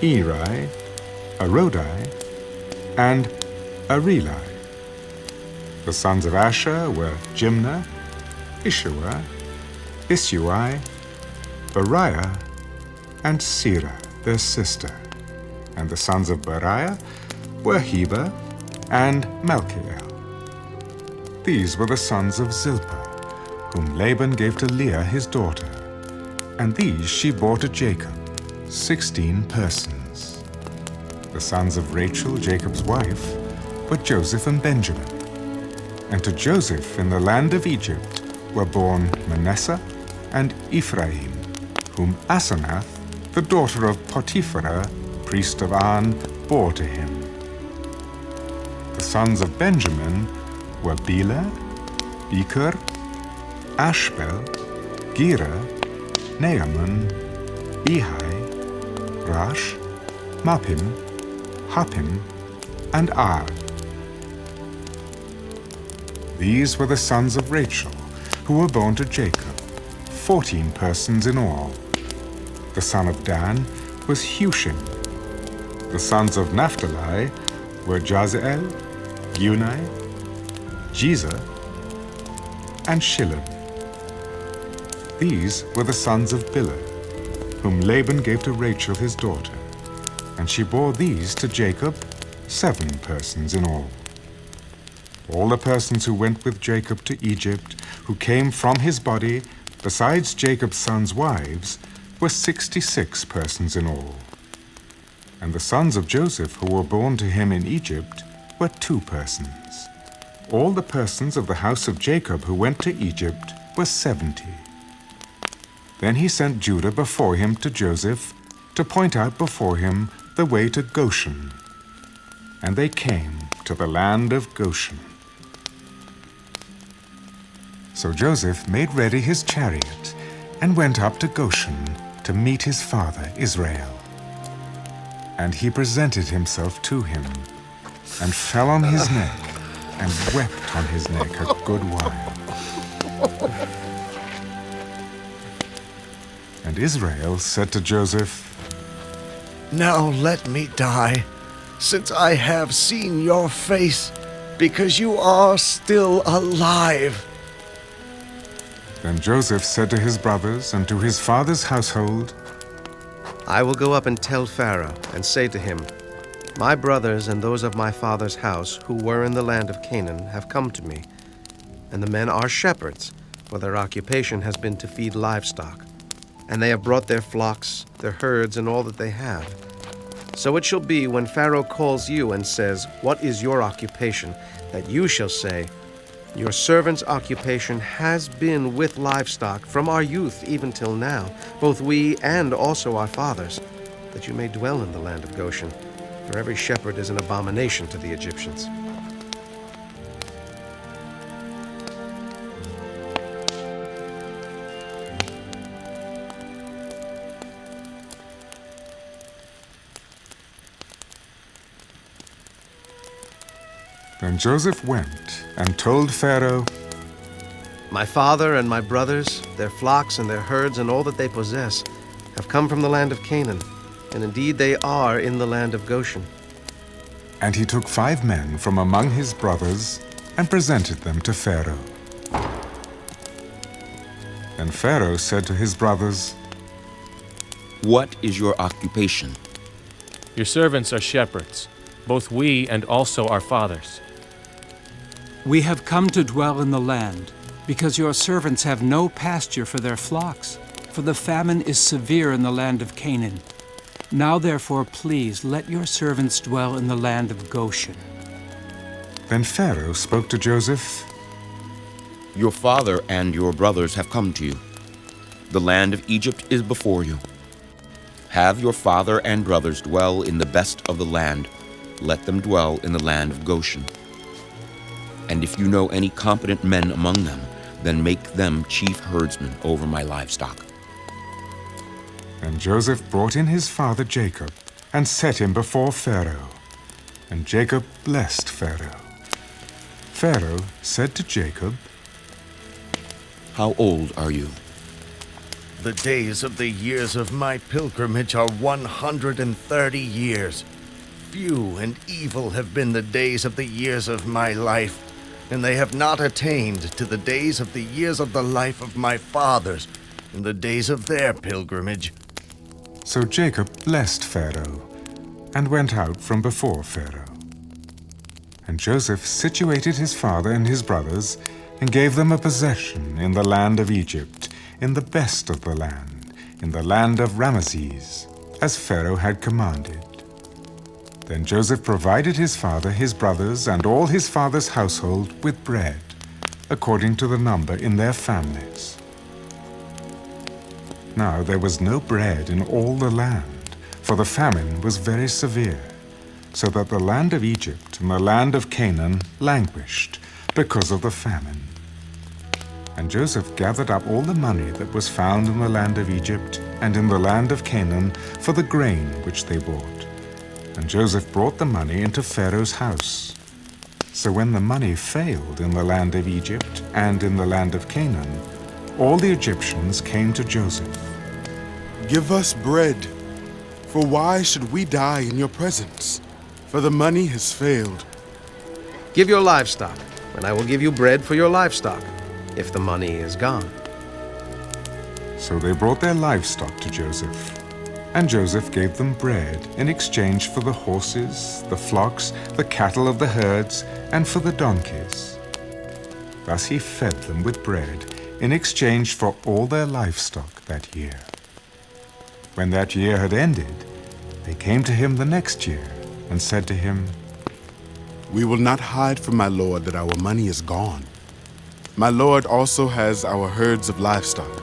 Eri, Arodai, and Areli. The sons of Asher were Jimnah, Ishua, Isui, Beriah, and Serah, their sister. And the sons of Beriah were Heber and Malchiel. These were the sons of Zilpah, whom Laban gave to Leah his daughter, and these she bore to Jacob, 16 persons. The sons of Rachel, Jacob's wife, were Joseph and Benjamin. And to Joseph in the land of Egypt were born Manasseh and Ephraim, whom Asenath, the daughter of Potiphera, priest of On, bore to him. The sons of Benjamin were Bela, Becher, Ashbel, Gera, Naaman, Ehi, Rash, Mappim, Huppim, and Ard. These were the sons of Rachel, who were born to Jacob, 14 persons in all. The son of Dan was Hushim. The sons of Naphtali were Jaziel, Guni, Jezer, and Shillem. These were the sons of Bilhah, whom Laban gave to Rachel his daughter, and she bore these to Jacob, 7 persons in all. All the persons who went with Jacob to Egypt, who came from his body, besides Jacob's sons' wives, were 66 persons in all. And the sons of Joseph who were born to him in Egypt were 2 persons. All the persons of the house of Jacob who went to Egypt were 70. Then he sent Judah before him to Joseph, to point out before him the way to Goshen. And they came to the land of Goshen. So Joseph made ready his chariot and went up to Goshen to meet his father Israel. And he presented himself to him, and fell on his neck, and wept on his neck a good while. And Israel said to Joseph, Now let me die, since I have seen your face, because you are still alive. Then Joseph said to his brothers and to his father's household, I will go up and tell Pharaoh, and say to him, My brothers and those of my father's house who were in the land of Canaan have come to me, and the men are shepherds, for their occupation has been to feed livestock. And they have brought their flocks, their herds, and all that they have. So it shall be when Pharaoh calls you and says, What is your occupation? That you shall say, Your servant's occupation has been with livestock from our youth even till now, both we and also our fathers, that you may dwell in the land of Goshen, for every shepherd is an abomination to the Egyptians. Then Joseph went and told Pharaoh, My father and my brothers, their flocks and their herds and all that they possess, have come from the land of Canaan, and indeed they are in the land of Goshen. And he took 5 men from among his brothers and presented them to Pharaoh. Then Pharaoh said to his brothers, What is your occupation? Your servants are shepherds, both we and also our fathers. We have come to dwell in the land, because your servants have no pasture for their flocks, for the famine is severe in the land of Canaan. Now therefore, please, let your servants dwell in the land of Goshen. Then Pharaoh spoke to Joseph, Your father and your brothers have come to you. The land of Egypt is before you. Have your father and brothers dwell in the best of the land. Let them dwell in the land of Goshen. And if you know any competent men among them, then make them chief herdsmen over my livestock. And Joseph brought in his father Jacob, and set him before Pharaoh. And Jacob blessed Pharaoh. Pharaoh said to Jacob, How old are you? The days of the years of my pilgrimage are 130 years. Few and evil have been the days of the years of my life, and they have not attained to the days of the years of the life of my fathers, in the days of their pilgrimage. So Jacob blessed Pharaoh, and went out from before Pharaoh. And Joseph situated his father and his brothers, and gave them a possession in the land of Egypt, in the best of the land, in the land of Ramesses, as Pharaoh had commanded. Then Joseph provided his father, his brothers, and all his father's household with bread, according to the number in their families. Now there was no bread in all the land, for the famine was very severe, so that the land of Egypt and the land of Canaan languished because of the famine. And Joseph gathered up all the money that was found in the land of Egypt and in the land of Canaan for the grain which they bought. And Joseph brought the money into Pharaoh's house. So when the money failed in the land of Egypt and in the land of Canaan, all the Egyptians came to Joseph. Give us bread, for why should we die in your presence? For the money has failed. Give your livestock, and I will give you bread for your livestock, if the money is gone. So they brought their livestock to Joseph. And Joseph gave them bread in exchange for the horses, the flocks, the cattle of the herds, and for the donkeys. Thus he fed them with bread in exchange for all their livestock that year. When that year had ended, they came to him the next year and said to him, We will not hide from my lord that our money is gone. My lord also has our herds of livestock.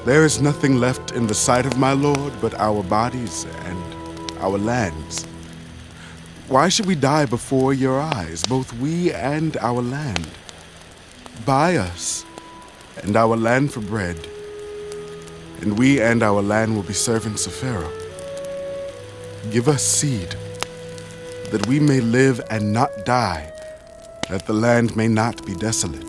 There is nothing left in the sight of my lord but our bodies and our lands. Why should we die before your eyes, both we and our land? Buy us and our land for bread, and we and our land will be servants of Pharaoh. Give us seed, that we may live and not die, that the land may not be desolate.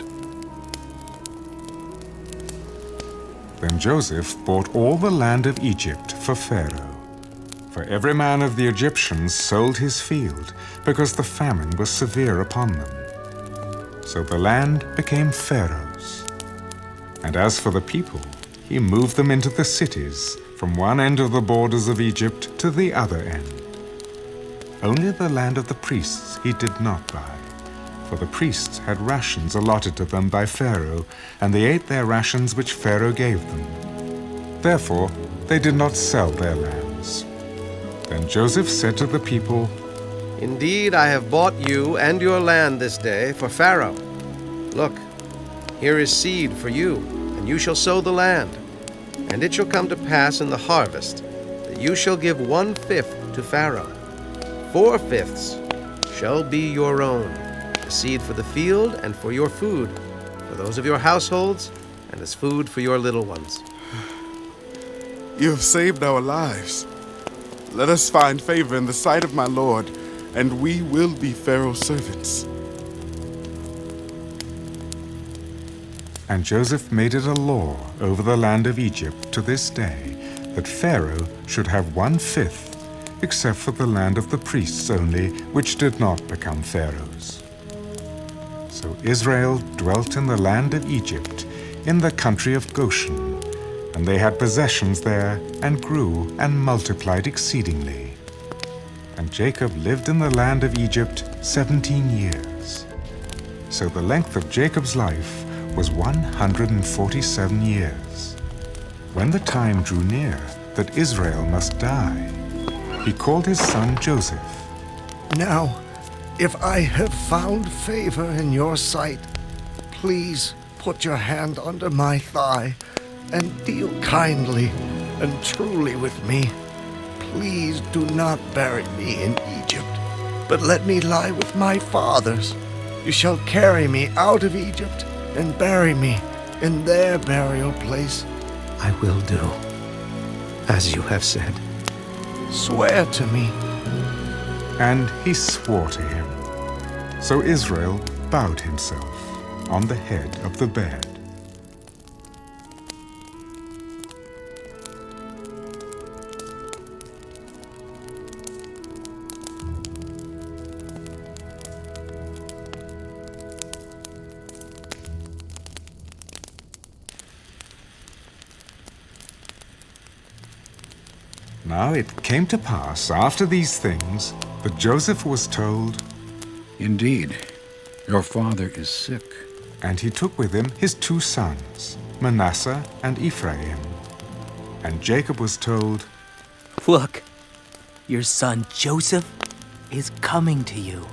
Then Joseph bought all the land of Egypt for Pharaoh. For every man of the Egyptians sold his field, because the famine was severe upon them. So the land became Pharaoh's. And as for the people, he moved them into the cities, from one end of the borders of Egypt to the other end. Only the land of the priests he did not buy, for the priests had rations allotted to them by Pharaoh, and they ate their rations which Pharaoh gave them. Therefore they did not sell their lands. Then Joseph said to the people, Indeed, I have bought you and your land this day for Pharaoh. Look, here is seed for you, and you shall sow the land. And it shall come to pass in the harvest that you shall give 1/5 to Pharaoh. 4/5 shall be your own, a seed for the field and for your food, for those of your households, and as food for your little ones. You have saved our lives. Let us find favor in the sight of my Lord, and we will be Pharaoh's servants. And Joseph made it a law over the land of Egypt to this day, that Pharaoh should have 1/5, except for the land of the priests only, which did not become Pharaoh's. So Israel dwelt in the land of Egypt, in the country of Goshen, and they had possessions there, and grew and multiplied exceedingly. And Jacob lived in the land of Egypt 17 years. So the length of Jacob's life was 147 years. When the time drew near that Israel must die, he called his son Joseph. Now, if I have found favor in your sight, please put your hand under my thigh and deal kindly and truly with me. Please do not bury me in Egypt, but let me lie with my fathers. You shall carry me out of Egypt and bury me in their burial place. I will do as you have said. Swear to me. And he swore to him. So Israel bowed himself on the head of the bed. Now it came to pass after these things that Joseph was told, Indeed, your father is sick. And he took with him his 2 sons, Manasseh and Ephraim. And Jacob was told, Look, your son Joseph is coming to you.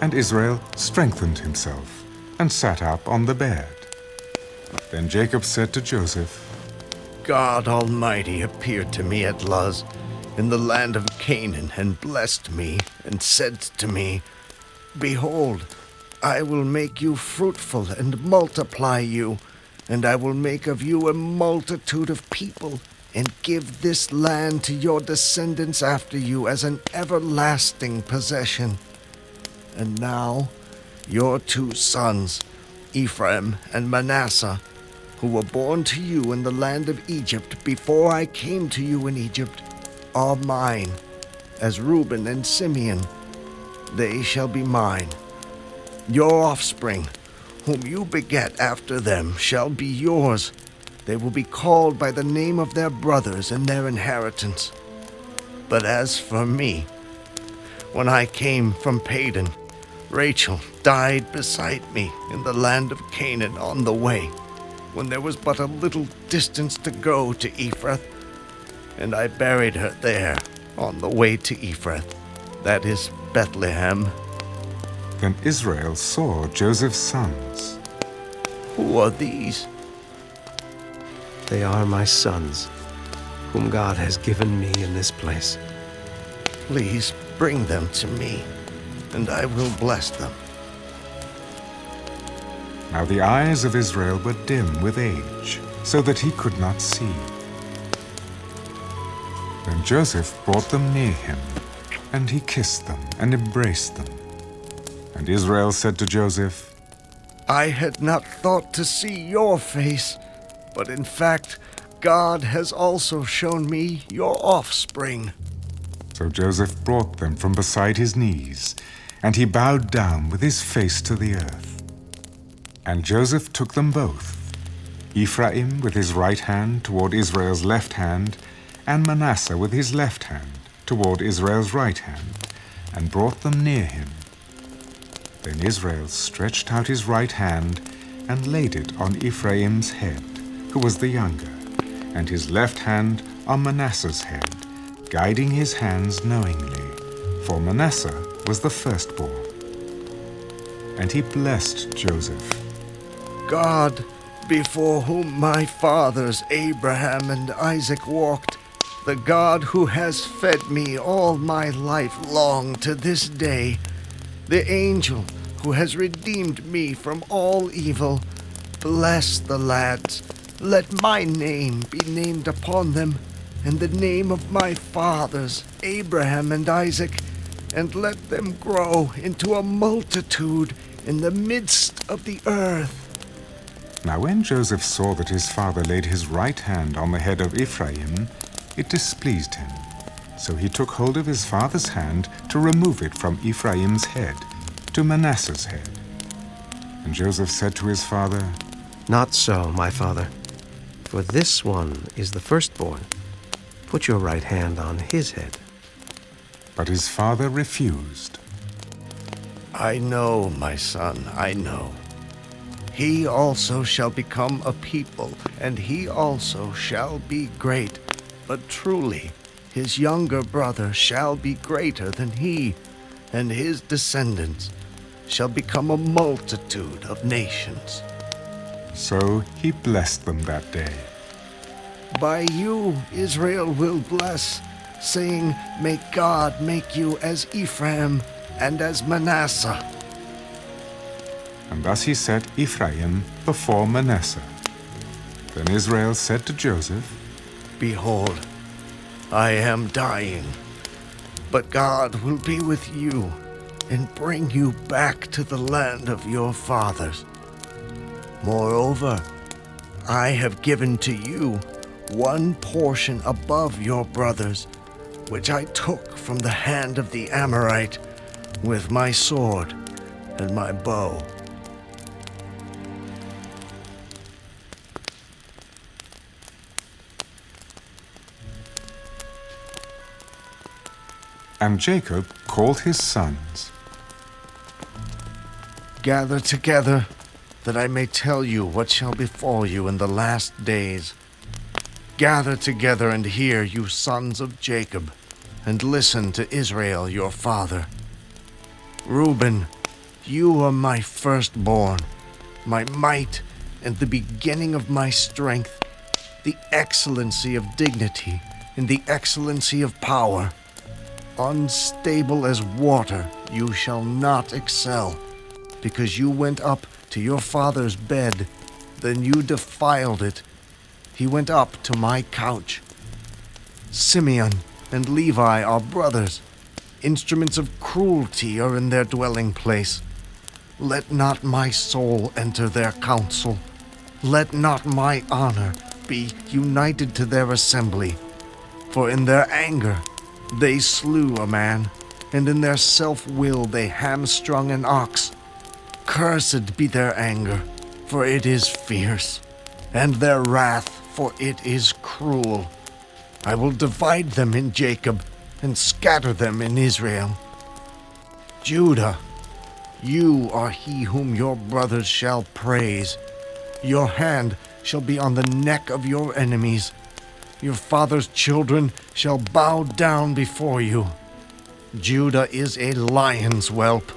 And Israel strengthened himself and sat up on the bed. Then Jacob said to Joseph, God Almighty appeared to me at Luz in the land of Canaan and blessed me and said to me, Behold, I will make you fruitful and multiply you, and I will make of you a multitude of people, and give this land to your descendants after you as an everlasting possession. And now your 2 sons, Ephraim and Manasseh, who were born to you in the land of Egypt before I came to you in Egypt, are mine, as Reuben and Simeon. They shall be mine. Your offspring, whom you beget after them, shall be yours. They will be called by the name of their brothers in their inheritance. But as for me, when I came from Padan, Rachel died beside me in the land of Canaan on the way, when there was but a little distance to go to Ephrath, and I buried her there on the way to Ephrath, that is Bethlehem. Then Israel saw Joseph's sons. Who are these? They are my sons, whom God has given me in this place. Please bring them to me, and I will bless them. Now the eyes of Israel were dim with age, so that he could not see. Then Joseph brought them near him, and he kissed them and embraced them. And Israel said to Joseph, I had not thought to see your face, but in fact, God has also shown me your offspring. So Joseph brought them from beside his knees, and he bowed down with his face to the earth. And Joseph took them both, Ephraim with his right hand toward Israel's left hand, and Manasseh with his left hand toward Israel's right hand, and brought them near him. Then Israel stretched out his right hand and laid it on Ephraim's head, who was the younger, and his left hand on Manasseh's head, guiding his hands knowingly, for Manasseh was the firstborn. And he blessed Joseph. God, before whom my fathers Abraham and Isaac walked, the God who has fed me all my life long to this day, the angel who has redeemed me from all evil, bless the lads. Let my name be named upon them, and the name of my fathers, Abraham and Isaac, and let them grow into a multitude in the midst of the earth. Now when Joseph saw that his father laid his right hand on the head of Ephraim, it displeased him. So he took hold of his father's hand to remove it from Ephraim's head to Manasseh's head. And Joseph said to his father, Not so, my father, for this one is the firstborn. Put your right hand on his head. But his father refused. I know, my son, I know. He also shall become a people, and he also shall be great. But truly, his younger brother shall be greater than he, and his descendants shall become a multitude of nations. So he blessed them that day. By you Israel will bless, saying, May God make you as Ephraim and as Manasseh. And thus he set Ephraim before Manasseh. Then Israel said to Joseph, Behold, I am dying, but God will be with you and bring you back to the land of your fathers. Moreover, I have given to you one portion above your brothers, which I took from the hand of the Amorite with my sword and my bow. And Jacob called his sons. Gather together, that I may tell you what shall befall you in the last days. Gather together and hear, you sons of Jacob, and listen to Israel your father. Reuben, you are my firstborn, my might and the beginning of my strength, the excellency of dignity and the excellency of power. Unstable as water, you shall not excel, because you went up to your father's bed, then you defiled it. He went up to my couch. Simeon and Levi are brothers. Instruments of cruelty are in their dwelling place. Let not my soul enter their council. Let not my honor be united to their assembly. For in their anger they slew a man, and in their self-will they hamstrung an ox. Cursed be their anger, for it is fierce, and their wrath, for it is cruel. I will divide them in Jacob, and scatter them in Israel. Judah, you are he whom your brothers shall praise. Your hand shall be on the neck of your enemies. Your father's children shall bow down before you. Judah is a lion's whelp.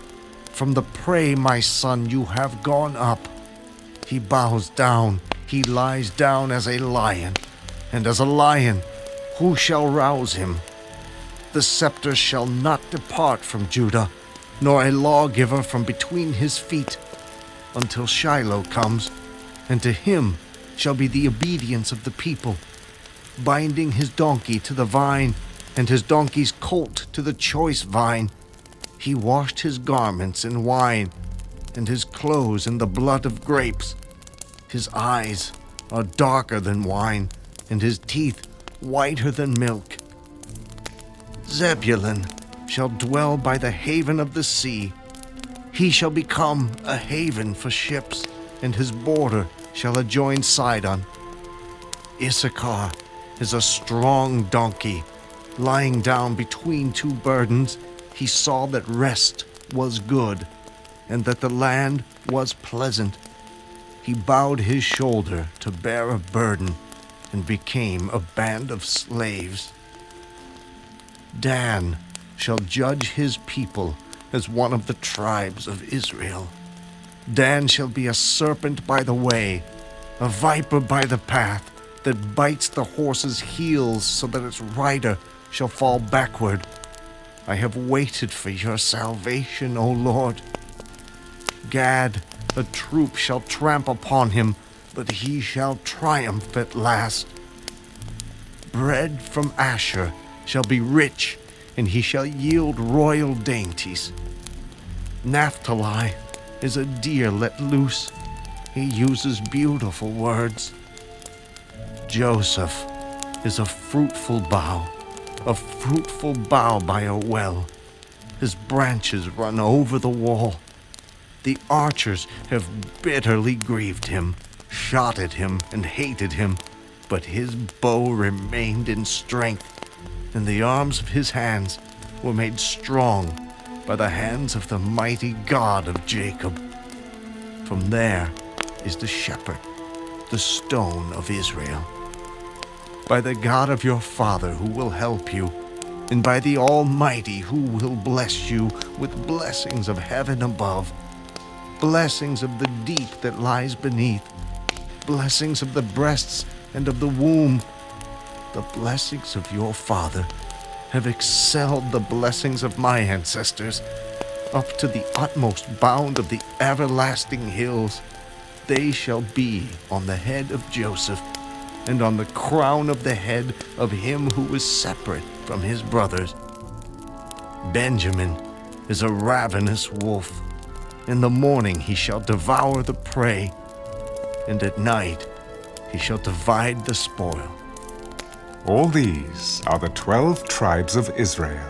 From the prey, my son, you have gone up. He bows down, he lies down as a lion, and as a lion, who shall rouse him? The scepter shall not depart from Judah, nor a lawgiver from between his feet, until Shiloh comes, and to him shall be the obedience of the people. binding his donkey to the vine, and his donkey's colt to the choice vine. He washed his garments in wine, and his clothes in the blood of grapes. His eyes are darker than wine, and his teeth whiter than milk. Zebulun shall dwell by the haven of the sea. He shall become a haven for ships, and his border shall adjoin Sidon. Issachar is a strong donkey. Lying down between two burdens, he saw that rest was good, and that the land was pleasant. He bowed his shoulder to bear a burden, and became a band of slaves. Dan shall judge his people as one of the tribes of Israel. Dan shall be a serpent by the way, a viper by the path, that bites the horse's heels so that its rider shall fall backward. I have waited for your salvation, O Lord. Gad, a troop shall tramp upon him, but he shall triumph at last. Bread from Asher shall be rich, and he shall yield royal dainties. Naphtali is a deer let loose. He uses beautiful words. Joseph is a fruitful bough by a well. His branches run over the wall. The archers have bitterly grieved him, shot at him, and hated him, but his bow remained in strength, and the arms of his hands were made strong by the hands of the mighty God of Jacob. From there is the shepherd, the stone of Israel. By the God of your father who will help you, and by the Almighty who will bless you with blessings of heaven above, blessings of the deep that lies beneath, blessings of the breasts and of the womb. The blessings of your father have excelled the blessings of my ancestors, up to the utmost bound of the everlasting hills. They shall be on the head of Joseph, and on the crown of the head of him who was separate from his brothers. Benjamin is a ravenous wolf. In the morning he shall devour the prey, and at night he shall divide the spoil. All these are the 12 tribes of Israel,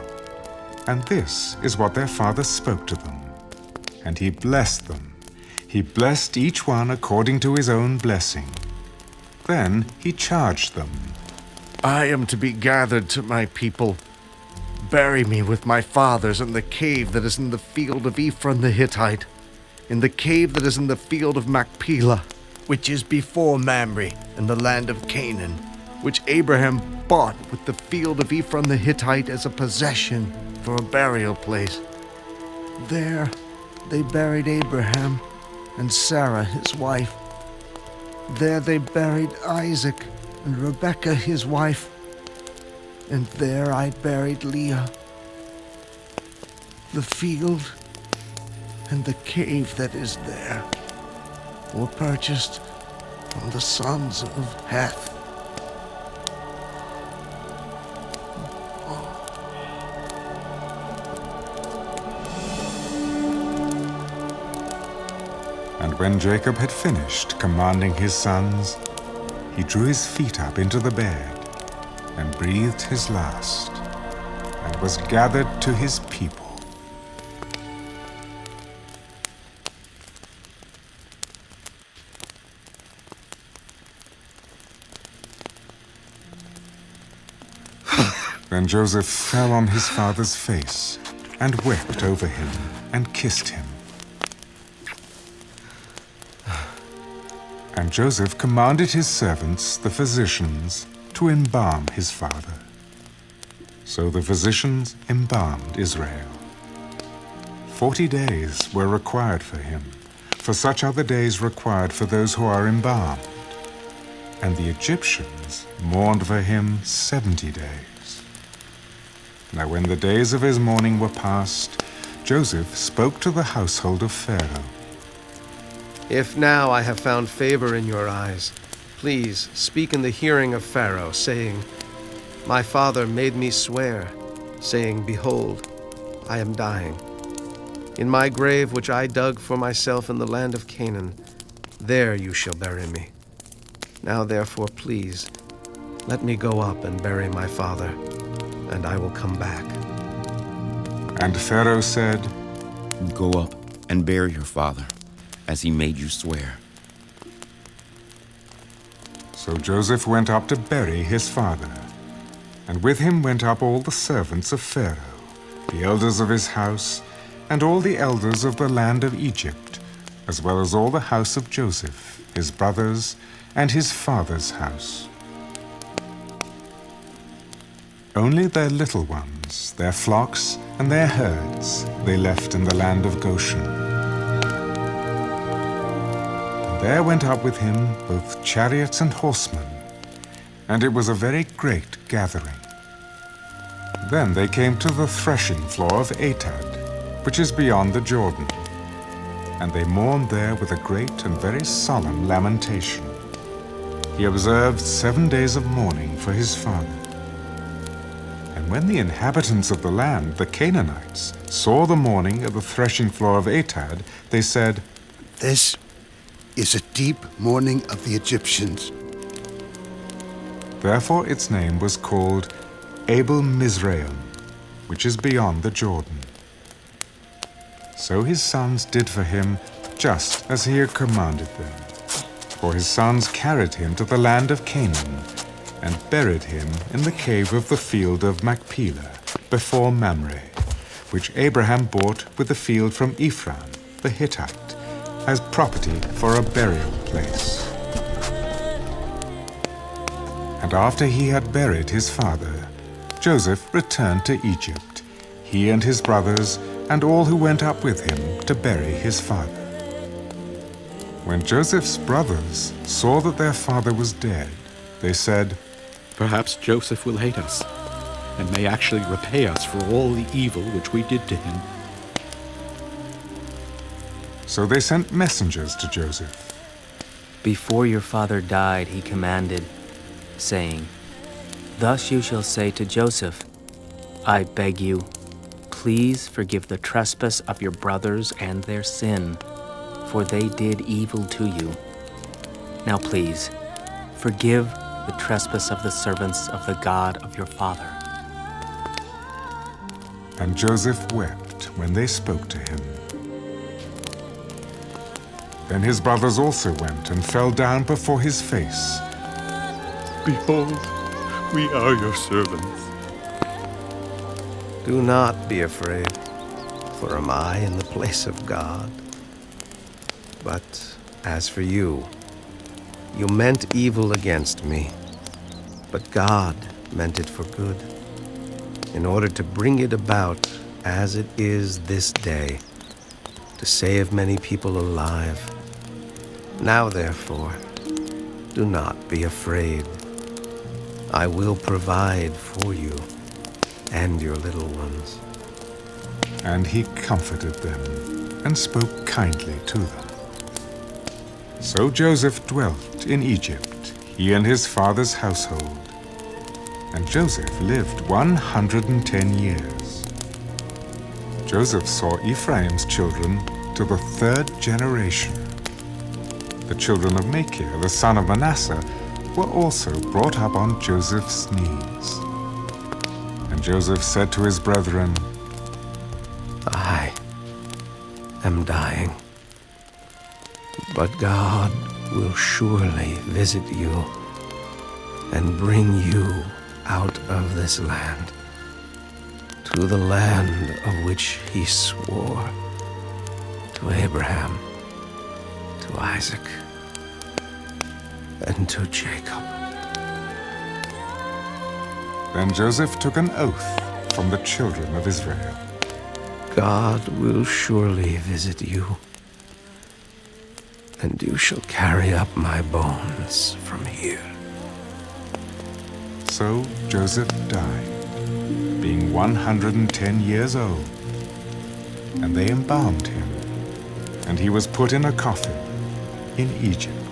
and this is what their father spoke to them. And he blessed them. He blessed each one according to his own blessing. Then he charged them. I am to be gathered to my people. Bury me with my fathers in the cave that is in the field of Ephron the Hittite, in the cave that is in the field of Machpelah, which is before Mamre in the land of Canaan, which Abraham bought with the field of Ephron the Hittite as a possession for a burial place. There they buried Abraham and Sarah his wife. There they buried Isaac and Rebekah his wife, and there I buried Leah. The field and the cave that is there were purchased from the sons of Heth. And when Jacob had finished commanding his sons, he drew his feet up into the bed and breathed his last, and was gathered to his people. Then Joseph fell on his father's face and wept over him and kissed him. And Joseph commanded his servants, the physicians, to embalm his father. So the physicians embalmed Israel. 40 days were required for him, for such are the days required for those who are embalmed. And the Egyptians mourned for him 70 days. Now when the days of his mourning were past, Joseph spoke to the household of Pharaoh. If now I have found favor in your eyes, please speak in the hearing of Pharaoh, saying, My father made me swear, saying, Behold, I am dying. In my grave which I dug for myself in the land of Canaan, there you shall bury me. Now therefore, please, let me go up and bury my father, and I will come back. And Pharaoh said, Go up and bury your father, as he made you swear. So Joseph went up to bury his father, and with him went up all the servants of Pharaoh, the elders of his house, and all the elders of the land of Egypt, as well as all the house of Joseph, his brothers, and his father's house. Only their little ones, their flocks, and their herds they left in the land of Goshen. And there went up with him both chariots and horsemen, and it was a very great gathering. Then they came to the threshing floor of Atad, which is beyond the Jordan, and they mourned there with a great and very solemn lamentation. He observed 7 days of mourning for his father. And when the inhabitants of the land, the Canaanites, saw the mourning at the threshing floor of Atad, they said, This is a deep mourning of the Egyptians. Therefore its name was called Abel Mizraim, which is beyond the Jordan. So his sons did for him just as he had commanded them. For his sons carried him to the land of Canaan, and buried him in the cave of the field of Machpelah, before Mamre, which Abraham bought with the field from Ephron, the Hittite, as property for a burial place. And after he had buried his father, Joseph returned to Egypt, he and his brothers, and all who went up with him to bury his father. When Joseph's brothers saw that their father was dead, they said, Perhaps Joseph will hate us, and may actually repay us for all the evil which we did to him. So they sent messengers to Joseph. Before your father died, he commanded, saying, Thus you shall say to Joseph, I beg you, please forgive the trespass of your brothers and their sin, for they did evil to you. Now please, forgive the trespass of the servants of the God of your father. And Joseph wept when they spoke to him. Then his brothers also went and fell down before his face. Behold, we are your servants. Do not be afraid, for am I in the place of God? But as for you, you meant evil against me, but God meant it for good, in order to bring it about as it is this day, to save many people alive. Now therefore, do not be afraid. I will provide for you and your little ones. And he comforted them and spoke kindly to them. So Joseph dwelt in Egypt, he and his father's household. And Joseph lived 110 years. Joseph saw Ephraim's children to the 3rd generation. The children of Machir, the son of Manasseh, were also brought up on Joseph's knees. And Joseph said to his brethren, I am dying, but God will surely visit you and bring you out of this land to the land of which he swore to Abraham, to Isaac, and to Jacob. Then Joseph took an oath from the children of Israel. God will surely visit you, and you shall carry up my bones from here. So Joseph died, being 110 years old, and they embalmed him, and he was put in a coffin in Egypt.